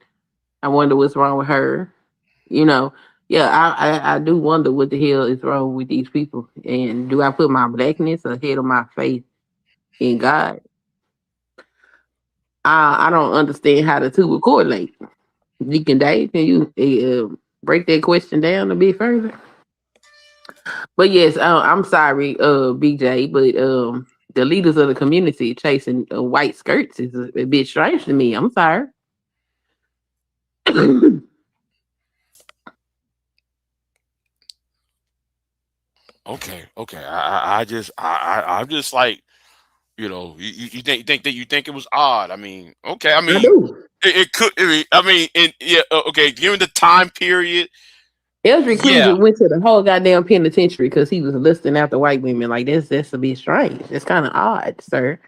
I wonder what's wrong with her. Yeah, I do wonder what the hell is wrong with these people. And do I put my blackness ahead of my faith in God? I don't understand how the two will correlate. Deacon Dave, can you break that question down a bit further? But yes, I'm sorry, BJ, but the leaders of the community chasing white skirts is a bit strange to me. I'm sorry. Okay. I'm just like, you think it was odd. I mean, okay. I mean, it could. Okay. Given the time period, Eldridge Cleaver went to the whole goddamn penitentiary because he was listing after white women. Like that's a bit strange. It's kind of odd, sir.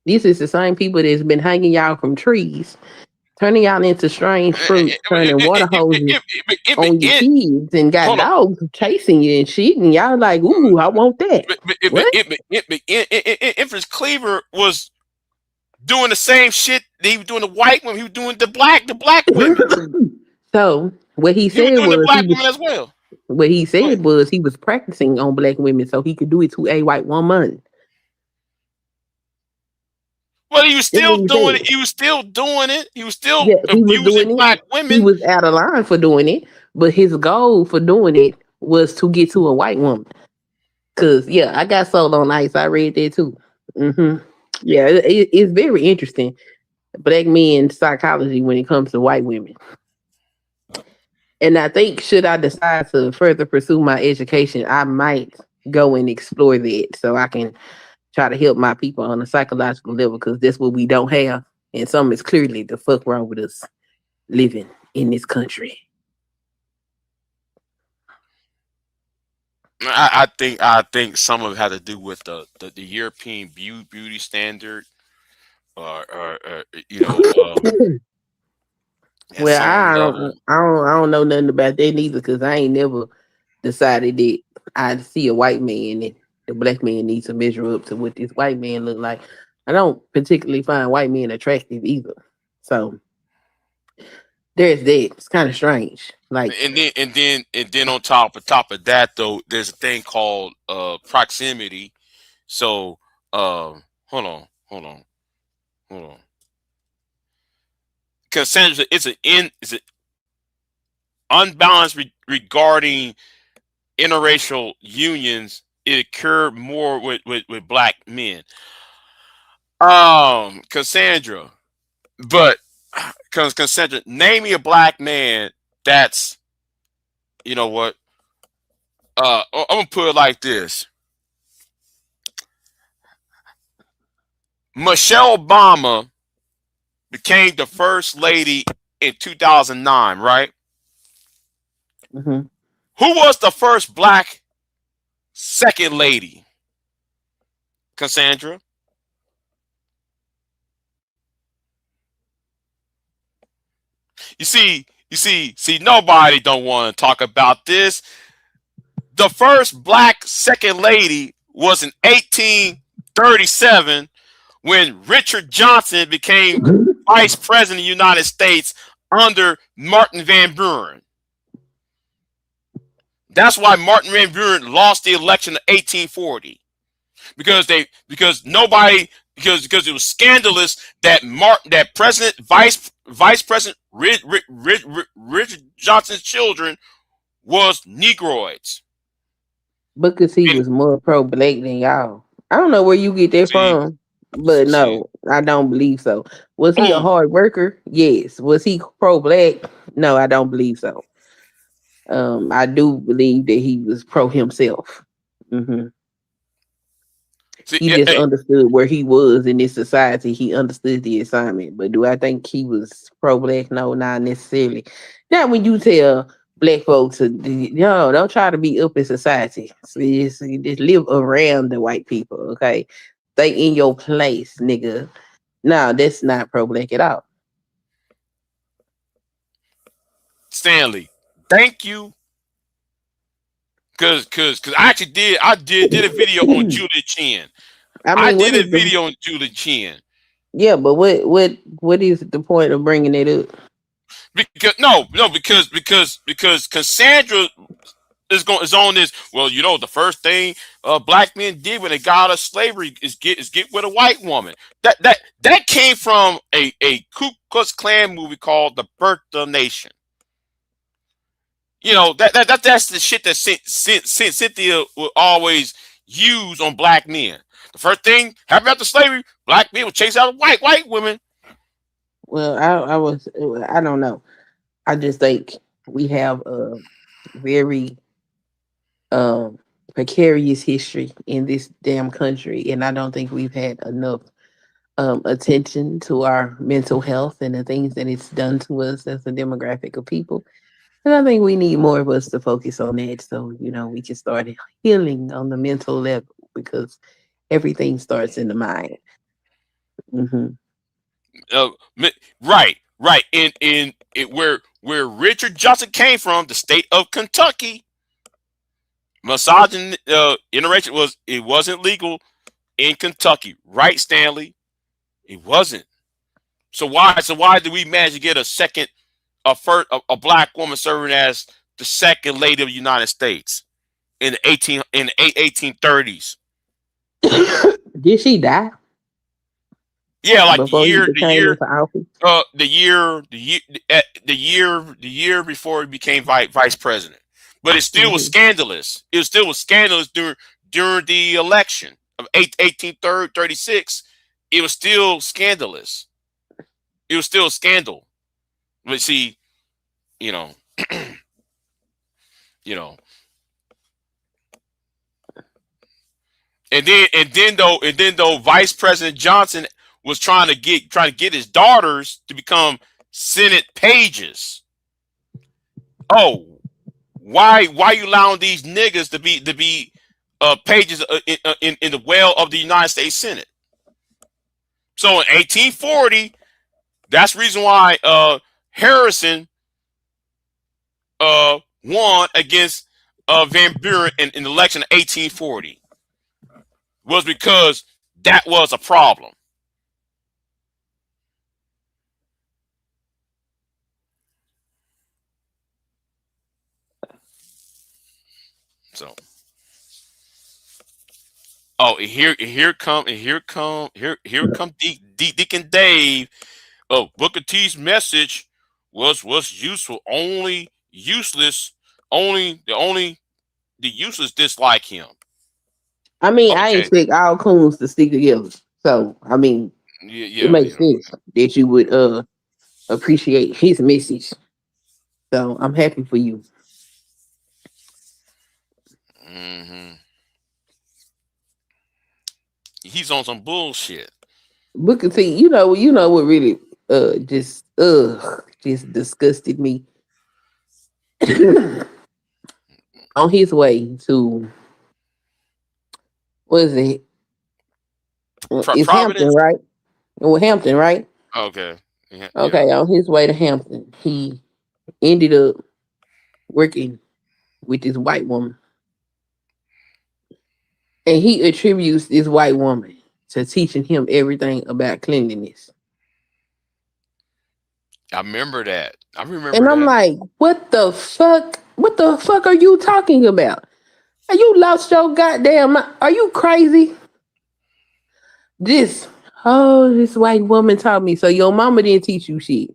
These is the same people that's been hanging y'all from trees, turning y'all into strange fruit, turning water hoses on your kids, and got dogs chasing you and shit. And y'all like, ooh, I want that. Eldridge Cleaver was doing the same shit that he was doing the white women. He was doing the black women. So what he said was what he said was he was practicing on black women so he could do it to a white woman. Well, he was still doing it. He was still abusing black women. He was out of line for doing it, but his goal for doing it was to get to a white woman. Cause I got sold on ice. I read that too. Yeah, it's very interesting. Black men's psychology when it comes to white women. And I think should I decide to further pursue my education, I might go and explore that so I can try to help my people on a psychological level, because that's what we don't have. And something is clearly the fuck wrong with us living in this country. I think some of it had to do with the European beauty standard, Well, I don't know nothing about that neither, because I ain't never decided that I see a white man and the black man needs to measure up to what this white man look like. I don't particularly find white men attractive either. So there's that. It's kind of strange. Like, and then on top of that though, there's a thing called proximity. So hold on. Consent is an unbalanced regarding interracial unions. It occurred more with black men. Cassandra, but Cassandra, name me a black man that's, you know what? I'm gonna put it like this. Michelle Obama became the first lady in 2009, right? mm-hmm. Who was the first black second lady? Cassandra? You see, nobody don't want to talk about this. The first black second lady was in 1837 when Richard Johnson became vice president of the United States under Martin Van Buren. That's why Martin Van Buren lost the election in 1840 because it was scandalous that Vice President Richard Johnson's children was Negroids. Because he was more pro-black than y'all. I don't know where you get that from, but no, I don't believe so. Was he a hard worker? Yes. Was he pro-black? No, I don't believe so. I do believe that he was pro himself. Mm-hmm. He just understood where he was in this society. He understood the assignment. But do I think he was pro-black? No, not necessarily. Now, when you tell black folks, don't try to be up in society. Just live around the white people, okay? Stay in your place, nigga. No, that's not pro-black at all. Stanley, thank you. Cause I actually did a video on Julia Chin. I did a video on Julia Chin. Yeah, but what is the point of bringing it up? Because Cassandra is on this. Well, you know, the first thing black men did when they got out of slavery is get with a white woman. That came from a Ku Klux Klan movie called The Birth of the Nation. You know, that's the shit that Cynthia will always use on black men. The first thing happened after slavery, black men would chase out white women. Well, I don't know. I just think we have a very precarious history in this damn country, and I don't think we've had enough attention to our mental health and the things that it's done to us as a demographic of people. And I think we need more of us to focus on that, so we can start healing on the mental level, because everything starts in the mind. Mm-hmm. Right. In where Richard Johnson came from, the state of Kentucky, misogyny, interracial wasn't legal in Kentucky, right, Stanley? It wasn't. So why did we manage to get a black woman serving as the second lady of the United States in the 1830s? Did she die? Yeah, like the year before he became vice president. But it still was scandalous. It still was scandalous during the election of 1836. It was still scandalous. It was still a scandal. But see, and then though Vice President Johnson was trying to get his daughters to become Senate pages. Oh, why you allowing these niggas to be pages in the well of the United States Senate? So in 1840, that's the reason why Harrison won against Van Buren in the election of 1840, was because that was a problem. So, oh, here come Deacon Dave. Oh, Booker T's message was useful. Only useless. Only the useless dislike him. I mean, I Okay. expect all coons to stick together. So, I mean, it makes sense that you would appreciate his message. So, I'm happy for you. He's on some bullshit. Booker T, you know what really just disgusted me. On his way to, what is it? It's Hampton, right? Well, Hampton, right? Okay. Yeah, okay, on his way to Hampton, he ended up working with this white woman. And he attributes this white woman to teaching him everything about cleanliness. I remember that. And I'm like, what the fuck? What the fuck are you talking about? Are you lost your goddamn mind? Are you crazy? This white woman taught me. So your mama didn't teach you shit.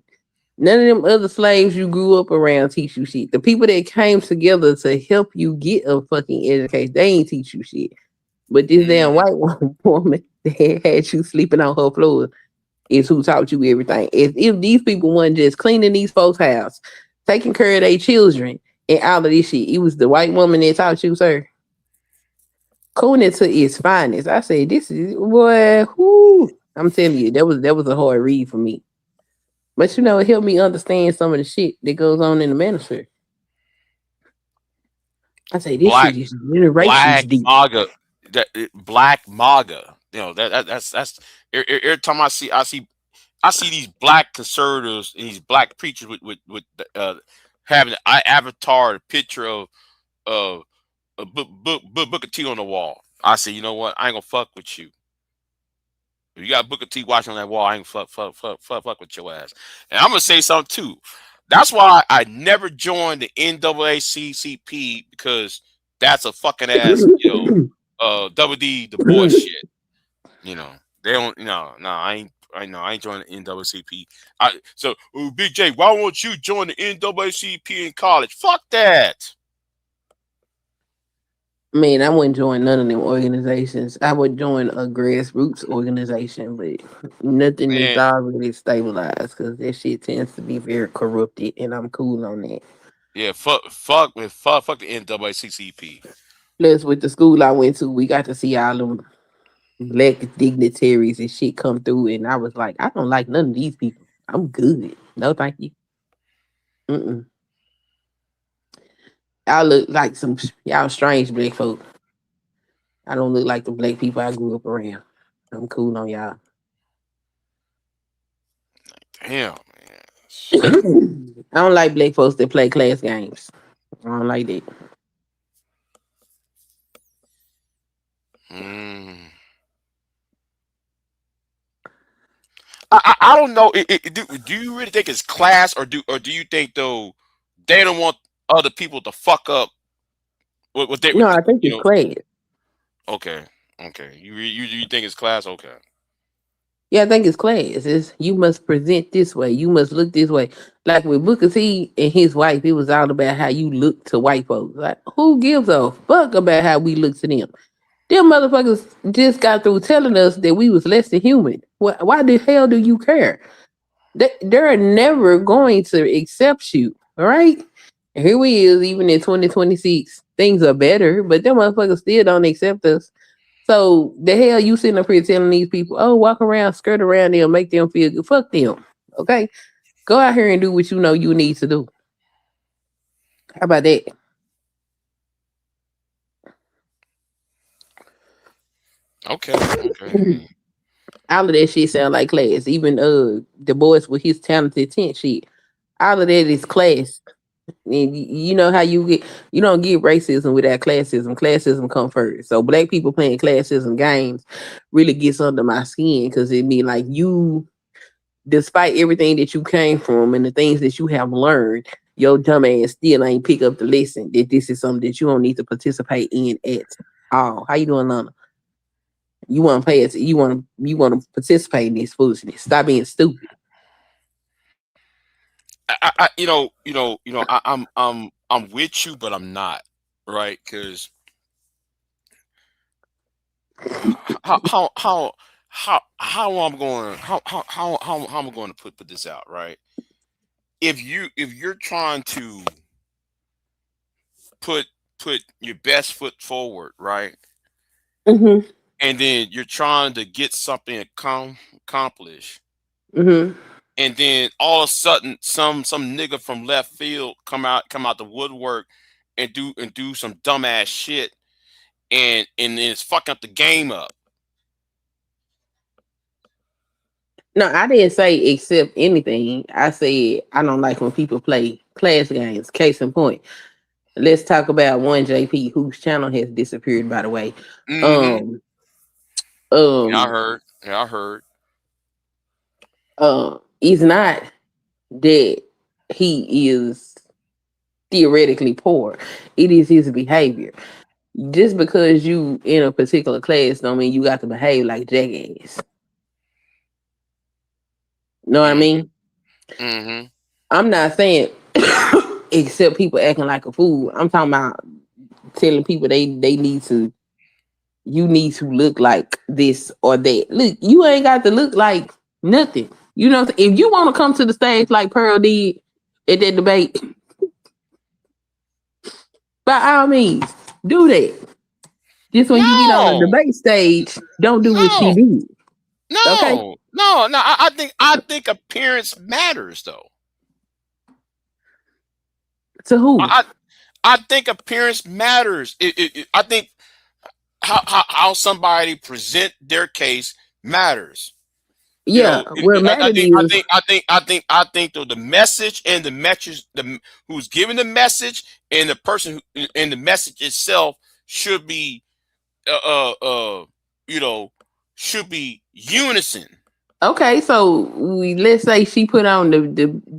None of them other slaves you grew up around teach you shit. The people that came together to help you get a fucking education, they ain't teach you shit. But this damn white woman that had you sleeping on her floor is who taught you everything. If these people weren't just cleaning these folks' house, taking care of their children, and all of this shit, it was the white woman that taught you, sir. Coolness to its finest. I said, this is, boy, whoo. I'm telling you, that was a hard read for me. But you know, it helped me understand some of the shit that goes on in the ministry. I say, this shit is generations deep. Black MAGA. You know, that's every time I see these black conservatives and these black preachers with having an avatar, a picture of Booker T on the wall. I say, you know what? I ain't gonna fuck with you. If you got Booker T watching on that wall, I ain't fuck with your ass. And I'm gonna say something too. That's why I never joined the NAACP, because that's a fucking ass, WD the bullshit. You know, they don't. No, I ain't joining the NAACP. So Big J, why won't you join the NAACP in college? Fuck that. Man, I wouldn't join none of them organizations. I would join a grassroots organization, but nothing is already stabilized, because that shit tends to be very corrupted, and I'm cool on that. Yeah, fuck the NAACP. Plus, with the school I went to, we got to see all them black dignitaries and shit come through, and I was like, I don't like none of these people. I'm good. No, thank you. I look like some y'all strange black folk. I don't look like the black people I grew up around. I'm cool on y'all. Damn, man. I don't like black folks that play class games. I don't like that. I don't know. Do you really think it's class, or do you think though they don't want other people to fuck up what they? No, I think it's class. Okay. You think it's class? Okay. Yeah, I think it's class. It's you must present this way. You must look this way. Like with Booker T and his wife, it was all about how you look to white folks. Like, who gives a fuck about how we look to them? Them motherfuckers just got through telling us that we was less than human. Why the hell do you care? They're never going to accept you, all right? And here we is, even in 2026, things are better, but them motherfuckers still don't accept us. So the hell you sitting up here telling these people, oh, walk around, skirt around them, make them feel good. Fuck them, okay? Go out here and do what you know you need to do. How about that? Okay. All of that shit sound like class. Even the boys with his talented tent shit. All of that is class. And you know how you don't get racism without classism. Classism come first. So black people playing classism games really gets under my skin, because it mean like you, despite everything that you came from and the things that you have learned, your dumb ass still ain't pick up the lesson that this is something that you don't need to participate in at all. How you doing, Lana? You want to pay it? You want to participate in this foolishness? Stop being stupid. I'm with you, but I'm not, right? Because how I'm going how am I going to put this out, right? If you're trying to put your best foot forward, right? Mm-hmm. And then you're trying to get something accomplished. Mm-hmm. And then all of a sudden some nigga from left field come out the woodwork and do some dumbass shit and then it's fucking up the game up. No, I didn't say accept anything. I said I don't like when people play class games. Case in point. Let's talk about one JP whose channel has disappeared, by the way. Mm-hmm. I heard. It's not that he is theoretically poor. It is his behavior. Just because you in a particular class don't mean you got to behave like jackass. Know what I mean? Mm-hmm. I'm not saying except people acting like a fool. I'm talking about telling people they need to. You need to look like this or that. Look, you ain't got to look like nothing. You know, if you want to come to the stage like Pearl did at that debate, by all means, do that. Just when you get on the debate stage, don't do what she did. No, okay? No. I think appearance matters though. To who? I think appearance matters. I think how somebody present their case matters. Yeah, I think the message and the message, who's giving the message and the person and the message itself should be should be unison. Okay, so let's say she put on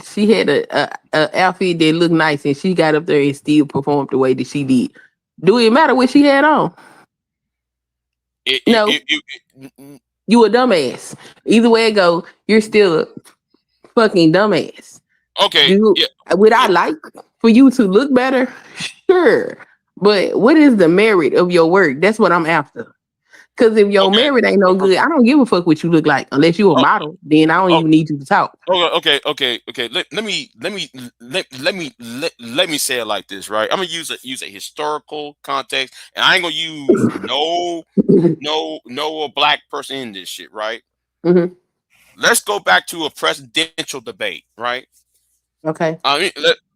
she had a outfit that looked nice and she got up there and still performed the way that she did. Do it matter what she had on? No. You a dumbass. Either way it go, you're still a fucking dumbass. Okay. Would I like for you to look better? Sure. But what is the merit of your work? That's what I'm after. Because if your merit ain't no good, I don't give a fuck what you look like. Unless you a model, then I don't even need you to talk. Okay. Let me say it like this, right? I'm gonna use a historical context, and I ain't gonna use no black person in this shit, right? Mm-hmm. Let's go back to a presidential debate, right? Okay. I mean,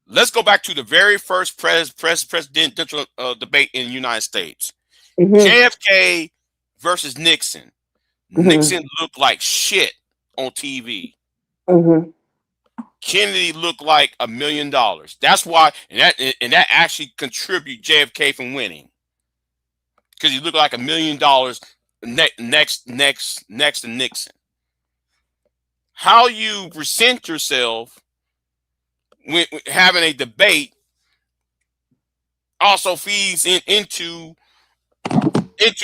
let's go back to the very first presidential debate in the United States. Mm-hmm. JFK versus Nixon. Mm-hmm. Nixon looked like shit on TV. Mm-hmm. Kennedy looked like $1 million. That's why, and that actually contributed JFK from winning, because he looked like $1 million next to Nixon. How you present yourself when having a debate also feeds into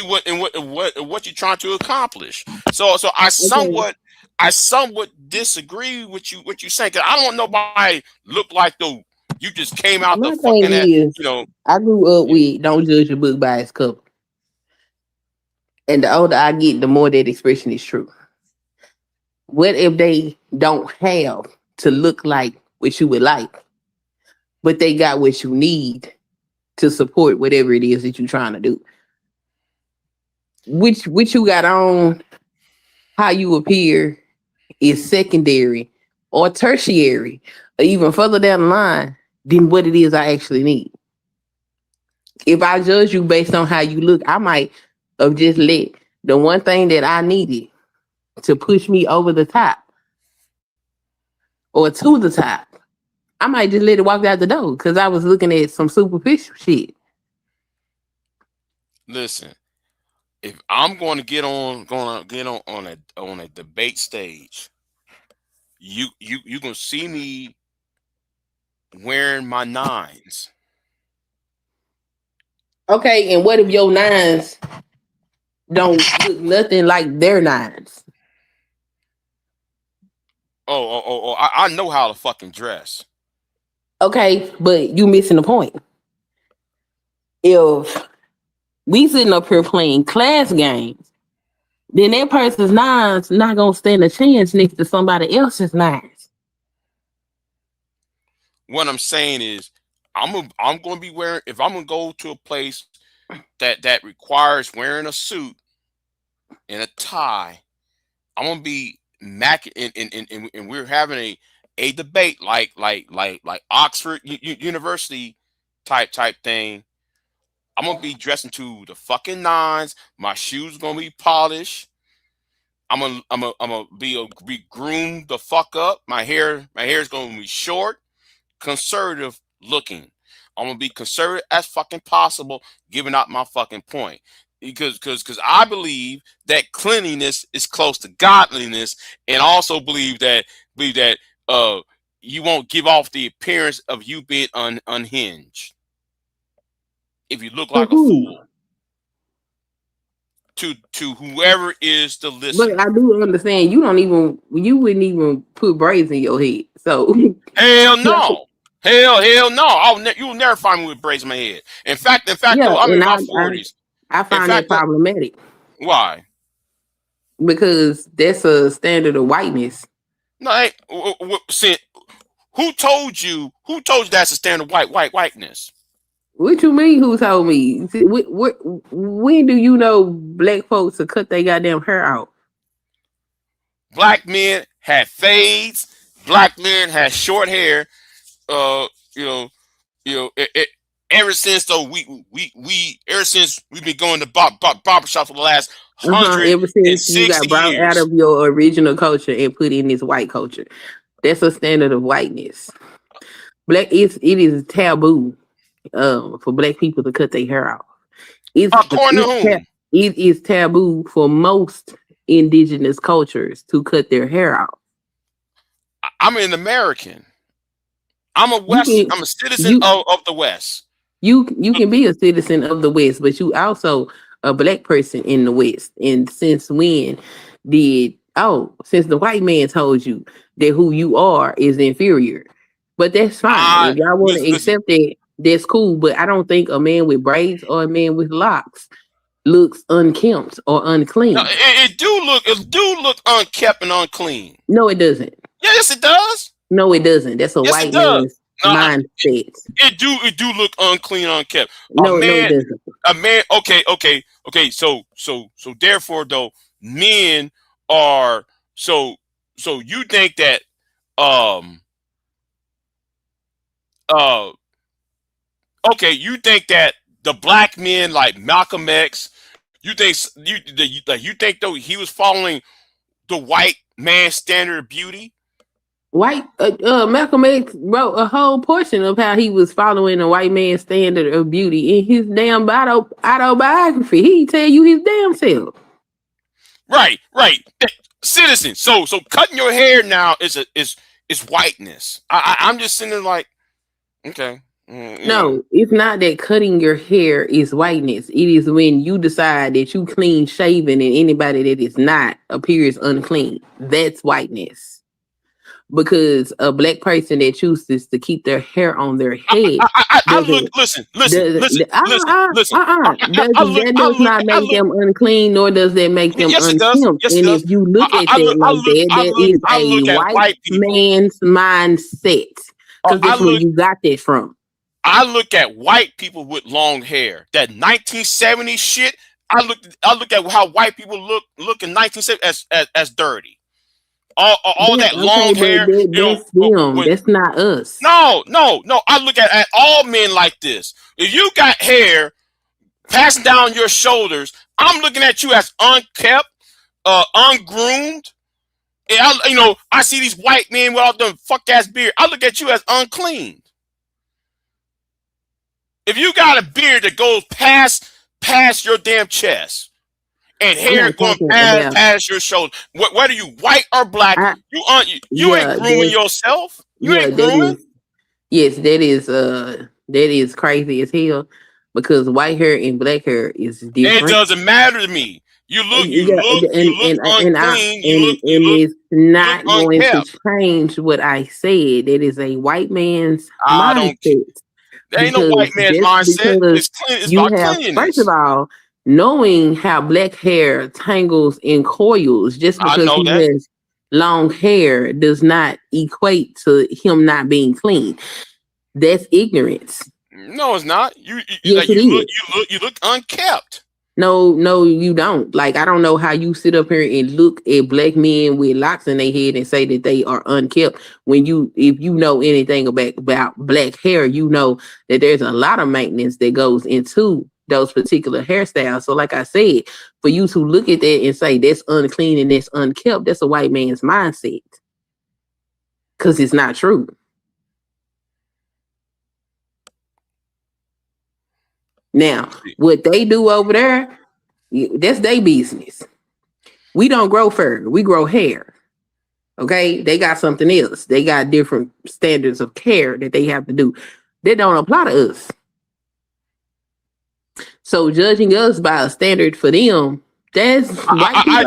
what you're trying to accomplish. So I somewhat disagree with you what you saying, because I don't want nobody look like though you just came out the fucking I grew up with don't judge a book by its cover. And the older I get, the more that expression is true. What if they don't have to look like what you would like, but they got what you need to support whatever it is that you're trying to do? Which you got on, how you appear is secondary or tertiary, or even further down the line than what it is I actually need. If I judge you based on how you look, I might have just let the one thing that I needed to push me over the top or to the top, I might just let it walk out the door because I was looking at some superficial shit. Listen, if I'm going to get on a debate stage, you gonna see me wearing my nines. Okay, and what if your nines don't look nothing like their nines? I know how to fucking dress. Okay, but you missing the point. If we sitting up here playing class games, then that person's nines not gonna stand a chance next to somebody else's nines. What I'm saying is, I'm gonna be wearing, if I'm gonna go to a place that requires wearing a suit and a tie, I'm gonna be and we're having a debate like Oxford University type thing. I'm gonna be dressing to the fucking nines. My shoes gonna be polished. I'm gonna be groomed the fuck up. My hair is gonna be short, conservative looking. I'm gonna be conservative as fucking possible, giving out my fucking point. Because I believe that cleanliness is close to godliness, and also believe that you won't give off the appearance of you being unhinged if you look like a fool to whoever is the listener. But I do understand you wouldn't even put braids in your head. So hell no. Hell no. You'll never find me with braids in my head. In fact, yeah, though, I'm in my 40s. I find that problematic. Why? Because that's a standard of whiteness. No, hey, who told you that's a standard of whiteness? What you mean? Who told me? When do you know black folks to cut their goddamn hair out? Black men had fades. Black men had short hair. Ever since ever since we've been going to barbershop for the last 100 ever since you got brought out of your original culture and put in this white culture, that's a standard of whiteness. It is taboo for black people to cut their hair out. According to whom? It is taboo for most indigenous cultures to cut their hair out. I'm an American. I'm a citizen of the West. You can be a citizen of the West, but you also a black person in the West. And since when since the white man told you that who you are is inferior. But that's fine. If y'all want to accept that, that's cool. But I don't think a man with braids or a man with locks looks unkempt or unclean. No, it do look unkept and unclean. No, it doesn't. Yes, it does. No, it doesn't. That's a white man's mindset. It do look unclean, unkept. No, it doesn't. A man. Okay. So therefore, though, men are so you think that you think that the black men like Malcolm X, you think though he was following the white man's standard of beauty? Malcolm X wrote a whole portion of how he was following a white man's standard of beauty in his damn autobiography. He tell you his damn self. Right. Citizen. So cutting your hair now is whiteness. I'm just sitting there like, okay. No, it's not that cutting your hair is whiteness. It is when you decide that you clean shaven and anybody that is not appears unclean. That's whiteness. Because a black person that chooses to keep their hair on their head. Listen. That does not make them unclean, nor does that make them unkempt. And if you look at that like that, that is a white man's mindset. Because that's where you got that from. I look at white people with long hair. That 1970s shit. I look at how white people look in 1970s as dirty. All that long hair. That's not us. No. I look at all men like this. If you got hair passing down your shoulders, I'm looking at you as unkept, ungroomed. I see these white men with all them fuck ass beard. I look at you as unclean. If you got a beard that goes past your damn chest and hair going past your shoulder, whether you white or black, you ain't grooming yourself. You ain't grooming. Yes, that is crazy as hell because white hair and black hair is It different. doesn't matter to me. You look and unclean. You look it's not going to unkept. change what I said. It is a white man's I don't. mindset There ain't no because white man's just mindset. because It's clean. It's you about have, first cleanliness. of all, knowing how black hair tangles and coils, just I because know he that. has long hair does not equate to him not being clean. That's ignorance. No, it's not. Yes, it is. You look unkept. No, you don't. Like, I don't know how you sit up here and look at black men with locks in their head and say that they are unkept. If you know anything about black hair, you know that there's a lot of maintenance that goes into those particular hairstyles. So, like I said, for you to look at that and say that's unclean and that's unkept, that's a white man's mindset. Because it's not true. Now, what they do over there, that's their business. We don't grow fur, we grow hair. Okay, they got something else. They got different standards of care that they have to do. They don't apply to us. So judging us by a standard for them, that's white people.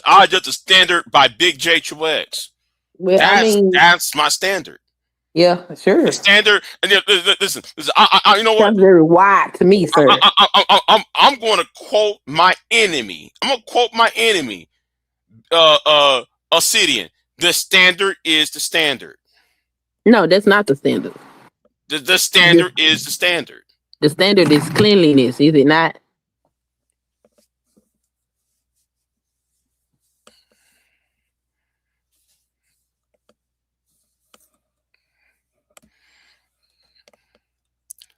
I judge the standard by BIGJ Triple X. Well, That's my standard. Yeah, sure. The standard. And listen. You know what? That's very wide to me, sir. I'm going to quote my enemy. I'm going to quote my enemy. Obsidian. The standard is the standard. No, that's not the standard. The standard is the standard. The standard is cleanliness, is it not?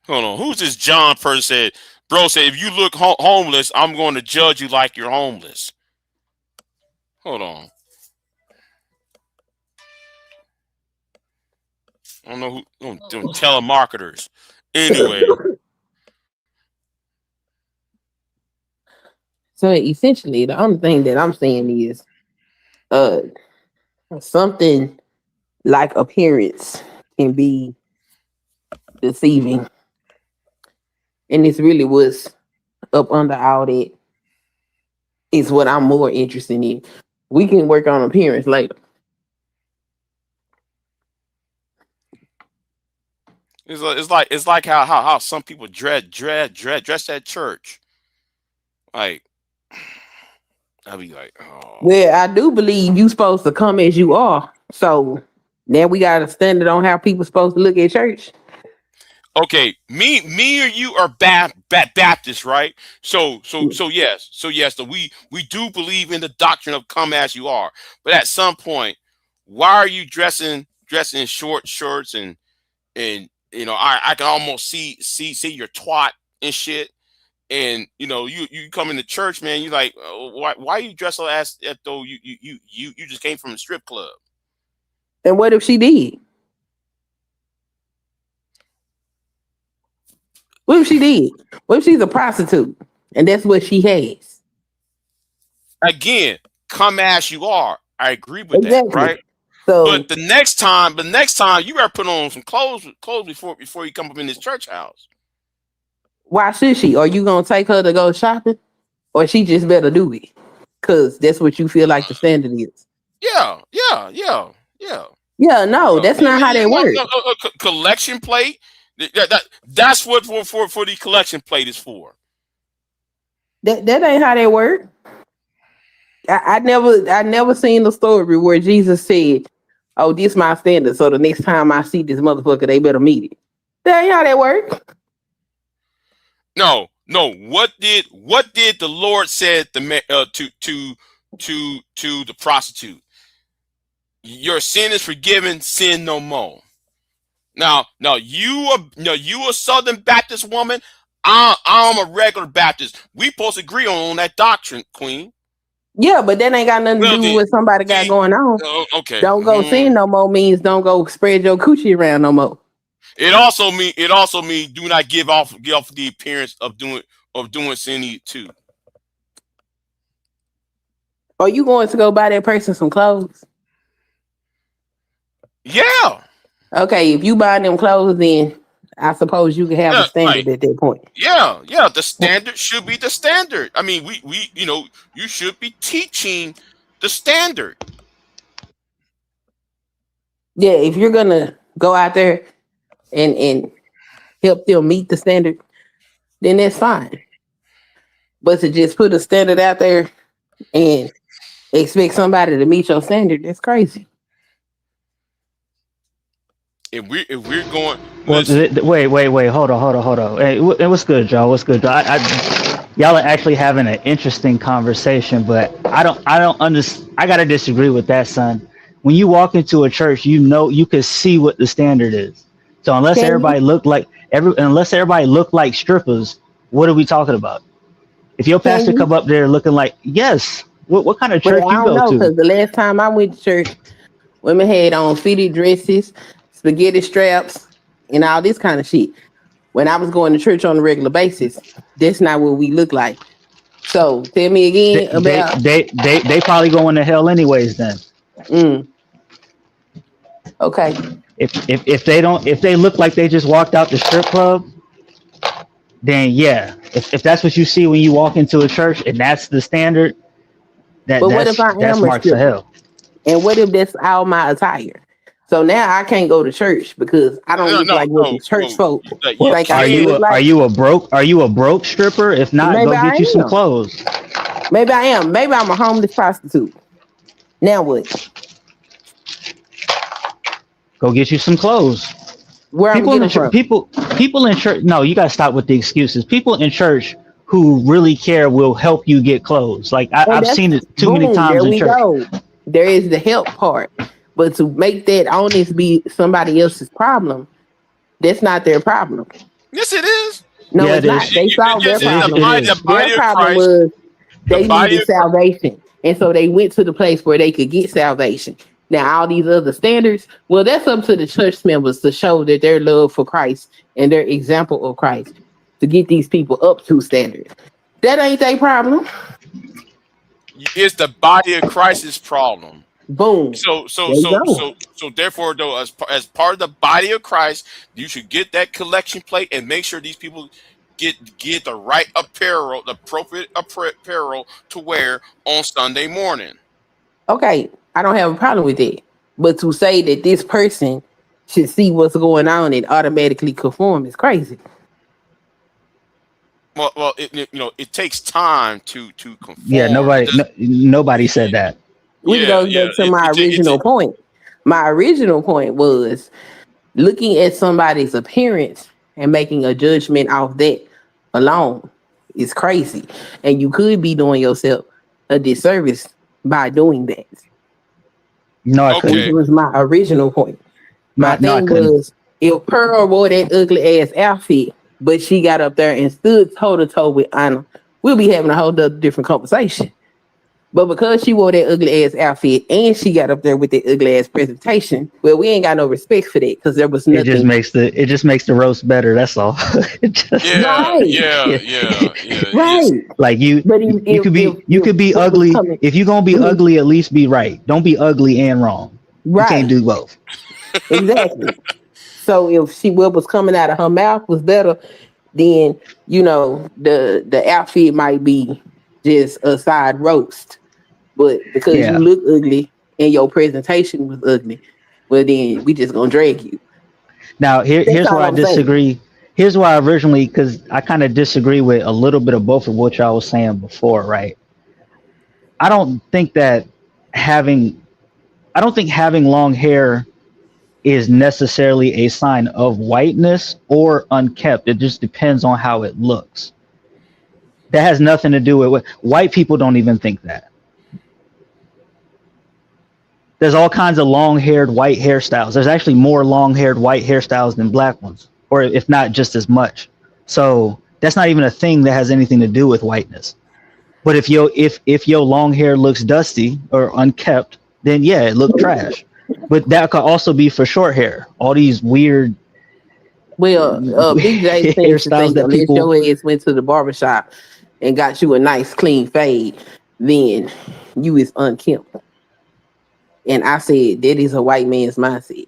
Hold on. Who's this John person said? Bro said, if you look homeless, I'm going to judge you like you're homeless. Hold on. I don't know who doing telemarketers. Anyway. So essentially, the only thing that I'm saying is something like appearance can be deceiving. And it's really what's up under all that is what I'm more interested in. We can work on appearance later. It's like how some people dress at church. Like, I'll be like, oh. Well, I do believe you supposed to come as you are. So now we got a standard on how people supposed to look at church. Okay, me or you are Baptist, right? So yes. So we do believe in the doctrine of come as you are. But at some point, why are you dressing in short shorts and you know, I can almost see your twat and shit. And you know, you come into church, man, you like, why you dress as though you just came from a strip club? And what if she did? What if she did? What if she's a prostitute and that's what she has? Again, come as you are. I agree with that, right? So, but the next time you better put on some clothes before you come up in this church house. Why should she? Are you gonna take her to go shopping, or she just better do it? Cause that's what you feel like the standard is. Yeah. Yeah, no, that's not how that works. A collection plate. That's what for the collection plate is for. That ain't how that work. I never seen the story where Jesus said, "Oh, this my standard, so the next time I see this motherfucker, they better meet it." That ain't how that work. No. What did the Lord said to the prostitute? Your sin is forgiven. Sin no more. Now you a Southern Baptist woman. I'm a regular Baptist. We supposed to agree on that doctrine, Queen. Yeah, but that ain't got nothing to do with what somebody got going on. Okay. Don't go sin no more means don't go spread your coochie around no more. It also means do not give off the appearance of doing sin too. Are you going to go buy that person some clothes? Yeah. Okay, if you buy them clothes, then I suppose you can have a standard at that point. Yeah, the standard should be the standard. I mean, we you should be teaching the standard. Yeah, if you're gonna go out there and help them meet the standard, then that's fine. But to just put a standard out there and expect somebody to meet your standard, that's crazy. If we're going, well, wait, hold on. Hey, what's good, Joe? What's good? Y'all are actually having an interesting conversation, but I don't understand. I gotta disagree with that, son. When you walk into a church, you can see what the standard is. So unless everybody look like strippers, what are we talking about? If your pastor come up there looking like, yes, what kind of church you go to? Because the last time I went to church, women had on fitted dresses, spaghetti straps, and all this kind of shit. When I was going to church on a regular basis, that's not what we look like. So tell me again about they probably going to hell anyways then. Okay. If they look like they just walked out the strip club, then yeah. If that's what you see when you walk into a church and that's the standard, that's marks to hell. And what if that's all my attire? So now I can't go to church because I don't look like what the church folk think I look like. Are you a broke stripper? If not, Maybe go get you some clothes. Maybe I am. Maybe I'm a homeless prostitute. Now what? Go get you some clothes. Where people I'm getting from? People in church. No, you gotta stop with the excuses. People in church who really care will help you get clothes. Like I've seen it too many times in church. Go. There is the help part, but to make that onus be somebody else's problem, that's not their problem. Yes, it is. No, it's not. They solved their problem. Their problem was they needed salvation, and so they went to the place where they could get salvation. Now, all these other standards, well, that's up to the church members to show that their love for Christ and their example of Christ to get these people up to standards. That ain't their problem. It's the body of Christ's problem. Boom. So therefore, though, as part of the body of Christ, you should get that collection plate and make sure these people get the right apparel, the appropriate apparel to wear on Sunday morning. Okay, I don't have a problem with that. But to say that this person should see what's going on and automatically conform is crazy. Well, it takes time to conform. Yeah, nobody said that. We go back to my original point. My original point was looking at somebody's appearance and making a judgment off that alone is crazy. And you could be doing yourself a disservice by doing that. No, I couldn't. Which was my original point. My thing was, if Pearl wore that ugly ass outfit, but she got up there and stood toe to toe with Anna, we'll be having a whole different conversation. But because she wore that ugly ass outfit and she got up there with that ugly ass presentation, well, we ain't got no respect for that because there was nothing. It just makes the roast better. That's all. Yeah. Right. Like you could be ugly. If you're gonna be ugly, at least be right. Don't be ugly and wrong. Right. You can't do both. Exactly. So if what was coming out of her mouth was better, then the outfit might be just a side roast. But because you look ugly and your presentation was ugly, well then we just gonna drag you. Now here's where I disagree. Here's why originally, because I kind of disagree with a little bit of both of what y'all was saying before, right? I don't think having long hair is necessarily a sign of whiteness or unkept. It just depends on how it looks. That has nothing to do with white people don't even think that. There's all kinds of long-haired white hairstyles. There's actually more long-haired white hairstyles than black ones, or if not just as much. So that's not even a thing that has anything to do with whiteness. But if your long hair looks dusty or unkept, then yeah, it looked trash. But that could also be for short hair. All these weird. Well, BIGJ seems to think that unless your ass went to the barbershop and got you a nice clean fade, then you is unkempt. And I said that is a white man's mindset.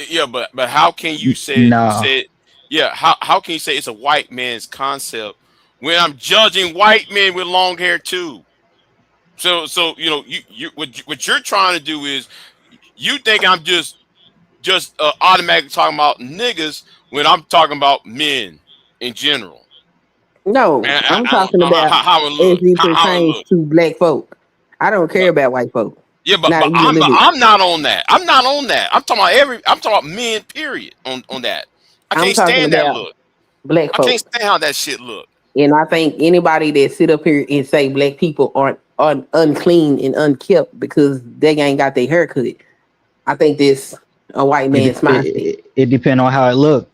Yeah, but how can you say how can you say it's a white man's concept when I'm judging white men with long hair too? So you know what you're trying to do is you think I'm just automatically talking about niggas when I'm talking about men in general. No, Man, I'm talking about how it as look, it how it pertains look. to black folk. I don't care about white folk. Yeah, but Not even a I'm little bit. not on that. I'm not on that. I'm talking about men. Period. On that. I I'm can't talking stand that about look. black I can't folk. stand how that shit look. And I think anybody that sit up here and say black people aren't unclean and unkept because they ain't got their hair cut, I think this a white man's mindset. It depends on how it look.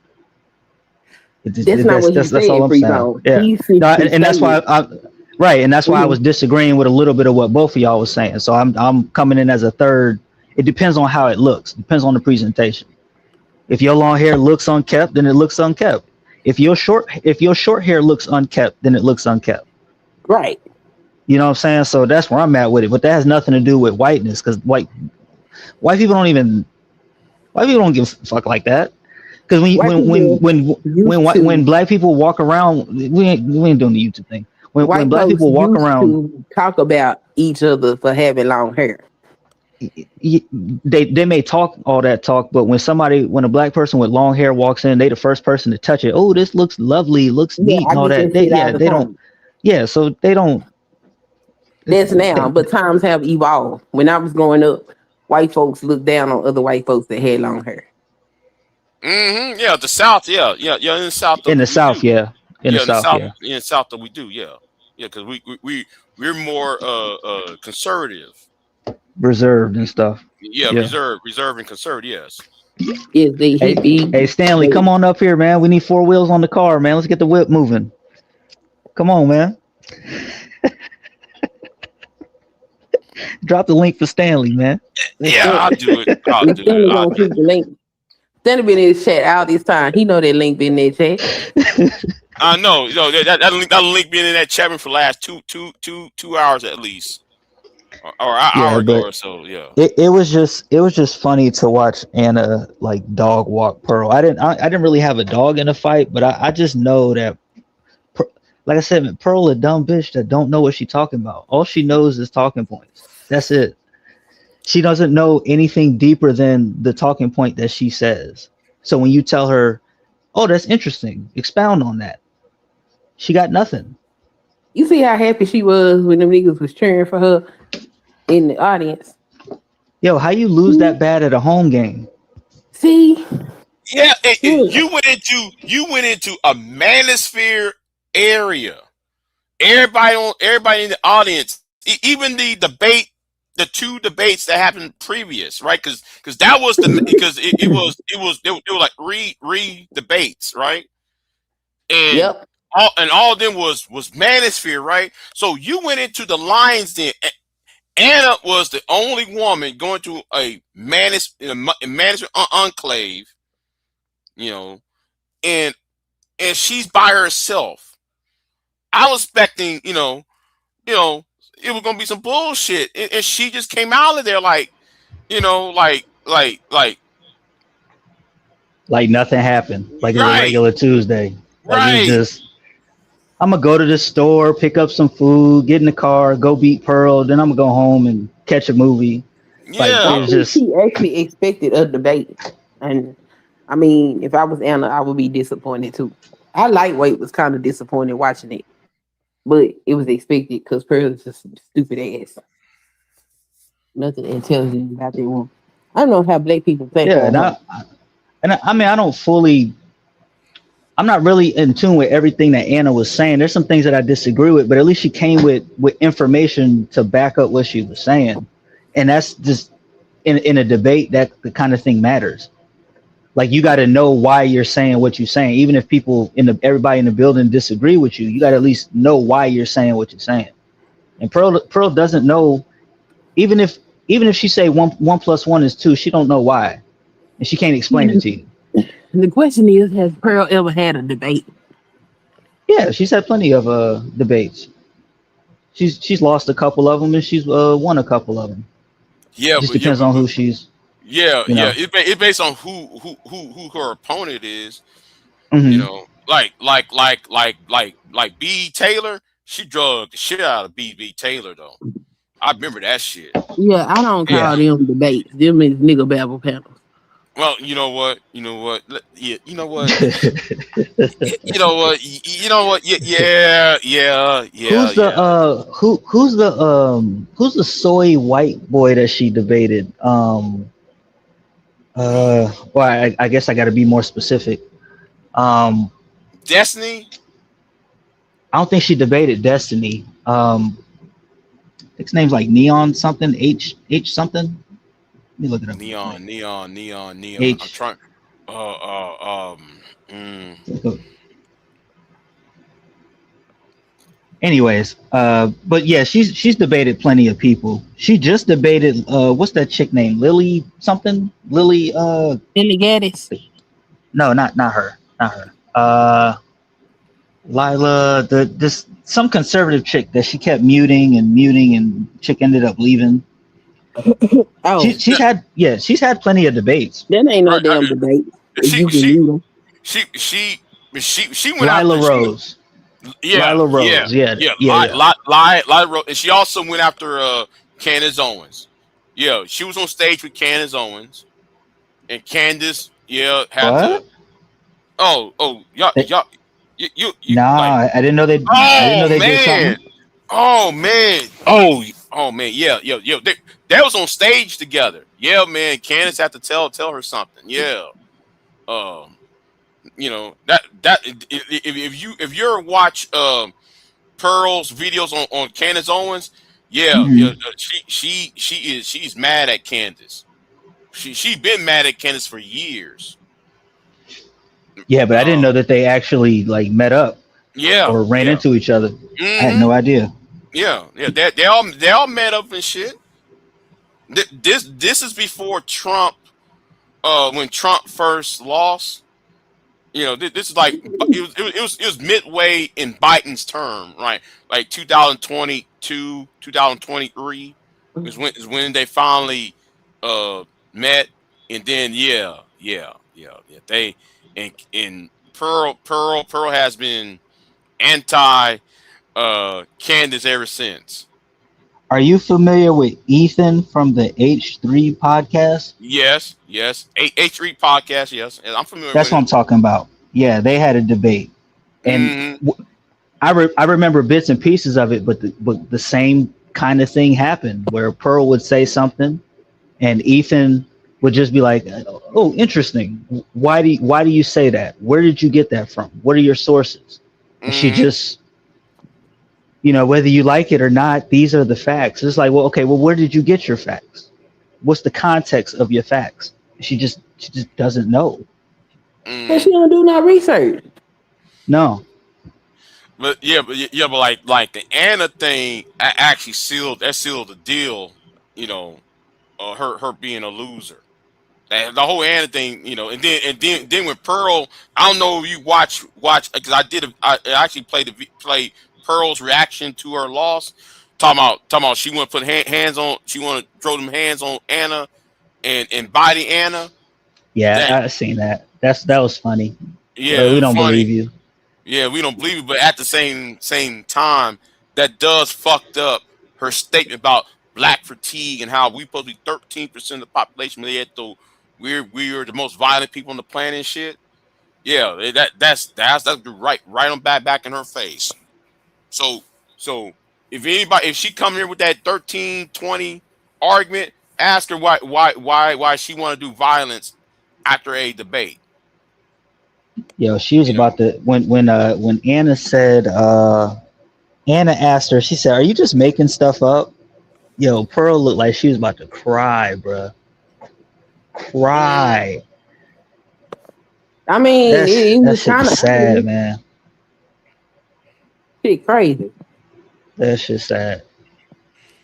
That's not what he That's said, all I'm Free saying. Zone. Yeah. He No, simply and that's why stated- and that's why I was disagreeing with a little bit of what both of y'all was saying. So I'm coming in as a third. It depends on how it looks. Depends on the presentation. If your long hair looks unkept, then it looks unkept. If your short hair looks unkept, then it looks unkept. Right. You know what I'm saying? So that's where I'm at with it. But that has nothing to do with whiteness, because white people don't give a fuck like that. Because when black people walk around, we ain't doing the YouTube thing. When black people walk around, to talk about each other for having long hair. they may talk all that talk, but when a black person with long hair walks in, they the first person to touch it. Oh, this looks lovely, looks neat, and all that. They don't. Yeah, so they don't. That's now, but times have evolved. When I was growing up, white folks looked down on other white folks that had long hair. Mm-hmm. Yeah, the South. Yeah. In the South. In the South, yeah. In the South, we do. Yeah. Because we're more conservative. Reserved and stuff. Yeah, reserve and conservative. Yes. Hey, Stanley, come on up here, man. We need 4 wheels on the car, man. Let's get the whip moving. Come on, man. Drop the link for Stanley, man. Yeah, I'll do it. I'll do Stanley it. gonna keep the link. Stanley been in his chat all this time. He know that link been in that chat. I know. That link been in that chat for the last two hours at least, or an hour ago or so. Yeah. It was just funny to watch Anna like dog walk Pearl. I didn't really have a dog in the fight, but I just know that, like I said, Pearl a dumb bitch that don't know what she's talking about. All she knows is talking points. That's it. She doesn't know anything deeper than the talking point that she says. So when you tell her, "Oh, that's interesting," expound on that. She got nothing. You see how happy she was when them niggas was cheering for her in the audience. Yo, how you lose that bad at a home game? See? Yeah, you went into a manosphere area. Everybody in the audience, even the debate, the 2 debates that happened previous, right? Because that was it were like re debates, right? And all of them was manosphere, right? So you went into the Lions Den. Anna was the only woman going to a manosphere enclave, you know, and she's by herself. I was expecting, you know, it was gonna be some bullshit, and she just came out of there like nothing happened, like it was a regular Tuesday. Right. It was just, I'm gonna go to the store, pick up some food, get in the car, go beat Pearl, then I'm gonna go home and catch a movie. I think she actually expected a debate, and I mean, if I was Anna, I would be disappointed too. I lightweight was kind of disappointed watching it, but it was expected because Pearl is just stupid ass. Nothing intelligent about that woman. I don't know how black people think. Yeah, I mean, I'm not really in tune with everything that Anna was saying. There's some things that I disagree with, but at least she came with information to back up what she was saying. And that's just in a debate, that the kind of thing matters. Like, you got to know why you're saying what you're saying. Even if everybody in the building disagree with you, you got to at least know why you're saying what you're saying. And Pearl doesn't know, even if she say 1 + 1 is 2, she don't know why. And she can't explain it to you. The question is, has Pearl ever had a debate? Yeah, she's had plenty of debates. She's lost a couple of them, and she's won a couple of them. Yeah, it just depends on who she's. Yeah, You know? yeah. It's based on who her opponent is. Mhm. You know, like B. Taylor. She drugged the shit out of B. Taylor though. I remember that shit. Yeah, I don't Yeah. call them debates. Them is nigga babble panels. Well, you know what? Yeah, you know what? You know what? You know what? Yeah. Who's the who's the soy white boy that she debated? Well, I guess I got to be more specific. Destiny. I don't think she debated Destiny. I think his name's like Neon something, H something. Let me look it up. Neon. H. I'm trying. Anyways, but yeah, she's debated plenty of people. She just debated what's that chick name? Lily something? Lily Gaddis. No, not her. Not her. Lila, this some conservative chick that she kept muting and chick ended up leaving. Oh, she's had plenty of debates. That ain't no damn debate. She You can mute them. She went Lila after Rose. Yeah, Lila Rose. Yeah. Lila also went after Candace Owens. Yeah, she was on stage with Candace Owens, and Candace, had to. Oh, y'all, you. Nah, like, I didn't know they. I didn't know they did something. Oh man. Yeah. They was on stage together. Yeah, man. Candace had to tell her something. Yeah. You know that if you watch Pearl's videos on Candace Owens, she's mad at Candace. She been mad at Candace for years. Yeah, but I didn't know that they actually like met up. Yeah, or ran into each other. I had no idea. Yeah. They all met up and shit. This is before Trump. When Trump first lost. You know, this is like it was midway in Biden's term, right? Like 2022, 2023 is when they finally met, and then they and Pearl has been anti Candace ever since. Are you familiar with Ethan from the H3 podcast? Yes. H3 podcast. Yes, and I'm familiar. That's with what I'm talking about. Yeah, they had a debate, and I remember bits and pieces of it, but the same kind of thing happened where Pearl would say something, and Ethan would just be like, "Oh, interesting. Why do you say that? Where did you get that from? What are your sources?" And she just, whether you like it or not, these are the facts. It's like, well, okay, well, where did you get your facts? What's the context of your facts? She just doesn't know. But she don't do no research. No. But like the Anna thing actually sealed the deal. Her being a loser. And the whole Anna thing, and then with Pearl, I don't know if you watch because I actually played Pearl's reaction to her loss. Talking about she want to put hands on, she want to throw them hands on Anna and body Anna. Yeah, I've seen that. That was funny. Yeah, we don't funny. believe you. Yeah, we don't believe it, but at the same time, that does fucked up her statement about black fatigue and how we supposed to be 13% of the population, but yet though we're the most violent people on the planet and shit. Yeah, that's right on back in her face. So if she come here with that 13-20 argument, ask her why she want to do violence after a debate. Yo, she was about to when Anna said Anna asked her, she said, "Are you just making stuff up?" Yo, Pearl looked like she was about to cry, bruh. Cry. I mean, it was kind of sad, man. Shit crazy. That's just sad.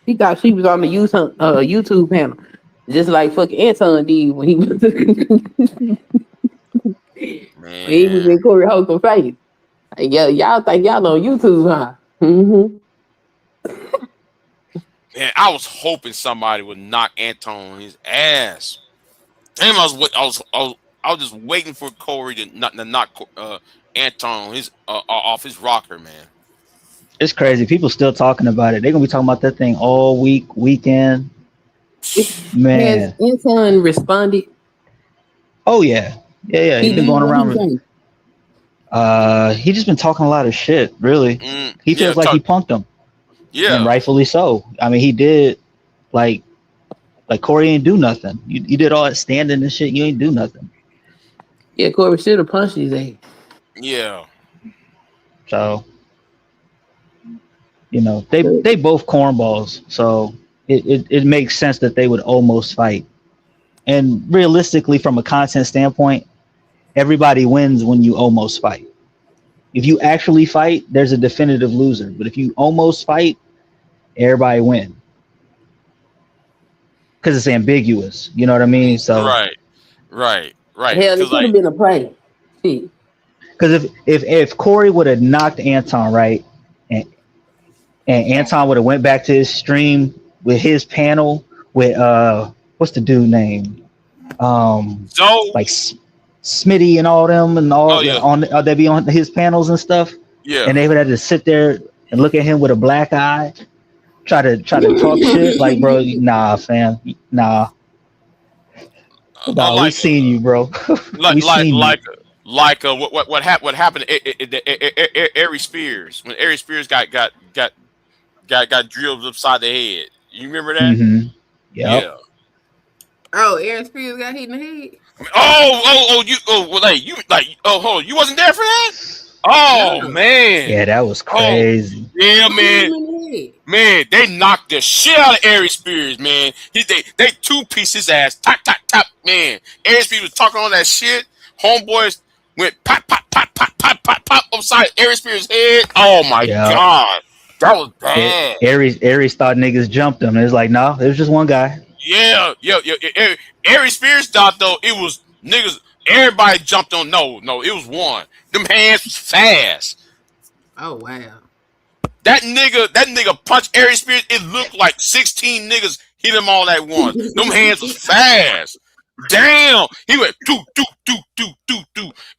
She thought she was on the YouTube panel, just like fucking Anton did when he was. He was in Corey Holcomb face. Like, yeah, y'all think y'all on YouTube, huh? Mm-hmm. Man, I was hoping somebody would knock Anton on his ass. Damn, I was just waiting for Corey to knock Anton off his rocker, man. It's crazy. People still talking about it. They're gonna be talking about that thing all weekend. Man. Has Anton responded? Oh yeah. He's been going around. He just been talking a lot of shit. Really, he feels like he punked him. Yeah, and rightfully so. I mean, he did. Like Corey ain't do nothing. You did all that standing and shit. You ain't do nothing. Yeah, Corey should have punched his ass. Yeah. So, they both cornballs. So it makes sense that they would almost fight. And realistically, from a content standpoint, everybody wins when you almost fight. If you actually fight, there's a definitive loser. But if you almost fight, everybody wins. Because it's ambiguous. You know what I mean? So right. Hell, it could have been a prank. Because if Corey would have knocked Anton right, and Anton would have went back to his stream with his panel with what's the dude name? Like Smitty and all them and all they be on his panels and stuff. Yeah. And they would have to sit there and look at him with a black eye, try to talk shit. Like, bro, nah, fam, nah. Nah, we seen you, bro. What happened to Ari Spears when Ari Spears got drilled upside the head. You remember that? Mm-hmm. Yep. Yeah. Oh, Aaron Spears got hit in the head. Hold on, you wasn't there for that? Oh man. Yeah, that was crazy. Yeah, man, they knocked the shit out of Ari Spears, man. They two-piece his ass, tap, man. Ari Spears was talking on that shit. Homeboys went pop upside Ari Spears' head. Oh my god, that was bad. Aries thought niggas jumped him. It was like, no, it was just one guy. Yeah. Ari Spears thought though it was niggas. Everybody jumped on. No, it was one. Them hands was fast. Oh wow. That nigga punched Ari Spears. It looked like 16 niggas hit him all at once. Them hands was fast. Damn. He went do.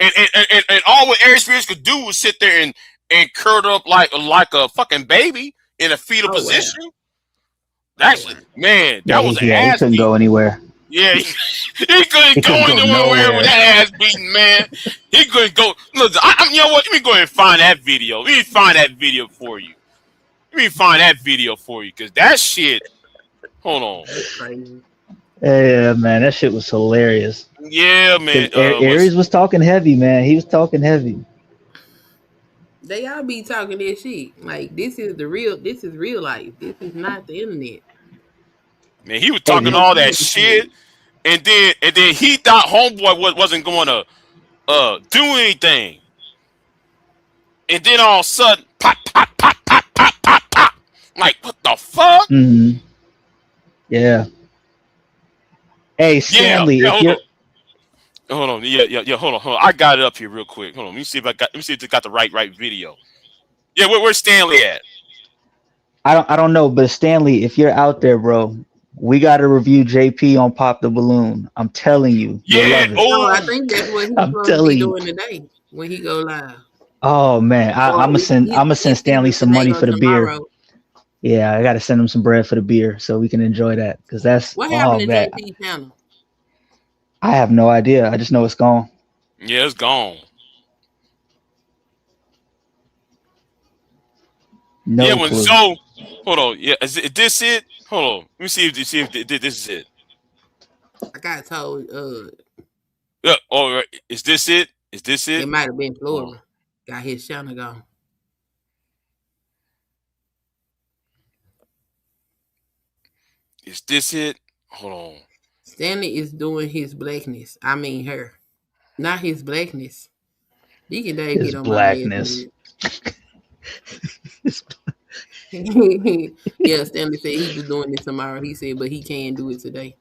And all what Ari Spears could do was sit there and curl up like a fucking baby in a fetal position. Wow. Actually, man, that was he couldn't go anywhere. Yeah, he couldn't go nowhere with that ass beating, man. He couldn't go. Look, you know what? Let me go ahead and find that video. Let me find that video for you. Because that shit. Hold on. Yeah, man, that shit was hilarious. Yeah, man. Aries was talking heavy, man. He was talking heavy. They all be talking that shit. Like, this is real life. This is not the internet. Man, he was talking all that shit, and then he thought homeboy wasn't going to do anything, and then all of a sudden, pop. Like, what the fuck? Mm-hmm. Yeah. Hey, Stanley, if you're hold on. Yeah. Hold on. I got it up here real quick. Hold on. Let me see if it got the right video. Yeah, where's Stanley at? I don't know, but Stanley, if you're out there, bro, we got to review JP on Pop the Balloon. I'm telling you. Yeah. Oh, I think that's what he's supposed to be doing today when he go live. Oh man, I'm gonna send Stanley some money for the beer. Yeah, I gotta send him some bread for the beer so we can enjoy that because that's what happened to JP channel. I have no idea. I just know it's gone. Yeah, it's gone. No clue. So hold on. Yeah, is this it? Hold on. Let me see if this is it. I got told. Yeah. All right. Is this it? It might have been Florida. Got his channel gone. Is this it? Hold on. Stanley is doing his blackness. I mean her. Not his blackness. Deacon Dave his blackness. Yeah, Stanley said he was doing this tomorrow. He said, but he can do it today.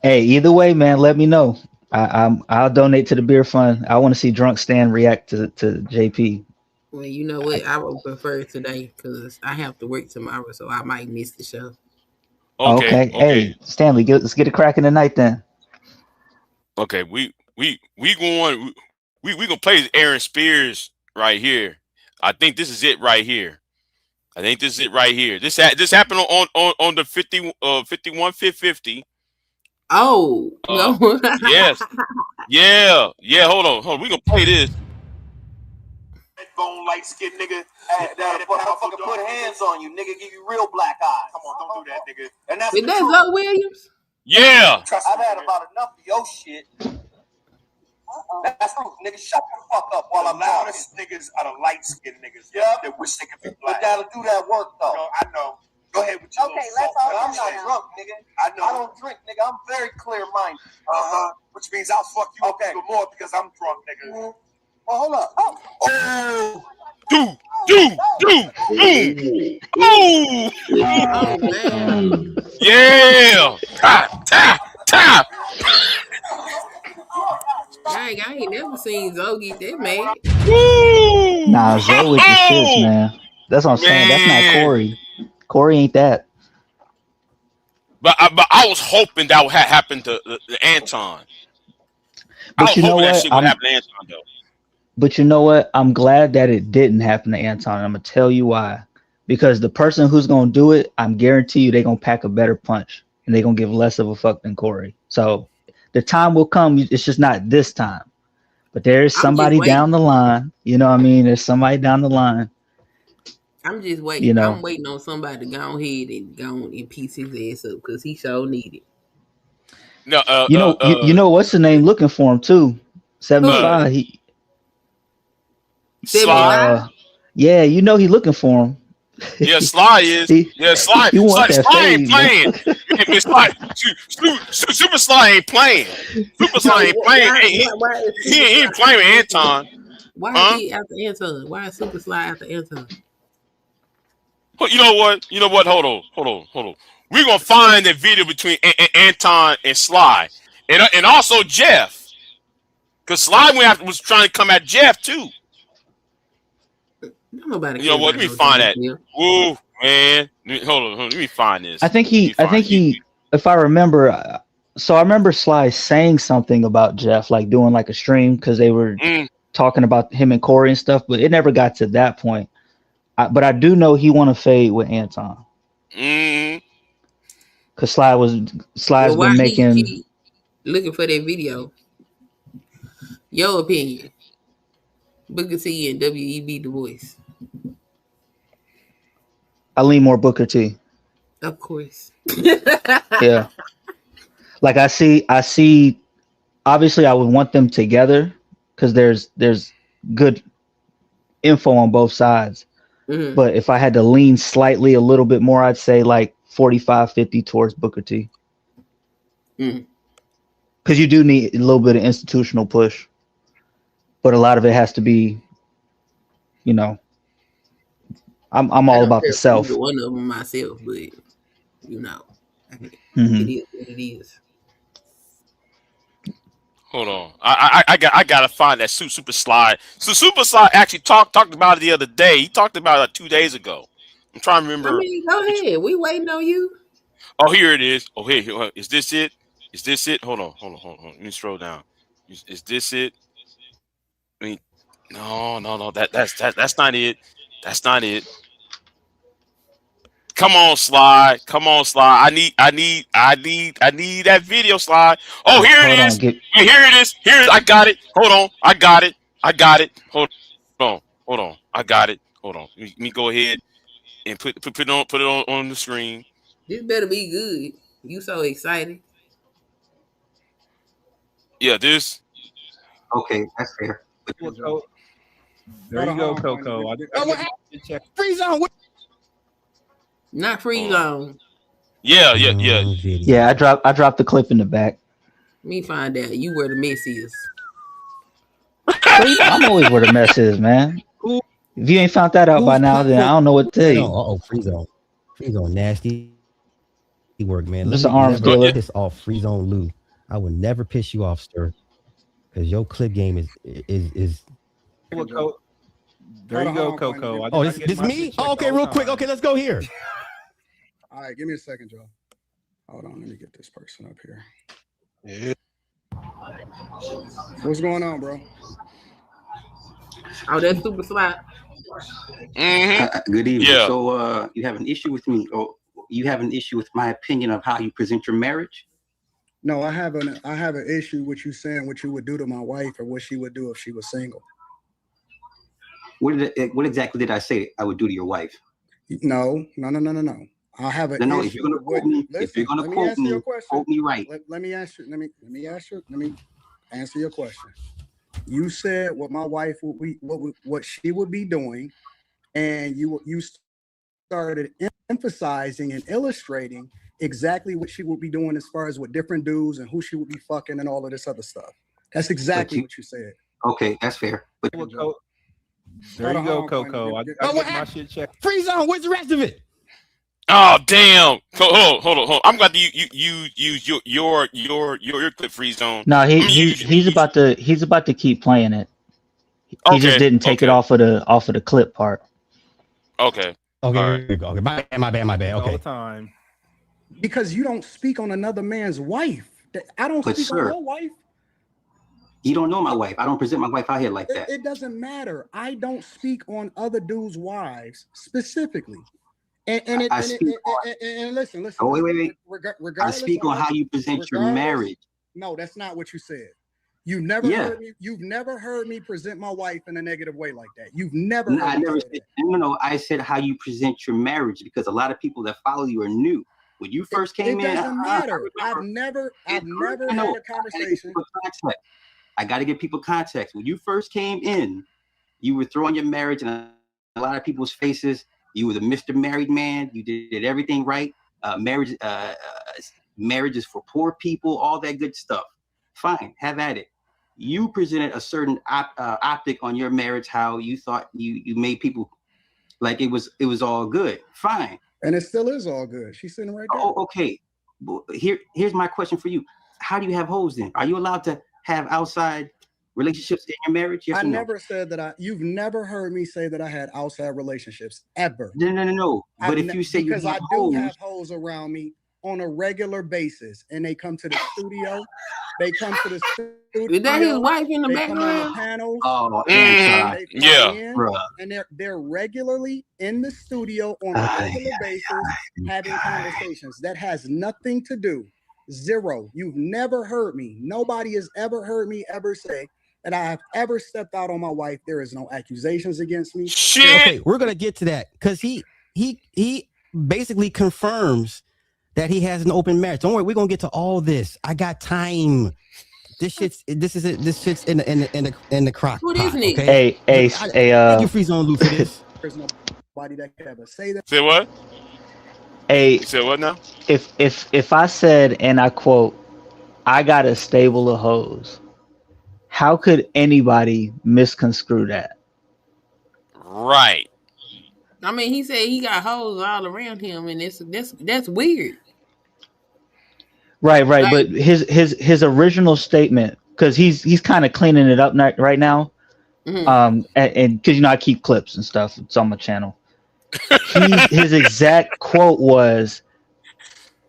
Hey, either way, man, let me know. I'll donate to the beer fund. I want to see Drunk Stan react to JP. Well, you know what? I would prefer today because I have to work tomorrow, so I might miss the show. Okay. Hey, Stanley, let's get it cracking tonight then. Okay, we gonna play Aaron Spears right here. I think this is it right here. This happened on the 51-50. Oh, no. Yes. Yeah. Hold on. We gonna play this. Bone light skinned nigga that motherfucker put hands on you, nigga, give you real black eyes. Come on, don't do that, nigga. And that's Is that Zoe Williams? Yeah. I've had about enough of your shit. That's true, nigga. Shut the fuck up while I'm talking. Niggas are the light skinned niggas. Yeah. That wish they could be black. But gotta do that work though. No, I know. Go ahead with your Okay, let's all I'm not drunk, nigga. I know. I don't drink, nigga. I'm very clear minded. Which means I'll fuck you up even more because I'm drunk, nigga. Well, hold up. Oh. Do. Oh, man. Yeah. Tap. Dang, I ain't never seen Zoe get that mad. Nah, Zoe with the shits, man. That's what I'm saying. That's not Corey. Corey ain't that. But I was hoping that would happen to Anton. But you know what? That would happen to Anton, though. But you know what? I'm glad that it didn't happen to Anton. I'm gonna tell you why. Because the person who's gonna do it, I'm guarantee you they're gonna pack a better punch and they're gonna give less of a fuck than Corey. So the time will come. It's just not this time. But there is somebody down the line. You know what I mean? There's somebody down the line. I'm just waiting. You know, I'm waiting on somebody to go ahead and go on and piece his ass up because he sure need it. No, you know what's the name looking for him too? 75. He 75. Yeah, you know he looking for him. Yeah, Sly is. Sly. You want that Sly fade, ain't playing. Super Sly ain't playing. Super Sly ain't playing. He ain't playing with Anton. Why is he after Anton? Why is Super Sly after Anton? You know what? Hold on. We're gonna find the video between Anton and Sly, and also Jeff, because Sly was trying to come at Jeff too. Nobody. You know what? Let me find that. Ooh, man. Hold on. Let me find this. I think he. If I remember, so I remember Sly saying something about Jeff, like doing like a stream because they were talking about him and Corey and stuff, but it never got to that point. But I do know he want to fade with Anton. Because Sly's been making. He looking for that video. Your opinion. Booker T and W.E.B. Du Bois. I lean more Booker T. Of course. Yeah. Like I see. Obviously, I would want them together because there's good info on both sides. Mm-hmm. But if I had to lean slightly a little bit more, I'd say like 45-50 towards Booker T. Because you do need a little bit of institutional push. But a lot of it has to be, you know, I'm all about the self. One of them myself, but you know, it is what it is. Hold on, I gotta find that Super Sly. So Super Sly actually talked about it the other day. He talked about it like 2 days ago. I'm trying to remember. I mean, go ahead. We waiting on you. Oh, here it is. Oh, here. Is this it? Is this it? Hold on. Let me scroll down. Is this it? I mean, no. That's not it. That's not it. Come on, Sly. I need that video, Sly. Oh, here it is. Here it is. I got it. Hold on. I got it. Hold on. I got it. Hold on. Let me go ahead and put it on the screen. This better be good. You so excited. Yeah, this. Okay, that's fair. There you go, Coco. Free zone. Not free zone. Yeah. Yeah, I dropped the clip in the back. Let me find out. You where the mess is. I'm always where the mess is, man. If you ain't found that out by now, then I don't know what to tell you. Free zone, nasty work, man. Just an arms dealer. Piss off Free Zone Lou. I would never piss you off, sir, because your clip game is. There you go, Coco. Oh, this me? Oh, okay, real quick. Okay, let's go here. All right, give me a second, Joe. Hold on, let me get this person up here. Yeah. What's going on, bro? Oh, that's super slap. Good evening. Yeah. So you have an issue with me, or you have an issue with my opinion of how you present your marriage? No, I have an issue with you saying what you would do to my wife or what she would do if she was single. What exactly did I say I would do to your wife? No. I have an No, issue. if you're gonna quote me, if you're gonna quote me right. Let me answer your question. You said what my wife would be, what she would be doing, and you started emphasizing and illustrating exactly what she would be doing as far as with different dudes and who she would be fucking and all of this other stuff. That's exactly what you said. Okay, that's fair. But There you go, Coco. I get my shit checked. Free zone. Where's the rest of it? Oh damn! Hold on. I'm glad you use your clip free zone. No, he's about to keep playing it. He just didn't take it off of the clip part. Okay. Okay. All Here we go. Okay. My bad. All Okay. the time. Because you don't speak on another man's wife. I don't speak on your wife. You don't know my wife. I don't present my wife out here like that. It doesn't matter. I don't speak on other dudes' wives specifically. And listen. Oh, wait. I Regardless speak on how you present your marriage. No, that's not what you said. You've never heard me present my wife in a negative way like that. You've never. No, I never said. No. I said how you present your marriage, because a lot of people that follow you are new. When you first came in, it doesn't matter. I've never had a conversation. I got to give people context. When you first came in, you were throwing your marriage in a lot of people's faces. You were the Mr. Married Man. You did everything right. Marriage is for poor people. All that good stuff. Fine, have at it. You presented a certain optic on your marriage, how you thought you made people like it was all good. Fine. And it still is all good. She's sitting right there. Oh, okay. Here's my question for you. How do you have hoes then? Are you allowed to have outside relationships in your marriage? Yes I or no? never said that. You've never heard me say that I had outside relationships ever. No. But if you say you have I do have hoes around me on a regular basis, and they come to the studio. They come to the studio. Is that his wife in the They come on background? the panels. Oh, they fly in, bruh. and they're regularly in the studio on a regular basis having conversations. That has nothing to do. Zero. You've never heard me. Nobody has ever heard me ever say that I have ever stepped out on my wife. There is no accusations against me. Okay, we're gonna get to that because he basically confirms that he has an open marriage. Don't worry, we're gonna get to all this. I got time. This shit's in the crock. What is pot, it? okay? Hey, you free zone Lou for this. There's nobody that can ever say that. Say what? Hey, Say what now? If I said, and I quote, I got a stable of hoes, how could anybody misconstrue that? Right. I mean, he said he got hoes all around him, and that's weird. Right, but his original statement, because he's kind of cleaning it up right now, and because I keep clips and stuff, it's on my channel. His exact quote was,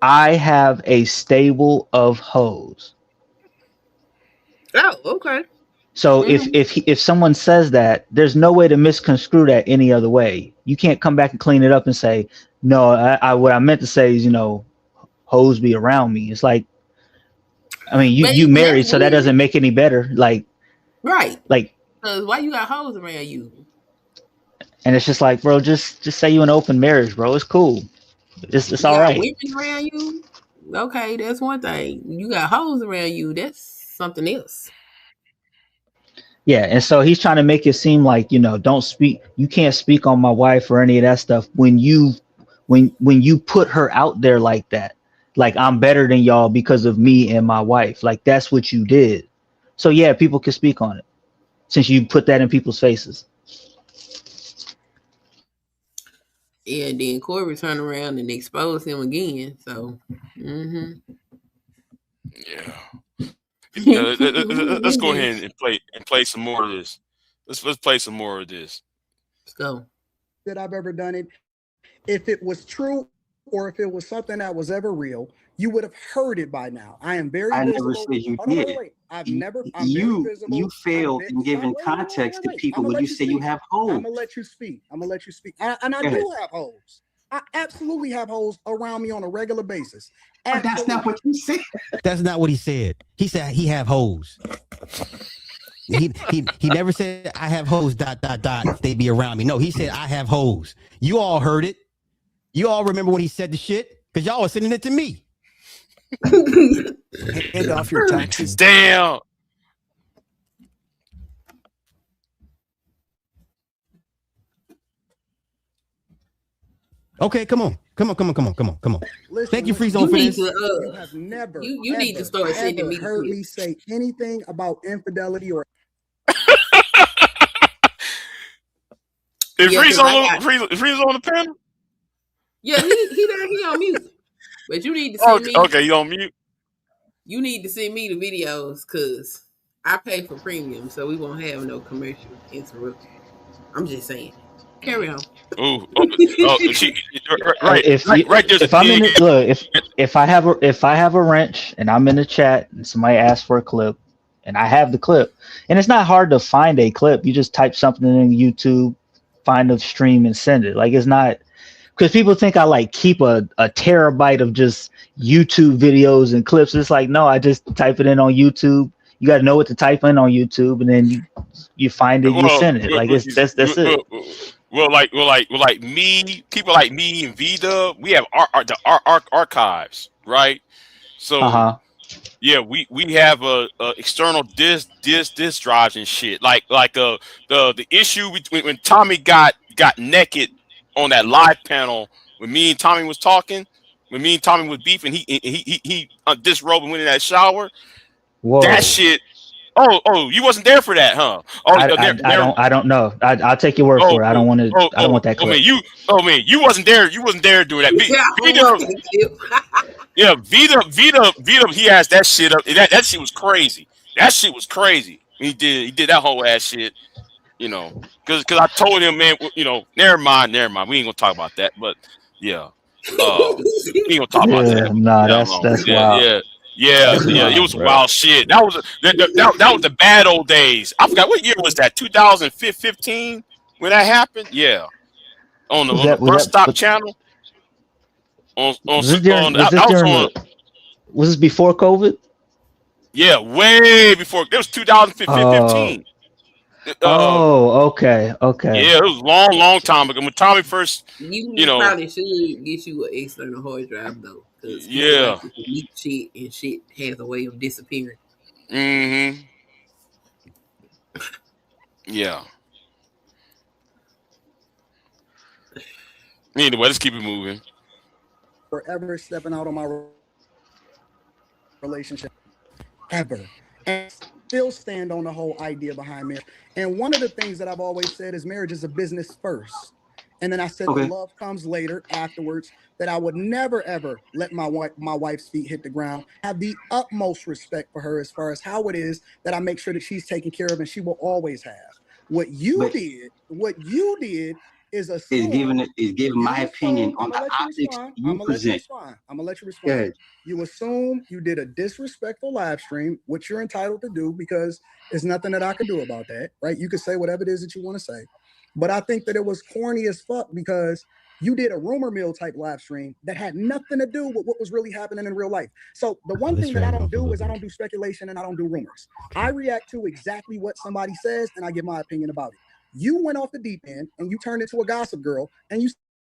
"I have a stable of hoes." Oh, okay. So if someone says that, there's no way to misconstrue that any other way. You can't come back and clean it up and say, "No, what I meant to say is, hoes be around me." It's like, I mean, you married, so that doesn't make any better. Like, right? Like, why you got hoes around you? and it's just like, bro, just say you an open marriage, bro. It's cool. It's all right. Women around you, okay, that's one thing. You got hoes around you, that's something else. Yeah, and so he's trying to make it seem like, don't speak. You can't speak on my wife or any of that stuff when you put her out there like that. Like, I'm better than y'all because of me and my wife. Like, that's what you did. So yeah, people can speak on it since you put that in people's faces. Yeah, and then Corey turned around and exposed him again. So, Yeah. Let's go ahead and play some more of this. Let's play some more of this. Let's go. That I've ever done it. If it was true, or if it was something that was ever real, you would have heard it by now. I am very I visible. never said you Hold on, did. I've never. I'm very visible. You failed in giving context to people when you say you have hoes. I'm gonna let you speak. I'm gonna let you speak. And I do have hoes. I absolutely have hoes around me on a regular basis. But that's not what you said. That's not what he said. He said he have hoes. He never said I have hoes. ... They be around me. No, he said I have hoes. You all heard it. You all remember when he said the shit because y'all was sending it to me. Hand off your taxes. Damn. Okay, come on. Listen, Thank you, Free Zone, for this. You have never. You need to start sending me heard me say anything about infidelity or. Is Freeze on the panel? Yeah, he on mute. But you need to send me. Okay, you on mute. You need to send me the videos because I pay for premium, so we won't have no commercial interruption. I'm just saying. Carry on. Right. If I'm in it, look, if I have a wrench and I'm in the chat and somebody asks for a clip and I have the clip, and it's not hard to find a clip. You just type something in YouTube, find a stream and send it. Like, it's not, because people think I like keep a terabyte of just YouTube videos and clips. It's like, no, I just type it in on YouTube. You got to know what to type in on YouTube, and then you find it, you send it. Like, that's it. Well, like me, people like me and V-Dub, we have the archives, right? So yeah, we have a external disk drives and shit. Like the issue between when Tommy got naked on that live panel when me and Tommy was talking, when me and Tommy was beefing, he disrobed and went in that shower. Whoa. That shit. Oh, you wasn't there for that, huh? I don't know. I'll take your word for it. I don't want to. I don't want that clip. Man, you wasn't there. You wasn't there doing that. V-Dub, he has that shit up. That shit was crazy. That shit was crazy. He did that whole ass shit. You know, because I told him, man. You know, never mind. We ain't gonna talk about that. But yeah, we ain't gonna talk about that. Nah, that's wild. Yeah, it was wild shit. That was the bad old days. I forgot what year was that. 2015 when that happened. Yeah, on the First Stop channel. Was this before COVID? Yeah, way before. It was 2015. Okay. Yeah, it was a long time ago. When Tommy first, you probably should get you an external hard drive though. Yeah. Leak shit and shit has a way of disappearing. Mm-hmm. Yeah. Anyway, let's keep it moving. Forever stepping out on my relationship ever, and still stand on the whole idea behind marriage. And one of the things that I've always said is marriage is a business first. And then I said the love comes later, afterwards, that I would never, ever let my wife's feet hit the ground. Have the utmost respect for her as far as how it is that I make sure that she's taken care of, and she will always have. What you did is giving my opinion on the optics you present. I'm gonna let you respond. You assume you did a disrespectful live stream, which you're entitled to do because there's nothing that I can do about that, right? You can say whatever it is that you want to say. But I think that it was corny as fuck because you did a rumor mill type live stream that had nothing to do with what was really happening in real life. So the one thing that I don't do is I don't do speculation and I don't do rumors. I react to exactly what somebody says and I give my opinion about it. You went off the deep end and you turned into a gossip girl and you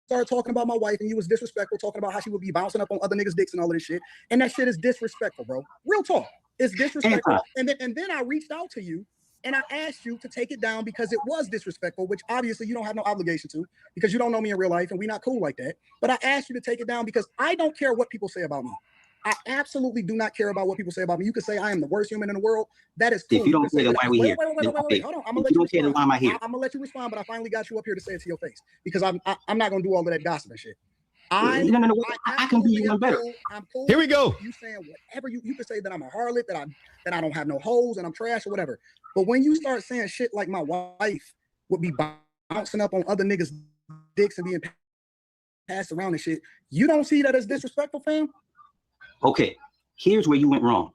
started talking about my wife and you was disrespectful, talking about how she would be bouncing up on other niggas' dicks and all of this shit. And that shit is disrespectful, bro. Real talk. It's disrespectful. And then I reached out to you and I asked you to take it down because it was disrespectful, which obviously you don't have no obligation to because you don't know me in real life and we're not cool like that. But I asked you to take it down because I don't care what people say about me. I absolutely do not care about what people say about me. You could say I am the worst human in the world. That is cool. If you don't care, then why are we here? Wait. Hold on. I'm gonna let you respond. Why am I here? I'm gonna let you respond, but I finally got you up here to say it to your face because I'm not gonna do all of that gossip and shit. I can be even better. I'm cool. Here we go. You saying whatever you can say that I'm a harlot, that I don't have no hoes and I'm trash or whatever. But when you start saying shit like my wife would be bouncing up on other niggas' dicks and being passed around and shit, you don't see that as disrespectful, fam? Okay, here's where you went wrong.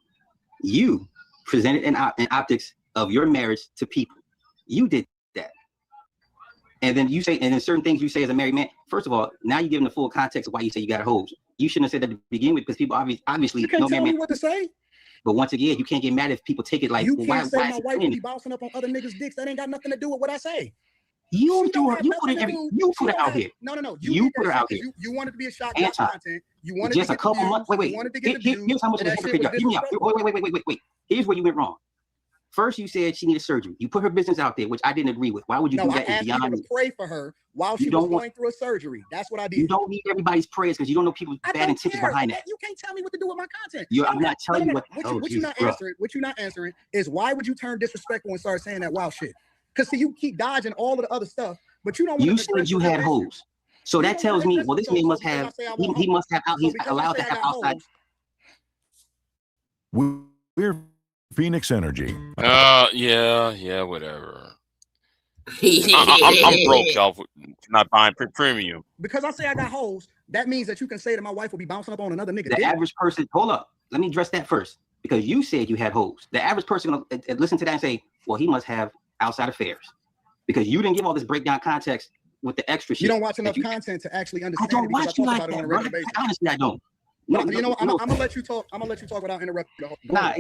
You presented an optics of your marriage to people. You did that. And then you say, and then certain things you say as a married man, first of all, now you're giving the full context of why you say you got hoes. You shouldn't have said that to begin with, because people obviously You can't no tell man. me what to say. But once again, you can't get mad if people take it like, You well, can't why say my wife will it be bouncing up on other niggas' dicks. That ain't got nothing to do with what I say. You She don't do have it. You nothing put it to every. do- You she put it don't out have- here. No. You put did it that out shit here. 'cause You wanted to be a shock jock Anti. content. You wanted Just to a get couple the months. views. Wait. You wanted to get the views. Here's how much of and a that shit hypocrite. was Hear me out. disrespectful. Wait. Here's where you went wrong. First, you said she needed surgery. You put her business out there, which I didn't agree with. Why would you No, do I that? It's asked people beyond to me. pray for her while You she don't was want- going through a surgery. That's what I did. You don't need everybody's prayers because you don't know people's I bad don't intentions care. behind that. You can't tell me what to do with my content. I'm not telling you what. Oh, What you not bruh. answering? What you not answering is why would you turn disrespectful and start saying that wild shit? Because see, you keep dodging all of the other stuff, but you don't want You to said address you the had real issue. hoes. So You that don't tells me, address well, it. this man must because I have. say I He want hoes. must have out. So He's because I allowed say to I have got outside. hoes, We're Phoenix Energy. Yeah, whatever. I'm broke, y'all, for not buying premium. because I say I got hoes, that means that you can say that my wife will be bouncing up on another nigga. The average person. Hold up. Let me address that first, because you said you had hoes. The average person will listen to that and say, well, he must have outside affairs, because you didn't give all this breakdown context with the extra shit. You don't watch enough content to actually understand. I don't it because watch you talk like about it on that, a bro. regular basis. Honestly, I don't. But you know what? I'm gonna let you talk. I'm gonna let you talk without interrupting. The whole Nah,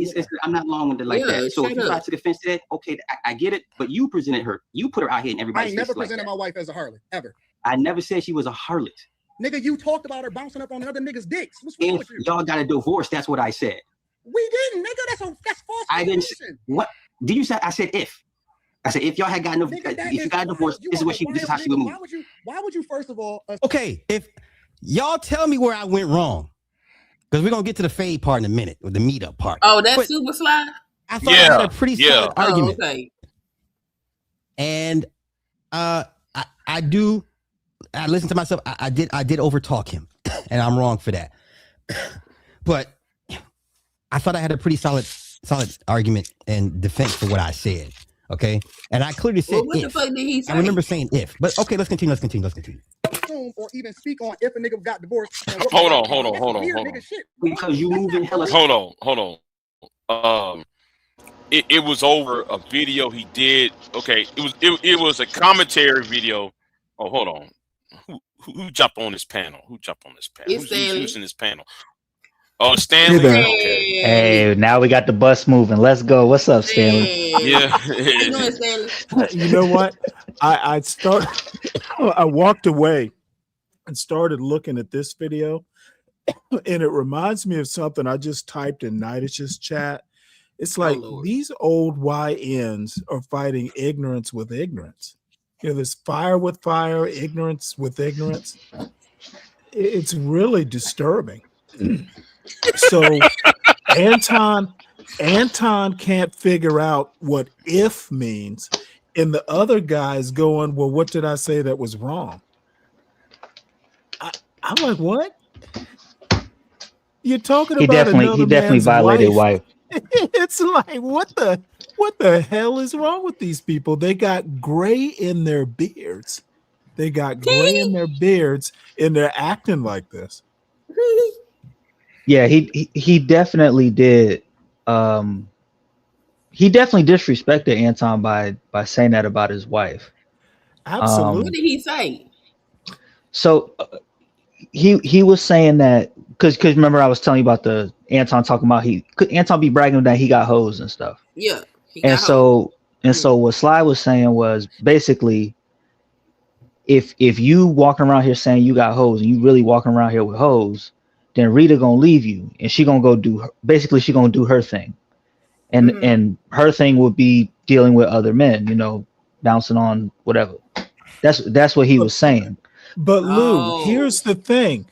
I'm not long-winded like that. So if you guys took offense to that, okay, I get it. But you presented her. You put her out here in I everybody's ain't never face like presented that. my wife as a harlot ever. I never said she was a harlot. Nigga, you talked about her bouncing up on other niggas' dicks. What's wrong If with you? y'all got a divorce, that's what I said. We didn't, nigga. That's false. I didn't say, information. what did you say? I said if. I said if y'all had gotten Nigga, that if you is got a divorce, wild. this is what You this is are how a she would wild move. nigga. Why would you first of all Okay, if y'all tell me where I went wrong, because we're gonna get to the fade part in a minute, or the meetup part. Oh, that's But super fly. I thought I had a pretty solid Oh, argument. okay. And I listened to myself. I did overtalk him, and I'm wrong for that. But I thought I had a pretty solid argument and defense for what I said. Okay, and I clearly said Well, what the if. fuck did he say? I remember saying if, but okay, let's continue. assume or even speak on if a nigga got divorced? And what Hold my on, wife hold did. on, That's hold on, weird hold nigga on. shit. Because you moving hella. Hold on. It was over a video he did. Okay, it was a commentary video. Oh, hold on. Who jumped on this panel? It's Stanley. Who's in this panel? Oh, Stanley. Okay. Hey, now we got the bus moving. Let's go. What's up, Stanley? Yeah. How you doing, Stanley? You know what? I walked away and started looking at this video, and it reminds me of something I just typed in Nidish's chat. It's like these old YNs are fighting ignorance with ignorance. You know, there's fire with fire, ignorance with ignorance. It's really disturbing. So Anton can't figure out what if means, and the other guy's going, well, what did I say that was wrong? I'm like, what? You're talking about another man's violated wife. It's like, what the hell is wrong with these people? They got gray in their beards. And they're acting like this. Yeah, he definitely did. He definitely disrespected Anton by saying that about his wife. Absolutely. What did he say? So he was saying that because remember I was telling you about the Anton talking about Anton be bragging that he got hoes and stuff. Yeah. So what Sly was saying was basically if you walking around here saying you got hoes and you really walking around here with hoes, then Rita gonna leave you and she gonna go do her thing. And her thing would be dealing with other men, you know, bouncing on whatever. That's what he was saying. But Lou, here's the thing.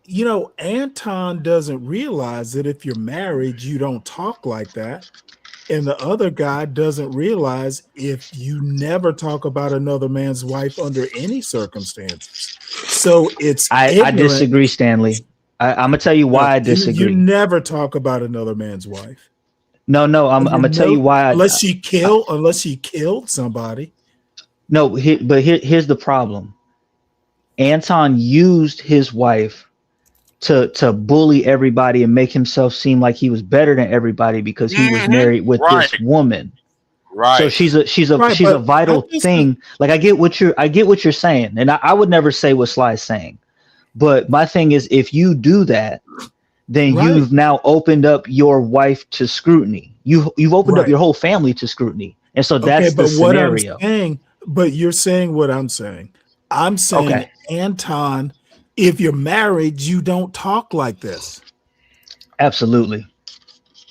You know, Anton doesn't realize that if you're married, you don't talk like that. And the other guy doesn't realize if you never talk about another man's wife under any circumstances. So it's I disagree, Stanley. I'm gonna tell you why I disagree. You never talk about another man's wife. No, I'm gonna tell you why. Unless she killed somebody. No, here's the problem. Anton used his wife to bully everybody and make himself seem like he was better than everybody because he was married with this woman. Right. So she's a Right, she's a but vital I just- thing. Like I get what you're saying, and I would never say what Sly's saying. But my thing is, if you do that, then Right. you've now opened up your wife to scrutiny. You've opened up Right. your whole family to scrutiny, and so Okay, that's the but what I'm scenario. saying, but you're saying what I'm saying. I'm saying, Okay. Anton, if you're married, you don't talk like this. Absolutely.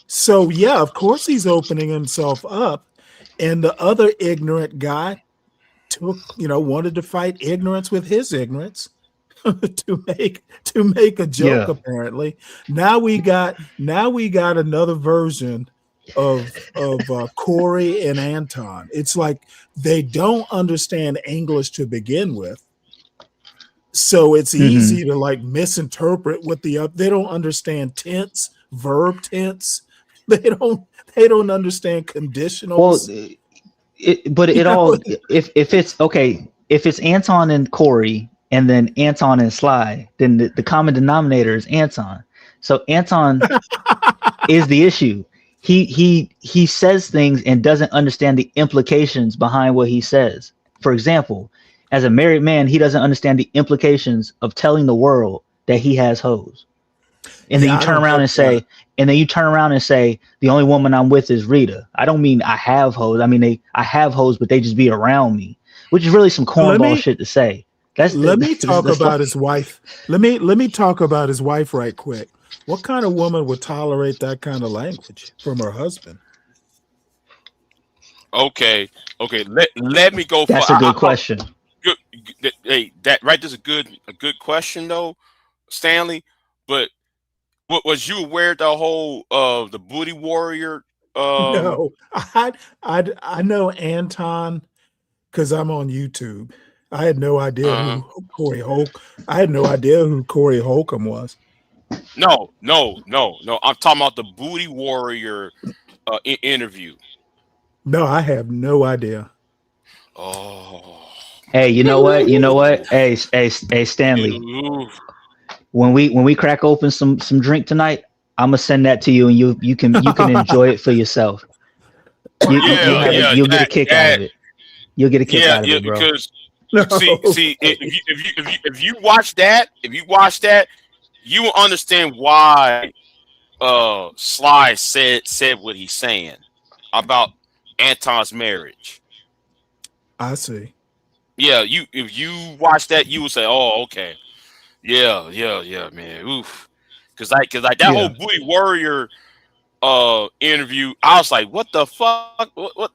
So yeah, of course he's opening himself up, and the other ignorant guy wanted to fight ignorance with his ignorance to make a joke. Yeah. Apparently, now we got another version of Corey and Anton. It's like they don't understand English to begin with, so it's easy to like misinterpret what they don't understand tense, verb tense. They don't understand conditionals. Well, it all if it's okay, if it's Anton and Corey and then Anton and Sly, then the common denominator is Anton. So Anton is the issue. He says things and doesn't understand the implications behind what he says. For example, as a married man, he doesn't understand the implications of telling the world that he has hoes. And then you turn around and say, the only woman I'm with is Rita. I don't mean I have hoes. I mean I have hoes, but they just be around me, which is really some cornball shit to say. Let me talk about his wife. Let me talk about his wife right quick. What kind of woman would tolerate that kind of language from her husband? Okay. Let me go. That's a good question. Good. Hey, that right. That's a good question though, Stanley. But was you aware the whole the booty warrior? No, I know Anton because I'm on YouTube. I had no idea who Corey Holcomb. I had no idea who Corey Holcomb was. No. I'm talking about the booty warrior interview. No, I have no idea. Oh. Hey, you know what? Hey, Stanley. When we crack open some drink tonight, I'm gonna send that to you, and you can enjoy it for yourself. You'll get a kick out of it. You'll get a kick out of it, bro. Because see, if you watch that, you will understand why Sly said what he's saying about Anton's marriage. I see. Yeah, if you watch that, you will say, "Oh, okay, yeah, man." Oof, because that whole booty warrior interview, I was like, "What the fuck? What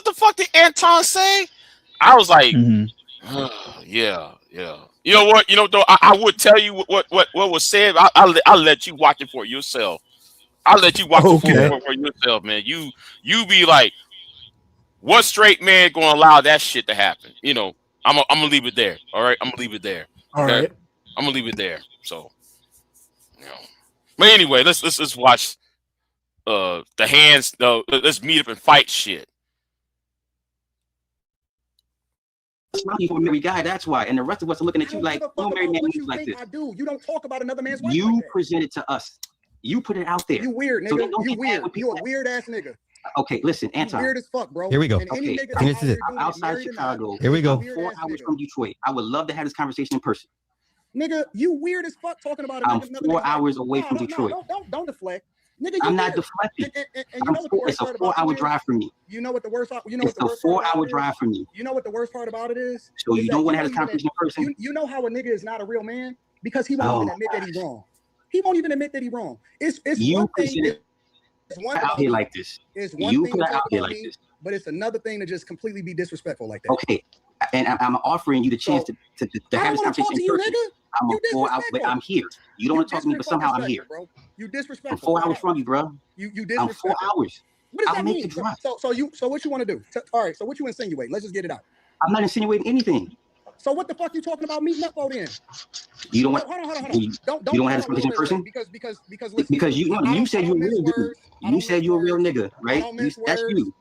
the fuck did Anton say?" I was like, "Yeah." You know what? Though I would tell you what was said. I'll let you watch it for yourself. I'll let you watch it for yourself, man. You be like, what straight man gonna allow that shit to happen? I'm gonna leave it there. All right, I'm gonna leave it there. All right, I'm gonna leave it there. So, but anyway, let's watch the hands. Let's meet up and fight shit. You for a married guy, that's why. And the rest of us are looking at you like, no married man moves like this. I do. You don't talk about another man's wife. You present it to us. You put it out there. You weird, nigga. So you weird. You a weird ass nigga. Okay, listen, Anton. You weird as fuck, bro. Here we go. Okay, And this is it. Outside Chicago. Here we go. 4 hours from Detroit. I would love to have this conversation in person. Nigga, you weird as fuck talking about it. I'm 4 hours away from Detroit. Don't deflect. Nigga, I'm not deflecting. It's a 4 hour drive from me. You know what the worst? It's a 4 hour drive from me. You know what the worst part about it is? So you don't want to have this conversation in person? You know how a nigga is not a real man because he won't even admit that he's wrong. He won't even admit that he's wrong. It's you one thing. present it out here like this. It's one you thing put to it talk out here about like me, this. but it's another thing to just completely be disrespectful like that. Okay, and I'm offering you the chance to have this conversation in person. I'm a 4 hours, but I'm here. You don't want to talk to me, but somehow I'm here. Bro. You disrespectful. I'm 4 hours from you, bro. You I'm disrespectful. 4 hours. What does I'll that make mean? the drive. So what you want to do? All right. So what you insinuate? Let's just get it out. I'm not insinuating anything. So what the fuck you talking about meeting up for then? You don't want. Hold on. You don't want to have this conversation in person because you said you're a real dude. You said you're a real nigga, right? That's you.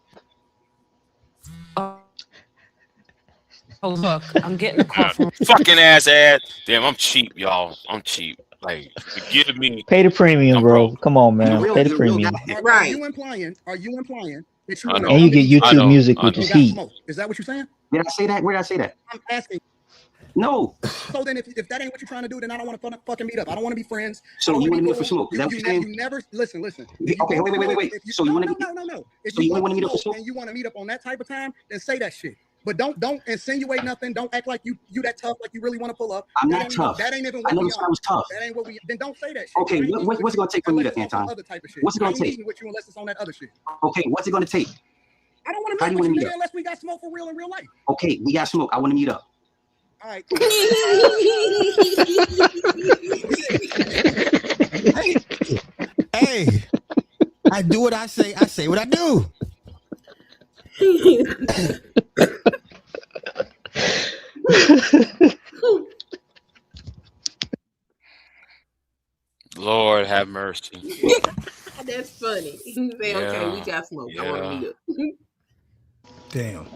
Oh look, I'm getting a call from Fucking ass ad. Damn, I'm cheap, y'all. I'm cheap. Like, forgive me. Pay the premium, I'm bro. broke. Come on, man. Pay the You premium. got Right. Are you implying that you I want know. to And you come to get these I YouTube know. music, I which know. is and got heat. smoke? Is that what you're saying? Did I say that? Where did I say that? I'm asking. No. So then, if that ain't what you're trying to do, then I don't want to fucking meet up. I don't want to be friends. I So don't you want want to to be meet up for cool. smoke? Is that what you're saying? You never listen. Okay, wait. So you want to? No. If So you you only want want to meet up for smoke smoke? and you want to meet up on that type of time, then say that shit. But don't insinuate nothing. Don't act like you that tough, like you really want to pull up. I'm That not ain't even- tough. That ain't even I what know we this on. sounds tough. That ain't what we. Then don't say that shit. Okay, I ain't meeting what's with it gonna you take for me unless to, it's on some Anton? other type of shit. What's it I gonna ain't take? meeting with you unless it's on that other shit. Okay, what's it gonna take? I don't want How to do meet you with want to you, meet nigga, up? unless we got smoke for real in real life. Okay, we got smoke. I want to meet up. All right. Hey, I do what I say. I say what I do. Lord have mercy. That's funny. You say, okay, we got smoke. I want to meet up. Damn.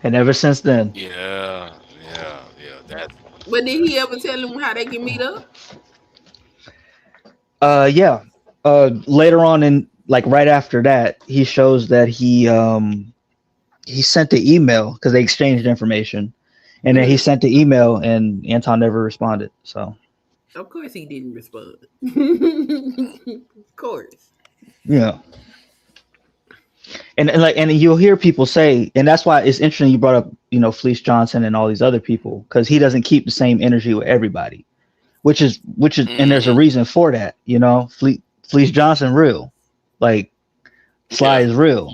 And ever since then, Yeah. That. But did he ever tell him how they can meet up? yeah. Later on in like right after that, he shows that he sent the email because they exchanged information, and then he sent the email, and Anton never responded. So Of course he didn't respond. Of course. yeah. And you'll hear people say, and that's why it's interesting you brought up, Fleece Johnson and all these other people, because he doesn't keep the same energy with everybody, which is, and there's a reason for that, Fleece Johnson real, like Sly is real,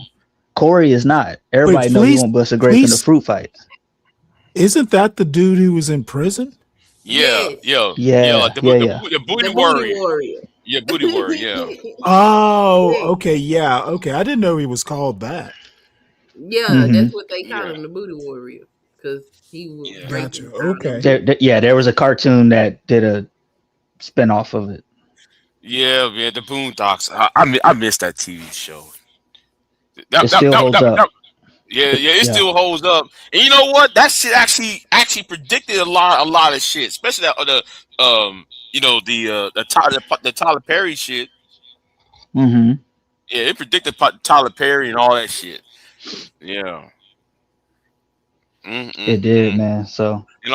Corey is not. Everybody know he won't bust a grape in the fruit fight. Isn't that the dude who was in prison? Yeah. Yeah, The booty warrior. Yeah, booty warrior. Yeah. Oh, okay, yeah, okay. I didn't know he was called that. Yeah, that's what they call him, the booty warrior, because he was Gotcha. raping. Okay. There was a cartoon that did a spinoff of it. Yeah, the Boondocks. I missed that TV show. It still holds up. It still holds up. And you know what? That shit actually predicted a lot of shit, especially the Tyler Perry shit. Mm-hmm. Yeah, it predicted Tyler Perry and all that shit. Yeah. It did, man. So And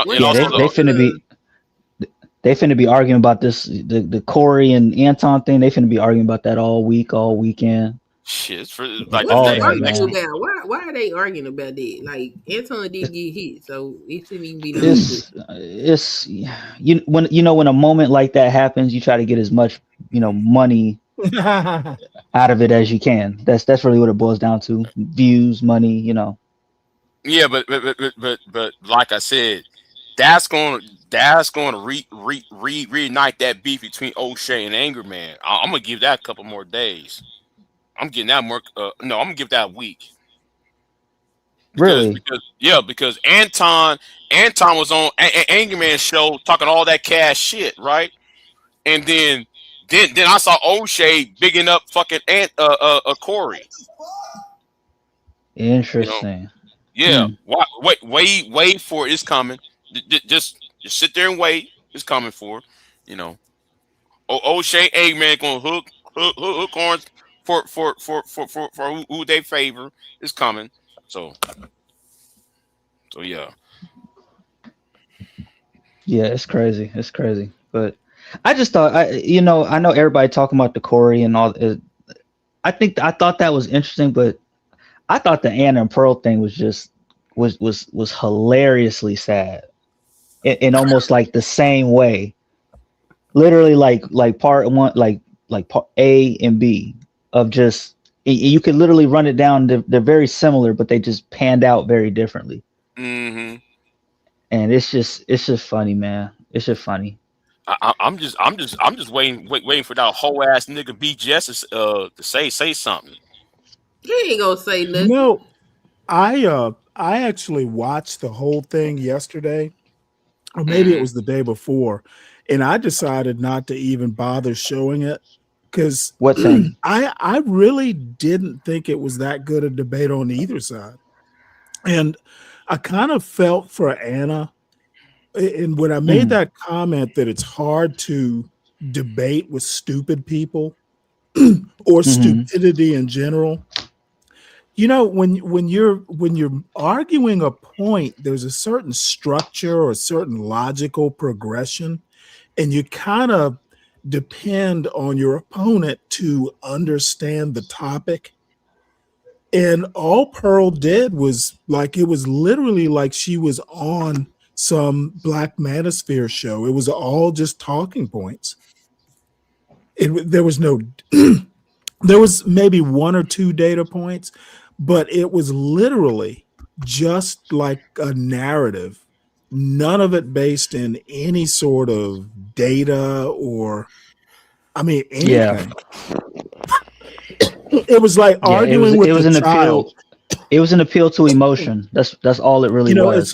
they finna be arguing about this, the Corey and Anton thing. They finna be arguing about that all week, all weekend. Shit, it's for like all the that, next man. About? Why are they arguing about that? Like Anton did get hit, so it shouldn't even be no. It's when a moment like that happens, you try to get as much money out of it as you can. That's really what it boils down to: views, money. Yeah, but like I said, that's going to reignite that beef between O'Shea and Anger Man. I'm gonna give that a couple more days. I'm getting that more. No, I'm gonna give that a week. Because Anton was on Anger Man's show talking all that cash shit, right? And then I saw O'Shea bigging up fucking Corey. Interesting. Yeah. Wait for it. It's coming. Just sit there and wait. It's coming for. O'Shea Eggman gonna hook horns for who they favor. It's coming. So yeah. Yeah, it's crazy. It's crazy. But I just thought I know everybody talking about the Corey and all. I thought that was interesting, but I thought the Anna and Pearl thing was just was hilariously sad, in almost like the same way. Literally, like part one, like part A and B of just you could literally run it down. They're very similar, but they just panned out very differently. Mm-hmm. And it's just funny, man. It's just funny. I'm just waiting for that whole ass nigga BIGJ to say something. He ain't gonna say nothing. No, I actually watched the whole thing yesterday, or maybe it was the day before, and I decided not to even bother showing it because what thing? I really didn't think it was that good a debate on either side, and I kind of felt for Anna. And when I made that comment that it's hard to debate with stupid people or stupidity in general. You know, when you're arguing a point, there's a certain structure or a certain logical progression, and you kind of depend on your opponent to understand the topic. And all Pearl did was like, it was literally like she was on some Black Manosphere show. It was all just talking points. There was no, there was maybe one or two data points, but it was literally just like a narrative. None of it based in any sort of data or, I mean, anything. It was like arguing with a child. It was an appeal to emotion. That's all it really was.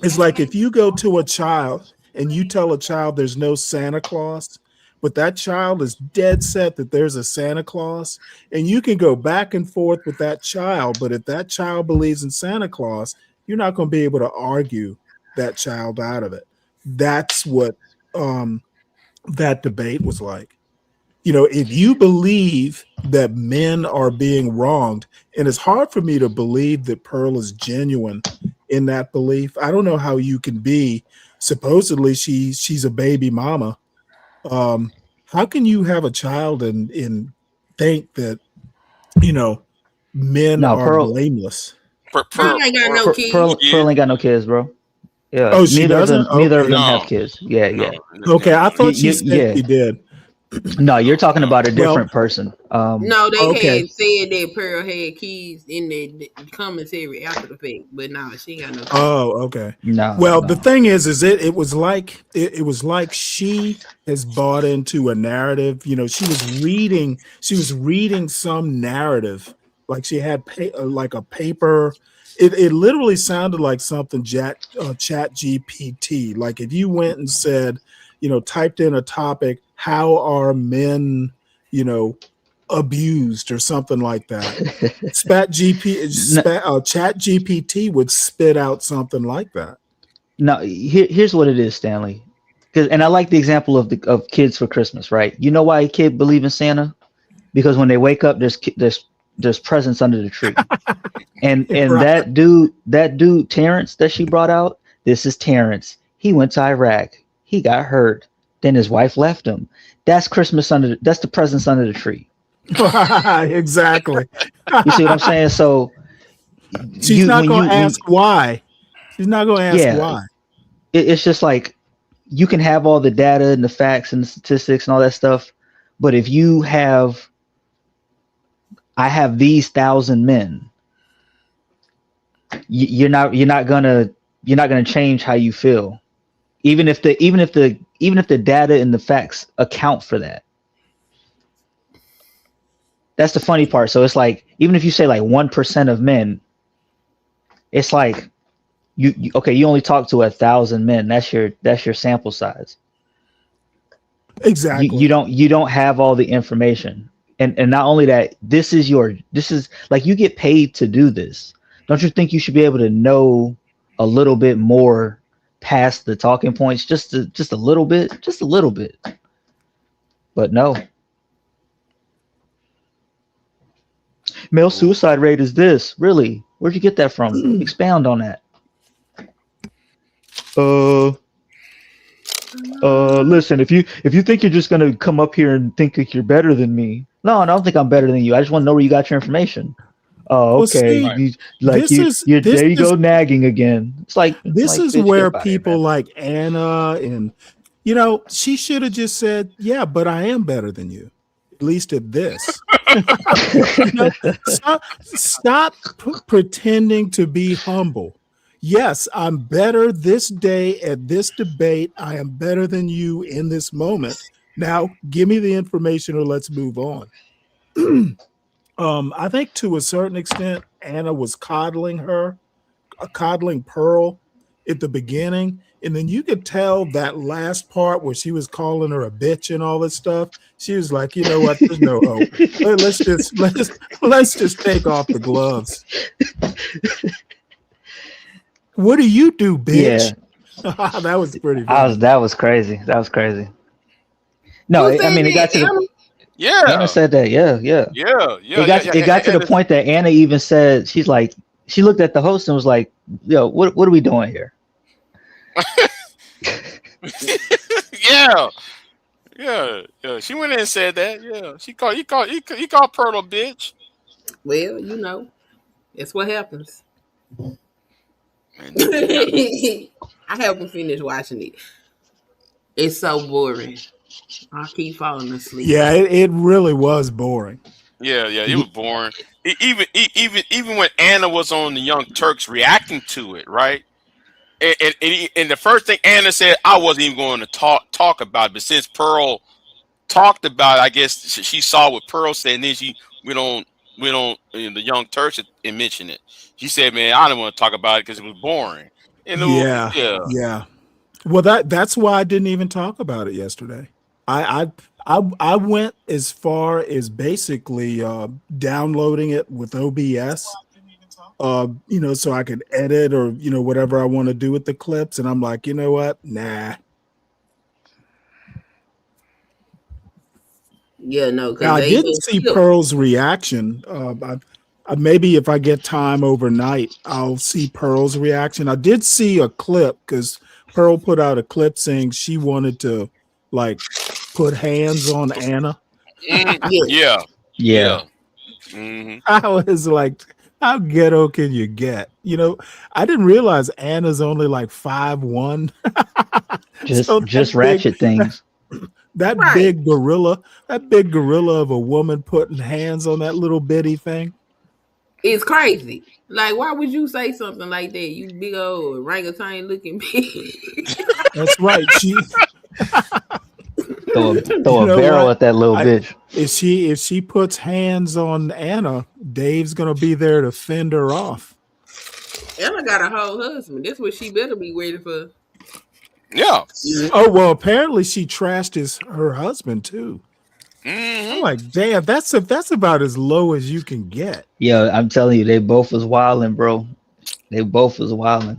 It's like if you go to a child and you tell a child there's no Santa Claus, but that child is dead set that there's a Santa Claus, and you can go back and forth with that child, but if that child believes in Santa Claus, you're not going to be able to argue that child out of it. That's what that debate was like. You know, if you believe that men are being wronged, and it's hard for me to believe that Pearl is genuine in that belief. I don't know how you can be. Supposedly she's a baby mama. How can you have a child and think that, you know, men are blameless? Pearl ain't got no kids. Pearl ain't got no kids, bro. Yeah. Oh, she doesn't? Neither of them have kids. Yeah, yeah. Okay, I thought she said she did. No, you're talking about a different person. No, they had said that Pearl had kids in the commentary after the fact, but no, she ain't got no kids. Oh, okay. No. Well, the thing is it was like she has bought into a narrative. You know, she was reading some narrative, like she had like a paper. It literally sounded like something Chat GPT. Like if you went and said, you know, typed in a topic, how are men, you know, abused or something like that. Chat GPT would spit out something like that. No, here's what it is, Stanley. And I like the example of kids for Christmas, right? You know why a kid believes in Santa? Because when they wake up, there's presents under the tree. and right. that dude Terrence that she brought out, this is Terrence. He went to Iraq. He got hurt. Then his wife left him. That's Christmas that's the presents under the tree. Exactly. You see what I'm saying? So she's not going to ask why. She's not going to ask why. It's just like you can have all the data and the facts and the statistics and all that stuff, but if you have, I have these 1,000 men, you're not gonna change how you feel, even if the data and the facts account for that. That's the funny part. So it's like, even if you say like 1% of men, it's like you only talk to 1,000 men. That's your sample size. Exactly. You don't have all the information. And not only that, this is like, you get paid to do this. Don't you think you should be able to know a little bit more past the talking points, just a little bit? But no. Male suicide rate is this. Really? Where'd you get that from? Expound on that. Listen, if you think you're just gonna come up here and think that you're better than me, no, I don't think I'm better than you. I just want to know where you got your information. Oh, okay. Well, see, there you go, nagging again. It's like, this is where people like Anna and, you know, she should have just said, yeah, but I am better than you, at least at this. You know, stop pretending to be humble. Yes, I'm better this day at this debate. I am better than you in this moment. Now, give me the information or let's move on. I think to a certain extent, Anna was coddling Pearl at the beginning. And then you could tell that last part where she was calling her a bitch and all this stuff. She was like, you know what? There's no hope. Let's just take off the gloves. What do you do, bitch? Yeah. That was pretty funny. That was crazy. No, Who I mean, said it got that? to Anna? the Yeah, Anna said that. Yeah. It got to the point that Anna even said, she's like, she looked at the host and was like, "Yo, what are we doing here?" yeah. She went in and said that. Yeah, he called Pearl a bitch. Well, you know, that's what happens. And then, I haven't finished watching it. It's so boring. I keep falling asleep. Yeah, it really was boring. yeah, it was boring. Even when Anna was on the Young Turks reacting to it, right? And the first thing Anna said, I wasn't even going to talk about it, but since Pearl talked about it, I guess she saw what Pearl said, and then we don't the Young Turks and mentioned it. She said, "Man, I didn't want to talk about it because it was boring." And Yeah. Well, that's why I didn't even talk about it yesterday. I went as far as basically downloading it with OBS, so I could edit or whatever I want to do with the clips, and I'm like, you know what? Nah. Yeah, no, Now, because I they didn't see Pearl's reaction. Maybe if I get time overnight, I'll see Pearl's reaction. I did see a clip because Pearl put out a clip saying she wanted to put hands on Anna. yeah. Mm-hmm. I was like, how ghetto can you get? I didn't realize Anna's only like 5'1". Just ratchet things. That big gorilla of a woman putting hands on that little bitty thing. It's crazy. Like, why would you say something like that? You big old orangutan looking bitch. That's right. She throw a barrel at that little bitch. If she puts hands on Anna, Dave's gonna be there to fend her off. Anna got a whole husband. That's what she better be waiting for. Yeah. Oh well, apparently she trashed her husband too. Mm-hmm. I'm like, damn, that's about as low as you can get. Yeah, I'm telling you, they both was wilding, bro. They both was wilding.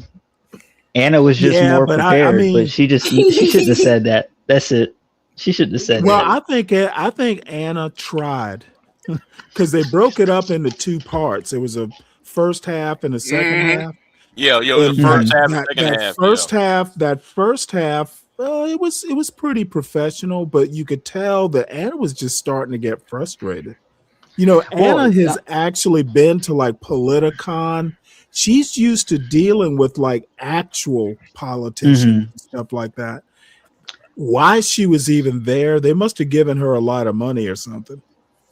Anna was just more prepared, but she shouldn't have said that. That's it. She shouldn't have said that. Well, I think Anna tried because they broke it up into two parts. It was a first half and a second half. Yeah, it was the first half, second half. That first half, it was pretty professional, but you could tell that Anna was just starting to get frustrated. Anna has actually been to like Politicon. She's used to dealing with like actual politicians and stuff like that. Why she was even there? They must have given her a lot of money or something.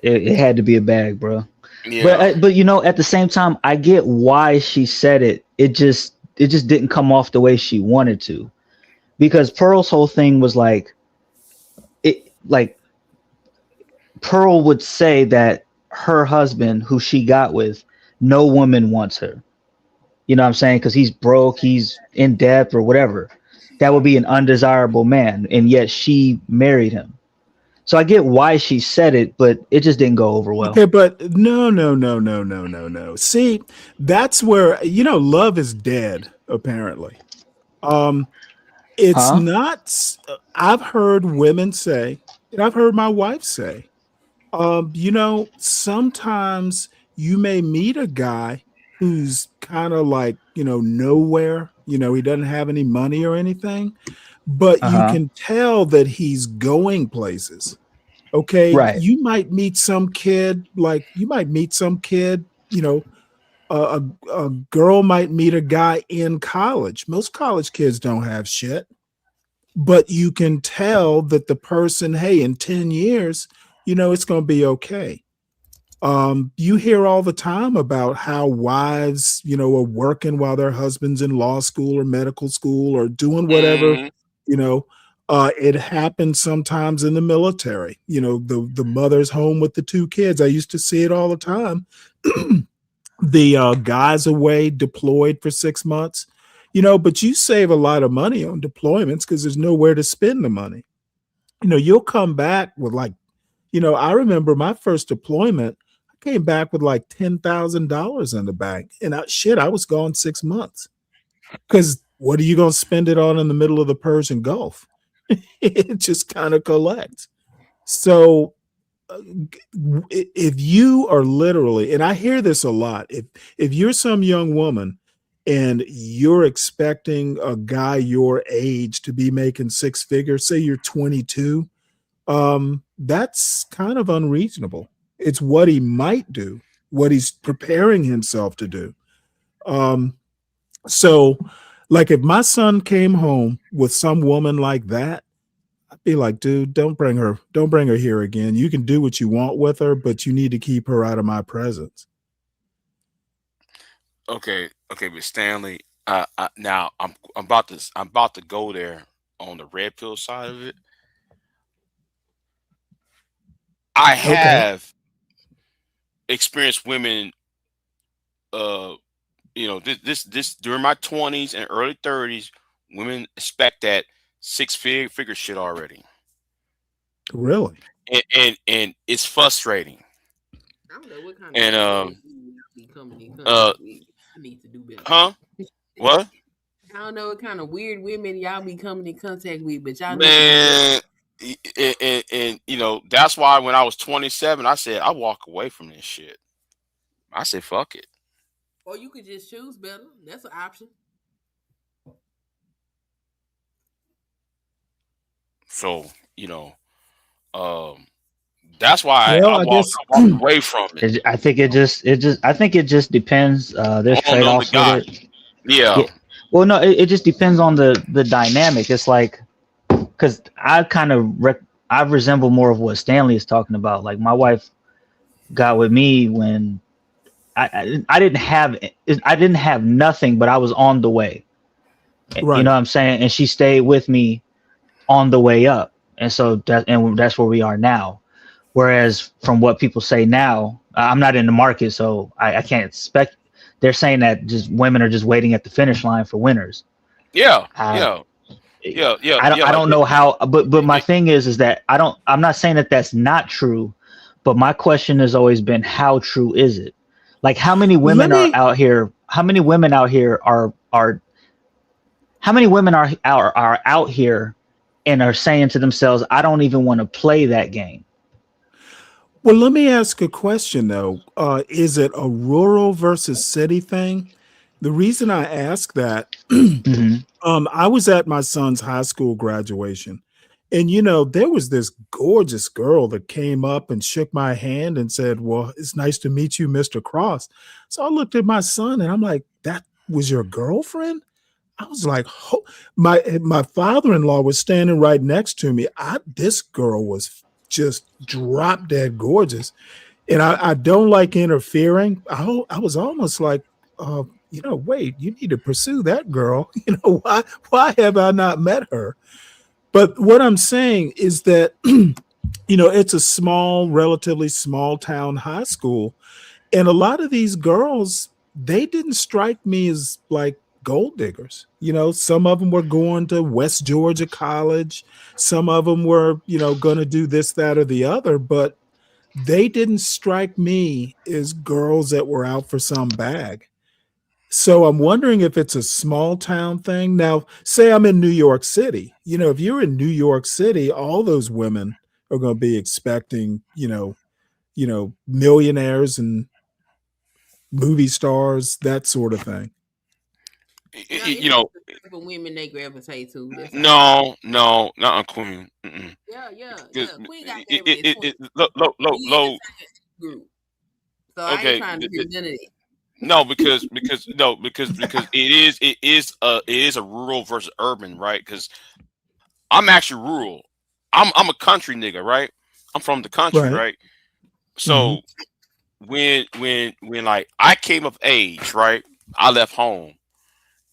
It had to be a bag, bro. Yeah. But at the same time, I get why she said it. It just didn't come off the way she wanted to, because Pearl's whole thing was Pearl would say that her husband, who she got with, no woman wants her. You know what I'm saying? Because he's broke, he's in debt or whatever. That would be an undesirable man, and yet she married him. So I get why she said it, but it just didn't go over well. Okay, but no. See, that's where love is dead. Apparently, it's not. I've heard women say, and I've heard my wife say, sometimes you may meet a guy who's kind of like nowhere. He doesn't have any money or anything, but you can tell that he's going places. Okay. Right. You might meet some kid, a girl might meet a guy in college. Most college kids don't have shit, but you can tell that the person, hey, in 10 years, it's going to be okay. You hear all the time about how wives, are working while their husband's in law school or medical school or doing whatever, it happens sometimes in the military. The mother's home with the two kids. I used to see it all the time. The guys away deployed for 6 months, but you save a lot of money on deployments because there's nowhere to spend the money. You'll come back with I remember my first deployment. I came back with like $10,000 in the bank, and I was gone 6 months. Because what are you going to spend it on in the middle of the Persian Gulf? It just kind of collects. So if you are literally, and I hear this a lot, if you're some young woman and you're expecting a guy your age to be making six figures, say you're 22, that's kind of unreasonable. It's what he might do, what he's preparing himself to do. So like if my son came home with some woman like that, I'd be like, dude, don't bring her here again. You can do what you want with her, but you need to keep her out of my presence. Okay, but Stanley, now I'm about to go there on the red pill side of it. I have experienced women, this during my 20s and early 30s, women expect that six-figure shit already. Really? And it's frustrating. I don't know what kind And of I need to do better. Huh? What? I don't know what kind of weird women y'all be coming in contact with, but y'all Man, and that's why when I was 27, I said I walk away from this shit. I said fuck it. Or you could just choose better. That's an option. So that's why Well, I I walked guess away from it. I think it just depends. There's trade offs with it. Yeah. Well, no, it just depends on the dynamic. It's like, because I kind of I resemble more of what Stanley is talking about. Like my wife got with me when I didn't have nothing, but I was on the way. Right. You know what I'm saying? And she stayed with me on the way up, and so that's where we are now. Whereas from what people say now, I'm not in the market, so I can't expect. They're saying that just women are just waiting at the finish line for winners. Yeah. I Like don't know how, but my thing is that I'm not saying that that's not true, but my question has always been, how true is it? Like how many women are out here? How many women out here are out here and are saying to themselves, I don't even want to play that game? Well, let me ask a question though. Is it a rural versus city thing? The reason I ask that, I was at my son's high school graduation, and there was this gorgeous girl that came up and shook my hand and said, "Well, it's nice to meet you, Mr. Cross." So I looked at my son and I'm like, "That was your girlfriend?" I was like, my father-in-law was standing right next to me. This girl was just drop dead gorgeous. And I don't like interfering. I was almost like, wait, you need to pursue that girl. Why have I not met her? But what I'm saying is that, it's a relatively small town high school. And a lot of these girls, they didn't strike me as like gold diggers. Some of them were going to West Georgia College. Some of them were, going to do this, that, or the other, but they didn't strike me as girls that were out for some bag. So I'm wondering if it's a small town thing. Now, say I'm in New York City. If you're in New York City, all those women are going to be expecting, millionaires and movie stars, that sort of thing. For women they gravitate to. No, not Queen. Yeah. Queen got low group. So I ain't trying to hear none of it. No, because it is a rural versus urban, right? Because I'm actually rural. I'm a country nigga, right? I'm from the country, right? So when like I came of age, right? I left home,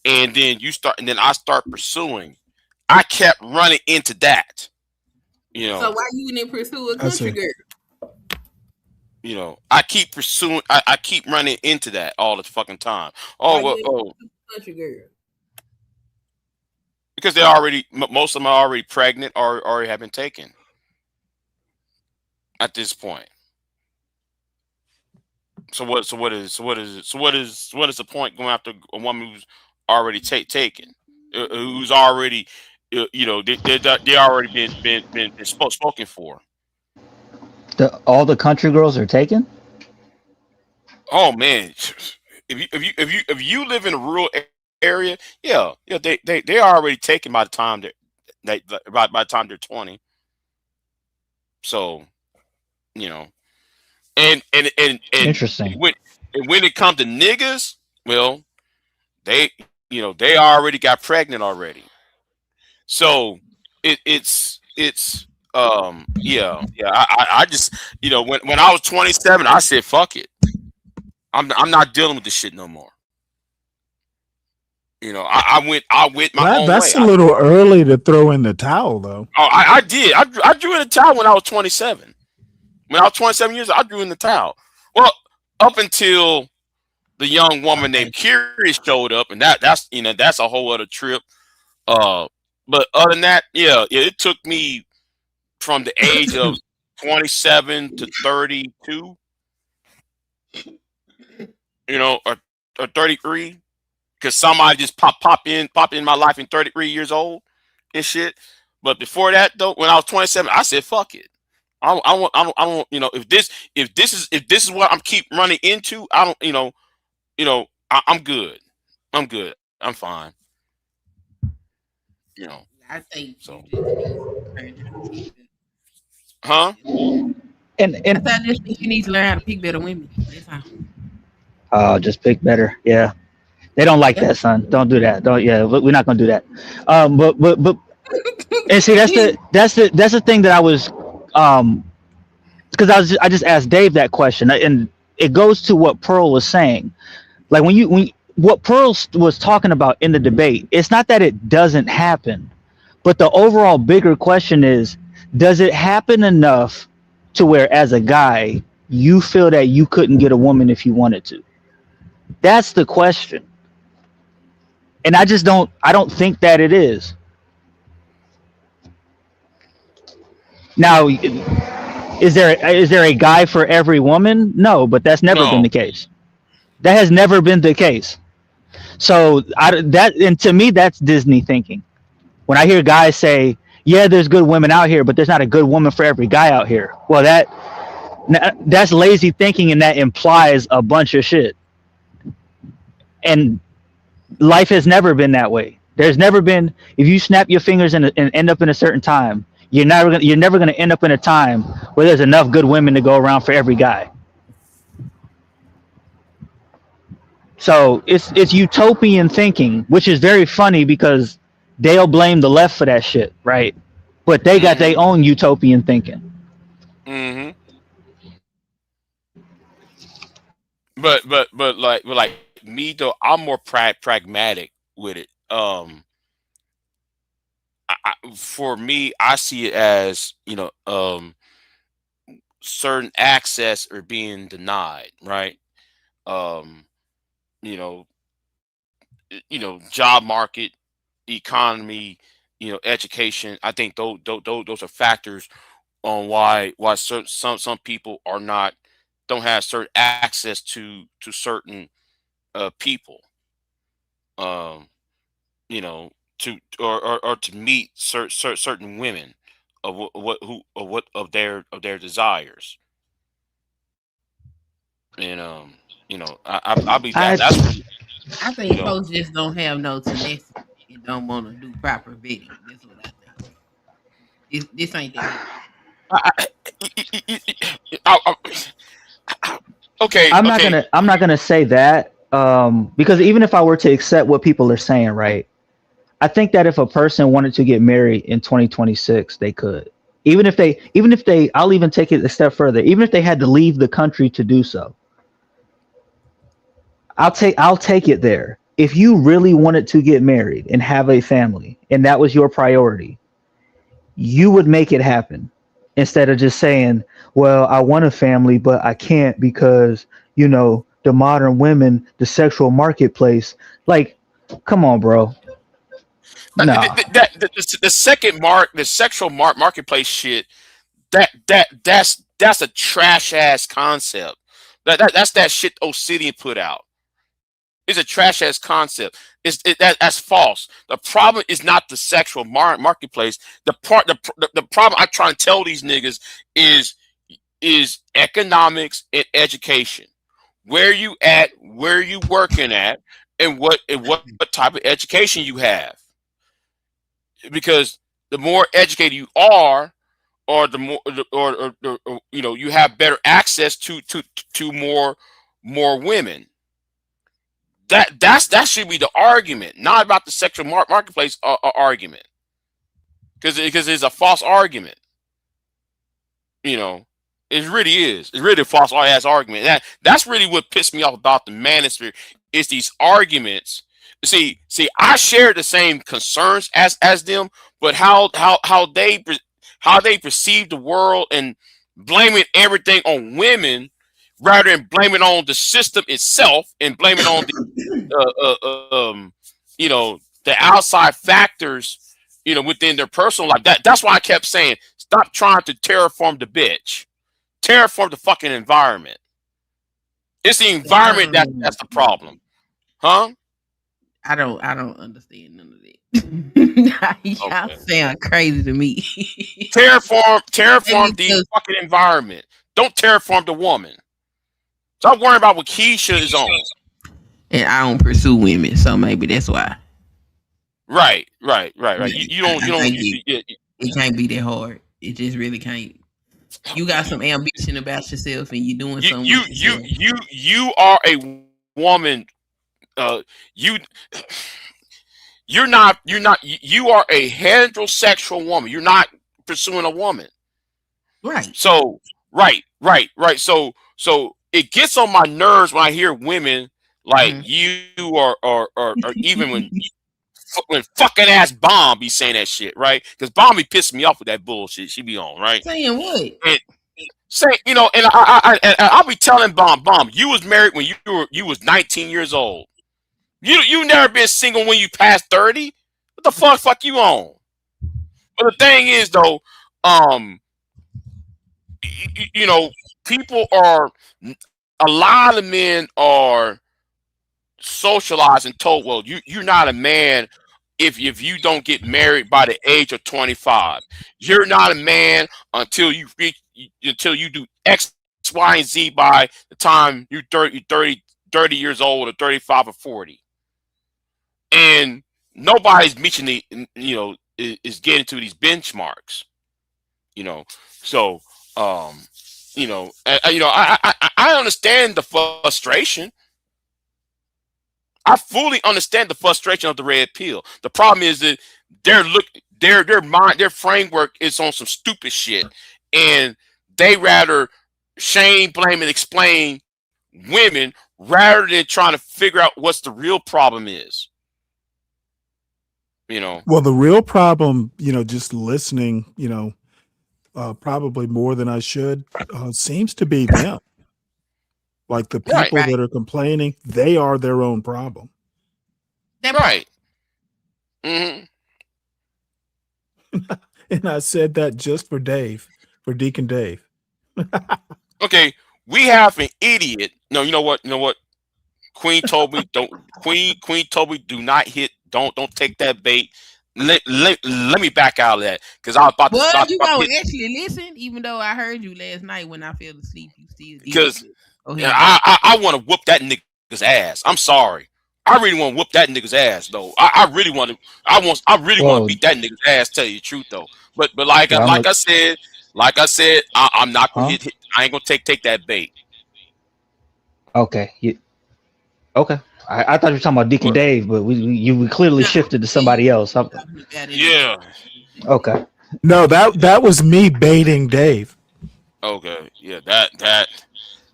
and then I start pursuing. I kept running into that. So why you didn't pursue a country girl? I keep pursuing. I keep running into that all the fucking time. Country girl. Because most of them are already pregnant or already have been taken. At this point. So what is the point going after a woman who's already taken, who's already, they already been spoken for. All the country girls are taken. Oh man, if you live in a rural area, yeah, they're already taken by the time by the time they're 20. So, you know, and Interesting. when it comes to niggas, well, they they already got pregnant already. So it's I just when I was 27, I said fuck it. I'm not dealing with this shit no more. I went my own That's way. a little early to throw in the towel, though. Oh, I did. I drew in the towel when I was 27. When I was 27 years old, I drew in the towel. Well, up until the young woman named Curious showed up, and that's a whole other trip. But other than that, it took me from the age of 27 to 32, or 33, because somebody just pop in my life in 33 years old and shit. But before that, though, when I was 27, I said fuck it. I don't if this is what I'm keep running into, I don't I'm good. I'm good. I'm fine. I think so. And I just think you need to learn how to pick better women. That's all. Just pick better. Yeah, they don't like that, son. Don't do that. Don't. Yeah, we're not gonna do that. But and see, that's the thing that I was because I just asked Dave that question, and it goes to what Pearl was saying. Like when what Pearl was talking about in the debate, it's not that it doesn't happen, but the overall bigger question is, does it happen enough to where as a guy you feel that you couldn't get a woman if you wanted to? That's the question. And I don't think that it is. Now, is there a guy for every woman? No, but that's never been the case. That has never been the case. So and to me, that's Disney thinking. When I hear guys say, yeah, there's good women out here, but there's not a good woman for every guy out here. Well, that's lazy thinking, and that implies a bunch of shit. And life has never been that way. There's never been, if you snap your fingers and end up in a certain time, you're never gonna end up in a time where there's enough good women to go around for every guy. So it's utopian thinking, which is very funny because they'll blame the left for that shit, right? But they got their own utopian thinking. Mm-hmm. But like me though, I'm more pragmatic with it. For me, I see it as certain access are being denied, right? Job market, economy, education. I think those are factors on why some people don't have certain access to certain people, to to meet certain women of their desires. And I believe that's I think folks just don't have no tenacity and don't want to do proper vetting. That's what I think. This ain't that. Okay. I'm not gonna say that because even if I were to accept what people are saying, right? I think that if a person wanted to get married in 2026, they could. Even if they, I'll even take it a step further. Even if they had to leave the country to do so, I'll take it there. If you really wanted to get married and have a family, and that was your priority, you would make it happen instead of just saying, well, I want a family, but I can't because, the modern women, the sexual marketplace. Like, come on, bro. No. The sexual marketplace shit, that's a trash ass concept. That's that shit Obsidian put out. It's a trash ass concept. That's false. The problem is not the sexual marketplace. The problem I try and tell these niggas is is economics and education. Where you at, where you working at, and what type of education you have. Because the more educated you are, or the more, or you know, you have better access to more women. That should be the argument, not about the sexual marketplace argument, because it's a false argument. You know, it really is. It's really a false ass argument. That's really what pissed me off about the manosphere. Is these arguments. See, I share the same concerns as them, but how they perceive the world and blaming everything on women rather than blaming on the system itself and blaming on the you know, the outside factors, you know, within their personal life. That's why I kept saying, stop trying to terraform the bitch. Terraform the fucking environment. It's the environment that's the problem. Huh? I don't understand none of that. Y'all sound crazy to me. terraform the fucking environment. Don't terraform the woman. Stop worrying about what Keisha is on. And I don't pursue women, so maybe that's why. Right. You don't. It can't be that hard. It just really can't. You got some ambition about yourself, and you're doing something. You are a woman. You are a heterosexual woman. You're not pursuing a woman. Right. So right. So it gets on my nerves when I hear women like you or even when fucking ass Bomb be saying that shit, right? Because Bomb be pissing me off with that bullshit she be on, right? Saying what? And say, you know, and I'll be telling Bomb, you was married when you was 19 years old. You never been single when you passed 30. What the fuck you on? But the thing is though, you know, a lot of men are socialized and told, well, you're not a man if you don't get married by the age of 25. You're not a man until you do X, Y, and Z by the time you're 30 years old or 35 or 40. And nobody's meeting the, you know, is getting to these benchmarks, you know. So you know, I understand the frustration. I fully understand the frustration of the red pill. The problem is that their framework is on some stupid shit, and they rather shame, blame, and explain women rather than trying to figure out what's the real problem is. You know. Well, the real problem, you know, just listening, you know, probably more than I should, seems to be them. Like the people that are complaining, they are their own problem. Right. Mm-hmm. And I said that just for Dave, for Deacon Dave. Okay, we have an idiot. No, you know what? Queen told me don't. Queen told me do not hit. Don't take that bait. Let me back out of that because I was about to. Well, you gonna actually listen, even though I heard you last night when I fell asleep. You still because I want to whoop that nigga's ass. I'm sorry. I really want to whoop that nigga's ass though. I really want to. I really want to beat that nigga's ass. Tell you the truth though. But like I said, I'm not gonna hit. I ain't gonna take that bait. Okay. Okay. I thought you were talking about Deacon Dave, but we clearly shifted to somebody else. Yeah. Okay. No, that was me baiting Dave. Okay. Yeah. That.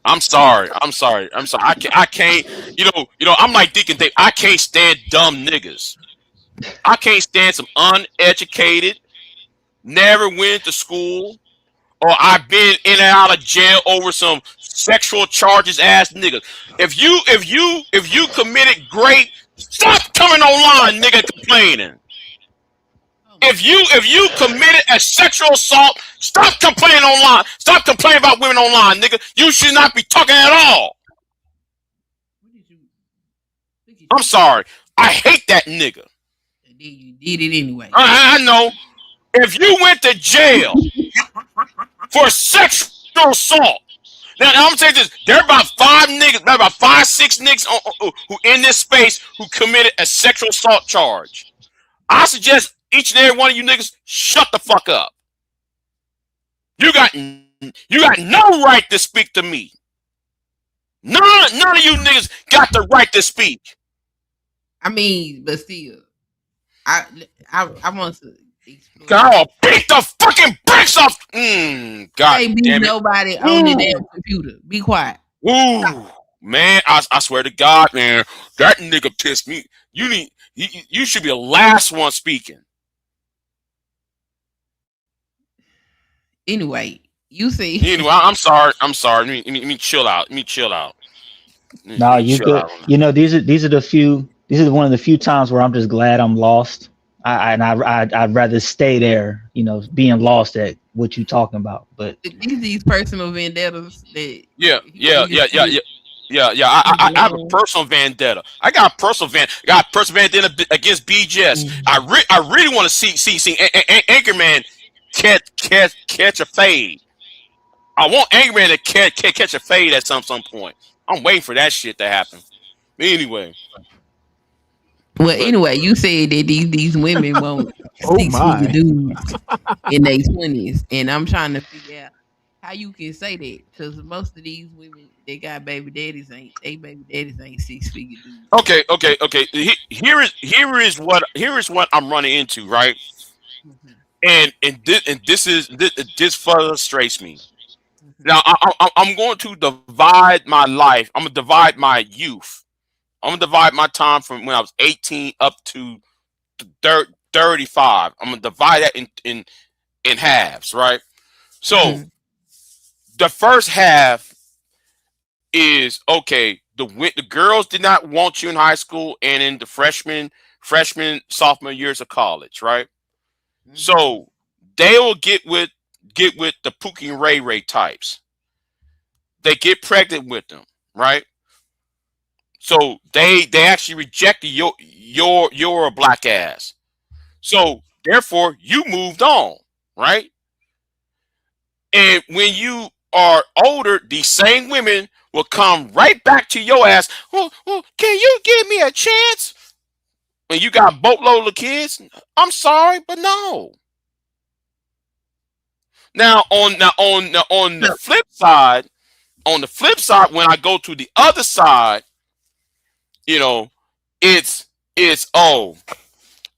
I'm sorry. I can't. You know. I'm like Deacon Dave. I can't stand dumb niggas. I can't stand some uneducated, never went to school, or I've been in and out of jail over some sexual charges ass niggas. If you committed great, stop coming online, nigga, complaining. If you committed a sexual assault, stop complaining online. Stop complaining about women online, nigga. You should not be talking at all. I'm sorry. I hate that nigga. You did it anyway. I know. If you went to jail for sexual sexual assault. Now I'm saying this. There are about 5 niggas, about 5, 6 niggas who in this space who committed a sexual assault charge. I suggest each and every one of you niggas shut the fuck up. You got no right to speak to me. None of you niggas got the right to speak. I mean, but still, I want to. I'll beat the fucking bricks off. God Ain't damn it. nobody on the damn computer. Be quiet. Ooh, man, I swear to God, man, that nigga pissed me. You should be the last one speaking. Anyway, you see. Anyway, I'm sorry. Let me chill out. No, you good. You know, these are one of the few times where I'm just glad I'm lost. I'd rather stay there, you know, being lost at what you talking about. But these personal vendettas that Yeah. I have a personal vendetta. I got a personal vendetta against BIGJ. I really want to see Anchorman catch a fade. I want Anchorman to catch a fade at some point. I'm waiting for that shit to happen. Anyway. Anyway, you said that these women won't six-figure dudes in their 20s, and I'm trying to figure out how you can say that, because most of these women that got baby daddies ain't 6-figure dudes. Okay. Here is what I'm running into, right? And this frustrates me. Now I'm going to divide my life. I'm gonna divide my youth. I'm gonna divide my time from when I was 18 up to 35. I'm gonna divide that in halves, right? So the first half is okay. The girls did not want you in high school and in the freshman, sophomore years of college, right? So they will get with the Pookie and Ray types. They get pregnant with them, right? So they actually rejected your black ass. So therefore you moved on, right? And when you are older, these same women will come right back to your ass. Well, can you give me a chance? When you got a boatload of kids, I'm sorry, but no. Now on the flip side, when I go to the other side, you know,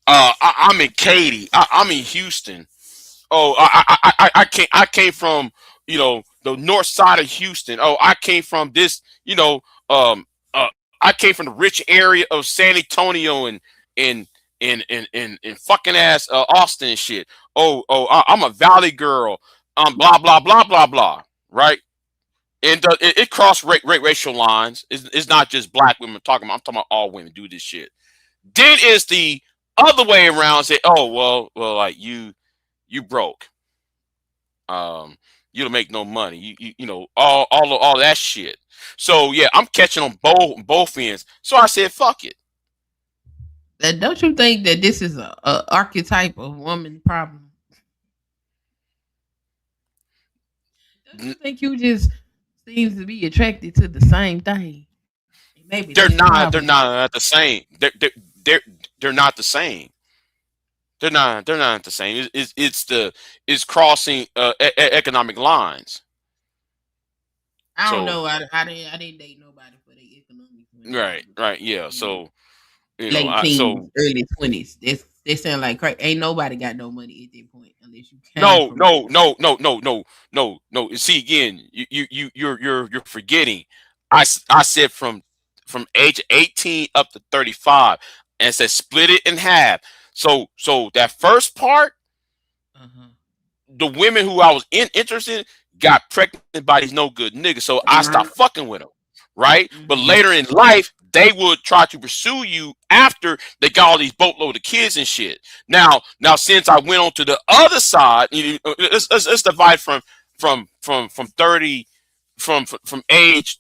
I'm in Katy. I'm in Houston. Oh, I came from, you know, the north side of Houston. Oh, I came from this, you know, I came from the rich area of San Antonio and fucking ass Austin and shit. I'm a Valley girl. Blah blah blah blah blah. Right. And it crossed racial lines. It's not just black women talking about. I'm talking about all women do this shit. Then is the other way around. Say, well, like you broke. You don't make no money. You know all that shit. So yeah, I'm catching on both ends. So I said, fuck it. Don't you think that this is a archetype of woman problem? Don't you think you just seems to be attracted to the same thing? Maybe they're not the same. They're not the same. They're not the same. It's crossing economic lines. I don't know. I didn't date nobody for the economic. Right. Yeah. So you late know, teens, early 20s. They sound like crazy. Ain't nobody got no money at that point unless you. No. See again, you're forgetting. I said from age 18 up to 35, and said split it in half. So that first part, the women who I was interested in got pregnant by these no good niggas. So I stopped fucking with them, right? But later in life, they would try to pursue you after they got all these boatload of kids and shit. Now since I went on to the other side, let's divide from 30 from age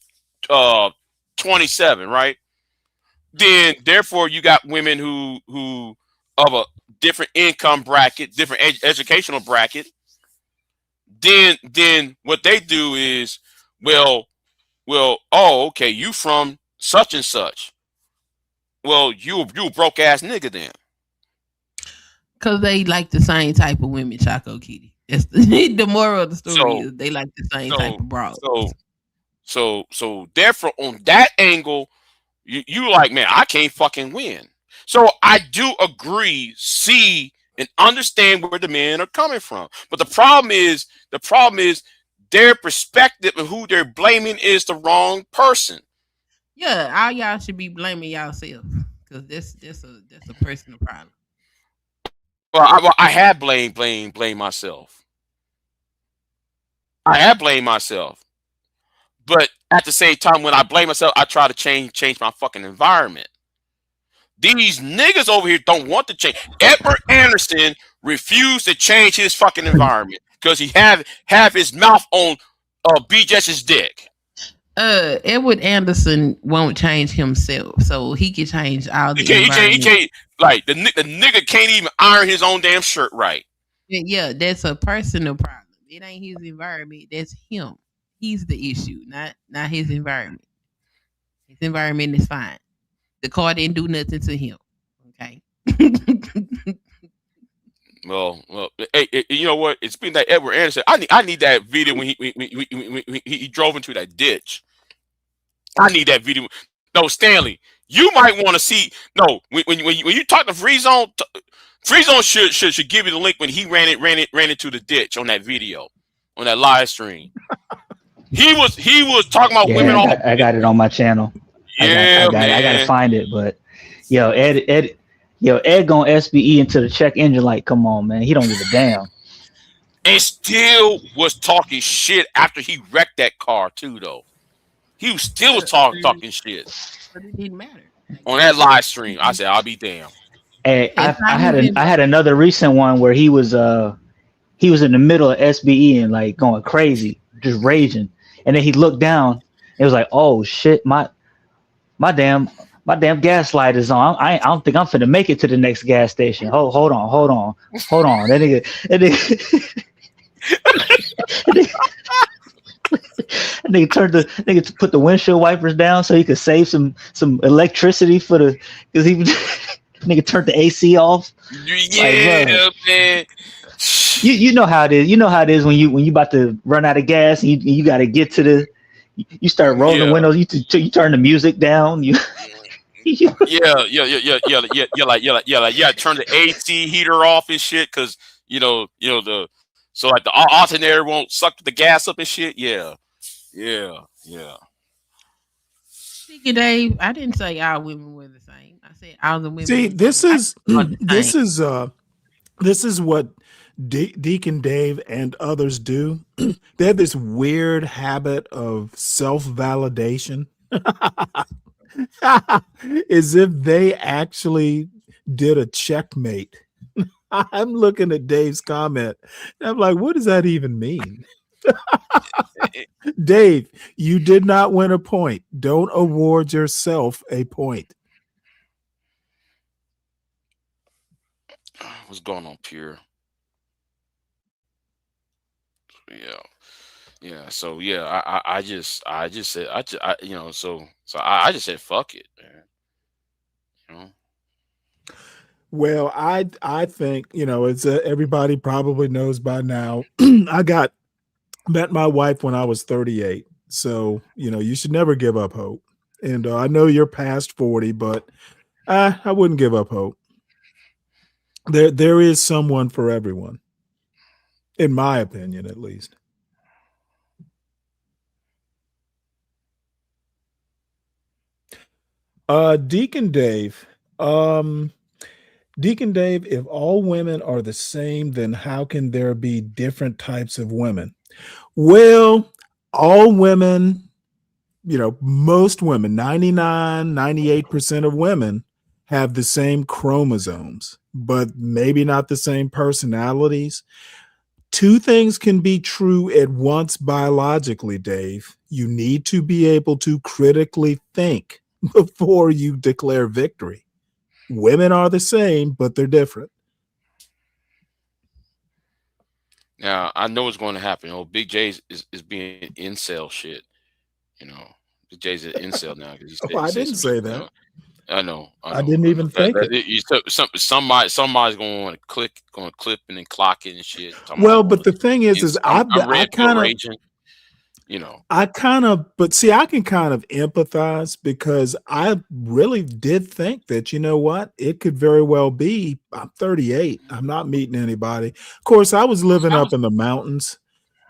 27, right? Then therefore you got women who of a different income bracket, different educational bracket. then what they do is, well, oh, okay, you from such and such. Well, you a broke ass nigga then. Cause they like the same type of women, Choco Kitty. That's the moral of the story is they like the same type of bras. So therefore, on that angle, you like, man, I can't fucking win. So I do agree, see, and understand where the men are coming from. But the problem is their perspective of who they're blaming is the wrong person. Yeah, all y'all should be blaming yourself because that's a personal problem. Well, I have blame myself. I have blamed myself. But at the same time, when I blame myself, I try to change my fucking environment. These niggas over here don't want to change. Edward Anderson refused to change his fucking environment because he have his mouth on BIGJ's dick. Edward Anderson won't change himself, so he can change all the environment. He can't, like the nigga can't even iron his own damn shirt right. Yeah, that's a personal problem. It ain't his environment. That's him. He's the issue, not his environment. His environment is fine. The car didn't do nothing to him. Okay. Well, hey, you know what? It's been that Edward Anderson. I need that video when he drove into that ditch. I need that video. No, Stanley, you might want to see. No, when you talk to Free Zone should give you the link when he ran into the ditch on that video, on that live stream. He was talking about women. I got it on my channel. Yeah, I gotta find it, but Ed going SBE into the check engine light. Come on, man, he don't give a damn. And still was talking shit after he wrecked that car too, though. He was still talking shit. But it didn't matter On that live stream. I said, I'll be damned. Hey, I had another recent one where he was in the middle of SBE and like going crazy, just raging, and then he looked down. It was like, oh shit, my damn gas light is on. I don't think I'm finna make it to the next gas station. Hold on. That nigga put the windshield wipers down so he could save some electricity because nigga turned the AC off. Yeah, like, man. You know how it is. You know how it is when you about to run out of gas and you got to get to you start rolling the windows. You turn the music down. Yeah. Turn the AC heater off and shit because the alternator won't suck the gas up and shit. Yeah. Speaking Dave, I didn't say all women were the same. I said all the women. See, this is what Deacon Dave and others do. They have this weird habit of self-validation. As if they actually did a checkmate. I'm looking at Dave's comment. And I'm like, what does that even mean? Dave, you did not win a point. Don't award yourself a point. What's going on, Pure? Yeah. So yeah, I just said I just said fuck it, man. Well, I think it's everybody probably knows by now. I met my wife when I was 38, so you should never give up hope. And I know you're past 40, but I wouldn't give up hope. There is someone for everyone, in my opinion, at least. Deacon Dave, if all women are the same, then how can there be different types of women? Well, all women, most women, 98% of women have the same chromosomes, but maybe not the same personalities. Two things can be true at once biologically, Dave. You need to be able to critically think before you declare victory. Women are the same, but they're different. Now I know what's going to happen. Oh, Big J is being incel shit. You know, Big J's an incel now because he said, Oh, I didn't some say shit, that. I know. I didn't even think it. Somebody's going to clip and then clock it and shit. Well, but the thing is I kind of, you know, but see, I can kind of empathize because I really did think that, you know what, it could very well be, I'm 38. I'm not meeting anybody. Of course, I was living up in the mountains,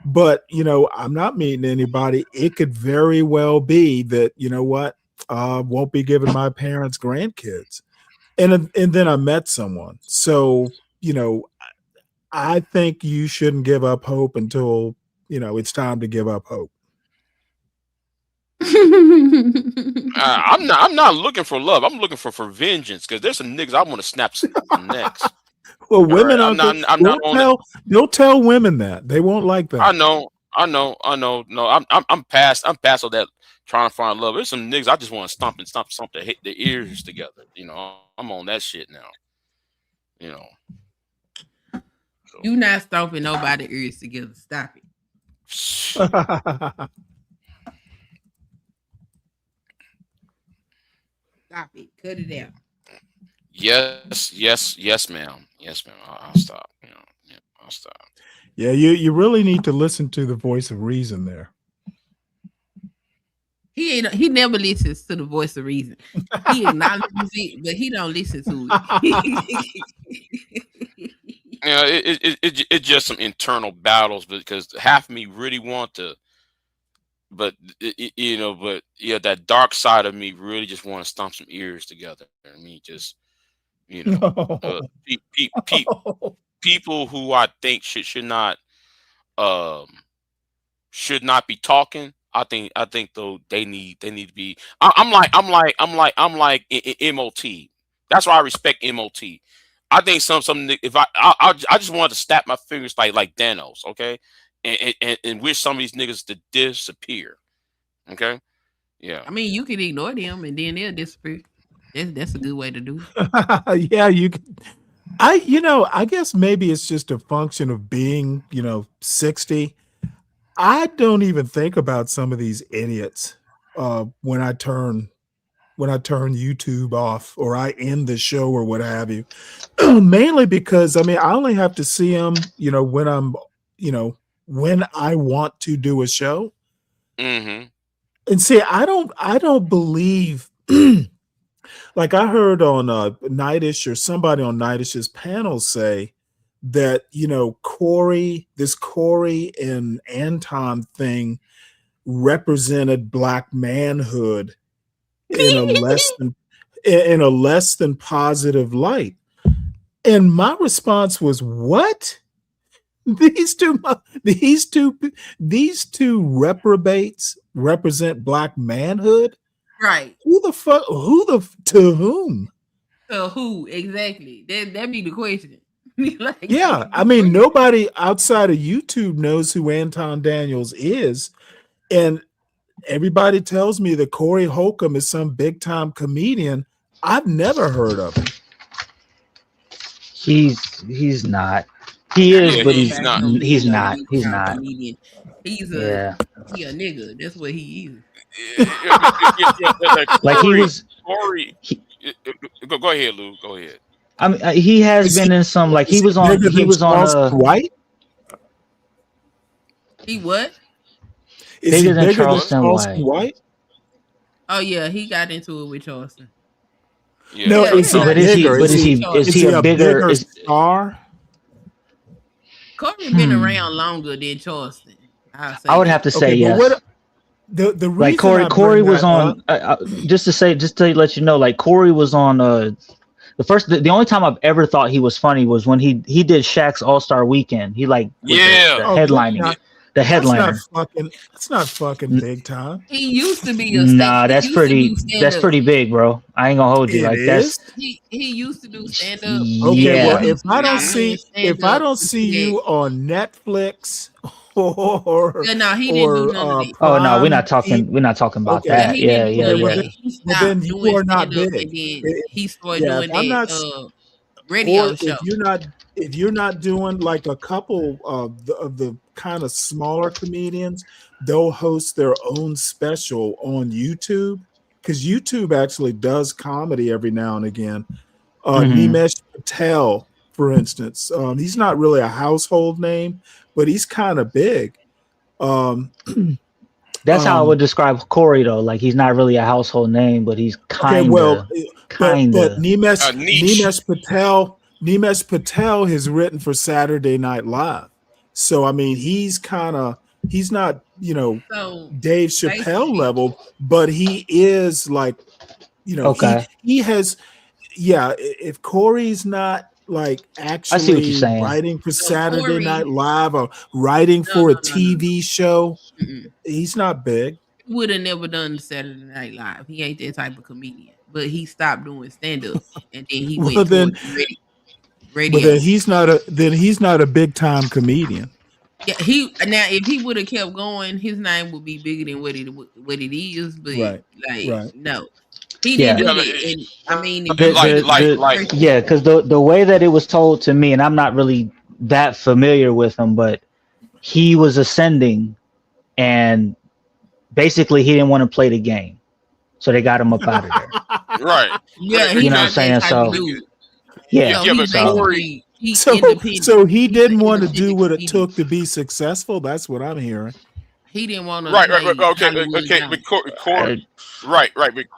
but, you know, I'm not meeting anybody. It could very well be that, you know what, won't be giving my parents grandkids. And then I met someone. So, you know, I think you shouldn't give up hope until, you know, it's time to give up hope. I'm not looking for love. I'm looking for vengeance because there's some niggas I want to snap some necks. Well, women I'm are. Don't tell women that. They won't like that. I know. No, I'm past all that trying to find love. There's some niggas I just want to stomp to hit their ears together. You know, I'm on that shit now. You know. So. You not stomping nobody's ears together. Stop it. Stop it. Cut it out. Yes, ma'am. I'll stop. You know, yeah, I'll stop. Yeah, you really need to listen to the voice of reason there. He never listens to the voice of reason. He acknowledges it, but he don't listen to it. Yeah, it's just some internal battles because half of me really want to, but that dark side of me really just want to stomp some ears together. I mean, just people who I think should not be talking. I think though they need to be. I'm like MOT. That's why I respect MOT. I think some if I just wanted to snap my fingers like Thanos, okay, and wish some of these niggas to disappear, okay, yeah. I mean, you can ignore them and then they'll disappear. That's a good way to do it. Yeah, you can. I guess maybe it's just a function of being 60. I don't even think about some of these idiots when I turn YouTube off or I end the show or what have you. Mainly because I only have to see them, when I want to do a show. Mm-hmm. And see, I don't believe. Like I heard on Nightish or somebody on Nightish's panel say that this Corey and Anton thing represented black manhood in a less than positive light. And my response was, what? These two reprobates represent black manhood? Right. To whom? To who exactly? That be the question. Yeah, nobody outside of YouTube knows who Anton Daniels is, and everybody tells me that Corey Holcomb is some big time comedian. I've never heard of him. He's not. He is, but he's not. He's not. He's not. Comedian. He's a nigga. That's what he is. Like he was. Corey. Go ahead, Lou. Go ahead. He has been in some he was on White. He what? Is he bigger than Charleston White? Oh yeah, he got into it with Charleston. Yeah. No, is he a bigger star? Corey been around longer than Charleston. I would have to say yes. The reason like Corey was on just to let you know, like Corey was on the only time I've ever thought he was funny was when he did Shaq's All-Star Weekend. He the headlining. The headliner. That's not fucking big time. He used to be that's pretty big, bro. I ain't gonna hold you he used to do stand up. Okay, well if I don't see you on Netflix or he didn't do none of it. Oh no, we're not talking about that. Then you are not big. He started doing that. radio or show. if you're not doing like a couple of the kind of smaller comedians, they'll host their own special on YouTube, because YouTube actually does comedy every now and again. Nimesh Patel, for instance, he's not really a household name, but he's kind of big. That's how I would describe Corey, though. Like, he's not really a household name, but he's kind of. But Nimesh Patel has written for Saturday Night Live, so I mean he's not Dave Chappelle level, but he is like, he has, if Corey's not like actually writing for Saturday Night Live or writing for a TV show, he's not big. He would have never done Saturday Night Live. He ain't that type of comedian. But he stopped doing stand up, and then he went to radio. But then he's not a big time comedian. Yeah, if he would have kept going, his name would be bigger than what it is. But no, he didn't do that. And, I mean, because the way that it was told to me, and I'm not really that familiar with him, but he was ascending, and basically he didn't want to play the game, so they got him up out of there. Right. Yeah, you know what I'm saying. So so he didn't want to do what it took to be successful. That's what I'm hearing. He didn't want to. Right. Okay. But Corey, right. But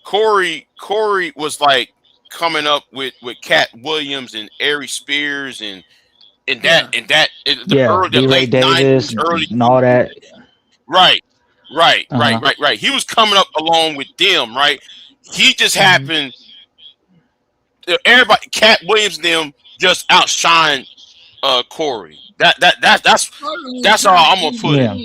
Corey was like coming up with Cat Williams and Ari Spears and the late Davis 90s, early and all that. Right. He was coming up along with them, right? He just happened. Everybody, Cat Williams, them just outshined Corey. That's all I'm gonna put it.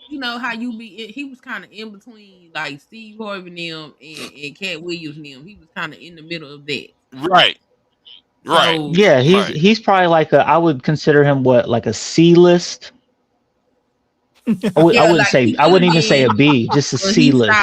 You know how you be? He was kind of in between, like Steve Harvey them and Cat Williams them. He was kind of in the middle of that. Right. So, yeah, he's probably like I would consider him like a C-list. I wouldn't even say a B, just a C-list.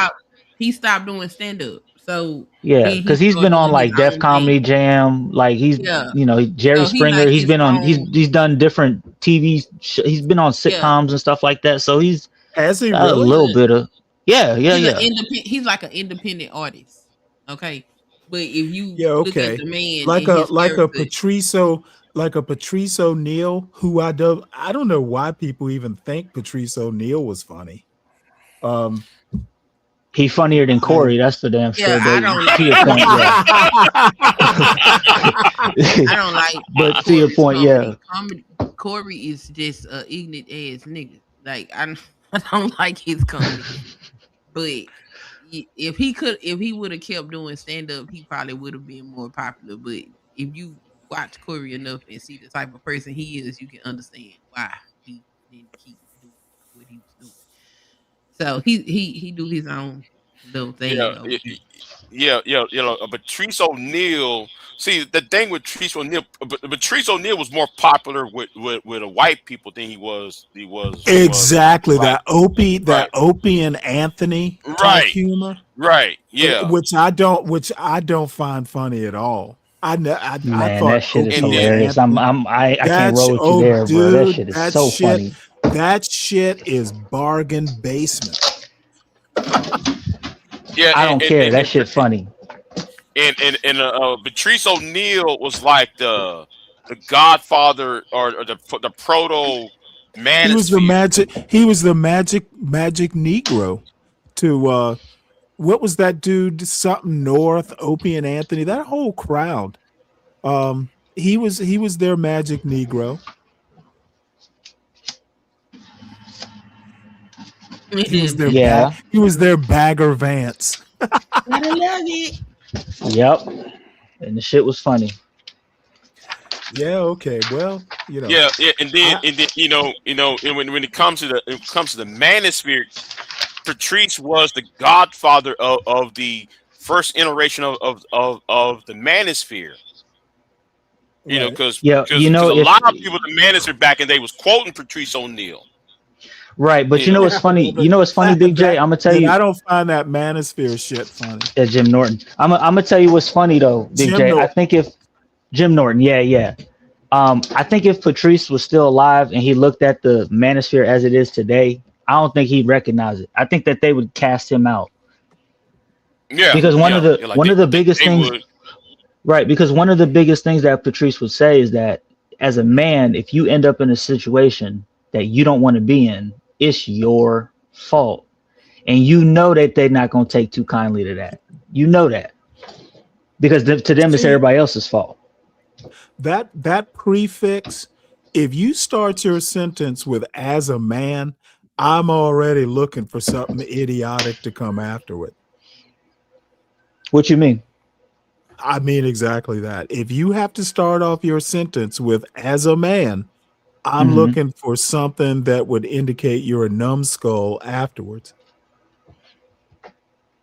He stopped doing stand up. So because he's been on like Def Comedy Jam, like he's Jerry Springer. He's been on he's done different TV. He's been on sitcoms and stuff like that. So he's really? A little bit of He's like an independent artist. Okay, but if you look at the man, like a Patrice O'Neal, who I don't know why people even think Patrice O'Neal was funny. He funnier than Corey. That's the damn sure. I don't like. But to your point, Corey is just a ignorant ass nigga. Like I don't like his comedy. But if he would have kept doing stand up, he probably would have been more popular. But if you watch Corey enough and see the type of person he is, you can understand why he didn't keep doing what he was doing. So he do his own little thing. But Patrice O'Neal. See, the thing with Patrice O'Neal, Patrice O'Neal was more popular with the white people than he was. Exactly that Opie and Anthony type humor. Right. Yeah. Which I don't find funny at all. I thought that shit is hilarious. I can't roll with you there, bro. That shit is so funny. That shit is bargain basement. Yeah, I don't care. That shit funny. And Patrice O'Neal was like the Godfather or the proto man. He was the magic Negro to what was that dude? Something North, Opie and Anthony. That whole crowd. He was their magic Negro. He was their Bagger Vance. I love it. Yep, and the shit was funny. Yeah. Okay. Well, and then when it comes to the manosphere, Patrice was the godfather of the first iteration of the manosphere. Because a lot of people the manosphere back in the day was quoting Patrice O'Neal. Right, but you know what's funny? Big J. I'm gonna tell you. I don't find that manosphere shit funny. Yeah, Jim Norton. I'm gonna tell you what's funny though, Big J. I think if Jim Norton. Yeah. I think if Patrice was still alive and he looked at the manosphere as it is today, I don't think he'd recognize it. I think that they would cast him out. Yeah. Because one of the biggest things, would. right? Because one of the biggest things that Patrice would say is that as a man, if you end up in a situation that you don't want to be in, it's your fault. And you know that they're not going to take too kindly to that. You know that. Because to them, it's everybody else's fault. That prefix, if you start your sentence with "as a man," I'm already looking for something idiotic to come after it. What you mean? I mean exactly that. If you have to start off your sentence with "as a man," I'm looking for something that would indicate you're a numbskull afterwards.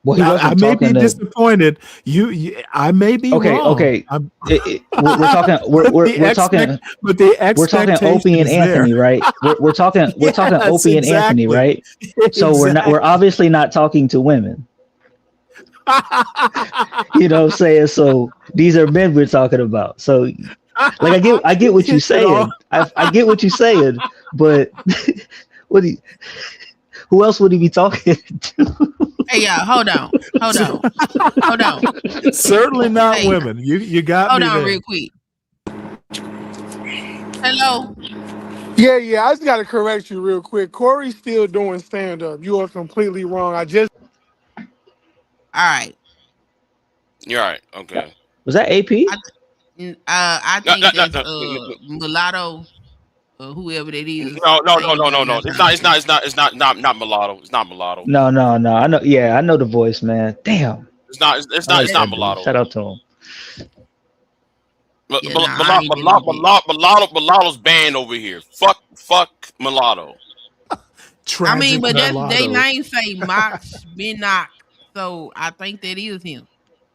Well, he wasn't I may be talking to- disappointed. I may be wrong. Okay. We're talking. But the We're talking Opie and Anthony, right? We're talking Opie and Anthony, right? So we're obviously not talking to women. You know what I'm saying? So these are men we're talking about. So like I get what you're saying. I get what you're saying, but who else would he be talking to? Hey, y'all, hold on. Certainly not women. You got hold me on there. real quick. Hello. Yeah, I just got to correct you real quick. Corey's still doing stand-up. You are completely wrong. All right. You're right. Okay. Was that AP? I think that's Mulatto or whoever that is. No. It's not mulatto. It's not mulatto. No. I know. Yeah, I know the voice, man. Damn. It's not mulatto. Shout out to him. Mulatto's banned over here. Fuck mulatto. I mean, but they name say Mox Binock, so I think that is him.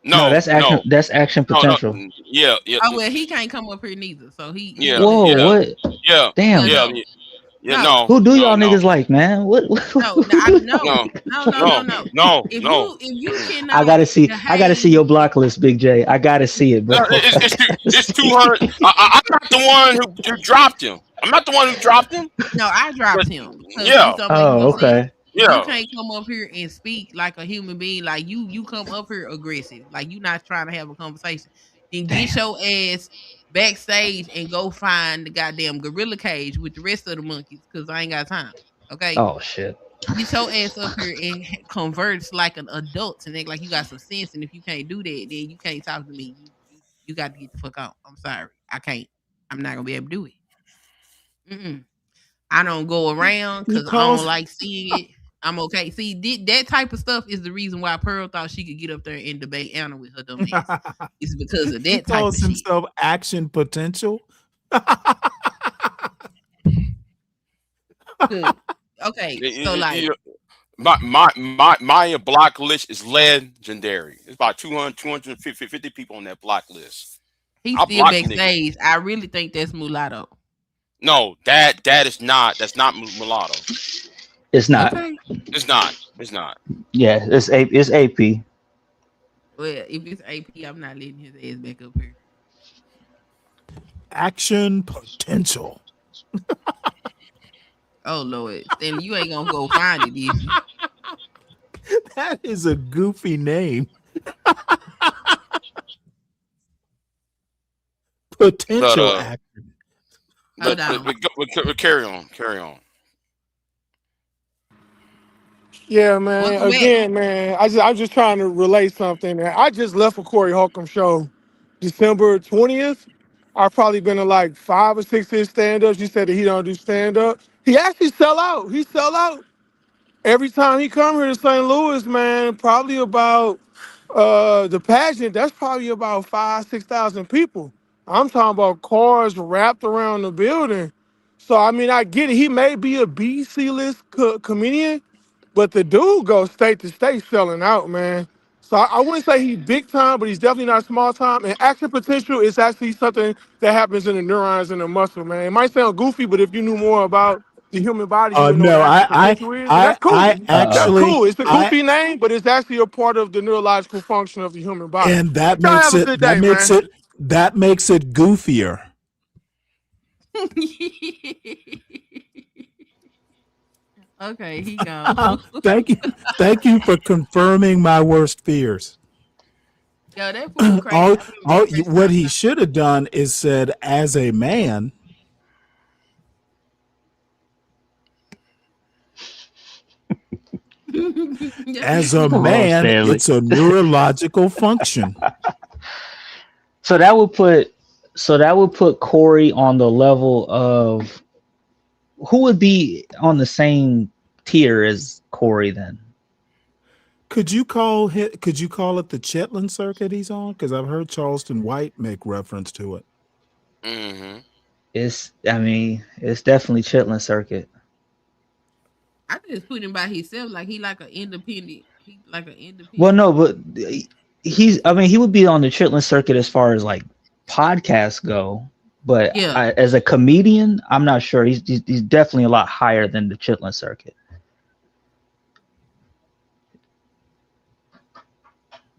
No, that's action. That's action potential. No. Yeah. Oh well, he can't come up here neither. So he. Yeah. Whoa, yeah, what? Yeah. Damn. Yeah. No. Who do y'all niggas like, man? What? No. If you cannot, I gotta see your block list, Big J. I gotta see it, bro. It's 200. I'm not the one who dropped him. No, I dropped him. Yeah. Oh, okay. Yeah. You can't come up here and speak like a human being. Like you come up here aggressive. Like you not trying to have a conversation. Then get your ass backstage and go find the goddamn gorilla cage with the rest of the monkeys because I ain't got time. Okay. Oh shit. Get your ass up here and converse like an adult and act like you got some sense. And if you can't do that, then you can't talk to me. You got to get the fuck out. I'm sorry. I can't. I'm not gonna be able to do it. I don't go around because I don't like seeing it. I'm okay. See, that type of stuff is the reason why Pearl thought she could get up there and debate Anna with her dumb ass. It's because of that He type of calls shit. himself action potential. Good. Okay, so like my block list is legendary. It's about 250 people on that block list. he's I still block backstage. I really think that's Mulatto. No, that's not mulatto. It's not. Okay. It's not. Yeah, it's AP. Well, if it's AP, I'm not letting his ass back up here. Action potential. Oh Lord, then you ain't gonna go find it, is you? That is a goofy name. Potential action. But carry on. Yeah, man. Again, man, I'm just trying to relay something. I just left a Corey Holcomb show December 20th. I've probably been to like 5 or 6 of his stand-ups. You said that he don't do stand-up. He actually sell out. He sell out. Every time he come here to St. Louis, man, probably about the pageant, that's probably about 5,000-6,000 people. I'm talking about cars wrapped around the building. So, I mean, I get it. He may be a B-C list comedian, but the dude goes state to state selling out, man. So I wouldn't say he's big time, but he's definitely not small time. And action potential is actually something that happens in the neurons in the muscle, man. It might sound goofy, but if you knew more about the human body, you would know No, what action potential is. And that's cool. That's cool. It's a goofy name, but it's actually a part of the neurological function of the human body. And that Y'all makes have a it good that day, makes man. it That makes it goofier. Okay, he gone. Thank you for confirming my worst fears. Yo, that fool crazy. What he should have done is said, as a man. As a man, it's a neurological function. So that would put Corey on the level of who would be on the same tier as Corey then? Could you call it the Chitlin circuit he's on? Because I've heard Charleston White make reference to it. Mm-hmm. It's definitely Chitlin circuit. I just put him by himself, like he like an independent. Well, no, but he would be on the Chitlin circuit as far as like podcasts go. But Yeah. as a comedian, I'm not sure. He's definitely a lot higher than the Chitlin circuit.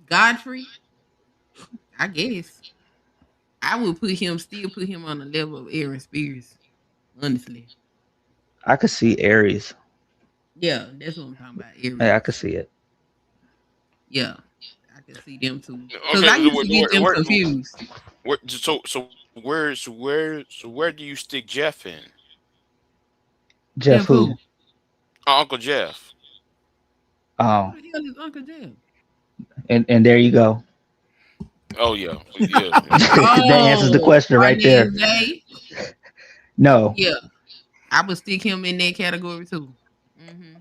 Godfrey, I guess I would still put him on the level of Aaron Spears. Honestly, I could see Aries. yeah, that's what I'm talking about. Aries. Yeah, I could see it. Yeah, I can see them too. Because I used to get them confused. Where do you stick Jeff in? Jeff who? Uncle Jeff. Oh, Who the hell is Uncle Jeff? and there you go. Oh yeah. That answers the question right there. BIGJ? No. Yeah, I would stick him in that category too. Mm-hmm.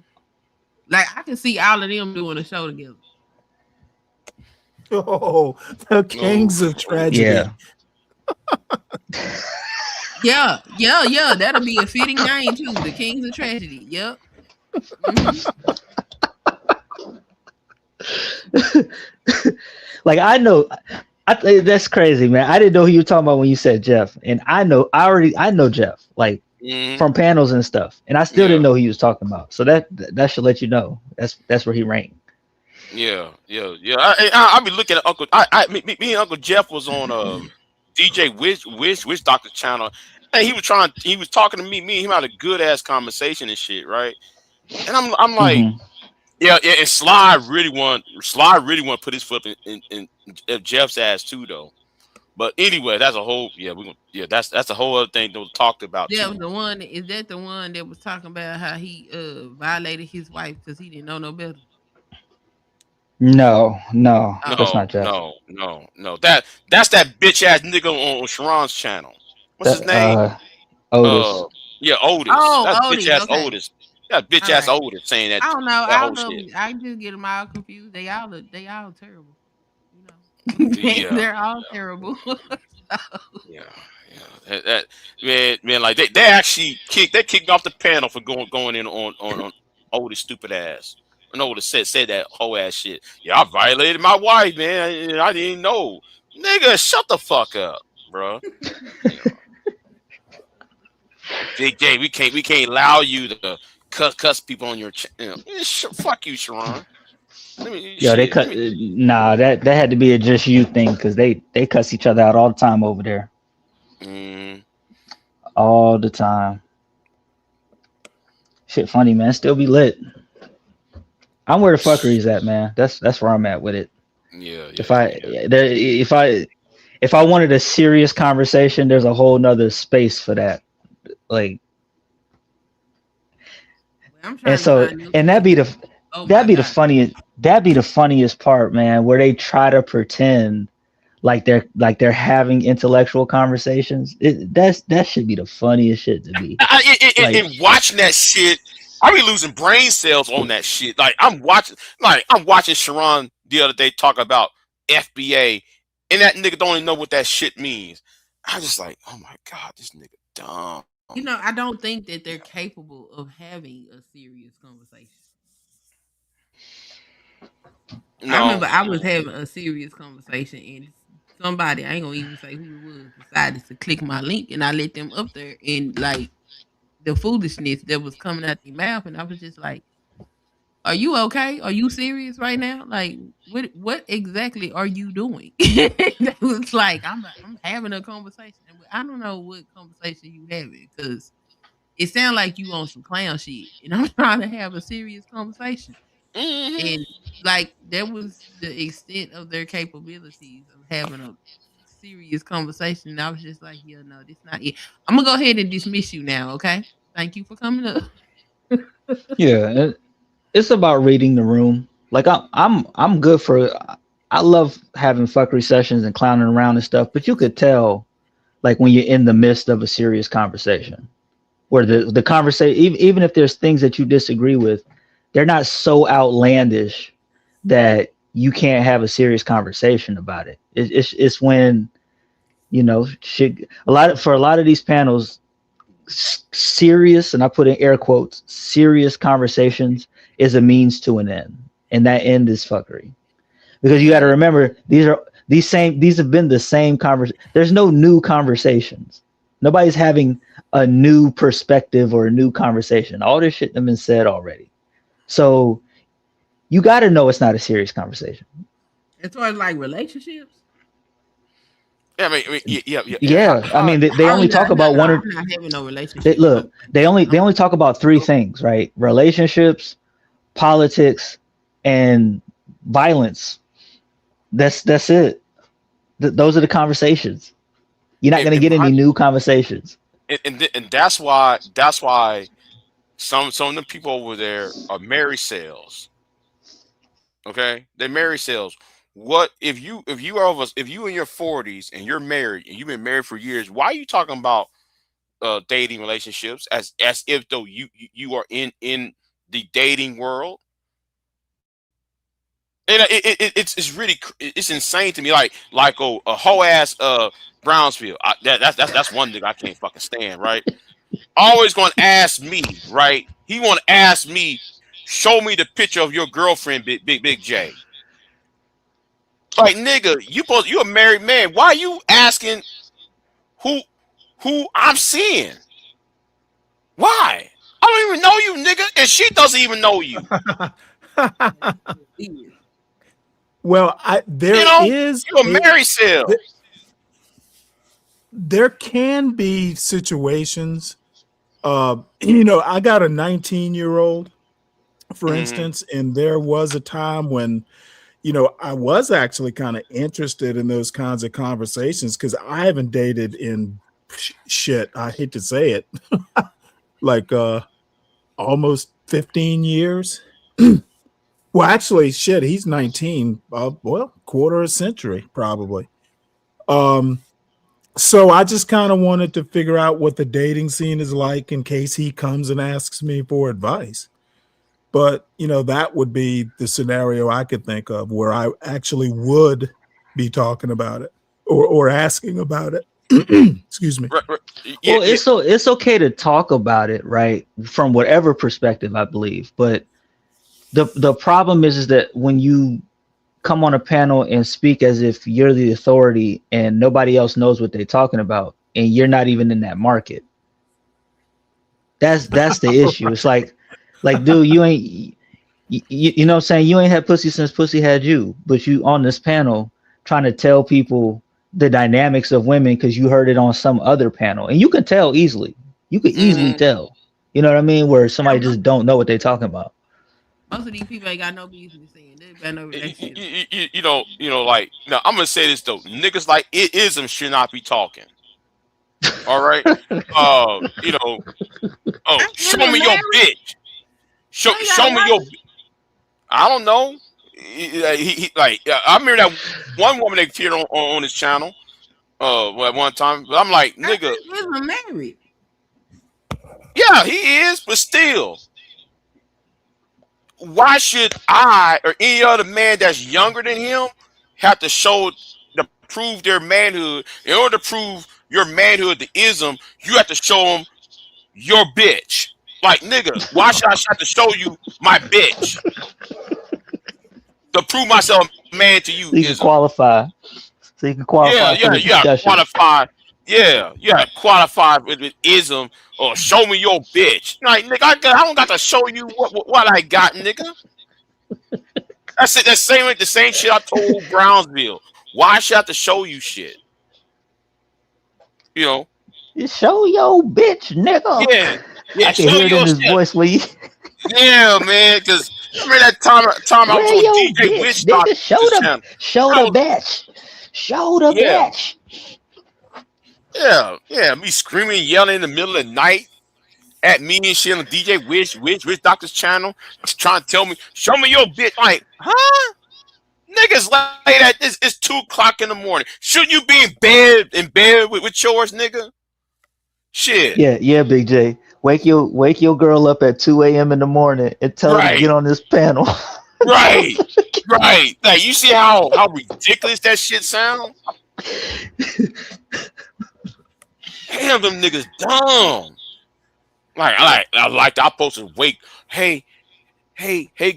Like I can see all of them doing a show together. Oh, the Kings of Tragedy. Yeah. Yeah. That'll be a fitting name too. The Kings of Tragedy. Yep. Mm-hmm. Like I know, that's crazy, man. I didn't know who you were talking about when you said Jeff, and I know Jeff, like from panels and stuff, and I still didn't know who he was talking about. So that should let you know that's where he ranked. Yeah. I be looking at Uncle. Me and Uncle Jeff was on DJ Wish Doctor channel, and he was talking to me. Me and him had a good ass conversation and shit, right? And I'm like, yeah. And Sly really want to put his foot in Jeff's ass too, though. But anyway, that's a whole that's a whole other thing that was talked about. That too. was the one. Is that the one that was talking about how he violated his wife because he didn't know no better? No, that's not Jeff. No. That's that bitch ass nigga on Sharon's channel. What's his name? Otis. Otis. Oh, that's Otis, bitch ass okay. Otis. That bitch ass Otis saying that. I don't know. That whole shit. I just get them all confused. They all terrible. You know, they're all terrible. Yeah. That man, like they actually kicked off the panel for going in on Otis stupid ass. I know what said that whole ass shit. Yeah, I violated my wife, man. I didn't know. Nigga, shut the fuck up, bro. BIGJ, we can't allow you to cuss people on your channel. Fuck you, Sharon. That had to be a just you thing because they cuss each other out all the time over there. All the time. Shit funny, man. Still be lit. I'm where the fuckery's at, man. That's where I'm at with it. If I wanted a serious conversation, there's a whole nother space for that. Like, that'd be the funniest part, man, where they try to pretend like they're having intellectual conversations. That should be the funniest shit to be. And watching that shit, I be losing brain cells on that shit. Like I'm watching Sharon the other day talk about FBA, and that nigga don't even know what that shit means. I just like, oh my god, this nigga dumb. You know, I don't think that they're capable of having a serious conversation. I remember I was having a serious conversation and somebody, I ain't gonna even say who it was, decided to click my link and I let them up there and like the foolishness that was coming out their mouth and I was just like, Are you okay? Are you serious right now? Like, what exactly are you doing? It was like I'm having a conversation. I don't know what conversation you having because it sounds like you on some clown shit, and I'm trying to have a serious conversation. And like that was the extent of their capabilities of having a serious conversation. And I was just like, yeah, no, this not it. I'm gonna go ahead and dismiss you now. Okay, thank you for coming up. Yeah, it's about reading the room. Like I'm good for. I love having fuckery sessions and clowning around and stuff, but you could tell, like when you're in the midst of a serious conversation, where the conversation, even if there's things that you disagree with, they're not so outlandish that you can't have a serious conversation about it. It's when, you know, shit. For a lot of these panels, serious, and I put in air quotes, serious conversations is a means to an end, and that end is fuckery. Because you got to remember, these have been the same conversation. There's no new conversations. Nobody's having a new perspective or a new conversation. All this shit has been said already. So you got to know it's not a serious conversation. As far as like relationships. Yeah, I mean, yeah. Yeah, I mean, they only talk about one or. I'm not having no relationship. They only talk about three things, right? Relationships, politics, and violence. That's it. Those are the conversations. You're not going to get any new conversations. And that's why some of the people over there are married sales. Okay, they're married sales. What if you in your 40s and you're married and you've been married for years? Why are you talking about dating relationships as if though you are in the dating world? And it's really insane to me. Like a whole ass Brownsville. That's one thing I can't fucking stand. Right? Always going to ask me. Right? He want to ask me. Show me the picture of your girlfriend, Big J. Like nigga, you a married man. Why are you asking who I'm seeing? Why? I don't even know you, nigga, and she doesn't even know you. Well, you're a married sale. There can be situations. I got a 19-year-old, for instance, and there was a time when, I was actually kind of interested in those kinds of conversations because I haven't dated in shit. I hate to say it, like almost 15 years. Well, actually, shit, he's 19. Quarter of a century, probably. So I just kind of wanted to figure out what the dating scene is like in case he comes and asks me for advice. But, that would be the scenario I could think of where I actually would be talking about it or asking about it. Excuse me. Well, it's okay to talk about it, right? From whatever perspective, I believe. But the problem is that when you come on a panel and speak as if you're the authority and nobody else knows what they're talking about, and you're not even in that market. That's the issue. It's like, dude, you ain't, you know what I'm saying? You ain't had pussy since pussy had you, but you on this panel trying to tell people the dynamics of women because you heard it on some other panel, and you can tell easily. You could easily tell. You know what I mean? Where somebody just don't know what they're talking about. Most of these people ain't got no business saying. They got no relationship. Like, no, I'm gonna say this though. Niggas like ism should not be talking. All right. Show me your bitch. Show me your. I don't know. I remember that one woman that appeared on his channel. At one time, but I'm like, nigga. He's married. Yeah, he is, but still. Why should I or any other man that's younger than him have to prove their manhood? In order to prove your manhood to ism, you have to show them your bitch. Like, nigga, why should I have to show you my bitch to prove myself a man to you? So you can qualify. So you can qualify. Yeah, qualify. Yeah, qualify with ism or show me your bitch. Like, nigga, I don't got to show you what I got, nigga. That's it. The same shit I told Brownsville. Why should I have to show you shit? You know. Show your bitch, nigga. Yeah. I can hear it in his voice when you. Yeah, man. Because remember that time I was on DJ Witch Doctor. Show the bitch. Show the bitch. Yeah. Me screaming, yelling in the middle of the night at me and shit on DJ Witch Doctor's channel, trying to tell me, show me your bitch. Like, huh? Niggas like that. It's 2:00 in the morning. Shouldn't you be in bed with yours, nigga? Shit. Yeah, Big J. Wake your girl up at 2 a.m. in the morning and tell her to get on this panel. Right. Like, you see how ridiculous that shit sound? Damn, them niggas dumb. Like I supposed to wake. Hey,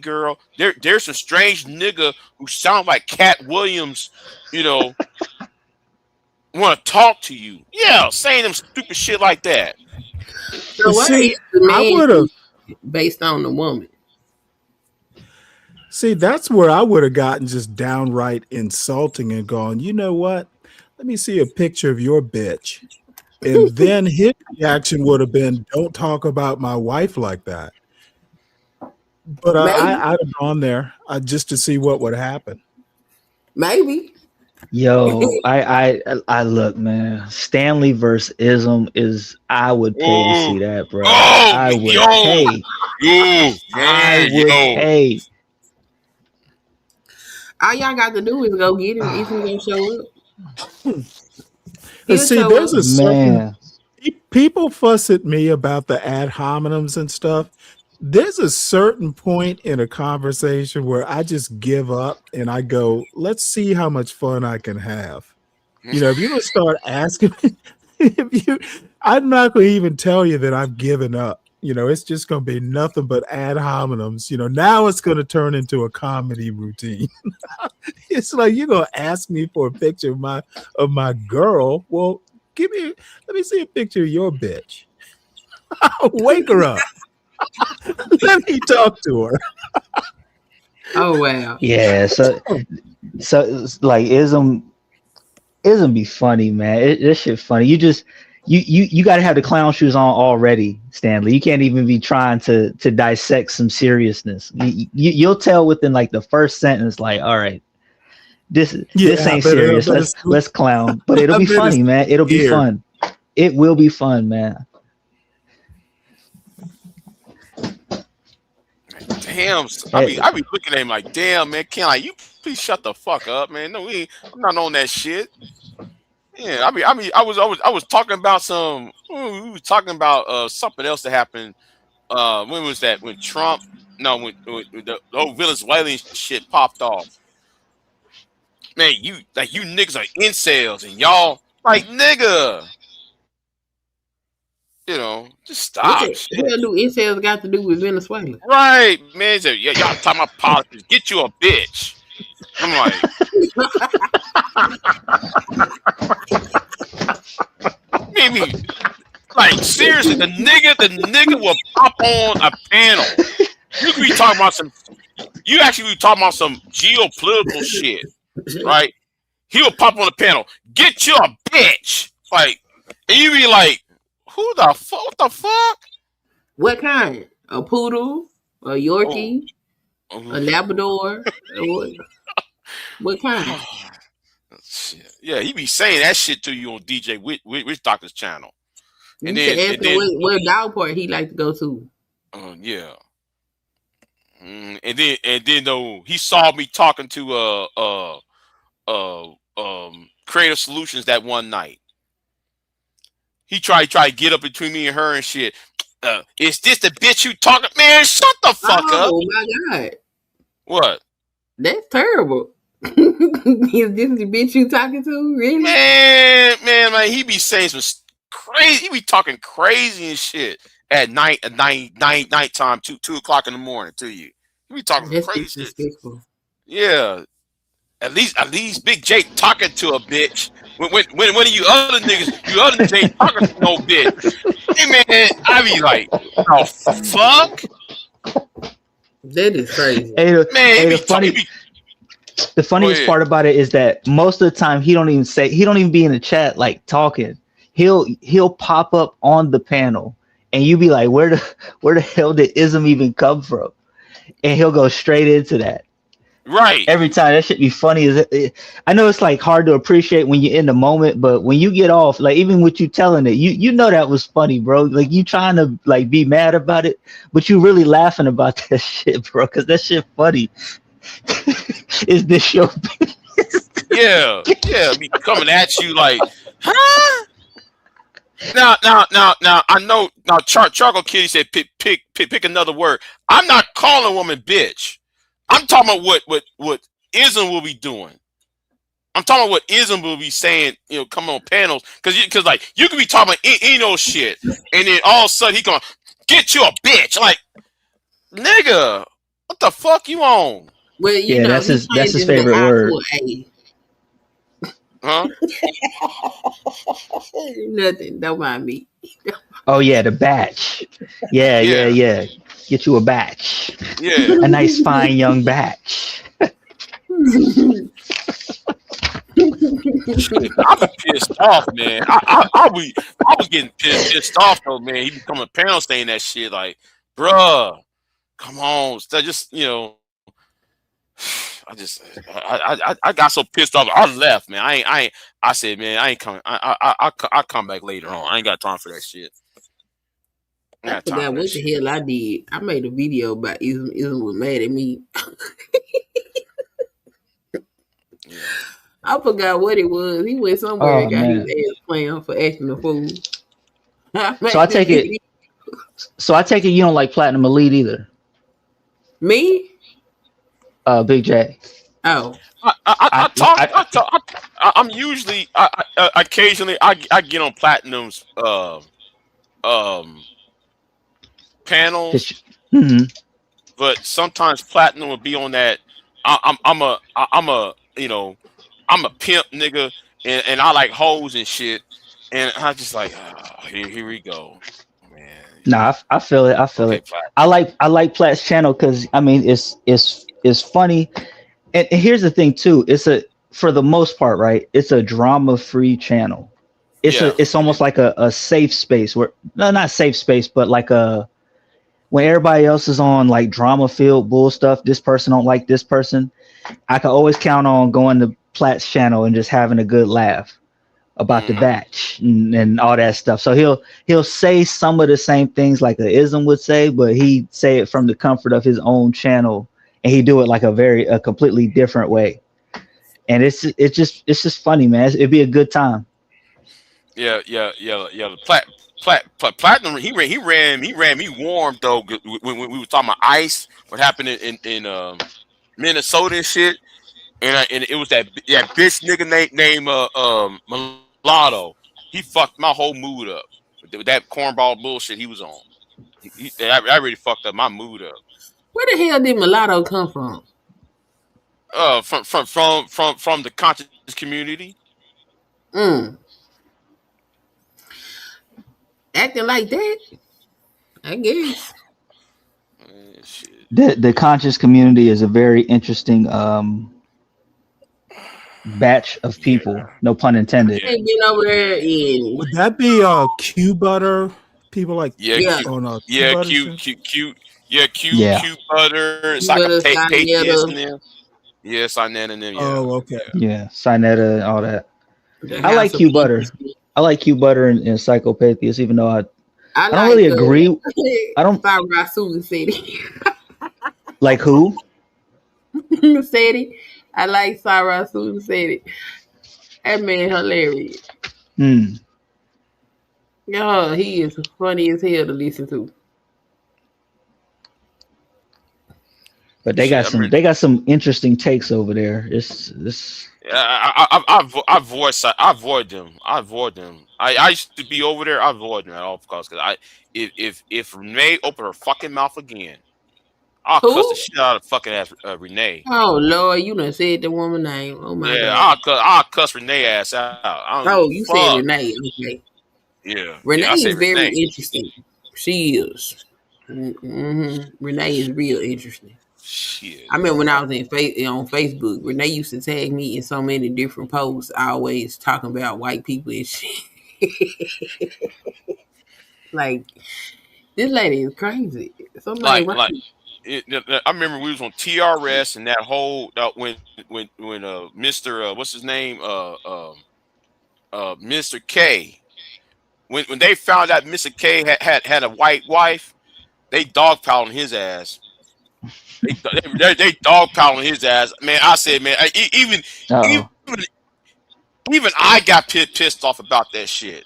girl. There's some strange nigga who sound like Cat Williams. You know, want to talk to you. Yeah, saying them stupid shit like that. So what See, is the I man would have. based on the woman? See, that's where I would have gotten just downright insulting and gone, you know what? Let me see a picture of your bitch. And then his reaction would have been, don't talk about my wife like that. But I'd have gone there just to see what would happen. Maybe. Yo, I look, man. Stanley versus Ism is. I would pay to see that, bro. I would pay. All y'all got to do is go get him. Ism gonna show up. See, there's a certain people fuss at me about the ad hominems and stuff. There's a certain point in a conversation where I just give up and I go, let's see how much fun I can have. You know, if you're gonna start asking, I'm not gonna even tell you that I've given up. You know, it's just gonna be nothing but ad hominems. You know, now it's gonna turn into a comedy routine. It's like you're gonna ask me for a picture of my girl. Well, let me see a picture of your bitch. Wake her up. Let me talk to her. Oh wow. Yeah, so it's like Ism be funny, man. This shit funny. You got to have the clown shoes on already, Stanley. You can't even be trying to dissect some seriousness. You'll tell within like the first sentence, like, all right, this ain't serious. Let's clown, but it'll be funny, man. It'll be fun. It will be fun, man. Damn, I be looking at him like, damn, man, you please shut the fuck up, man. No, I'm not on that shit. Yeah, I was talking about we were talking about something else that happened. When was that? When Trump? No, when the whole Venezuelan shit popped off. Man, you niggas are incels, and y'all like nigga. You know, just stop. What the hell do incels got to do with Venezuela? Right, man. So, yeah, y'all talking about politics. Get you a bitch. I'm like, maybe, like seriously, the nigga will pop on a panel. You could be talking about you actually be talking about some geopolitical shit, right? He'll pop on the panel. Get you a bitch, like, and you be like, who the fuck? What the fuck? What kind? A poodle? A Yorkie? A Labrador? What kind? Shit. Yeah, he be saying that shit to you on DJ Witch Doctor's channel. And you then what dog park he like to go to? Yeah. And then though he saw me talking to Creative Solutions that one night. He tried to get up between me and her and shit. Is this the bitch you talking? Man, shut the fuck up. Oh my god. What? That's terrible. Is this the bitch you talking to? Really? Man, he be saying some crazy. He be talking crazy and shit at nighttime, 2 o'clock in the morning to you. He be talking crazy shit. Yeah. At least Big J talking to a bitch. When you other niggas ain't talking to no bitch. Hey man, I be like, oh fuck. That is crazy. Hey, Man, the funniest part about it is that most of the time he don't even be in the chat like talking. He'll pop up on the panel and you be like, where the hell did ism even come from? And he'll go straight into that. Right. Every time. That should be funny. I know it's like hard to appreciate when you're in the moment, but when you get off, like even with you telling it, you know that was funny, bro. Like you trying to like be mad about it, but you really laughing about that shit, bro, because that shit funny. Is this your Yeah, be coming at you like, huh? Now, I know. Now, Charcoal Kitty said, pick another word. I'm not calling a woman bitch. I'm talking about what ism will be doing. I'm talking about what ism will be saying. You know, come on panels because like you can be talking about shit, and then all of a sudden he gonna get you a bitch. Like, nigga, what the fuck you on? Well, you know, that's his favorite word. Huh? Nothing. Don't mind me. Oh yeah, the batch. Yeah. Get you a batch. Yeah. A nice fine young batch. I'm pissed off, man. I was getting pissed off though, man. He become a panel saying that shit like, bruh, come on. So just I got so pissed off. I left, man. I said, man, I ain't coming. I'll come back later on. I ain't got time for that shit. I forgot what the hell I did. I made a video about Ism. Ism was mad at me. I forgot what it was. He went somewhere and got his ass playing for acting a fool. So I take it you don't like Platinum Elite either. Me? Big J. Oh. I'm usually occasionally I get on Platinum's panels, but sometimes Platinum will be on that. I'm a pimp nigga, and I like hoes and shit, and I just like here we go, man. Nah, I feel it. I like Plat's channel because I mean it's funny, and here's the thing too. For the most part, right? It's a drama-free channel. It's almost like a safe space where not safe space, but like when everybody else is on like drama-filled bull stuff. This person don't like this person. I can always count on going to Plat's channel and just having a good laugh about the batch and all that stuff. So he'll say some of the same things like the ism would say, but he'd say it from the comfort of his own channel, and he do it like a completely different way. And it's just funny, man. It'd be a good time. Yeah. Platinum. He ran me warm though when we were talking about ice. What happened in Minnesota and shit, and it was that bitch nigga named Mulatto. He fucked my whole mood up with that cornball bullshit he was on. I really fucked up my mood up. Where the hell did Mulatto come from? From the conscious community. Acting like that, I guess. The conscious community is a very interesting batch of people. No pun intended. Hey, get over there and Would that be Q Butter? People like Q Butter. Sinetta. in there. Yeah, Sinetta in there. Yeah. Oh, okay. Yeah, Sinetta and all that. I like Q Butter. I like Q Butter and Psychopatheus, even though I don't really agree. I don't. Susan said it. Like who? Said it. I like Sarah Susan said it. That man hilarious. Yeah, he is funny as hell to listen to. But they got some interesting takes over there. I avoid them. I used to be over there. I avoid them at all because if Renee open her fucking mouth again, I'll cuss the shit out of fucking ass Renee. Oh Lord, you done said the woman name. Oh my God. God. I'll cuss Renee ass out. You said Renee. Okay. Yeah. Renee is very interesting. She is. Renee is real interesting. Shit. I remember when I was on Facebook, Renee used to tag me in so many different posts, always talking about white people and shit. Like, this lady is crazy. Somebody Like I remember we was on TRS and that whole when Mr. What's his name Mr. K, when they found out Mr. K had a white wife, they dogpiling his ass. They dogpiling his ass, man. I said, man, even I got pissed off about that shit.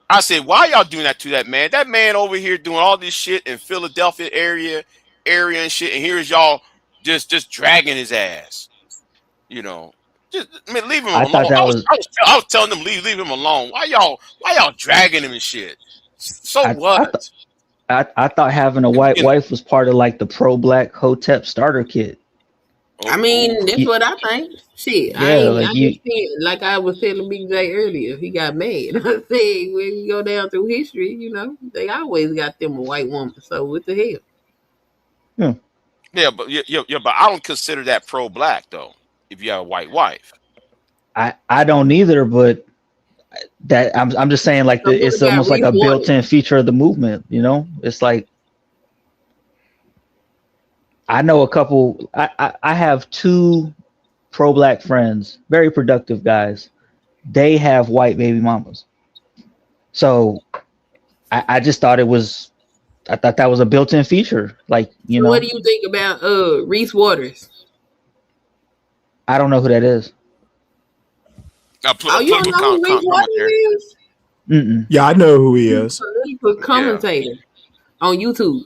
I said, why y'all doing that to that man? That man over here doing all this shit in Philadelphia area and shit, and here's y'all just dragging his ass. You know, just leave him I alone. thought that was. I was telling them leave him alone. Why y'all dragging him and shit? So what? I thought having a white wife was part of like the pro-black Hotep starter kit. I mean, that's what I think. Shit, Yeah, like I was telling BIGJ earlier, he got mad. I said, when you go down through history, you know, they always got them a white woman. So what the hell? Yeah, but but I don't consider that pro-black though. If you have a white wife, I don't either, but that I'm just saying like it's almost like a built-in feature of the movement. You know, it's like I know a couple. I have two pro-black friends, very productive guys. They have white baby mamas, so I just thought it was. I thought that was a built-in feature. Like, you know. What do you think about Reese Waters? I don't know who that is. You don't know who Reese Waters is? Yeah, I know who he is. He's a commentator on YouTube,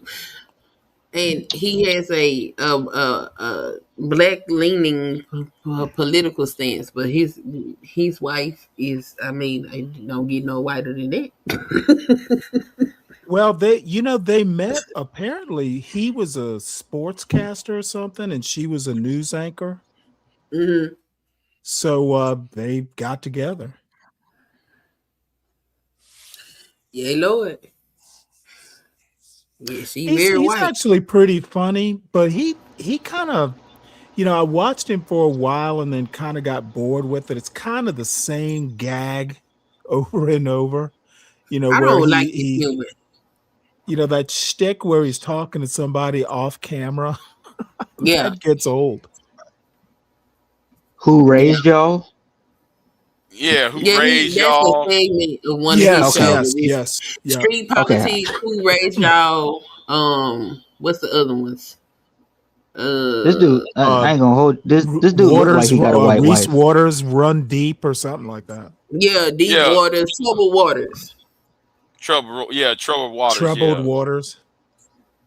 and he has a black-leaning political stance. But his wife is, I mean, I don't get no whiter than that. Well, they met. Apparently, he was a sportscaster or something, and she was a news anchor. Mm-hmm. So they got together. Yeah, Lord. Yeah, He's actually pretty funny, but he kind of, I watched him for a while and then kind of got bored with it. It's kind of the same gag over and over. I don't like his humor. That shtick where he's talking to somebody off camera. Yeah, that gets old. Who raised y'all? Yeah, who raised y'all? That's the segment of one of his shows. Yes. Street politics. Who raised y'all? What's the other ones? This dude, I ain't gonna hold this. This dude looks like he got a white Reese wife. Waters, Run Deep, or something like that. Yeah, Deep Waters, Troubled Waters. Troubled Waters. Troubled Waters.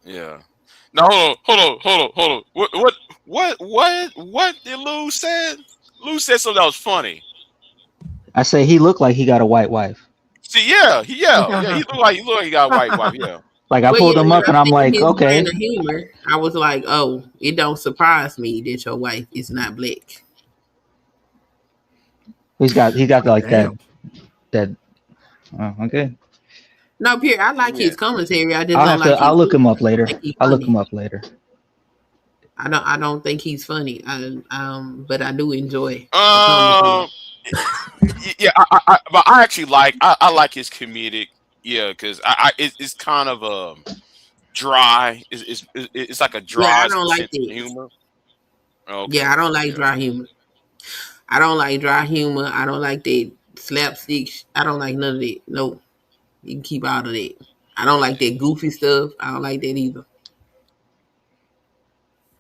Yeah. Now hold on. What did Lou said? Lou said something that was funny. I say he looked like he got a white wife. See, he looked like he got a white wife. Yeah. Like I pulled him up and I'm like, okay. Humor, I was like, oh, it don't surprise me that your wife is not black. He got like that. Oh, okay. No, Pierre, I like his commentary. I just don't like. I'll look him up later. I'll look him up later. I don't think he's funny. But I do enjoy. Yeah, but I actually like his comedic. Yeah, because it's kind of dry. It's like a dry. Yeah, I don't like humor. Okay. Yeah, I don't like dry humor. I don't like dry humor. I don't like that slapstick. I don't like none of that. No, you can keep out of that. I don't like that goofy stuff. I don't like that either.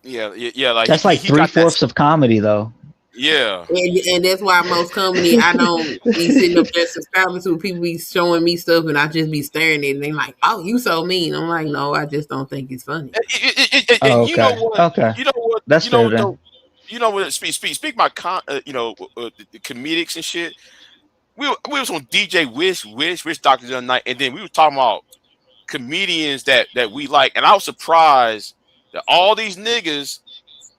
Yeah. Like that's like 3/4 of comedy, though. Yeah, and that's why most comedy I don't be sitting up there subscribing to. People be showing me stuff and I just be staring at it and they like, oh, you so mean. I'm like, no, I just don't think it's funny. Okay. You know what? Okay. You know what? That's fair then. You know what? Speak my the comedics and shit. We was on DJ Wish Doctor the other night, and then we were talking about comedians that we like, and I was surprised that all these niggas.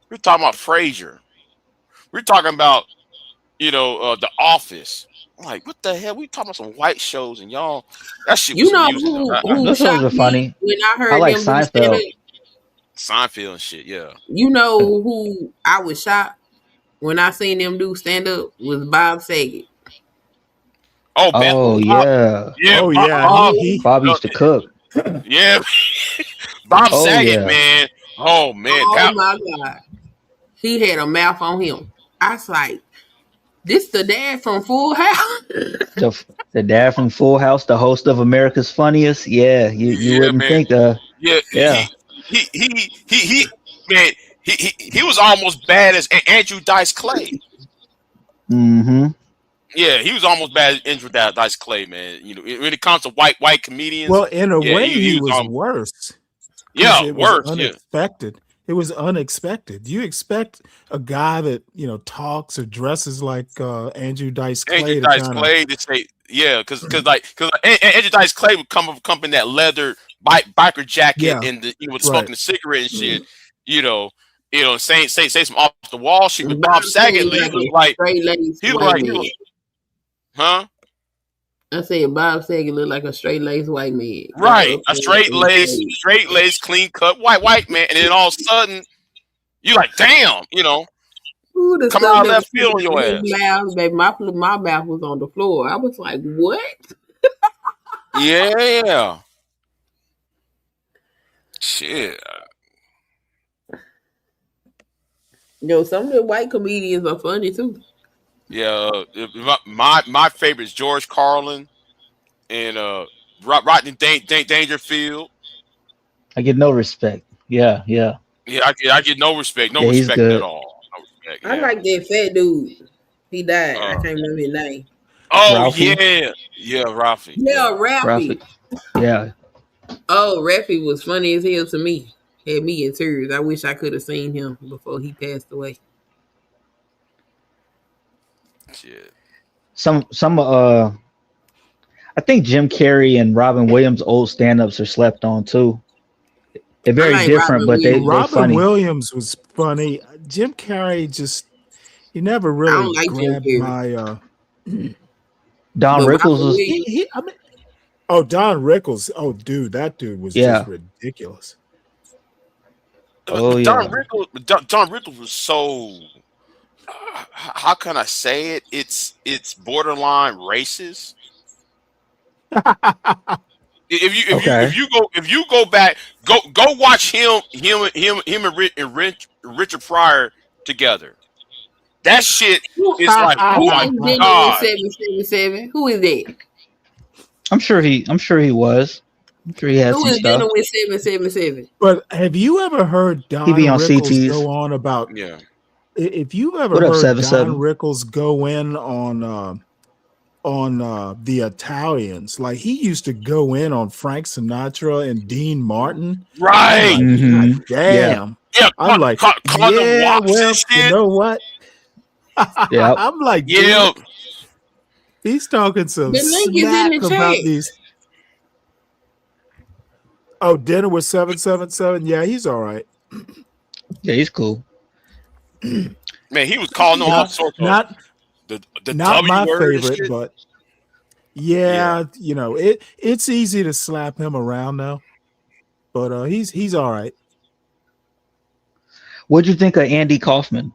We're talking about Frasier. We're talking about, The Office. I'm like, what the hell? We talking about some white shows and y'all, that shit You was know amusing though. who Those shows are shocked me funny. when I I heard like them do stand up? Seinfeld. Seinfeld and shit, yeah. You know who I was shocked when I seen them do stand up was Bob Saget. Oh, Oh yeah. yeah, Oh Bob, yeah, Bob, Bob used to cook. yeah, Bob Oh Saget, yeah. man. Oh man, Oh my God. He had a mouth on him. I was like, this the dad from Full House. The dad from Full House, the host of America's Funniest. Yeah, you yeah, wouldn't man. think. Yeah, Yeah. he man, he was almost bad as Andrew Dice Clay. Mm-hmm. Yeah, he was almost bad as Andrew Dice Clay, man. You know, when it comes to white comedians, well, in a yeah, way, he was was worse. 'Cause yeah, it was worse, yeah. unexpected. It was unexpected. You expect a guy that talks or dresses like Andrew Dice Clay Andrew to Dice kind of Clay to say, yeah, because Andrew Dice Clay would come in that leather biker jacket and smoking a cigarette and shit, say some off the wall shit. With Bob Saget, he was like, huh? I said Bob Saget looked like a straight laced white man. Right, a straight laced, clean cut white man, and then all of a sudden, you like, damn, Ooh, the come stuff out of that left was field on your in ass. his mouth, baby, my mouth was on the floor. I was like, what? Yeah. Shit. Some of the white comedians are funny too. Yeah, my favorite is George Carlin and Rodney Dangerfield. I get no respect. Yeah. Yeah, I get no respect, Yeah, he's respect good. at all. No respect, I like that fat dude. He died. I can't remember his name. Oh Ralphie? yeah, Ralphie. Yeah, Ralphie. Yeah. Oh, Ralphie was funny as hell to me. Had me in tears. I wish I could have seen him before he passed away. Shit. I think Jim Carrey and Robin Williams' old stand-ups are slept on too. They're very different, but they're Robin funny. Williams was funny. Jim Carrey he never really grabbed my Don Rickles was Don Rickles. Oh, dude, that dude was just ridiculous. Oh Don yeah. Rickles was so. How can I say it? It's borderline racist. If you go back, go watch him and Richard Pryor together. That shit is like, oh my god. 777. Who is that? I'm sure he was. I'm sure he had Who some is stuff. dealing with 777? But have you ever heard Don He be on Rickles CTs. go on about? Yeah. If you ever What up, heard 77? Don Rickles go in on the Italians, like he used to go in on Frank Sinatra and Dean Martin. Right. Mhm. Damn. Yeah. I'm like, call them yeah, wops well, and shit. you know what? Yep. I'm like, Yeah. dude, he's talking some The link is in smack the about chat. these. Oh, dinner with 777. Yeah, he's all right. Yeah, he's cool. Man, he was calling them all sorts of Not the not W my word and favorite, shit. but yeah, it's easy to slap him around now. But he's all right. What'd you think of Andy Kaufman?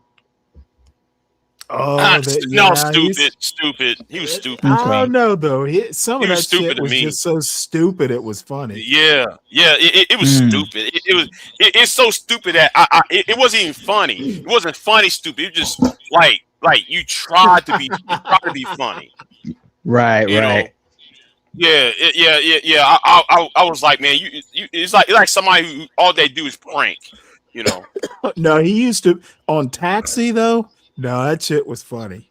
Oh, Stupid. He was stupid. I don't know though. Some of He that was stupid shit to was me. just so stupid it was funny. Yeah. It was stupid. It's so stupid that it wasn't even funny. It wasn't funny. Stupid. It was just like you tried to be funny. Right. You know? Yeah. I was like, man, it's like somebody who all they do is prank. No, he used to on Taxi though. No, that shit was funny.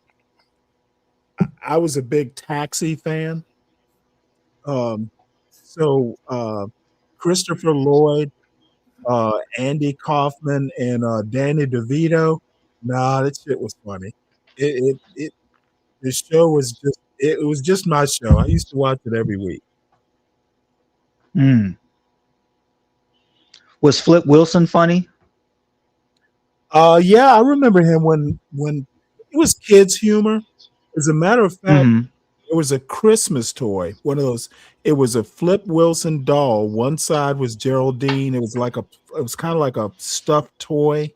I was a big Taxi fan. So Christopher Lloyd, Andy Kaufman, and Danny DeVito. Nah, that shit was funny. The show was just my show. I used to watch it every week. Was Flip Wilson funny? Yeah, I remember him when it was kids' humor. As a matter of fact, It was a Christmas toy, one of those. It was a Flip Wilson doll. One side was Geraldine. It was kind of like a stuffed toy,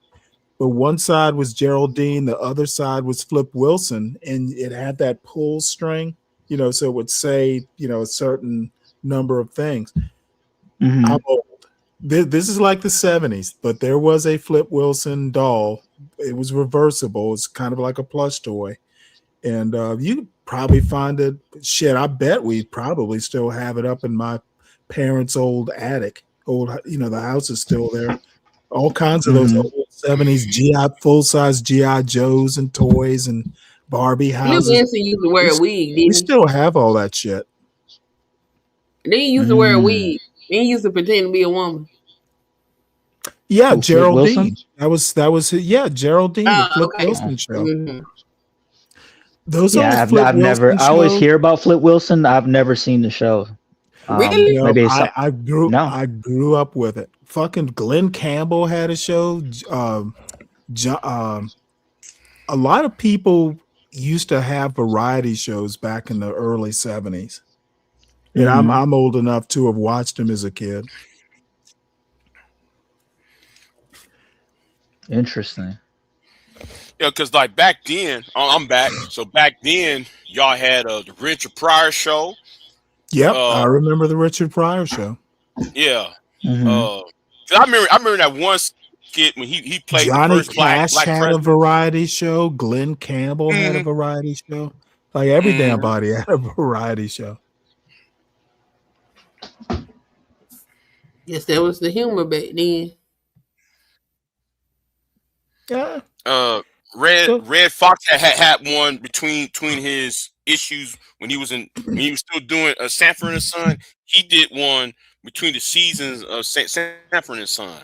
but one side was Geraldine, the other side was Flip Wilson, and it had that pull string, so it would say, a certain number of things. I'm old. This is like the 70s, but there was a Flip Wilson doll. It was reversible. It's kind of like a plush toy. And you probably find it. Shit, I bet we probably still have it up in my parents' old attic. The house is still there. All kinds of those old 70s full-size GI Joes and toys and Barbie houses. Flip Wilson used to wear a wig, didn't We he? still have all that shit. Then he used to wear a wig. Then he used to pretend to be a woman. Yeah, Flip Geraldine. Wilson? That was Geraldine, the Flip Okay. Wilson show. Mm-hmm. Those Yeah, old Flip I've Wilson never. I always shows- hear about Flip Wilson. I've never seen the show. Really? No, Maybe it's some- I grew No. I grew up with it. Fucking Glenn Campbell had a show. A lot of people used to have variety shows back in the early 70s. And I'm old enough to have watched them as a kid. Interesting. Yeah, because like back then, I'm back. So back then, y'all had the Richard Pryor show. Yep, I remember the Richard Pryor show. Yeah. 'Cause I remember that one skit when he played Johnny the first black Cash had president. a variety show. Glenn Campbell had a variety show. Like every damn body had a variety show. Yes, that was the humor back then. Yeah. Red Fox had one between his issues when he was still doing Sanford and Son. He did one between the seasons of Sanford and Son.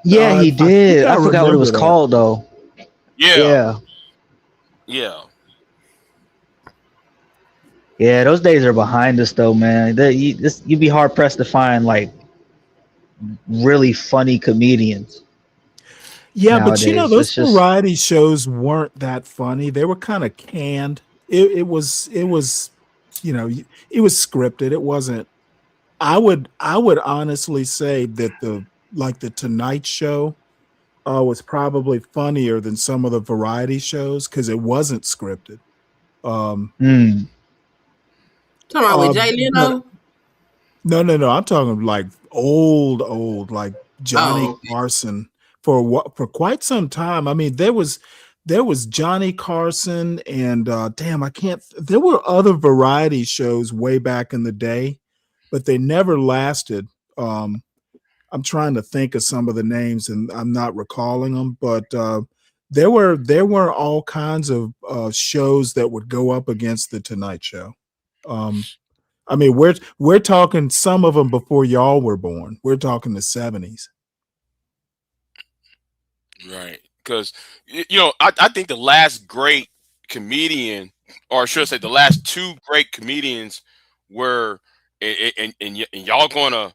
Yeah, he did. I forgot what it was remember that. called though. Yeah. Yeah, those days are behind us though, man. You'd be hard pressed to find like really funny comedians. Yeah, nowadays. but those It's just- variety shows weren't that funny. They were kind of canned. It was it was scripted. It wasn't. I would honestly say that the Tonight Show was probably funnier than some of the variety shows because it wasn't scripted. Talking about with Jay Leno? No. I'm talking like old, like Johnny Oh, okay. Carson for quite some time. I mean, there was Johnny Carson and there were other variety shows way back in the day, but they never lasted. I'm trying to think of some of the names and I'm not recalling them, but there were all kinds of shows that would go up against the Tonight Show. I mean, we're talking some of them before y'all were born. We're talking the 70s. Right. Because I think the last great comedian, or should I say the last two great comedians were and y'all gonna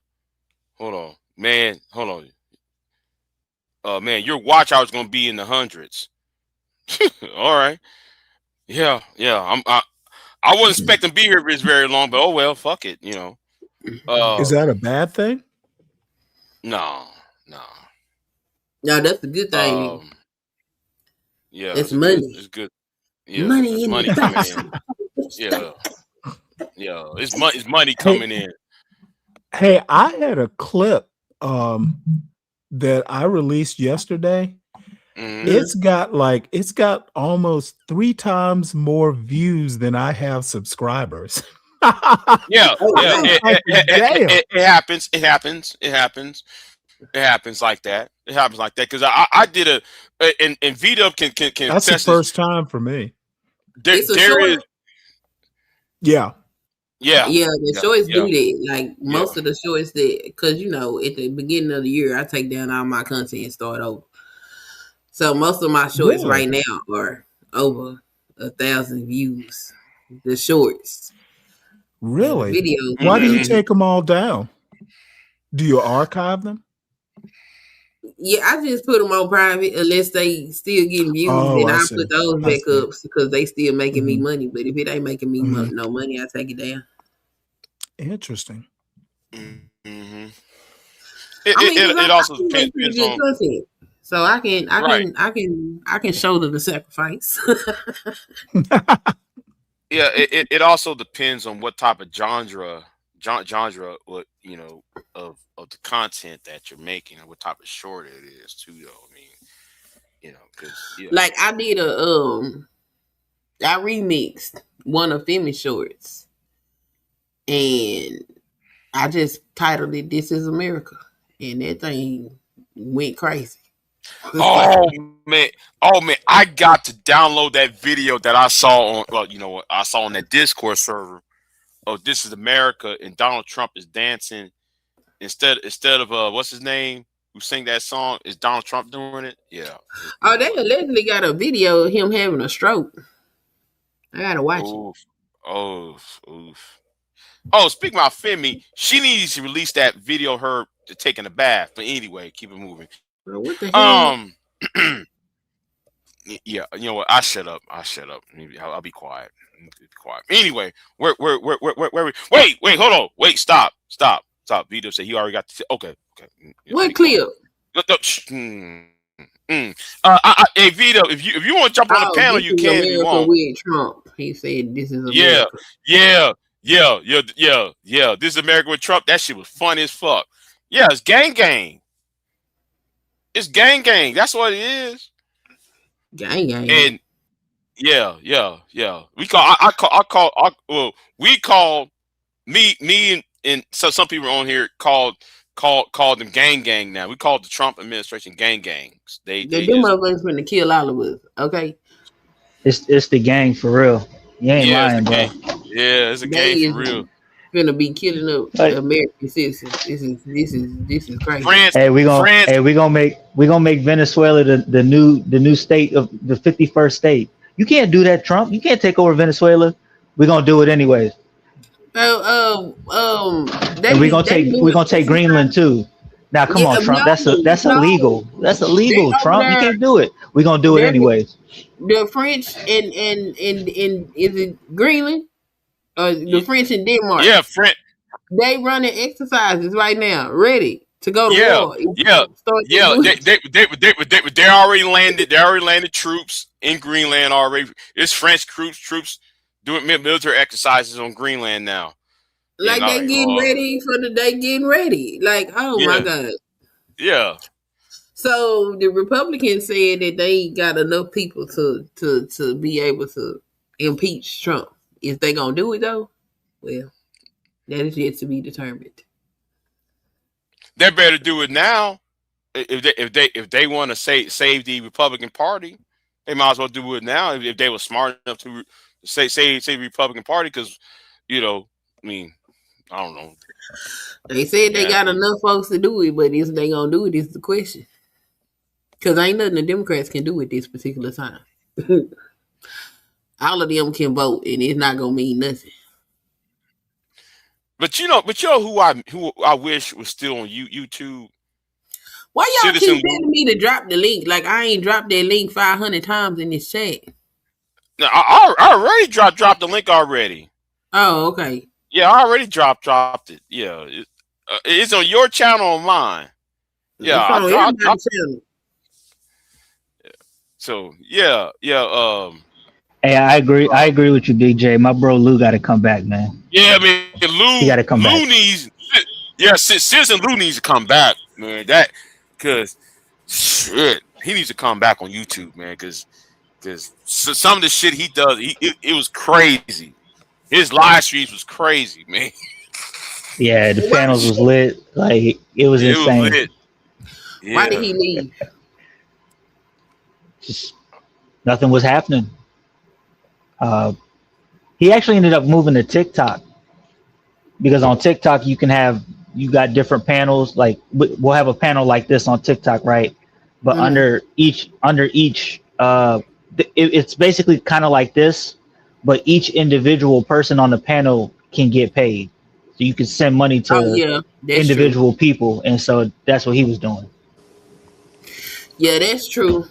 hold on. Man, your watch hour is gonna be in the hundreds. All right. Yeah. I wasn't expecting to be here for this very long, but oh well, fuck it, Is that a bad thing? No. No, that's a good thing. Yeah, It's money. It's good. Yeah, Money it's in money the coming in. Yeah, it's money coming in. Hey, I had a clip that I released yesterday. It's got almost 3 times more views than I have subscribers. It happens. It happens like that. It happens like that because I did and Vito can That's the attest first time for me. There is. Yeah. The shorts do that. Like most of the shorts that, because at the beginning of the year, I take down all my content and start over. So most of my shorts right now are over 1,000 views. The shorts. Really? Videos. Why do you take them all down? Do you archive them? Yeah, I just put them on private unless they still getting views, and I put those back up because they still making me money. But if it ain't making me no money, I take it down. Interesting. Mm-hmm. I mean, It I also can make pretty depends good on content, so I right. can shoulder the sacrifice. Yeah, it also depends on what type of genre what of the content that you're making and what type of short it is too. Though I mean, because Like I did I remixed one of Femi's shorts, and I just titled it "This Is America," and that thing went crazy. oh man, I got to download that video that I saw on I saw on that Discord server. Oh, This Is America, and Donald Trump is dancing instead of what's his name who sang that song? Is Donald Trump doing it? Yeah. Oh, they allegedly got a video of him having a stroke. I gotta watch it. Oh, speaking about Femi, she needs to release that video of her taking a bath. But anyway, keep it moving. Bro, what the hell? Yeah, you know what? I shut up. I'll be quiet. Anyway, where wait, hold on. Wait, stop. Vito said he already got okay. What clip? Hey Vito, if you want to jump on the panel, you can if you want. With Trump, he said this is America. Yeah. This is America with Trump. That shit was fun as fuck. Yeah, it's gang. It's gang. That's what it is. Gang. And yeah. We call me and so some people on here called them gang now. We call the Trump administration gangs. They do motherfuckers finna kill all of us. Okay. It's the gang for real. You ain't lying, bro. Yeah, it's a gang for real. Finna be killing up American citizens. This is crazy. Hey, we gonna make Venezuela the new state of the 51st state. You can't do that, Trump. You can't take over Venezuela. We're gonna do it anyways. And we're gonna take Greenland too. Now come on, Trump. That's illegal. That's illegal, Trump. You can't do it. We're gonna do it anyways. The French and is it Greenland? The French in Denmark. Yeah, French. They running exercises right now, ready to go to war. They already landed. They already landed troops in Greenland already. It's French troops doing military exercises on Greenland now. Like they getting ready for the day, getting ready. Like, my God. Yeah. So the Republicans said that they got enough people to be able to impeach Trump. Is they gonna do it though? Well, that is yet to be determined. They better do it now. If they want to save the Republican Party, they might as well do it now. If they were smart enough to save the Republican Party, because I mean, I don't know. They said they got enough folks to do it, but is they gonna do it is the question. Because ain't nothing the Democrats can do at this particular time. All of them can vote, and it's not gonna mean nothing. But you know who I wish was still on YouTube. Why y'all keep telling me to drop the link? Like I ain't dropped that link 500 times in this chat. No, I already dropped the link already. Oh, okay. Yeah, I already dropped it. Yeah, it's on your channel or mine. Yeah, I dropped channel. So yeah. Hey, I agree with you, BIGJ. My bro Lou got to come back, man. Yeah, I mean, Lou. He got to come back. Citizen Lou needs to come back, man. Because shit, he needs to come back on YouTube, man. Because some of the shit he does, it was crazy. His live streams was crazy, man. Yeah, the panels was lit. Like it was insane. Was lit. Yeah. Why did he leave? Just nothing was happening. He actually ended up moving to TikTok because on TikTok you got different panels. Like we'll have a panel like this on TikTok, right? But under each, it's basically kind of like this, but each individual person on the panel can get paid. So you can send money to individual people, and so that's what he was doing. Yeah, that's true.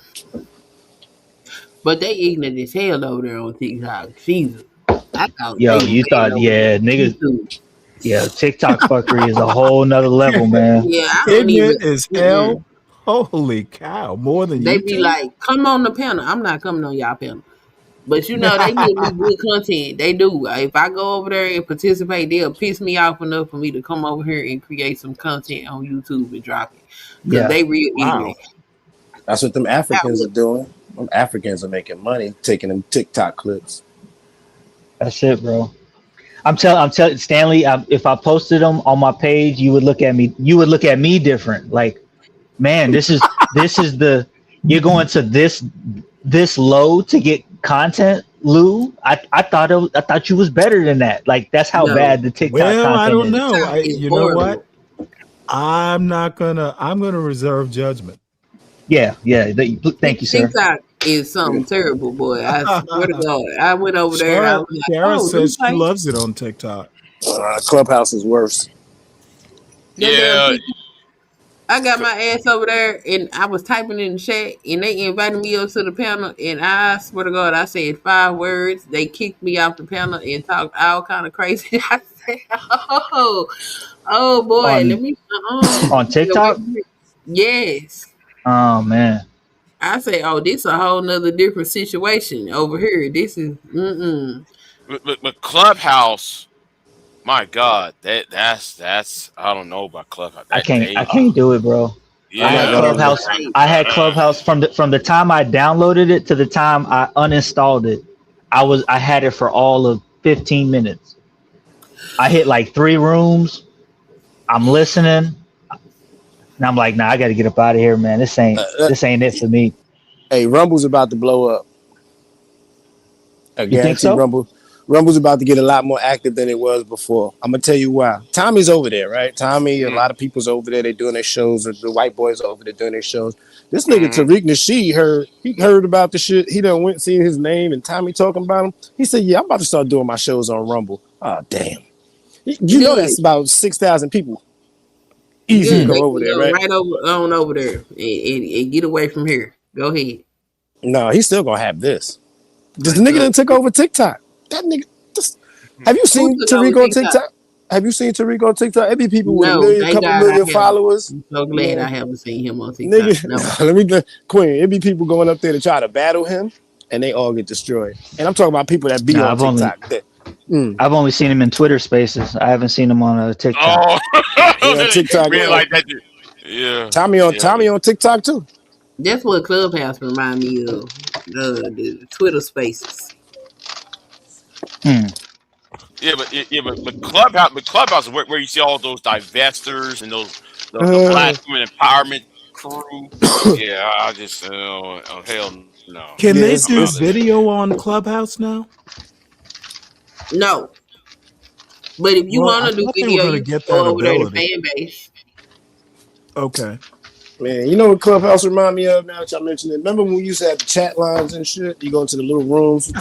But they ignorant as hell over there on TikTok. Jesus. I thought they Yo, were you bad thought, over there yeah, on niggas, YouTube. yeah, TikTok fuckery is a whole nother level, man. Yeah, I don't even. Ignorant as Mm-mm. hell. Holy cow! More than They be YouTube. like, come on the panel. I'm not coming on y'all panel. But you know, they give me good content. They do. If I go over there and participate, they'll piss me off enough for me to come over here and create some content on YouTube and drop it. Because Yeah. they real Wow. ignorant. That's what them Africans are doing. Them Africans are making money taking them TikTok clips. That's it, bro. I'm telling Stanley, if I posted them on my page, you would look at me. You would look at me different. Like, man, this is the you're going to this low to get content, Lou. I thought you was better than that. Like, that's how No. bad the TikTok Well, I content don't is. know. TikTok is You know horrible. what? I'm gonna reserve judgment. Yeah. Thank you, sir. TikTok is something terrible, boy. I swear to God. I went over there. I was like, Sarah oh, says she okay. loves it on TikTok. Clubhouse is worse. Them damn Yeah. people. I got my ass over there and I was typing in the chat and they invited me up to the panel and I swear to God I said 5 words. They kicked me off the panel and talked all kind of crazy. I said, oh boy, let me on TikTok. Yes. Oh man. I say, oh, this a whole nother different situation over here. This is But Clubhouse, my God, that's I don't know about Clubhouse. I can't do it, bro. Yeah, I had Clubhouse from the time I downloaded it to the time I uninstalled it. I had it for all of 15 minutes. I hit like 3 rooms. I'm listening. And I'm like, nah, I got to get up out of here, man. This ain't it for me. Hey, Rumble's about to blow up. I think so? Rumble's about to get a lot more active than it was before. I'm gonna tell you why. Tommy's over there, right? Tommy, a lot of people's over there. They're doing their shows. Or the white boys are over there doing their shows. This nigga Tariq Nasheed heard about the shit. He done went seeing his name and Tommy talking about him. He said, "Yeah, I'm about to start doing my shows on Rumble." Oh damn! You know that's about 6,000 people. Easy to come over there, right? Right over there and get away from here. Go ahead. No, he's still gonna have this. This nigga done took over TikTok. That nigga. Have you seen Tariq on TikTok? Have you seen Tariq on TikTok? It be people with couple million followers. I'm so glad I haven't seen him on TikTok. Nigga, no. Queen, it be people going up there to try to battle him, and they all get destroyed. And I'm talking about people that be on TikTok. I've only seen him in Twitter Spaces. I haven't seen him on TikTok. On TikTok, really like that. Yeah. Tommy on TikTok too. That's what Clubhouse remind me of. The Twitter Spaces. But Clubhouse is where you see all those divestors and the black women empowerment crew. Yeah, I just hell no. Can they do video on Clubhouse now? No. But if you want to do video, you can go over there to fan base. Okay. Man, you know what Clubhouse remind me of now that y'all mentioned it? Remember when we used to have the chat lines and shit? You go into the little rooms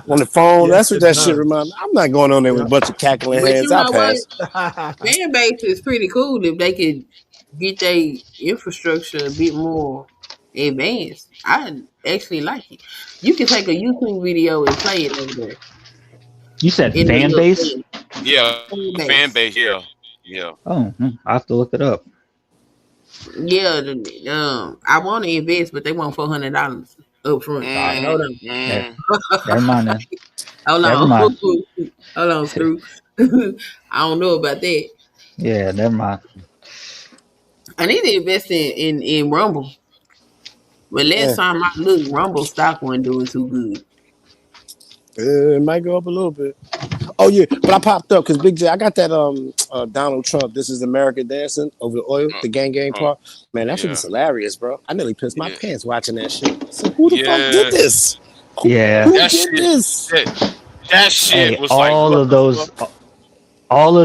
on the phone. That's what that shit remind me. I'm not going on there with a bunch of cackling But hands. you know I pass. Fan base is pretty cool if they could get their infrastructure a bit more advanced. I actually like it. You can take a YouTube video and play it over there. You said fan base? Yeah, fan base. Yeah. Oh, I have to look it up. Yeah, I want to invest, but they want $400 up front. Hold on. Never mind that. Hold Never on. mind. Hold on, Stu. I don't know about that. Yeah, never mind. I need to invest in Rumble. But last time I looked, Rumble stock wasn't doing too good. It might go up a little bit. Oh yeah, but I popped up because Big J, I got that Donald Trump, This Is America dancing over the oil, the gang part. Man, that shit was hilarious, bro. I nearly pissed my pants watching that shit. So who the fuck did this? Yeah, who did this? That shit was all of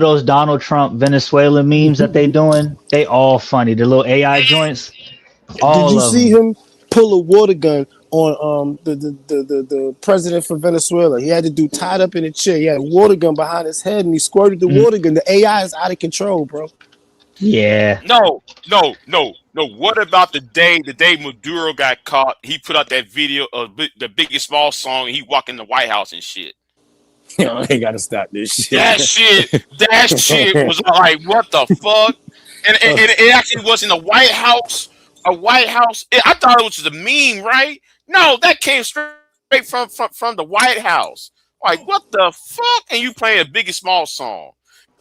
those Donald Trump Venezuela memes that they doing, they all funny. The little AI joints. Did you see him pull a water gun on the president for Venezuela? He had the dude tied up in a chair. He had a water gun behind his head, and he squirted the water gun. The AI is out of control, bro. Yeah. No. What about the day Maduro got caught? He put out that video of the Biggie Small song. And he walked in the White House and shit. I ain't gotta stop this shit. That shit was like, what the fuck? And it actually was in the White House. A White House. I thought it was just a meme, right? No, that came straight from the White House. Like, what the fuck? And you playing a Biggie Small song?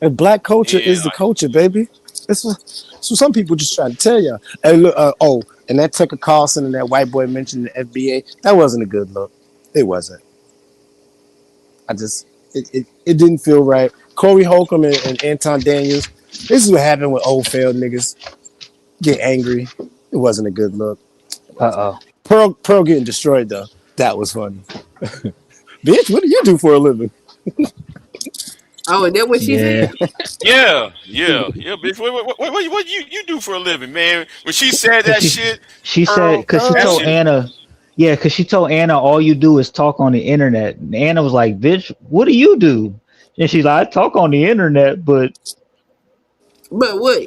And black culture is the culture, baby. So some people just try to tell you. And look, and that Tucker Carlson and that white boy mentioned the FBA. That wasn't a good look. It wasn't. It didn't feel right. Corey Holcomb and Anton Daniels. This is what happened when old failed niggas get angry. It wasn't a good look. Pearl getting destroyed though. That was funny. Bitch, what do you do for a living? Oh, is that what she said? Yeah, bitch. What you do for a living, man? When she said that shit, She said because she told Anna, because she told Anna all you do is talk on the internet. And Anna was like, "Bitch, what do you do?" And she's like, "I talk on the internet, but what?"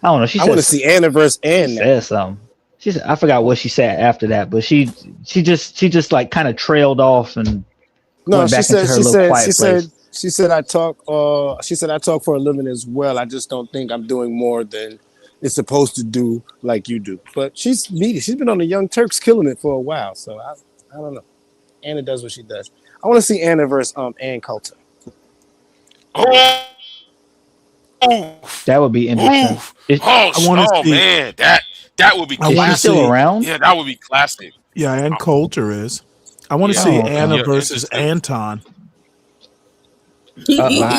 I don't know. She I want to see Anna versus Anna. Said something. She said, I forgot what she said after that, but she just like kind of trailed off and went back into her little quiet place. She said I talk for a living as well. I just don't think I'm doing more than it's supposed to do like you do. But she's meaty. She's been on the Young Turks killing it for a while. So I don't know. Anna does what she does. I want to see Anna versus Ann Coulter. That would be interesting. Man, that would be classic. Is she still around? Yeah, that would be classic. Yeah, Ann Coulter is. I want to see Anna versus Anton. I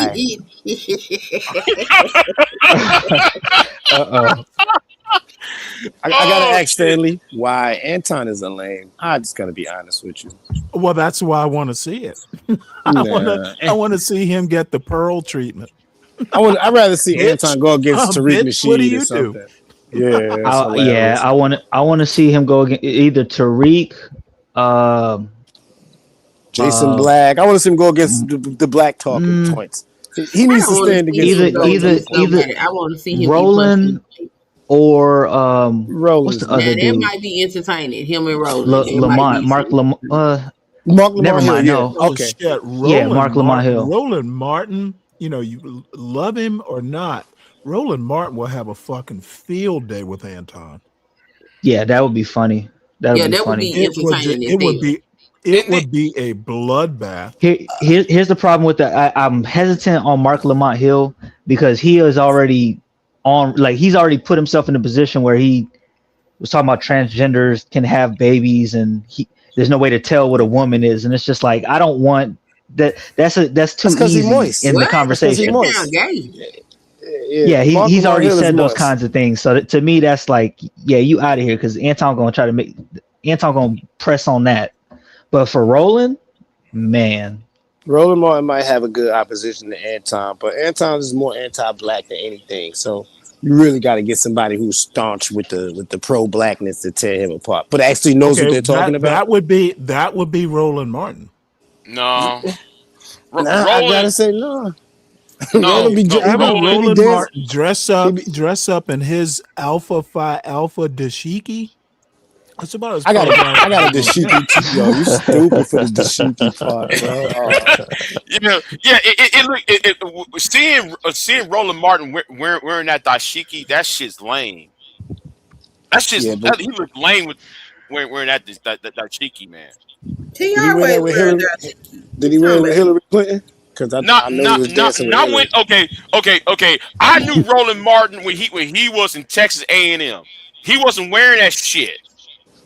gotta ask Stanley why Anton is a lame. I just gotta be honest with you. Well, that's why I want to see it. I want to see him get the Pearl treatment. I'd rather see Anton go against Tariq Nasheed what do you or something. do? Yeah, I want to see him go against either Tariq, Jason Black. I want to see him go against the black talking points. He needs to stand against either I want to see him Roland or what's the other that dude? might be entertaining. Him and Roland. Mark Lamont. Never mind. No. Okay. Mark Lamont Hill. Roland Martin. You know, you love him or not, Roland Martin will have a fucking field day with Anton. Yeah, that would be funny. That would be funny. It would be a bloodbath. Here's the problem with that. I'm hesitant on Mark Lamont Hill because he is already he's already put himself in a position where he was talking about transgenders can have babies and there's no way to tell what a woman is, and it's just like I don't want that. That's too easy in the conversation. Yeah, he's already said those kinds of things. So to me, that's like, yeah, you out of here because Anton gonna press on that. But for Roland, man, Roland Martin might have a good opposition to Anton, but Anton is more anti-black than anything. So you really got to get somebody who's staunch with the pro-blackness to tear him apart, but actually knows what they're talking about. That would be Roland Martin. No, I gotta say no. Roland Martin dress up in his Alpha Phi Alpha dashiki. That's about as I got a dashiki too, yo. You stupid for the dashiki part, bro. Seeing Roland Martin wearing that dashiki, that shit's lame. That's just he looked lame with wearing that dashiki, man. Did he wear that with Hillary Clinton? Because I know he was dancing with Hillary. Okay. I knew Roland Martin when he was in Texas A&M. He wasn't wearing that shit.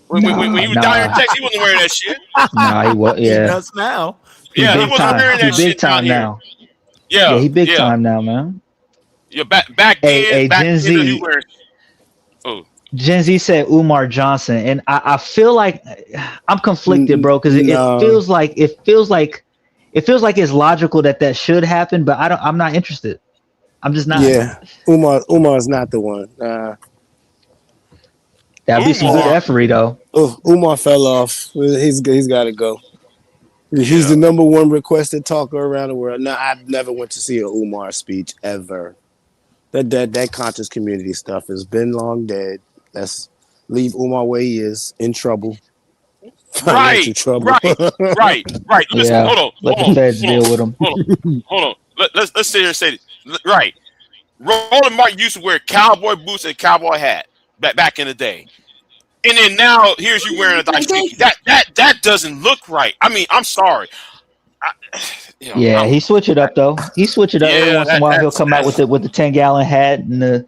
When he was down here in Texas, he wasn't wearing that shit. Nah, he was. Yeah, he does now. Yeah, he wasn't wearing that shit down here. Now. Yeah, he big time now, man. Yeah, back then, Gen Z. He wears. Oh. Gen Z said Umar Johnson, and I feel like I'm conflicted, bro, because it feels like it's logical that should happen, but I'm not interested. I'm just not. Yeah, Umar's not the one. That'd be some good effery though. Oh, Umar fell off. He's got to go. He's the #1 requested talker around the world. No, I've never went to see an Umar speech ever. That conscious community stuff has been long dead. Let's leave Umar where he is, in trouble, financial trouble. Right. Listen, Yeah, hold let the on. feds deal with them. Hold on. Let's sit here and say this. Right. Roland Martin used to wear cowboy boots and cowboy hat back in the day. And then now here's you wearing a dashiki. That doesn't look right. I mean, I'm sorry. Yeah, he switch it up though. He switch it up every once in a while. He'll come out with the 10-gallon hat and the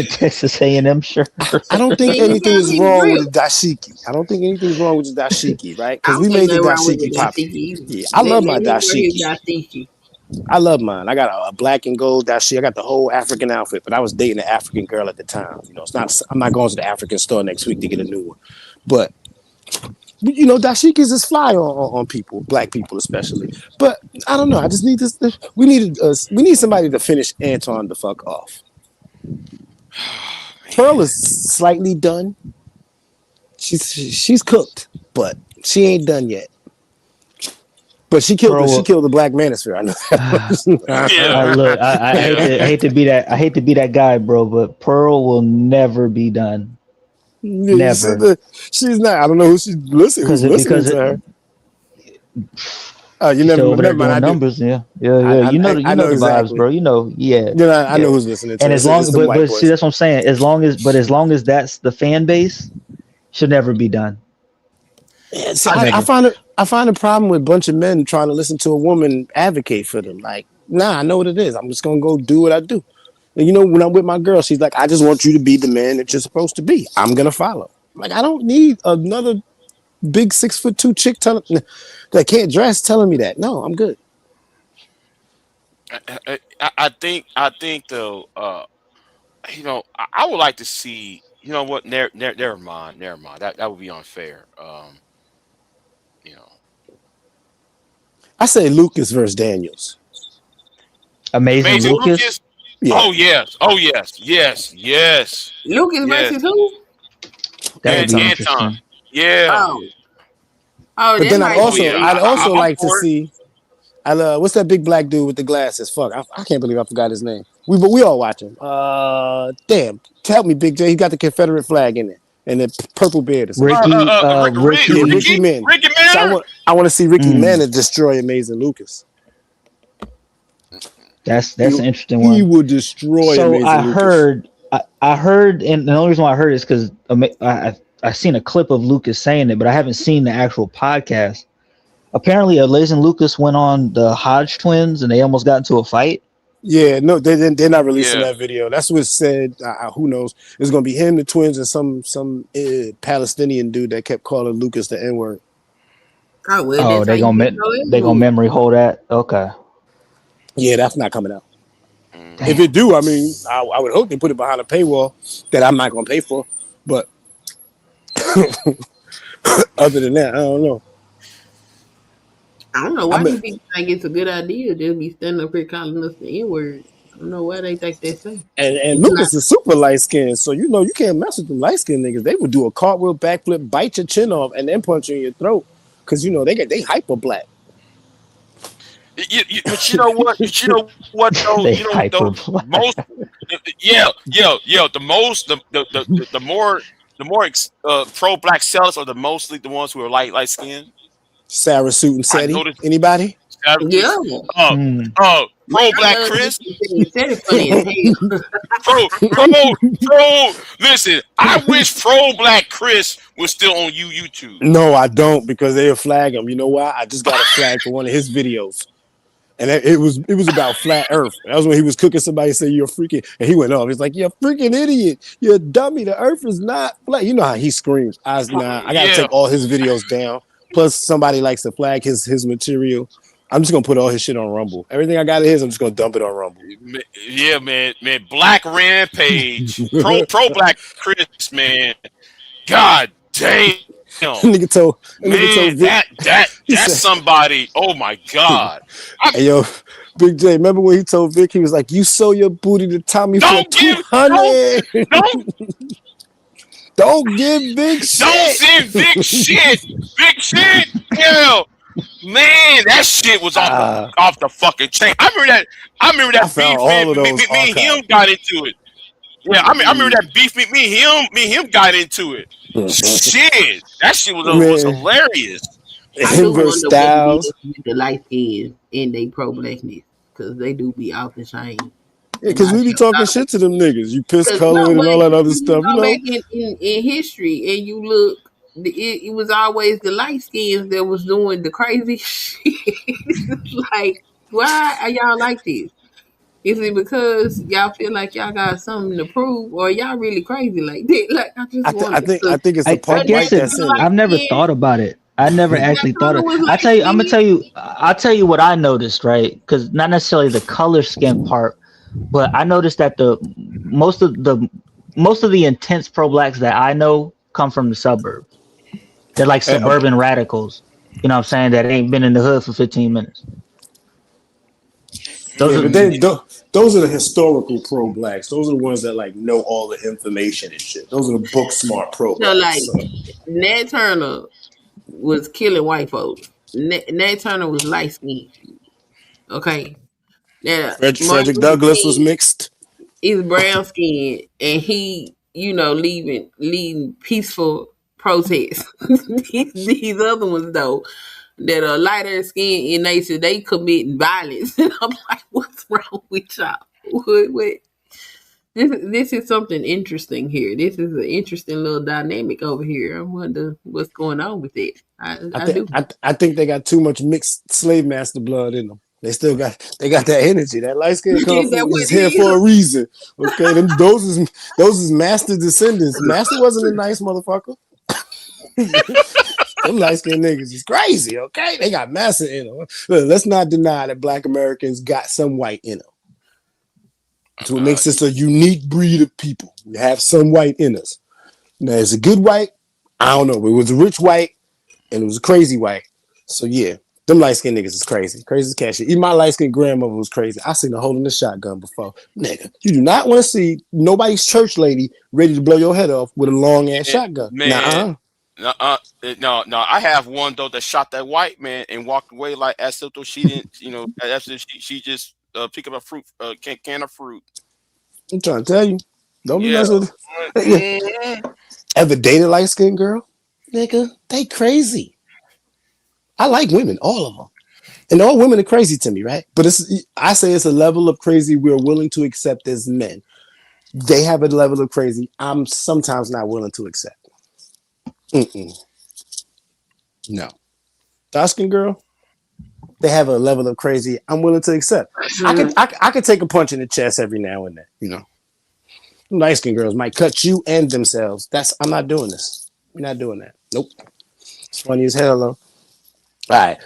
Texas A&M shirt. I don't think anything is wrong with the dashiki. I don't think anything's wrong with the dashiki, right? Because we made the dashiki popular. Yeah, I love my dashiki. I love mine. I got a black and gold dashiki. I got the whole African outfit, but I was dating an African girl at the time. You know, it's not. I'm not going to the African store next week to get a new one, but. You know, dashikis is fly on people, black people especially. But I don't know. I just need this. We need somebody to finish Antoine the fuck off. Pearl is slightly done. She's cooked, but she ain't done yet. But she killed the Black Manosphere. I know. Look, I hate to be that guy, bro. But Pearl will never be done. Never. She's not. I don't know who she's listening to her. Oh, you never remember numbers. Yeah. You know the vibes, bro. You know, I know who's listening to. And as long, but see, that's what I'm saying. As long as that's the fan base, should never be done. Yeah, so I find a problem with a bunch of men trying to listen to a woman advocate for them. Like, nah, I know what it is. I'm just gonna go do what I do. And you know, when I'm with my girl, she's like, I just want you to be the man that you're supposed to be. I'm gonna follow. Like, I don't need another big 6'2" chick that can't dress telling me that. No, I'm good. I think though, you know, I would like to see. You know what? Never mind. That would be unfair. You know, I say Lucas versus Daniels. Amazing Lucas. Yeah. Oh yes. Lucas versus who? Anton. Yeah. But then I'd also like to see. What's that big black dude with the glasses? Fuck, I can't believe I forgot his name. We all watch him. Damn, help me, Big J. He got the Confederate flag in it and the purple beard. Ricky Mann. Ricky Mann. So I want to see Ricky Mann destroy Amazing Lucas. That's an interesting one. He would destroy. So Amazing Lucas. I heard, and the only reason why I heard is because I seen a clip of Lucas saying it, but I haven't seen the actual podcast. Apparently, Amazing Lucas went on the Hodge twins, and they almost got into a fight. Yeah, no, they're not releasing that video. That's what said. Who knows? It's gonna be him, the twins, and some Palestinian dude that kept calling Lucas the N-word. Oh, they gonna memory hold that. Okay. Yeah, that's not coming out. If it do, I mean, I would hope they put it behind a paywall that I'm not gonna pay for. But other than that, I don't know. I don't know why these people think it's a good idea to be standing up here calling us the N-word. I don't know why they think that's safe. And Lucas is super light skinned, so you know you can't mess with them light skinned niggas. They would do a cartwheel backflip, bite your chin off, and then punch you in your throat because you know they hyper black. But you know what? You know what though? They you know the most. The more pro black sellers are mostly the ones who are light skinned. Sarah Suit and Seti. Anybody? Yeah. Pro Black Chris. Pro. Listen, I wish Pro Black Chris was still on YouTube. No, I don't, because they'll flag him. You know why? I just got a flag for one of his videos. And it was about flat Earth. That was when he was cooking somebody, say you're freaking, and he went off. He's like, you're a freaking idiot. You're a dummy. The Earth is not flat. You know how he screams. I gotta take all his videos down. Plus, somebody likes to flag his material. I'm just gonna put all his shit on Rumble. Everything I got of his, I'm just gonna dump it on Rumble. Yeah, man. Black Rampage, pro Black Chris, man. God damn. Nigga told Vic, that's somebody. Oh my God. Hey yo, Big J, remember when he told Vic, he was like, "You sold your booty to Tommy for 200." Don't give Big shit. Don't send Big shit. Big shit. Hell, Man, that shit was off the fucking chain. I remember that found beef. all of those Me and him archived. got into it. Yeah, I remember that beef. Me and him got into it. Shit, that shit was Man, hilarious. I him do versus wonder what it Styles. is with the light skins and they pro blackness, because they do be off the chain. Yeah, And because I we be feel talking shit to them niggas. You piss because no, colored and but all that other if you stuff, you go know. back in history and you look, it was always the light skins that was doing the crazy shit. Like, why are y'all like this? Is it because y'all feel like y'all got something to prove, or y'all really crazy like that? Like, I just wonder. I think it's the I part guess white that's in it. I've never thought about it. I never actually thought of was I light tell you, I'm gonna skinned. tell you what I noticed, right? Because not necessarily the color skin part, but I noticed that most of the intense pro blacks that I know come from the suburbs. They're like suburban radicals. You know what I'm saying? That ain't been in the hood for 15 minutes. Those Yeah, are but those are the historical pro blacks. Those are the ones that like know all the information and shit. Those are the book smart pro So, like, blacks. So. Nat Turner was killing white folks. Nat Turner was light skinned. Okay. Now, Martin Frederick Luther Douglass was King mixed. is brown skinned, and he, leading peaceful protests. These other ones, though, that are lighter skin in nature, they committing violence. And I'm like, what's wrong with y'all? What? This is something interesting here. This is an interesting little dynamic over here. I wonder what's going on with it. I think they got too much mixed slave master blood in them. They still got that energy. That light skin Is that conflict what is it here for is? a reason. Okay, those is master descendants. Master wasn't a nice motherfucker. Them light skinned niggas is crazy. Okay, they got master in them. Look, let's not deny that Black Americans got some white in them. That's what makes us a unique breed of people. We have some white in us. Now, it's a good white. I don't know. It was a rich white and it was a crazy white. So yeah, them light skinned niggas is crazy. Crazy as cash. Even my light skinned grandmother was crazy. I seen her holding a shotgun before. Nigga, you do not want to see nobody's church lady ready to blow your head off with a long ass shotgun. Man, no. I have one though that shot that white man and walked away like as if though she didn't, as if she just pick up a fruit, can of fruit. I'm trying to tell you. Don't be Yeah. messing with Ever dated a light skinned girl? Nigga, they crazy. I like women, all of them. And all women are crazy to me, right? But I say it's a level of crazy we're willing to accept as men. They have a level of crazy I'm sometimes not willing to accept. No. Dark-skinned girl, they have a level of crazy I'm willing to accept. I could take a punch in the chest every now and then, Light-skinned girls might cut you and themselves. I'm not doing this. We're not doing that. Nope. It's funny as hell, though. All right.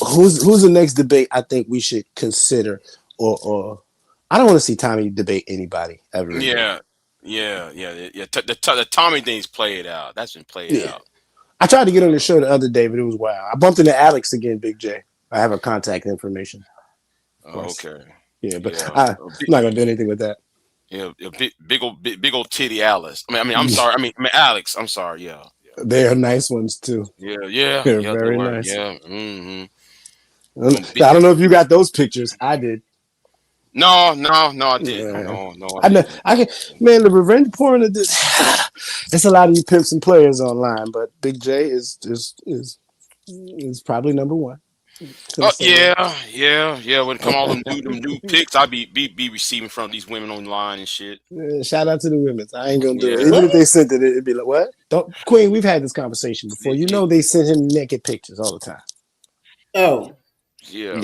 Who's the next debate I think we should consider or I don't want to see Tommy debate anybody ever again. Yeah. The Tommy thing's played out. That's been played out. I tried to get on the show the other day, but it was wild. I bumped into Alex again, Big J. I have her contact information. Okay. Yeah, but I'm not gonna do anything with that. Yeah, big old titty Alice. I'm sorry. I mean Alex. I'm sorry. Yeah. They are nice ones too. Yeah. They're Yeah, very they were. nice. Yeah. I don't know if you got those pictures. I did. No, I didn't. No, I know. Man, the revenge porn of this. It's a lot of you pimps and players online, but Big J is probably number one. Oh yeah. When it come all them new pics, I be receiving from these women online and shit. Shout out to the women. I ain't gonna do it. Even if they sent it, it'd be like, what? Queen, we've had this conversation before. You know they send him naked pictures all the time. Oh. Yeah.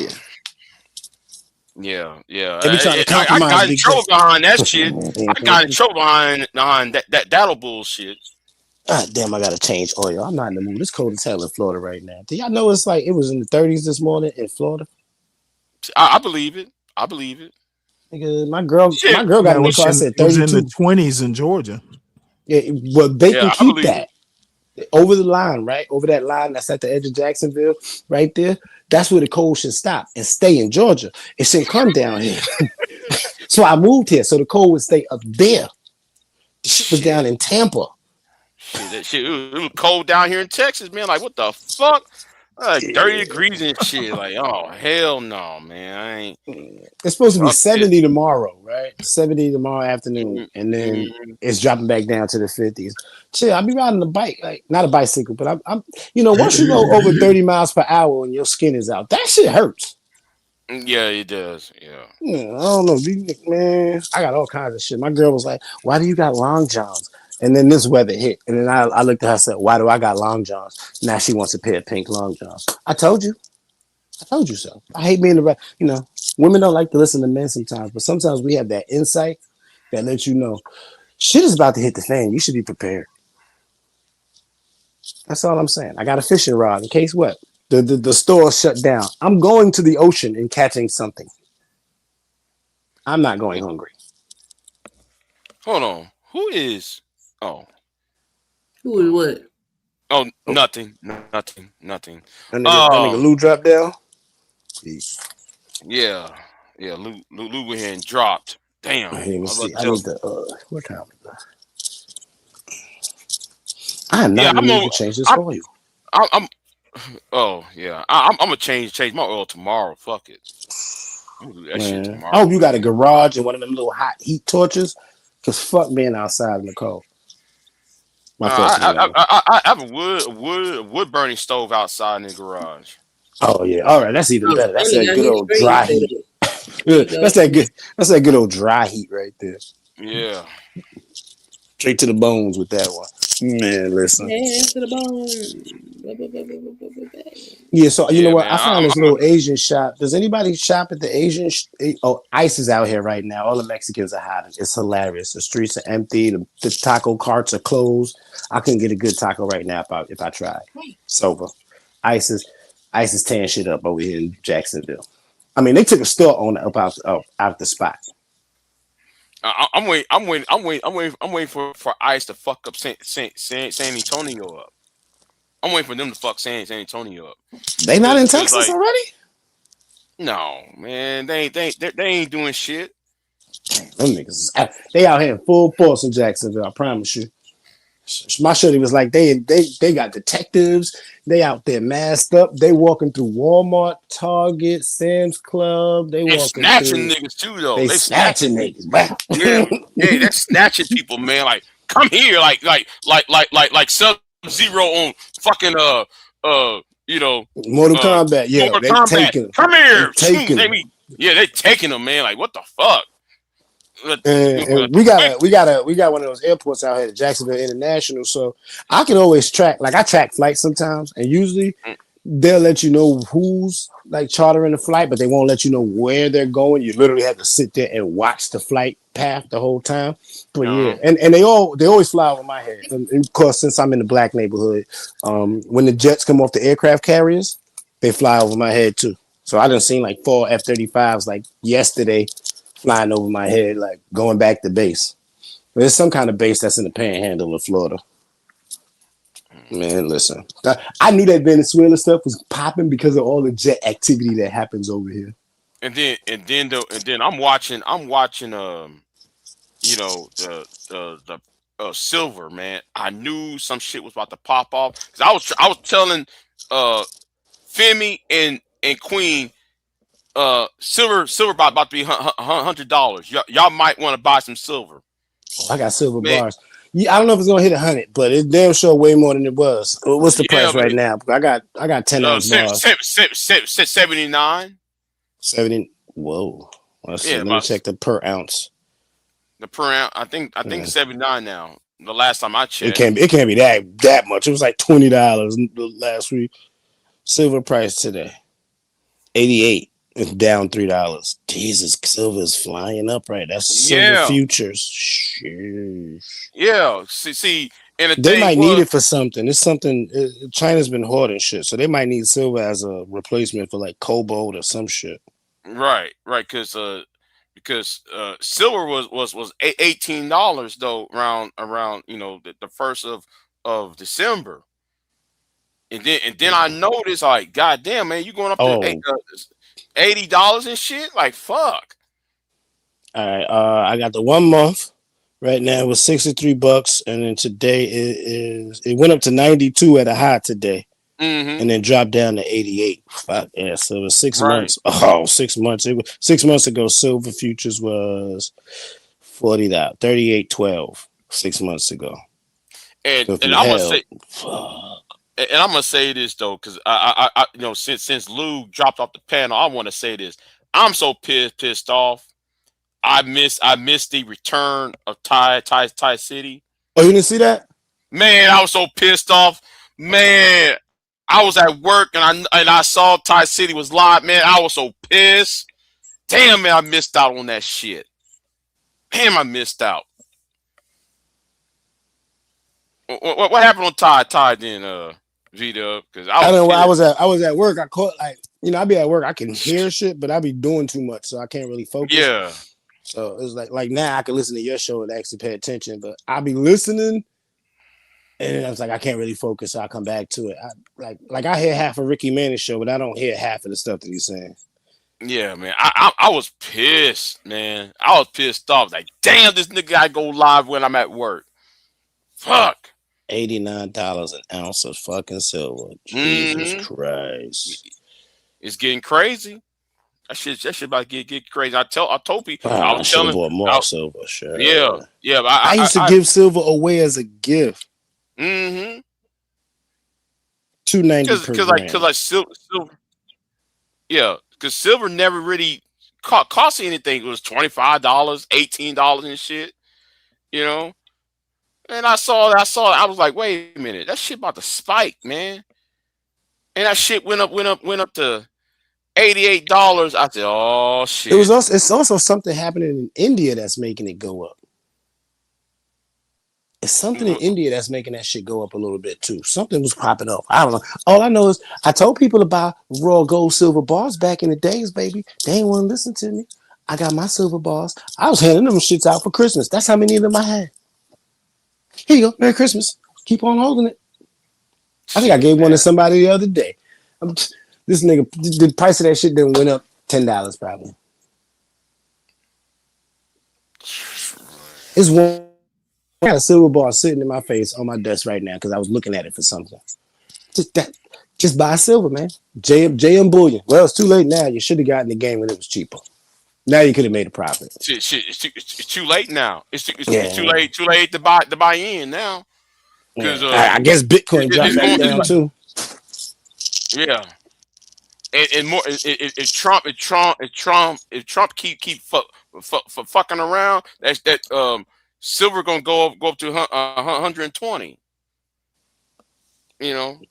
They be trying to compromise. I got in trouble behind that shit. I got in trouble behind that bullshit. Ah, damn, I gotta change oil. I'm not in the mood. It's cold as hell in Florida right now. Do y'all know it's like it was in the 30s this morning in Florida? I believe it. Nigga, my girl got in the car. Said 32. It was in the 20s in Georgia. Yeah, well, they can keep that over the line, right? Over that line that's at the edge of Jacksonville, right there. That's where the cold should stop and stay in Georgia. It shouldn't come down here. So I moved here so the cold would stay up there. The shit was down in Tampa. Shit, it was cold down here in Texas, man. Like, what the fuck? Like 30 degrees and shit. Like, oh hell no, man. I ain't. It's supposed to be Fuck this. 70 tomorrow, right? 70 tomorrow afternoon, and then it's dropping back down to the 50s. Chill, I'll be riding a bike, like not a bicycle, but I'm once you go over 30 miles per hour and your skin is out, that shit hurts. Yeah, it does. Yeah. I don't know, man. I got all kinds of shit. My girl was like, "Why do you got long johns?" And then this weather hit, and then I looked at her and said, "Why do I got long johns?" Now she wants a pair of pink long johns. I told you so. I hate being the right. Women don't like to listen to men sometimes, but sometimes we have that insight that lets you know shit is about to hit the fan. You should be prepared. That's all I'm saying. I got a fishing rod in case what? The store shut down. I'm going to the ocean and catching something. I'm not going hungry. Hold on. Who is? Oh. Who is what? Oh, nothing. That nigga Lou dropped down. Yeah. Lou went ahead and dropped. Damn. I need to. What time is that? I am not going to change this oil. Oh yeah. I'm gonna change my oil tomorrow. Fuck it. I'm gonna do that shit tomorrow. I hope you got a garage and one of them little hot heat torches, cause fuck being outside in the cold. I have a wood burning stove outside in the garage. Oh yeah, all right, that's even better. That's that good old dry heat. That's that good old dry heat right there. Yeah. Straight to the bones with that one. Man, listen. Hands to the bone. Yeah, so you know what? Man, I found this little Asian shop. Does anybody shop at the Asian? ICE is out here right now. All the Mexicans are hiding. It's hilarious. The streets are empty. The taco carts are closed. I couldn't get a good taco right now if I tried. Sober. ICE is tearing shit up over here in Jacksonville. I mean, they took a store owner up out the spot. I'm waiting for ICE to fuck up San Antonio up. I'm waiting for them to fuck San Antonio up. They not in Texas already? No, man. They ain't doing shit. Them niggas, they out here in full force in Jacksonville. I promise you. My shorty was like, they got detectives. They out there masked up. They walking through Walmart, Target, Sam's Club. They snatching niggas too, though. They snatching niggas. Wow. Yeah, they're snatching people, man. Like, come here, like Sub-Zero on fucking Mortal Kombat. Yeah, Mortal they Kombat. taking them. Come here, They taking them, man. Like, what the fuck? And we got one of those airports out here at Jacksonville International, so I can always track. Like I track flights sometimes, and usually they'll let you know who's like chartering the flight, but they won't let you know where they're going. You literally have to sit there and watch the flight path the whole time. But yeah, and they always fly over my head. And of course, since I'm in the black neighborhood, when the jets come off the aircraft carriers, they fly over my head too. So I done seen like 4 F-35s like yesterday flying over my head, like going back to base. There's some kind of base that's in the panhandle of Florida. Man, listen. I knew that Venezuela stuff was popping because of all the jet activity that happens over here. And then I'm watching the silver, man. I knew some shit was about to pop off because I was telling Femi and Queen silver about to be $100. Y'all might want to buy some silver. I got silver bars. Yeah, I don't know if it's gonna hit 100, but it damn sure way more than it was. What's the price right now? I got 10 ounce bars. 79. 70. Whoa. Let me check the per ounce. The per ounce, I think 79 now. The last time I checked, it can't be that much. It was like $20 last week. Silver price today, 88. It's down $3. Jesus, silver is flying up right. That's silver futures. Sheesh. Yeah. See, and they might need it for something. It's something. China's been hoarding shit, so they might need silver as a replacement for like cobalt or some shit. Right. Because silver was $18 though around the first of December, and then I noticed like, goddamn, man, you going up to $80 and shit, like fuck. All right, I got the 1 month right now with $63, and then today it went up to 92 at a high today. and then dropped down to 88. Fuck yeah! So it was 6 Right. months. Oh, 6 months. It was 6 months ago. Silver futures was $40, 38.12. 6 months ago. And So if and you I'm gonna held, say, and I'm gonna say this though, because I you know, since Lou dropped off the panel, I want to say this. I'm so pissed off. I missed the return of Ty City. oh, you didn't see that? Man, I was so pissed off. Man, I was at work and I saw Ty City was live. Man, I was so pissed. Damn, man, I missed out on that shit. Damn, I missed out. What happened on Ty then, V-Dub? Because I I don't know. was I was at work. I caught I be at work. I can hear shit, but I be doing too much, so I can't really focus. Yeah. So it's like now I can listen to your show and actually pay attention, but I be listening, and I was like I can't really focus. So I come back to it. I hear half of Ricky Manning's show, but I don't hear half of the stuff that he's saying. Yeah, man. I was pissed, man. I was pissed off. Like, damn, this nigga gotta go live when I'm at work. Fuck. $89 an ounce of fucking silver. Jesus Christ. It's getting crazy. That shit about to get crazy. I told people. Wow, I was telling more silver, sure. Yeah. But I used to give silver away as a gift. Mm-hmm. $2.90 per gram. Cause silver. Yeah, because silver never really cost anything. It was $25, $18 and shit. You know. And I saw it. I was like, wait a minute, that shit about to spike, man. And that shit went up to $88. I said, oh shit. It's also something happening in India that's making it go up. It's something in India that's making that shit go up a little bit too. Something was popping up. I don't know. All I know is I told people about raw gold silver bars back in the days, baby. They ain't want to listen to me. I got my silver bars. I was handing them shits out for Christmas. That's how many of them I had. Here you go. Merry Christmas. Keep on holding it. I think I gave one to somebody the other day. This nigga, the price of that shit then went up $10 probably. It's one. I got a silver bar sitting in my face on my desk right now because I was looking at it for something. Just buy silver, man. JM Bullion. Well, it's too late now. You should have gotten the game when it was cheaper. Now you could have made a profit. Shit, it's too late now. It's too late to buy in now. Because I guess Bitcoin dropped back down too. Yeah, and more. If Trump keep fucking around, that silver gonna go up to 120. You know.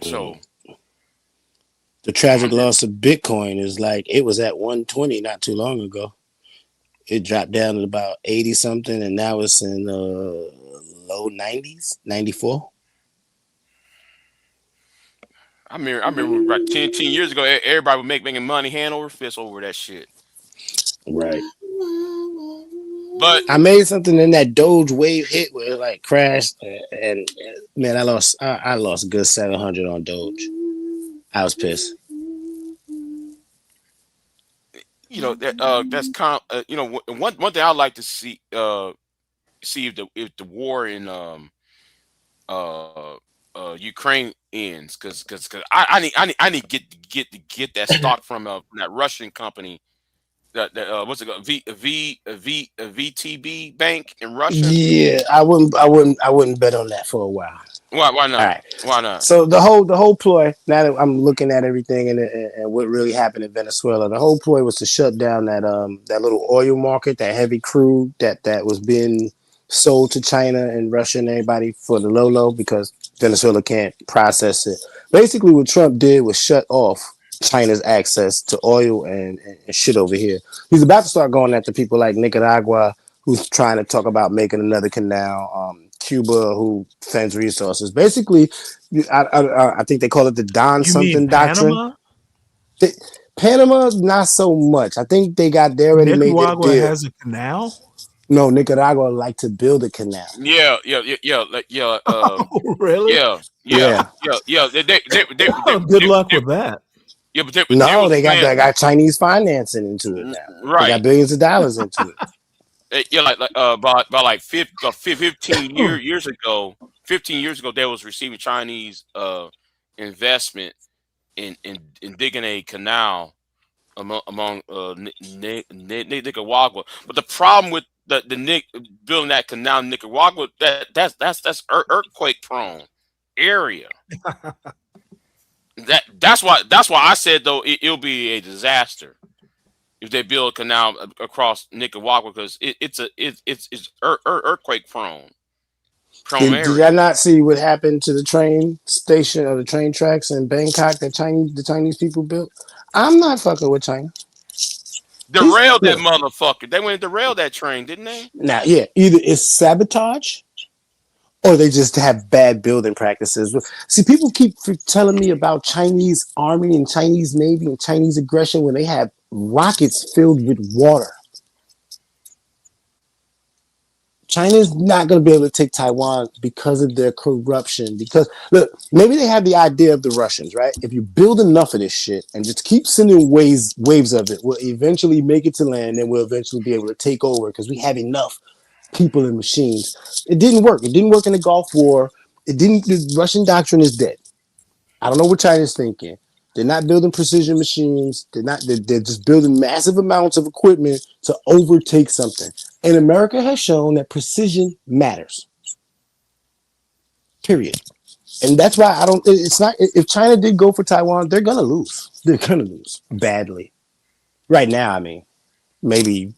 So. The tragic loss of Bitcoin is like it was at 120 not too long ago. It dropped down to about 80 something, and now it's in low 90s, 94. I remember about 10 years ago, everybody would making money hand over fist over that shit. Right. But I made something in that Doge wave hit where it like crashed, and man, I lost a good 700 on Doge. I was pissed. You know that's you know one thing I'd like to see if the war in Ukraine ends because I need to get that stock from that Russian company that what's it called VTB bank in Russia. Yeah, I wouldn't bet on that for a while. Why not? All right. Why not? So the whole ploy, now that I'm looking at everything and what really happened in Venezuela, the whole ploy was to shut down that little oil market, that heavy crude that was being sold to China and Russia and everybody for the low because Venezuela can't process it. Basically, what Trump did was shut off China's access to oil and shit over here. He's about to start going after people like Nicaragua, who's trying to talk about making another canal. Cuba, who fends resources. Basically, I think they call it the Don something doctrine. Panama, not so much. I think they already made their deal. Has a canal? No, Nicaragua like to build a canal. Yeah. Oh, really? Yeah. Good luck with that. Yeah, but they got Chinese financing into it now. Right. They got billions of dollars into it. Yeah, by like 15 years ago, 15 years ago, they was receiving Chinese investment in digging a canal among Nicaragua. But the problem with the building that canal in Nicaragua, that's earthquake prone area. That's why I said though it'll be a disaster if they build a canal across Nicaragua, because it's earthquake prone Did area. y'all not see what happened to the train station or the train tracks in Bangkok that the Chinese people built? I'm not fucking with China. Derailed that motherfucker. They went and derailed that train, didn't they? Now, yeah, either it's sabotage or they just have bad building practices. See, people keep telling me about Chinese army and Chinese navy and Chinese aggression when they have rockets filled with water. China's not going to be able to take Taiwan because of their corruption. Because, look, maybe they have the idea of the Russians, right? If you build enough of this shit and just keep sending waves of it, we'll eventually make it to land and we'll eventually be able to take over because we have enough people and machines. It didn't work. It didn't work in the Gulf War. The Russian doctrine is dead. I don't know what China's thinking. They're not building precision machines. They're just building massive amounts of equipment to overtake something. And America has shown that precision matters. Period. And that's why it's not, if China did go for Taiwan, they're going to lose. They're going to lose badly. Right now, I mean, maybe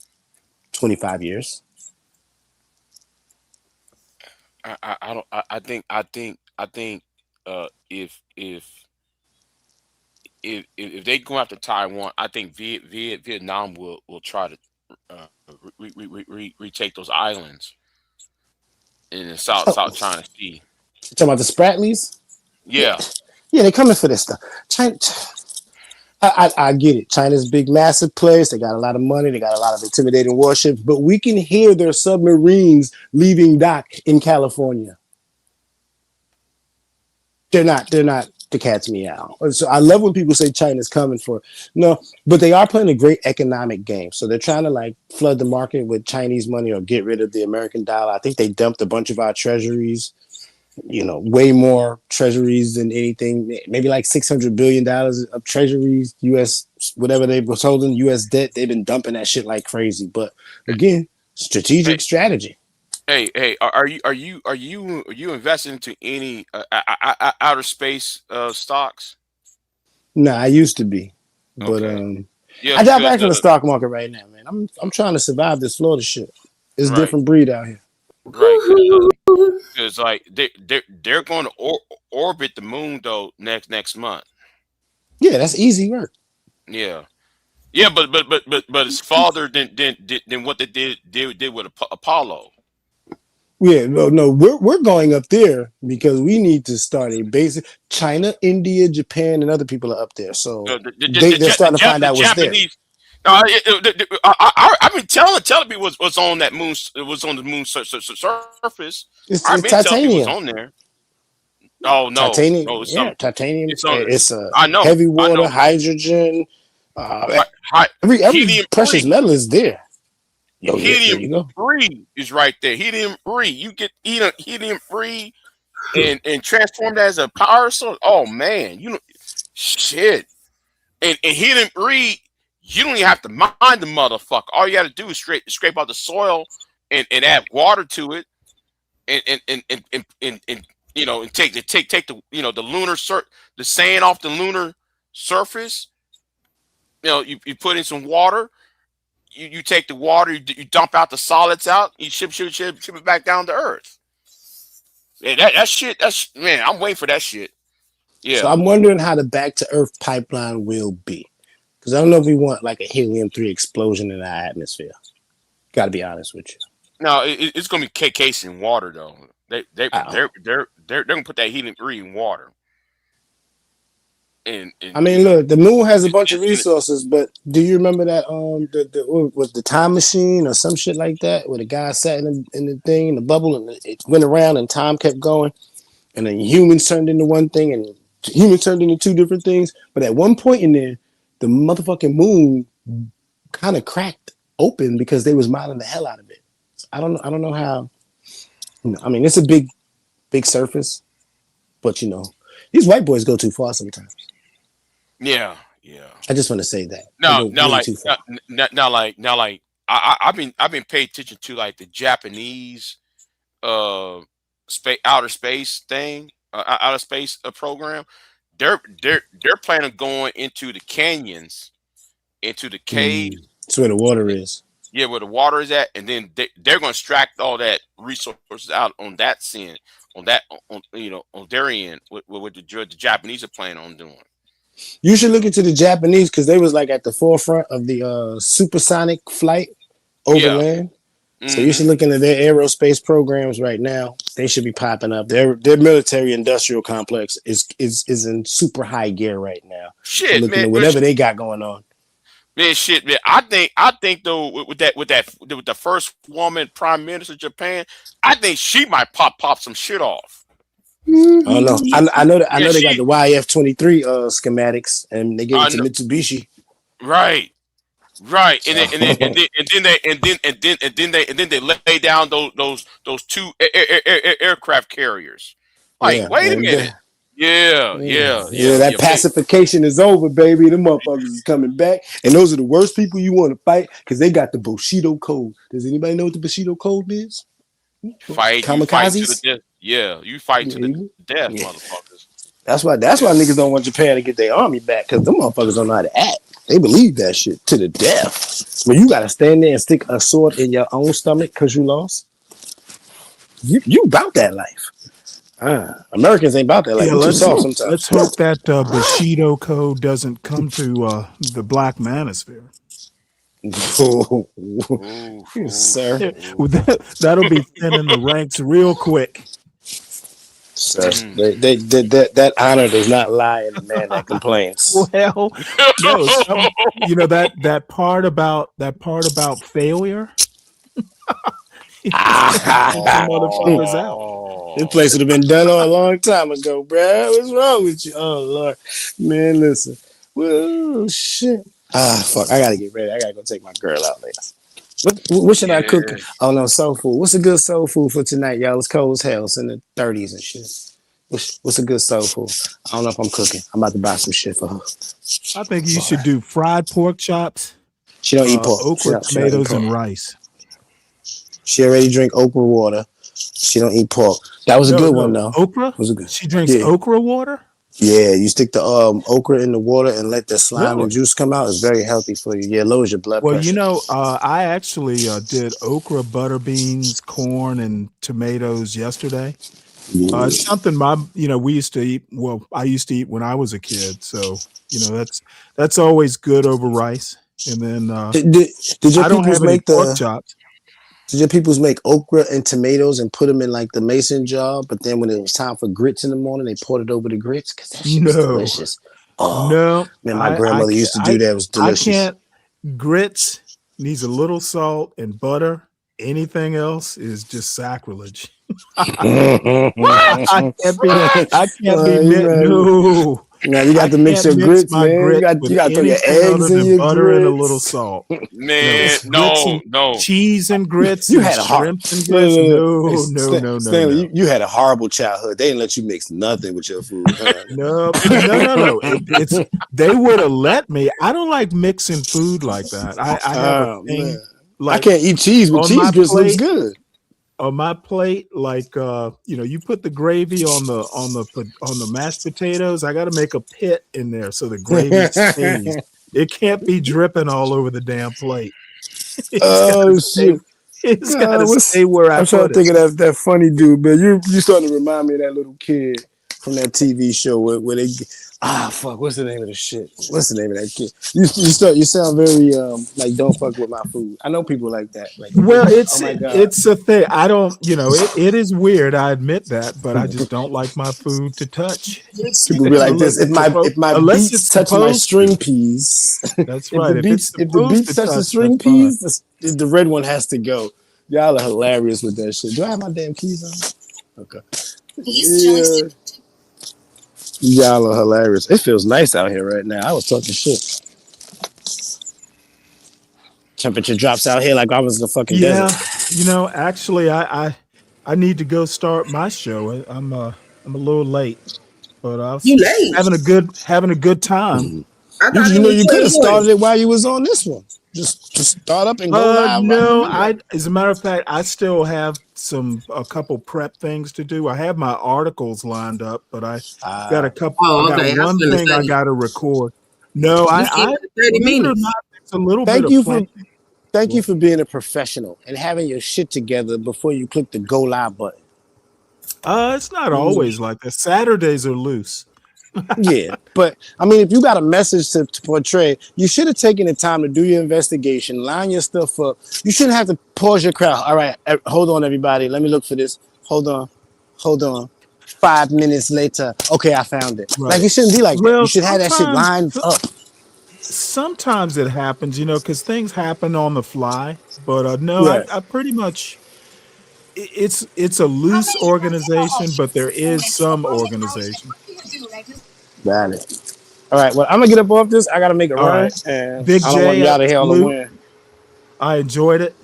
25 years. I think if they go after Taiwan, I think Vietnam will try to retake those islands in the South China Sea. You talking about the Spratlys? Yeah. Yeah, they're coming for this stuff. China, I get it. China's a big, massive place. They got a lot of money. They got a lot of intimidating warships. But we can hear their submarines leaving dock in California. They're not the cat's meow. So I love when people say China's coming for. No, but they are playing a great economic game. So they're trying to like flood the market with Chinese money or get rid of the American dollar. I think they dumped a bunch of our treasuries, way more treasuries than anything, maybe like $600 billion of treasuries, US, whatever they were holding, US debt. They've been dumping that shit like crazy. But again, strategic strategy. Hey, are you investing into any outer space stocks? Nah, I used to be, but Yeah, I dropped back from the stock market right now, man. I'm trying to survive this Florida shit. It's a different breed out here. Right, because like they're going to orbit the moon though next month. Yeah, that's easy work. Yeah, but it's farther than what they did with Apollo. Yeah, no, we're going up there because we need to start a basic. China, India, Japan, and other people are up there, so they're starting to find out what's there. I've been telling people what's on that moon. It was on the moon surface. It's titanium. What's on there. Oh no, titanium. No, it's titanium. It's I know heavy water, hydrogen. Every precious metal is there. Helium-3 is right there. Helium-3. You get helium-3 and transform that as a power source. Oh man, shit. And helium-3, you don't even have to mine the motherfucker. All you got to do is scrape out the soil and add water to it, and take the the lunar the sand off the lunar surface. You put in some water. You take the water, you dump out the solids out, you ship it back down to Earth. Yeah, that shit. Man, I'm waiting for that shit. Yeah. So I'm wondering how the back to Earth pipeline will be, because I don't know if we want like a helium-3 explosion in our atmosphere. Got to be honest with you. No, it's gonna be cased in water though. They're gonna put that helium-3 in water. And I mean, look, the moon has a bunch of resources, but do you remember that was the time machine or some shit like that, where the guy sat in the thing, in the bubble, and it went around and time kept going, and then humans turned into one thing and humans turned into two different things. But at one point in there, the motherfucking moon kind of cracked open because they was mining the hell out of it. So I don't know how. I mean, it's a big big surface. But you know, these white boys go too far sometimes. Yeah. I just want to say that. Now, They go way too far. I've been paying attention to like the Japanese outer space thing, outer space program. They're planning on going into the canyons, into the caves. That's where the water is. Yeah, where the water is at, and then they're going to extract all that resources out on that end, on their end, what the Japanese are planning on doing. You should look into the Japanese because they was like at the forefront of the supersonic flight over land. So you should look into their aerospace programs right now. They should be popping up. Their military industrial complex is in super high gear right now. Shit, looking man, at whatever they got going on. Man, shit, man. I think though with the first woman prime minister of Japan, I think she might pop some shit off. Oh no, I know that they got the YF-23 schematics, and they gave it to Mitsubishi. Right, and then they lay down those two aircraft carriers. Like, wait a minute. Yeah. That pacification is over, baby. The motherfuckers is coming back, and those are the worst people you want to fight because they got the Bushido code. Does anybody know what the Bushido code is? Fight to the death. Yeah, you fight to the death, motherfuckers. That's why niggas don't want Japan to get their army back because them motherfuckers don't know how to act. They believe that shit to the death. When you gotta stand there and stick a sword in your own stomach because you lost, you about that life. Americans ain't about that life. Let's hope that Bushido code doesn't come to the black manosphere. Sir, that'll be thinning the ranks real quick. Sir, that honor does not lie in the man that complains. Well, no, that part about failure. Motherfuckers out. This place would have been done a long time ago, bro. What's wrong with you? Oh Lord, man, listen. Well, shit. Fuck. I gotta get ready. I gotta go take my girl out later. What should I cook? Oh no, soul food. What's a good soul food for tonight, y'all? It's cold as hell. It's in the 30s and shit. What's a good soul food? I don't know if I'm cooking. I'm about to buy some shit for her. I think you should do fried pork chops. She don't eat pork. Okra, tomatoes, and rice. She already drink okra water. She don't eat pork. That was a good one though. Okra? Was a good. She drinks okra water? Yeah, you stick the okra in the water and let the slime and juice come out. It's very healthy for you. Yeah, lowers your blood pressure. Well, you know, I actually did okra, butter beans, corn, and tomatoes yesterday. It's something we used to eat. Well, I used to eat when I was a kid. So, that's always good over rice. And then did your I don't have any make pork chops. Did your peoples make okra and tomatoes and put them in like the mason jar? But then when it was time for grits in the morning, they poured it over the grits because that shit was delicious. Oh, no, man, my grandmother used to do that. It was delicious. I can't. Grits needs a little salt and butter. Anything else is just sacrilege. I can't be. No. Now you got to mix your grits, man. You got to throw your eggs in your butter grits. And a little salt. Man, no. Cheese and grits. You had a horrible. No. Stanley, you had a horrible childhood. They didn't let you mix nothing with your food. No. They would have let me. I don't like mixing food like that. I have a thing. I can't eat cheese, but cheese grits looks good. On my plate, like you put the gravy on the mashed potatoes. I got to make a pit in there so the gravy stays. It can't be dripping all over the damn plate. Shit! It's got to stay where I'm trying to think of that funny dude, man. You starting to remind me of that little kid from that TV show where they fuck. What's the name of the shit? What's the name of that kid? You sound very like don't fuck with my food. I know people like that. Like, well, it's a thing. I don't. It is weird. I admit that, but I just don't like my food to touch. People be like this. If my beets touch my string peas, that's right. If the beets touch the string peas, the red one has to go. Y'all are hilarious with that shit. Do I have my damn keys on? Okay. Yeah. Y'all are hilarious. It feels nice out here right now. I was talking shit. Temperature drops out here like I was in the fucking desert. Actually, I I need to go start my show. I'm a little late, but I was You late? having a good time. I thought You it know, was you could have 21. started it while you was on this one. Just start up and go live right in the No, middle. as a matter of fact, I still have a couple prep things to do. I have my articles lined up, but I got a couple. I Oh, got okay. I was one gonna thing I say got to record. No, you still I got 30 believe it or minutes. not, it's a little bit Thank of you planning. for being a professional and having your shit together before you click the go live button. It's not always like that. Saturdays are loose. Yeah, but I mean, if you got a message to portray, you should have taken the time to do your investigation, line your stuff up. You shouldn't have to pause your crowd. All right, hold on, everybody. Let me look for this. Hold on. 5 minutes later, okay, I found it. Right. Like, it shouldn't be like that. You Well, should have that shit lined up. sometimes it happens, because things happen on the fly. But no, Right. I pretty much it's a loose organization, but there is some organization. Got it. All right, well, I'm gonna get up off this. I gotta make a All run, right, and Big I don't want to J, be out of here on a salute. win. I enjoyed it.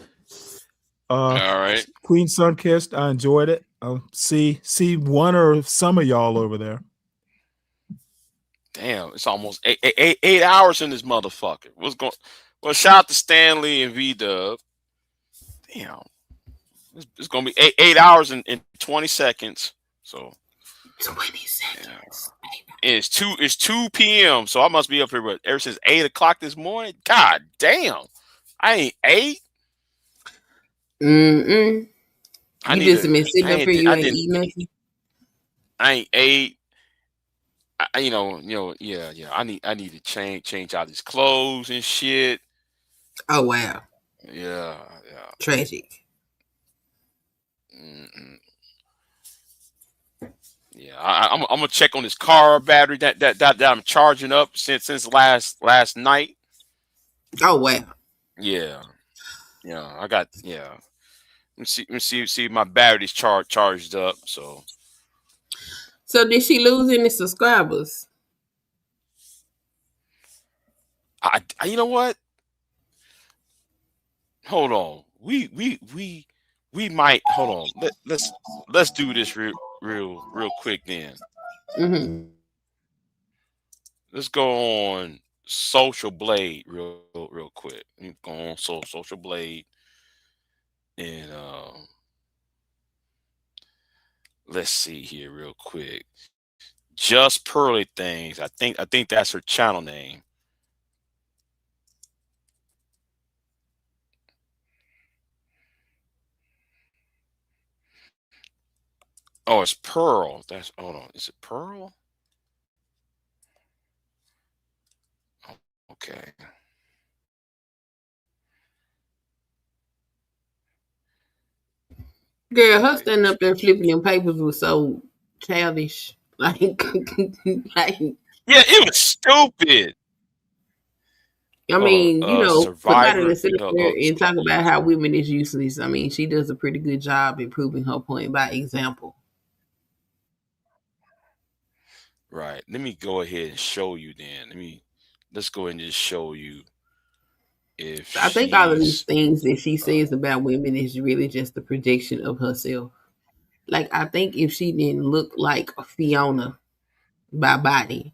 All right. Queen Sunkissed, I enjoyed it. I'll see one or some of y'all over there. Damn, it's almost 8 hours in this motherfucker. Well, shout out to Stanley and V-Dub. Damn. It's gonna be 8 hours and 20 seconds. So 20 seconds. Yeah. It's 2 p.m. So I must be up here ever since 8 o'clock this morning. God damn. I ain't 8. You just been sitting up here, you ain't eating nothing? I ain't 8. Yeah. I need to change out these clothes and shit. Oh wow. Yeah. Tragic. Yeah, I'm gonna check on this car battery that I'm charging up since last night. Oh wow. Yeah. I got Let me see if my battery's charged up. So did she lose any subscribers? I you know what? Hold on. We might hold on. Let's do this real quick then. Mm-hmm. Let's go on Social Blade real quick. Let me go on Social Blade and let's see here real quick. Just Pearly Things. I think that's her channel name. Oh, it's Pearl. Hold on. Is it Pearl? Okay. Girl, her standing up there flipping them papers was so childish. Like, yeah, it was stupid. I mean, for somebody Survivor. to sit up there and talk about how women is useless, I mean, she does a pretty good job in proving her point by example. Right. Let me go ahead and show you then. Let's go ahead and just show you if I think all of these things that she says about women is really just a projection of herself. Like, I think if she didn't look like Fiona by body,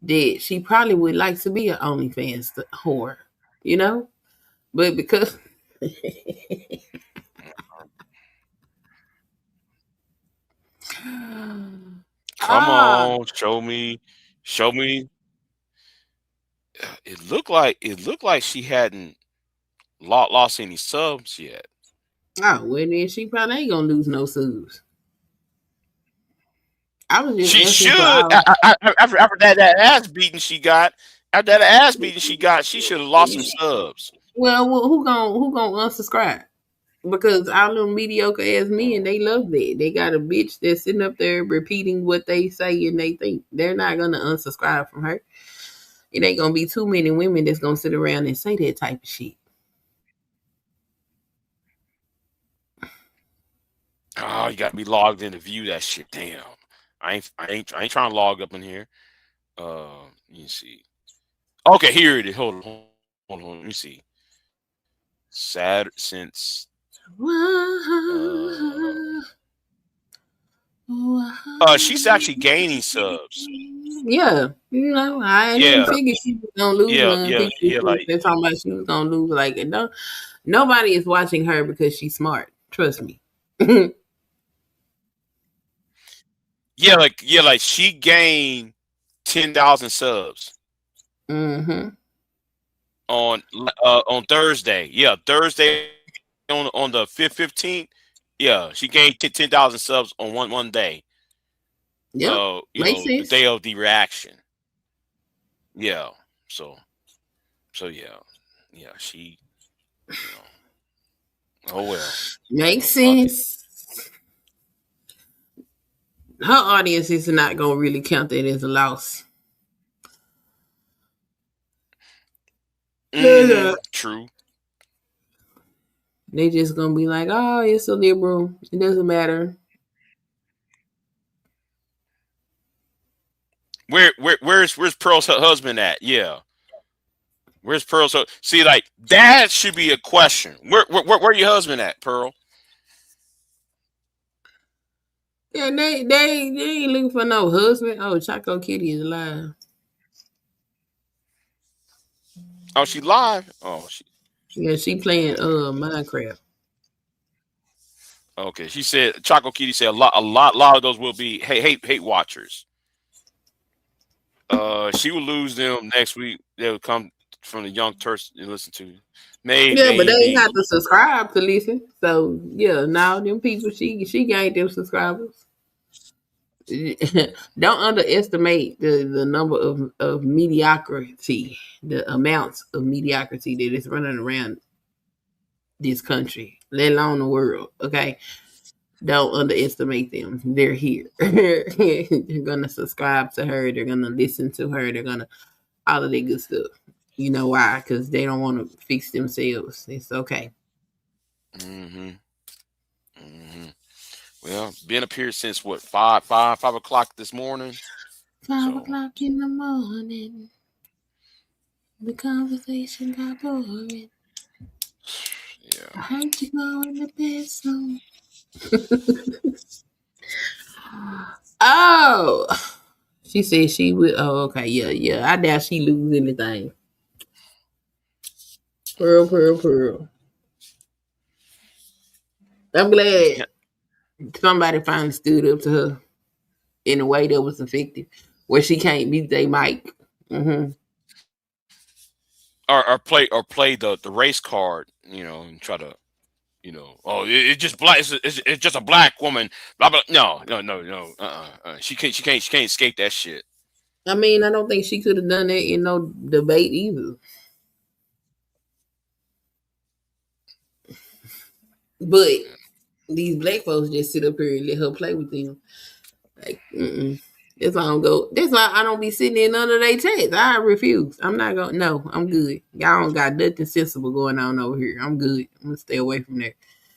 that she probably would like to be an OnlyFans whore, But because come on, show me. It looked like she hadn't lost any subs yet. Oh, well then she probably ain't gonna lose no subs. I was just She asking should after that ass beating she got. After that ass beating she got, she should have lost some subs. Well, who gonna unsubscribe? Because all them mediocre ass men, they love that. They got a bitch that's sitting up there repeating what they say and they think. They're not gonna unsubscribe from her. It ain't gonna be too many women that's gonna sit around and say that type of shit. Oh, you gotta be logged in to view that shit. Damn. I ain't trying to log up in here. Let me see. Okay, here it is. Hold on. Let me see. Since She's actually gaining subs. Yeah, I didn't Yeah. figure she was gonna lose none. People Like they're talking about she was gonna lose. Like, no, nobody is watching her because she's smart. Trust me. like she gained 10,000 subs. Mm-hmm. On Thursday. Yeah, Thursday on the 15th. Yeah, she gained 10,000 subs on one day. Yeah, makes the sense. day of the reaction. Yeah. So yeah, she. Oh well. Makes sense. Her audience is not gonna really count that as a loss. True. They just gonna be like, oh, it's a liberal. It doesn't matter. Where's Pearl's husband at? Yeah. Where's Pearl's see, like that should be a question. Where your husband at, Pearl? Yeah, they ain't looking for no husband. Oh, Choco Kitty is alive. Oh, she live? Oh, she playing Minecraft. Okay, she said Choco Kitty said a lot of those will be hate watchers. She will lose them next week. They will come from the Young Turks and listen to. Yeah, but they ain't have to subscribe to listen. So yeah, now them people she gained them subscribers. Don't underestimate the number of mediocrity, the amounts of mediocrity that is running around this country, let alone the world. Okay, don't underestimate them. They're here. They're gonna subscribe to her. They're gonna listen to her. They're gonna all of that good stuff. You know why? Because they don't want to fix themselves. It's okay. Well, been up here since what 5 o'clock this morning. 5 o'clock in the morning. The conversation got boring. Yeah. I heard you go in the bedroom. Oh, she said she would. Oh, okay, yeah. I doubt she lose anything. Pearl. I'm glad somebody finally stood up to her in a way that was effective, where she can't mute their mic. Mm-hmm. Or play the race card, and try to, it's just black. It's just a black woman. Blah blah. No. She can't escape that shit. I mean, I don't think she could have done that in no debate either. But these black folks just sit up here and let her play with them. Like, that's why I don't go. That's why I don't be sitting in none of their chats. I refuse. I'm not going. No, I'm good. Y'all don't got nothing sensible going on over here. I'm good. I'm gonna stay away from there.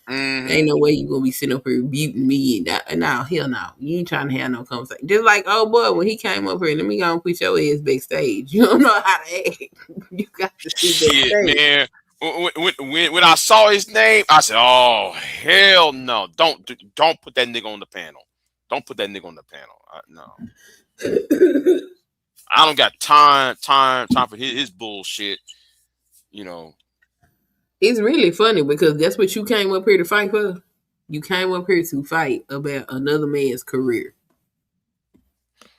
Ain't no way you gonna be sitting up here muting me. No, hell no. You ain't trying to have no conversation. Just like, oh boy, when he came up here, let me go and put your ass backstage. You don't know how to act. You got to see backstage. Man. When I saw his name, I said, "Oh hell no! Don't put that nigga on the panel. Don't put that nigga on the panel. No, I don't got time for his bullshit. It's really funny because that's what you came up here to fight for. You came up here to fight about another man's career.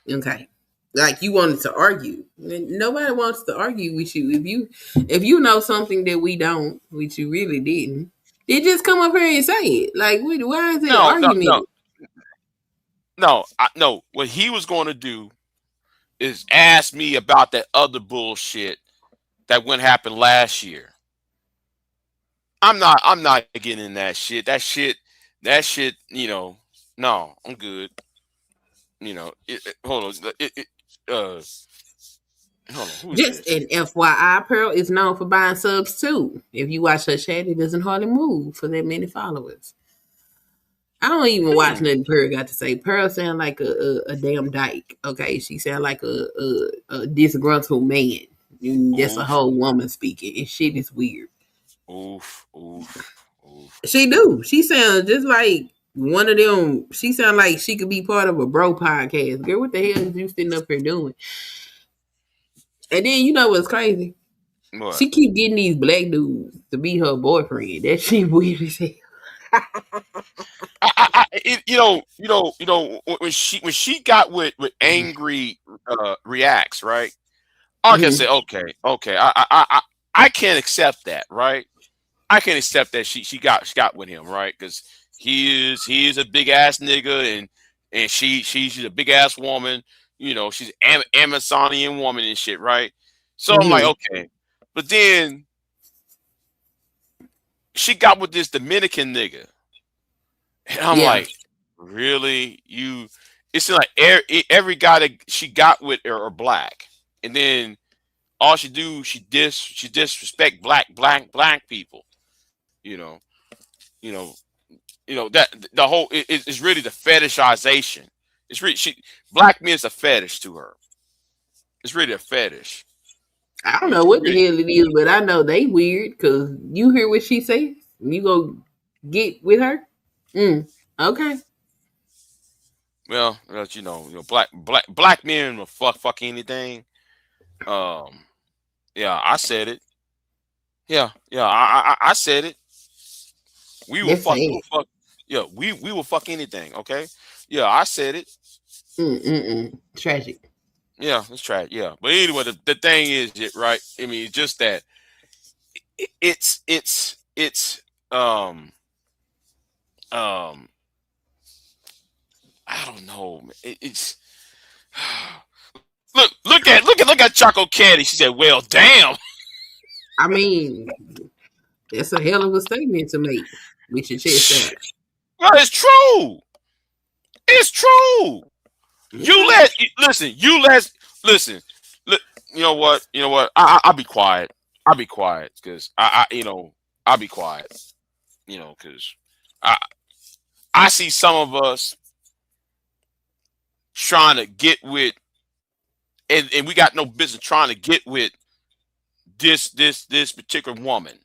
Okay. Like you wanted to argue. Nobody wants to argue with you. If you know something that we don't, which you really didn't, then just come up here and say it. Like, why is it an argument? No. What he was going to do is ask me about that other bullshit that wouldn't happen last year. I'm not getting in that shit. That shit. No, I'm good. Hold on. Just an FYI, Pearl is known for buying subs too. If you watch her chat, it doesn't hardly move for that many followers. I don't even watch nothing Pearl got to say. Pearl sound like a damn dyke. Okay, she sound like a disgruntled man. That's a whole woman speaking, and shit is weird. Oof. She do. She sounds just like One of them, she sound like she could be part of a bro podcast. Girl, what the hell is you sitting up here doing? And then you know what's crazy? What? She keep getting these black dudes to be her boyfriend. That shit weird as hell. When she got with angry reacts, right? I can say, okay, I can't accept that, right? I can't accept that she got with him, right? Because he is a big ass nigga, and she's a big ass woman. You know, she's an Amazonian woman and shit, right? So I'm like, okay, but then she got with this Dominican nigga, and I'm like, really? It's like every guy that she got with are black, and then all she disrespect black people. You know that the whole it's really the fetishization. It's really black men is a fetish to her. It's really a fetish. I don't know what the hell it is, but I know they weird because you hear what she says. You go get with her. Okay. Well, black men will fuck anything. Yeah, I said it. Yeah, I said it. We will fuck. Yeah, we will fuck anything. Okay. Yeah, I said it. Tragic. Yeah, it's tragic. Yeah, but anyway, the thing is, right? I mean, it's just that it's I don't know. It's look at Choco Caddy. She said, "Well, damn." I mean, that's a hell of a statement to make with your chest out. Well, it's true. It's true. Listen. Look, you know what? I'll be quiet. I'll be quiet because I'll be quiet. Because I see some of us trying to get with, and we got no business trying to get with this particular woman.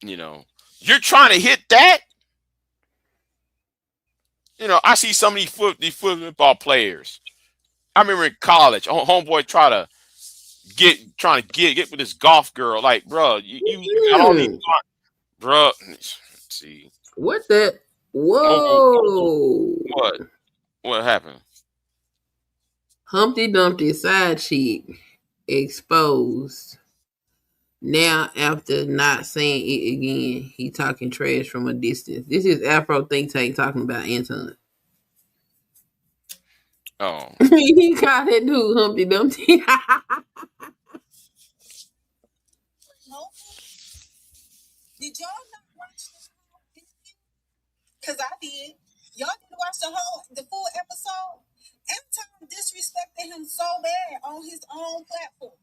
You're trying to hit that. I see some of these football players. I remember in college, homeboy trying to get with this golf girl. Like, bro, you got all these, bro. See what the? Whoa! What happened? Humpty Dumpty side chick exposed. Now, after not saying it again, he talking trash from a distance. This is Afro Think Tank talking about Anton. Oh. He called that dude Humpty Dumpty. Did y'all not watch the whole interview? Because I did. Y'all didn't watch the full episode? Anton disrespected him so bad on his own platform.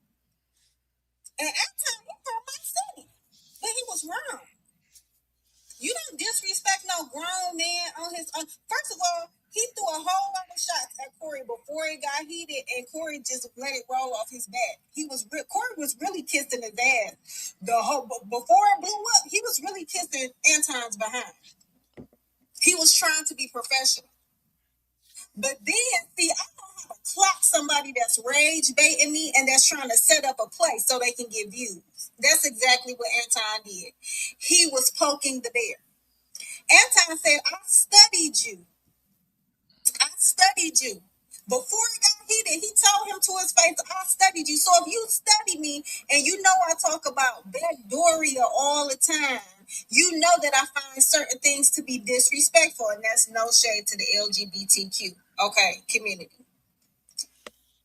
And Anton, he from my city. But he was wrong. You don't disrespect no grown man on his own. First of all, he threw a whole lot of shots at Corey before it got heated, and Corey just let it roll off his back. Corey was really kissing his ass. Before it blew up, he was really kissing Anton's behind. He was trying to be professional. But then, see, I don't have to clock somebody that's rage baiting me and that's trying to set up a play so they can get views. That's exactly what Anton did. He was poking the bear. Anton said, I studied you. Before it got heated, he told him to his face, I studied you. So if you study me and you know I talk about backdooria all the time, you know that I find certain things to be disrespectful, and that's no shade to the LGBTQ, community.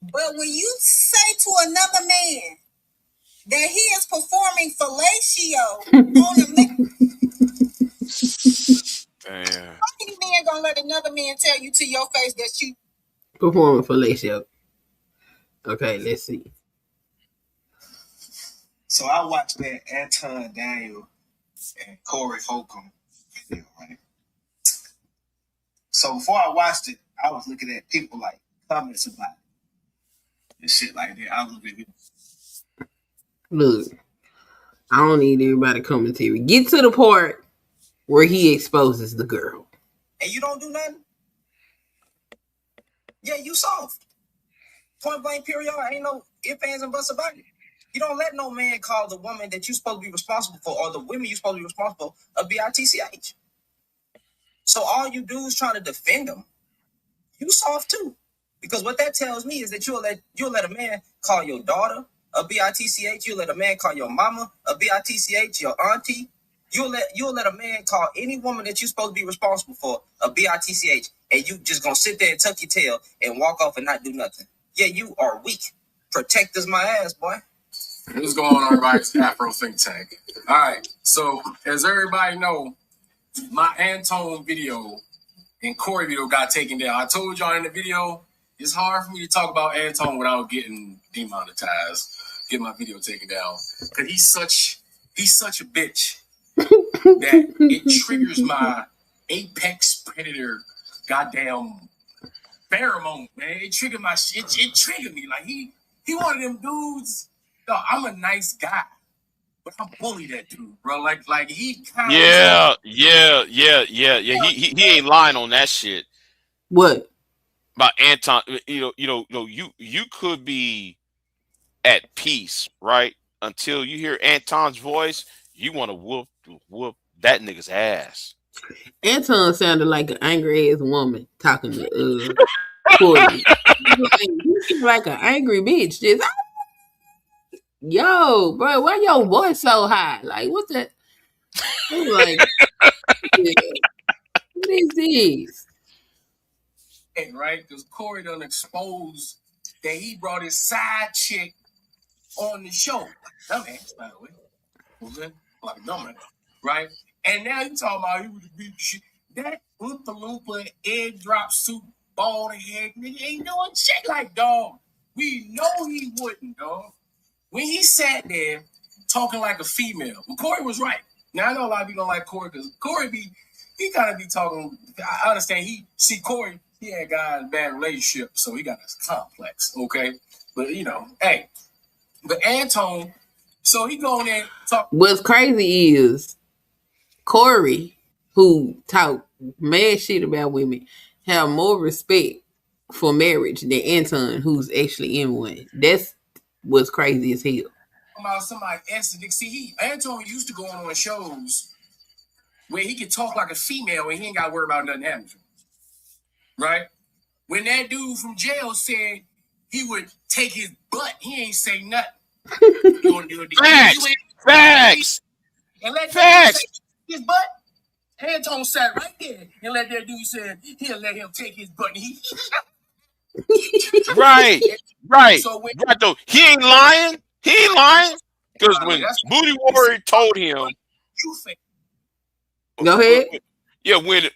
But when you say to another man that he is performing fellatio on a man, how many men gonna let another man tell you to your face that you performing fellatio? Okay, let's see. So I watched that Anton Daniel and Corey Holcomb video, right? So before I watched it, I was looking at people like comments about it and shit like that. I was looking at people. Look, I don't need everybody commentary. Get to the part where he exposes the girl. And you don't do nothing? Yeah, you soft. Point blank, period. Ain't no ifs, ands, and buts about it. You don't let no man call the woman that you're supposed to be responsible for, or the women you're supposed to be responsible for, a bitch. So all you do is trying to defend them. You soft too, because what that tells me is that you'll let a man call your daughter a bitch. You'll let a man call your mama a bitch, your auntie. You'll let a man call any woman that you're supposed to be responsible for a bitch, and you just gonna sit there and tuck your tail and walk off and not do nothing. Yeah, you are weak. Protectors my ass, boy. What's going on, everybody? It's Afro Think Tank. All right, so as everybody know, my Antone video and Corey video got taken down. I told y'all in the video, it's hard for me to talk about Antone without getting demonetized, get my video taken down, because he's such a bitch that it triggers my apex predator goddamn pheromone, man. It triggered my shit. It triggered me. Like he one of them dudes. No, I'm a nice guy, but I bully that dude, bro. Like he kind of Yeah. He ain't lying on that shit. What? About Anton, you could be at peace, right? Until you hear Anton's voice, you want to whoop that nigga's ass. Anton sounded like an angry ass woman talking to Corey. You seem like an angry bitch. Just yo, bro, why your voice so high? Like, what's that? I'm like, yeah, what is this? right? Because Corey done exposed that he brought his side chick on the show. Like dumbass, by the way. Okay? Like dumbass, right? And now you talking about he was a beat shit. That Oompa Loompa egg drop soup bald head nigga ain't doing shit like dog. We know he wouldn't, dog. When he sat there talking like a female, well, Corey was right. Now I know a lot of people don't like Corey because Corey he kind of be talking. I understand Corey, he had a guy in a bad relationship, so he got this complex, okay? But hey, but Antone, so he go in there and talk. What's crazy is Corey, who talk mad shit about women, have more respect for marriage than Anton, who's actually in one. That's what's crazy as hell. About somebody ethnic. See, Antone used to go on shows where he could talk like a female and he ain't got to worry about nothing happening. Right? When that dude from jail said he would take his butt, he ain't say nothing. Facts. And let that dude take his butt. Antone sat right there and let that dude say he'll let him take his butt. And Right. So though, he ain't lying. He ain't lying. Because when Booty Warrior told him, go ahead. Yeah, when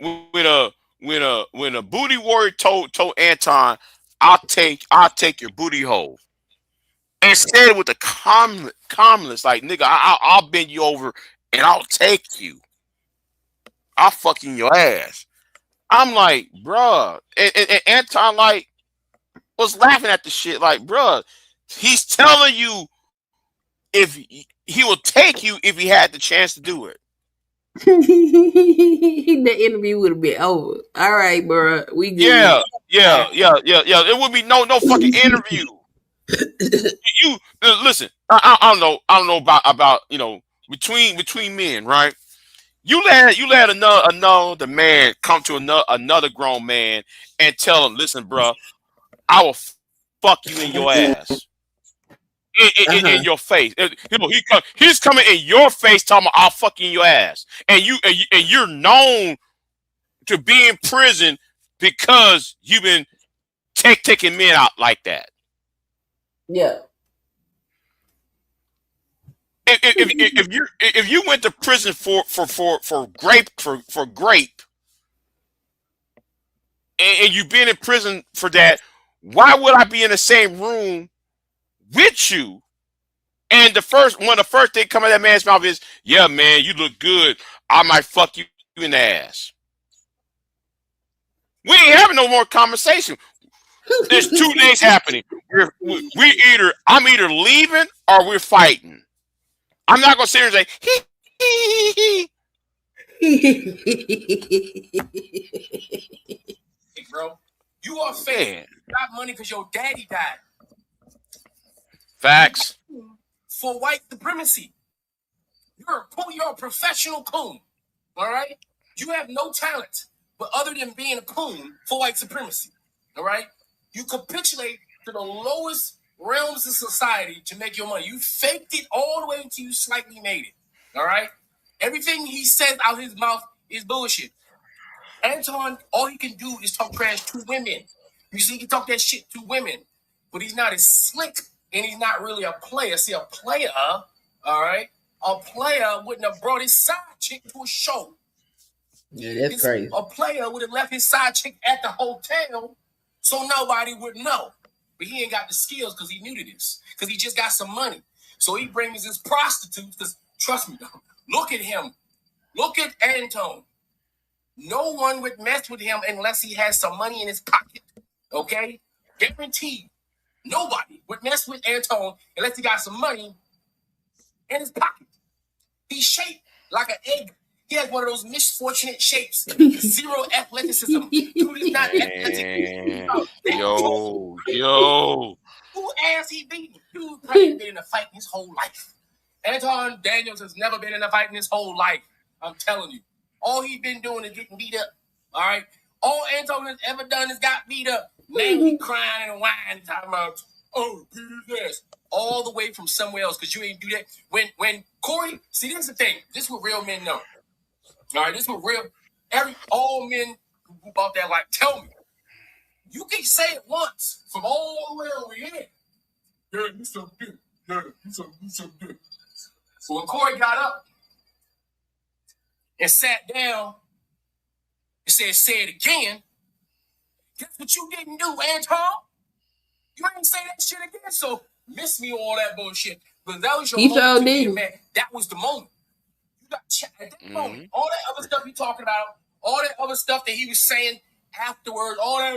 a Booty Warrior told Anton, I'll take your booty hole, and said it with a calmness, like nigga, I'll bend you over and I'll take you. I'll fuck in your ass. I'm like, bruh, and Anton like was laughing at the shit, like, bruh, he's telling you if he will take you if he had the chance to do it. The interview would have been over. All right, bro. We good. Yeah. It would be no fucking interview. You listen. I don't know about between men, right? You let another man come to another grown man and tell him, listen, bro, I will fuck you in your ass. In your face. He's coming in your face talking about I'll fuck in your ass. And you're known to be in prison because you've been taking men out like that. Yeah. If you went to prison for grape and you've been in prison for that, why would I be in the same room with you? And the first thing come out of that man's mouth is, yeah, man, you look good. I might fuck you in the ass. We ain't having no more conversation. There's 2 days happening. I'm either leaving or we're fighting. I'm not gonna sit here and say, Hey, bro, you are fake. You got money because your daddy died. Facts. For white supremacy. You're a professional coon. All right? You have no talent, but other than being a coon for white supremacy. All right? You capitulate to the lowest realms of society to make your money. You faked it all the way until you slightly made it. All right? Everything he says out his mouth is bullshit. Anton, all he can do is talk trash to women. You see, he can talk that shit to women, but he's not as slick and he's not really a player. See, a player, all right? A player wouldn't have brought his side chick to a show. Yeah, that's crazy. A player would have left his side chick at the hotel so nobody would know. But he ain't got the skills because he new to this. Because he just got some money. So he brings his prostitutes because, trust me, look at him. Look at Anton. No one would mess with him unless he has some money in his pocket. Okay? Guaranteed. Nobody would mess with Anton unless he got some money in his pocket. He's shaped like an egg. He has one of those misfortunate shapes. Zero athleticism. Dude is not athletic. Yo. Who ass he beating? Dude probably been in a fight his whole life. Anton Daniels has never been in a fight in his whole life. I'm telling you. All he's been doing is getting beat up. All right? All Anton has ever done is got beat up. Now he crying and whining, talking about, oh, beat his ass. All the way from somewhere else, because you ain't do that. When Corey, see, this is the thing. This is what real men know. All right, this is what all men who bought that life tell me. You can say it once from all the way over here. Yeah, you some dick. Yeah, you some dick. So when Corey got up and sat down and said, say it again, guess what you didn't do, Anton? You ain't say that shit again, so miss me all that bullshit. But that was your moment to be a man. That was the moment. You got at that moment. All that other stuff you talking about, all that other stuff that he was saying afterwards, all that.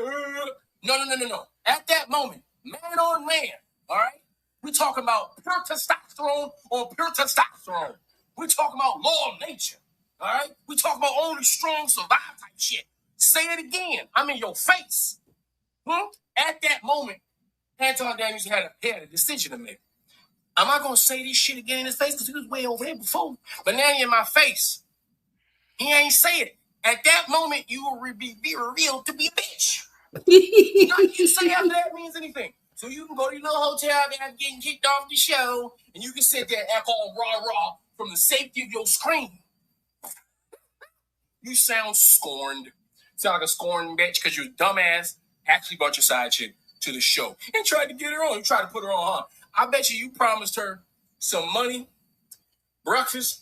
No. At that moment, man on man, all right? We talking about pure testosterone on pure testosterone. We talking about law of nature, all right? We talking about only strong survive type shit. Say it again. I'm in your face. At that moment, Anton Daniels had a decision to make. Am I going to say this shit again in his face? Because he was way over here before. But now he in my face. He ain't say it. At that moment, you will be revealed to be a bitch. Nothing you say after that means anything. So you can go to your little hotel after getting kicked off the show, and you can sit there and act all rah-rah from the safety of your screen. You sound scorned. You sound like a scorned bitch because your dumbass actually brought your side chick to the show and tried to get her on. You tried to put her on, huh? I bet you promised her some money, breakfast,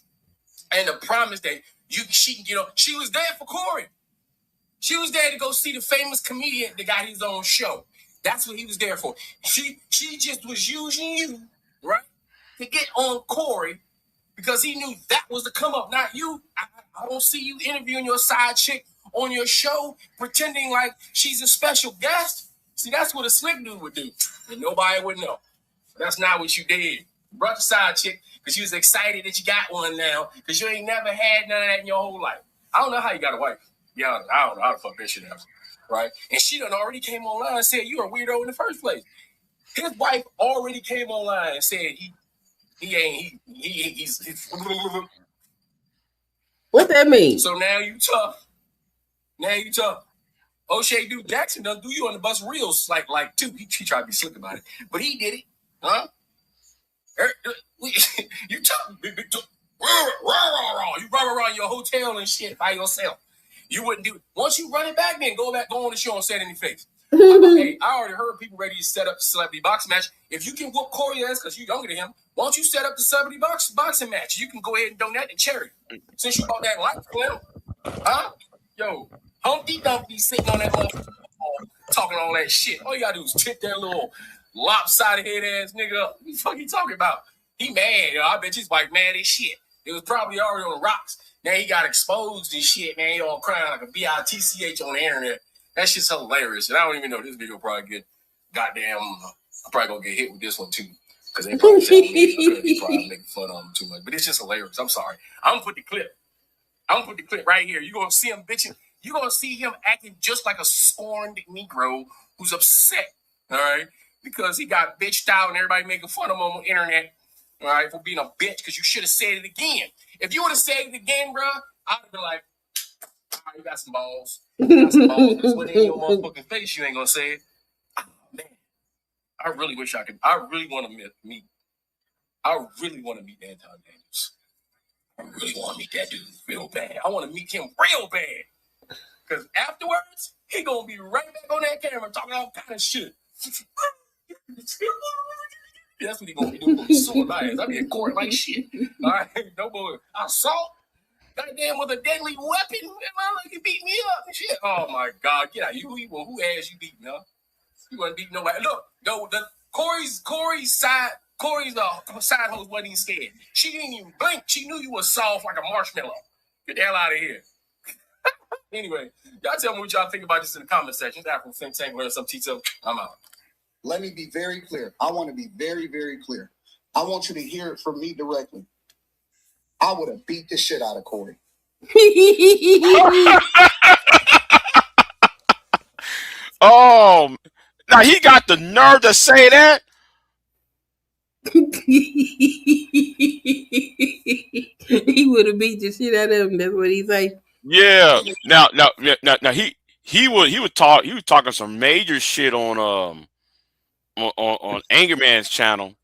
and a promise that she can get on. She was there for Corey. She was there to go see the famous comedian that got his own show. That's what he was there for. She just was using you, right, to get on Corey because he knew that was the come up, not you. I don't see you interviewing your side chick on your show, pretending like she's a special guest. See, that's what a slick dude would do, and nobody would know. That's not what you did. You brought the side chick because you was excited that you got one now because you ain't never had none of that in your whole life. I don't know how you got a wife. Yeah, I don't know how the fuck that shit happens, right? And she done already came online and said you a weirdo in the first place. His wife already came online and said he's What that mean? So now you tough. O'Shea Duke Jackson done do you on the bus reels like too. He tried to be slick about it, but he did it, huh? You tough. You run around your hotel and shit by yourself. You wouldn't do it. Once you run it back, then go on the show and say it in your face. Hey, I already heard people ready to set up a celebrity boxing match. If you can whoop Corey ass because you're younger than him, why don't you set up the celebrity boxing match? You can go ahead and donate to charity. Since you bought that life for him. Huh? Yo, Humpty Dumpty sitting on that motherfucker talking all that shit. All you gotta do is tip that little lopsided head ass nigga up. What the fuck you talking about? He mad, yo. I bet his wife mad as shit. It was probably already on the rocks. Now he got exposed and shit, man. He all crying like a BITCH on the internet. That shit's hilarious. And I don't even know this video probably get goddamn. I'm probably gonna get hit with this one too. Because they probably tell me because they probably making fun of him too much. But it's just hilarious. I'm sorry. I'm gonna put the clip I'm gonna put the clip right here. You're gonna see him bitching. You're gonna see him acting just like a scorned Negro who's upset, all right, because he got bitched out and everybody making fun of him on the internet, all right, for being a bitch because you should have said it again. If you would have said it again, bro, I'd have been like, all right, you got some balls. You got some balls. Because when in your motherfucking face, you ain't gonna say it. Oh, man, I really wish I could. I really want to meet. I really want to meet Anton Daniels. I really want to meet that dude real bad. I want to meet him real bad. Because afterwards, he going to be right back on that camera talking all kind of shit. That's what he going to be doing. He going to be suing my ass. I be in court like shit. All right? No boy. Assault. Goddamn with a deadly weapon. Like he beat me up and shit. Oh, my God. Get out. Who ass you beating, huh? You wasn't beating nobody. Look, Corey's side hose wasn't even scared. She didn't even blink. She knew you was soft like a marshmallow. Get the hell out of here. Anyway, y'all tell me what y'all think about this in the comment section. It's Afro Think Tank, learn some Tito. I'm out. Let me be very clear. I want to be very, very clear. I want you to hear it from me directly. I would have beat the shit out of Corey. Oh, now he got the nerve to say that. He would have beat the shit out of him. That's what he say. Yeah. Now he was talking some major shit on Anger Man's channel.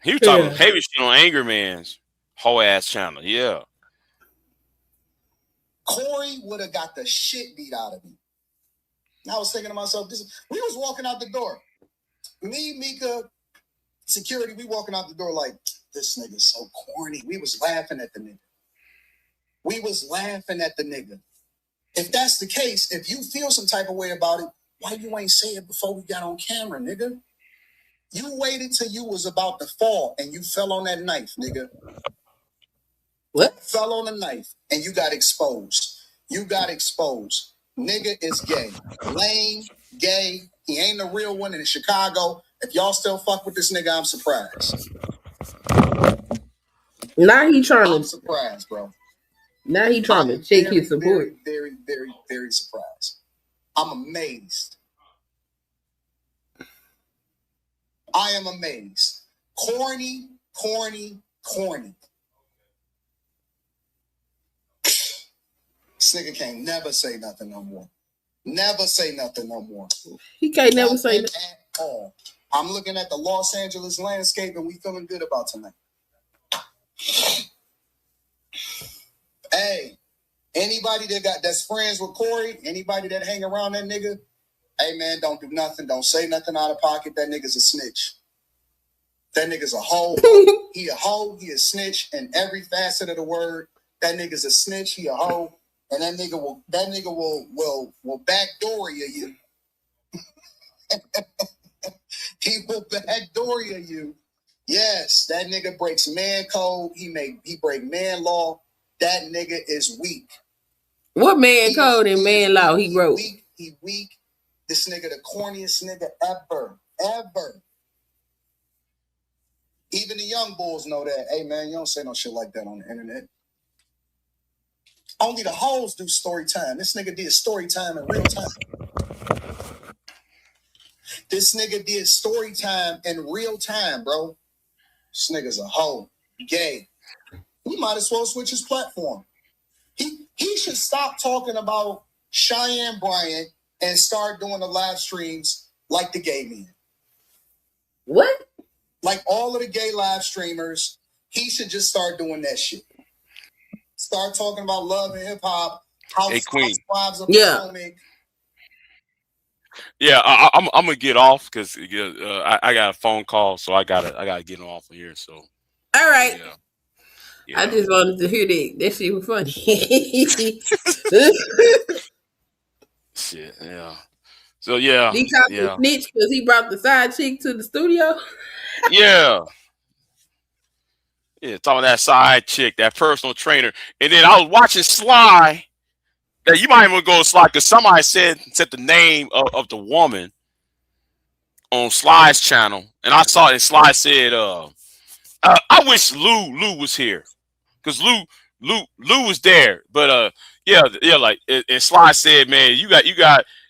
He was talking heavy shit on Anger Man's whole ass channel. Yeah. Corey would have got the shit beat out of him. And I was thinking to myself, we was walking out the door. Me, Mika, security, we walking out the door like, this nigga's so corny. We was laughing at the nigga. If that's the case, if you feel some type of way about it, why you ain't say it before we got on camera, nigga? You waited till you was about to fall and you fell on that knife, nigga. What? Fell on the knife and you got exposed. Nigga is gay. Lame, gay. He ain't the real one in Chicago. If y'all still fuck with this nigga, I'm surprised. I'm surprised, bro. Now he trying to check his support. Very, very, very surprised. I'm amazed. I am amazed. Corny. This nigga can't never say nothing no more. He can't never say nothing at all. I'm looking at the Los Angeles landscape and we feeling good about tonight. Hey, anybody that's friends with Corey, anybody that hang around that nigga, hey man, don't do nothing. Don't say nothing out of pocket. That nigga's a snitch. That nigga's a hoe. He a hoe. He a snitch in every facet of the word. That nigga's a snitch. He a hoe. And that nigga will backdoor you. He will backdoor you. Yes, that nigga breaks man code. He break man law. That nigga is weak. What man code and man law he wrote? He weak. This nigga the corniest nigga ever. Even the young bulls know that. Hey man, you don't say no shit like that on the internet. Only the hoes do story time. This nigga did story time in real time. Bro. This nigga's a hoe. Gay. We might as well switch his platform. He should stop talking about Cheyenne Bryant and start doing the live streams like the gay men. What? Like all of the gay live streamers, he should just start doing that shit. Start talking about love and hip hop. Hey, Queen. Yeah. Yeah, I'm gonna get off because I got a phone call, so I gotta get off of here. So. All right. Yeah. I just wanted to hear that. That shit was funny. Shit. Yeah. So yeah. He called the snitch because he brought the side chick to the studio. Yeah. Yeah, talking about that side chick, that personal trainer. And then I was watching Sly. That you might even go Sly because somebody said the name of the woman on Sly's channel. And I saw it and Sly said, I wish Lou was here. Because Lou was there, but yeah, like and Sly said, man,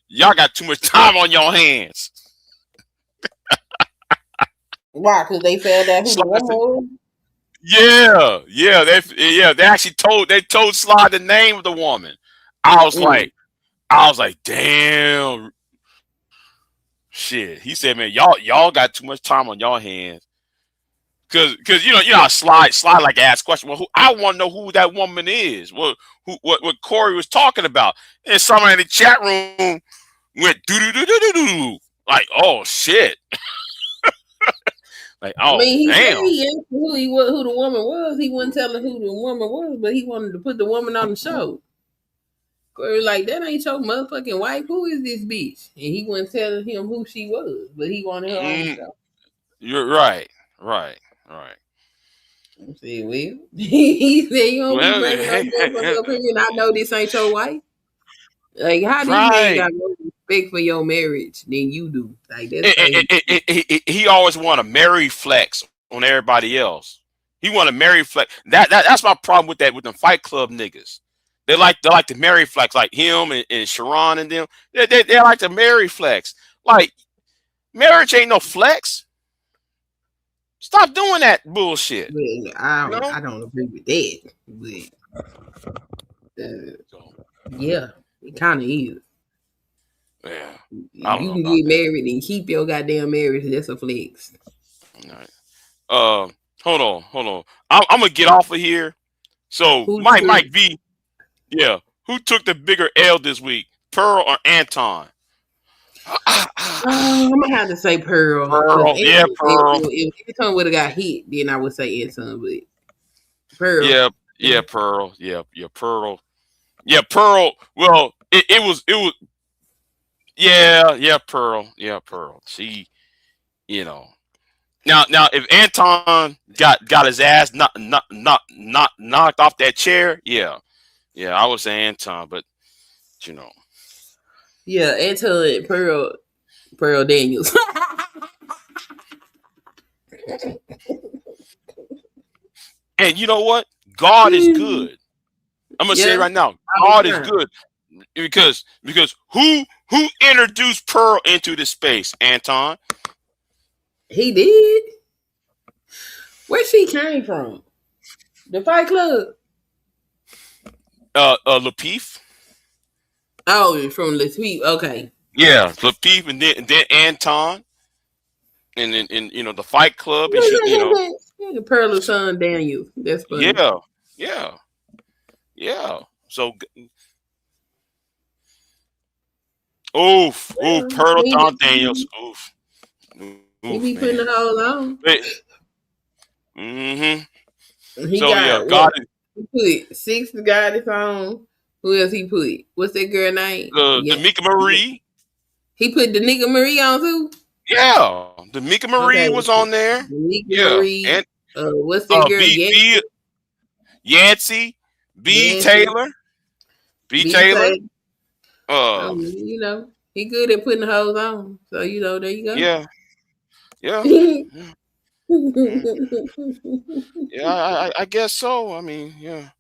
y'all got too much time on your hands. Why? Because they found out who the woman was. Yeah, they actually told Sly the name of the woman. I was like, damn, shit. He said, man, y'all got too much time on y'all hands. Cause you know how Sly like ask questions. Well, I want to know who that woman is. What Corey was talking about. And somebody in the chat room went do do do do do do. Like, oh shit. Like, I oh mean, he said damn. he asked who the woman was. He wasn't telling who the woman was, but he wanted to put the woman on the show. Corey like, that ain't your motherfucking wife. Who is this bitch? And he wasn't telling him who she was, but he wanted her on the show. You're right. I said, well, he said you don't be bringing no motherfucker up here, and I know this ain't your wife. Like, how this man got more respect for your marriage than you do? Like, that's crazy. He always want to marry flex on everybody else. He want to marry flex. That's my problem with them Fight Club niggas. They like to marry flex, like him and Sharon and them. They like to marry flex. Like, marriage ain't no flex. Stop doing that bullshit. Well, I don't agree with that, but yeah, it kind of is. Yeah, you can get married and keep your goddamn marriage. That's a flex. All right. Hold on. I'm gonna get off of here. So Mike V, yeah, who took the bigger L this week, Pearl or Anton? I'm gonna have to say Pearl. Pearl. If Anton would have got hit, then I would say Anton. But Pearl. Yeah, Pearl. Yeah, Pearl. Yeah, Pearl. Well, it was. Yeah, Pearl. Yeah, Pearl. She, you know. Now, if Anton got his ass knocked off that chair, yeah, I would say Anton, but you know. Yeah, Anton and Pearl Daniels. And you know what? God is good. I'm gonna say it right now. God is good because who introduced Pearl into this space? Anton. He did. Where she came from? The Fight Club. Lapeef. Oh, from Lapeef. Okay. Yeah, Lapeef, and then Anton, and then you know the Fight Club, and she, you know, Pearl's son Daniel. That's funny. Yeah. So, Pearl Tom Daniels. He be putting the hole on. God. He put 6 guys on. Who else he put? What's that girl name? D'Amica Marie. He put D'Amica Marie on too? Yeah. D'Amica Marie was on there. D'Amica Marie. And what's that girl? Yancey. B. Taylor. B. Taylor. You know, he good at putting the hoes on. So, you know, there you go. Yeah. Yeah, I guess so. I mean, yeah.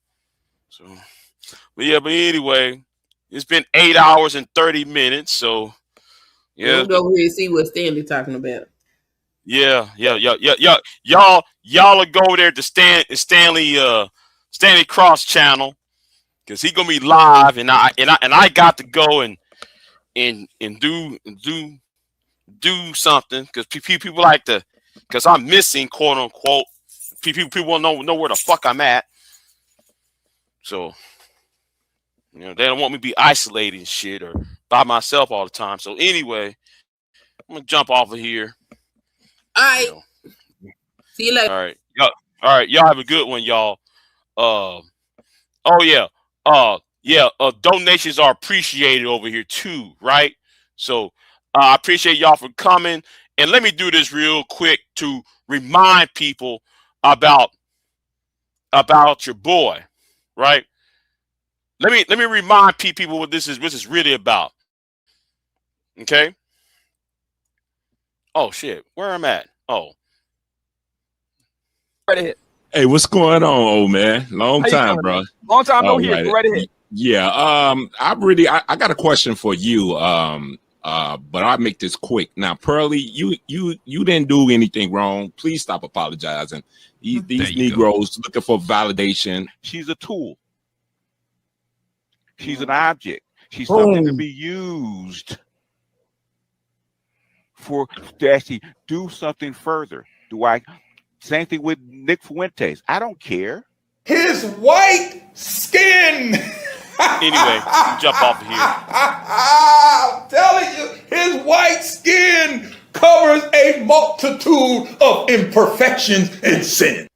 So, but anyway, it's been 8 hours and 30 minutes. So, yeah. We'll go over here and see what Stanley's talking about. Yeah. Y'all will go over there to Stanley Cross channel because he gonna be live, and I got to go and do something because people like to, because I'm missing, quote unquote. People want to know where the fuck I'm at. So, you know, they don't want me to be isolated and shit or by myself all the time. So anyway, I'm gonna jump off of here. All right. See you later. All right. Y'all have a good one, y'all. Donations are appreciated over here too, right? So I appreciate y'all for coming. And let me do this real quick to remind people about your boy, right? Let me remind people what this is really about. Okay. Oh shit, where I'm at? Oh, right ahead. Hey, what's going on, old man? Long How you time, doing, bro. man? Long time no All hear. right. Go right ahead. Yeah. I got a question for you. But I'll make this quick. Now, Pearly, you didn't do anything wrong. Please stop apologizing. These Negroes looking for validation. She's a tool. She's an object. She's something to be used to actually do something further. Same thing with Nick Fuentes. I don't care. His white skin. Anyway, jump off of here. I'm telling you, his white skin covers a multitude of imperfections and sins.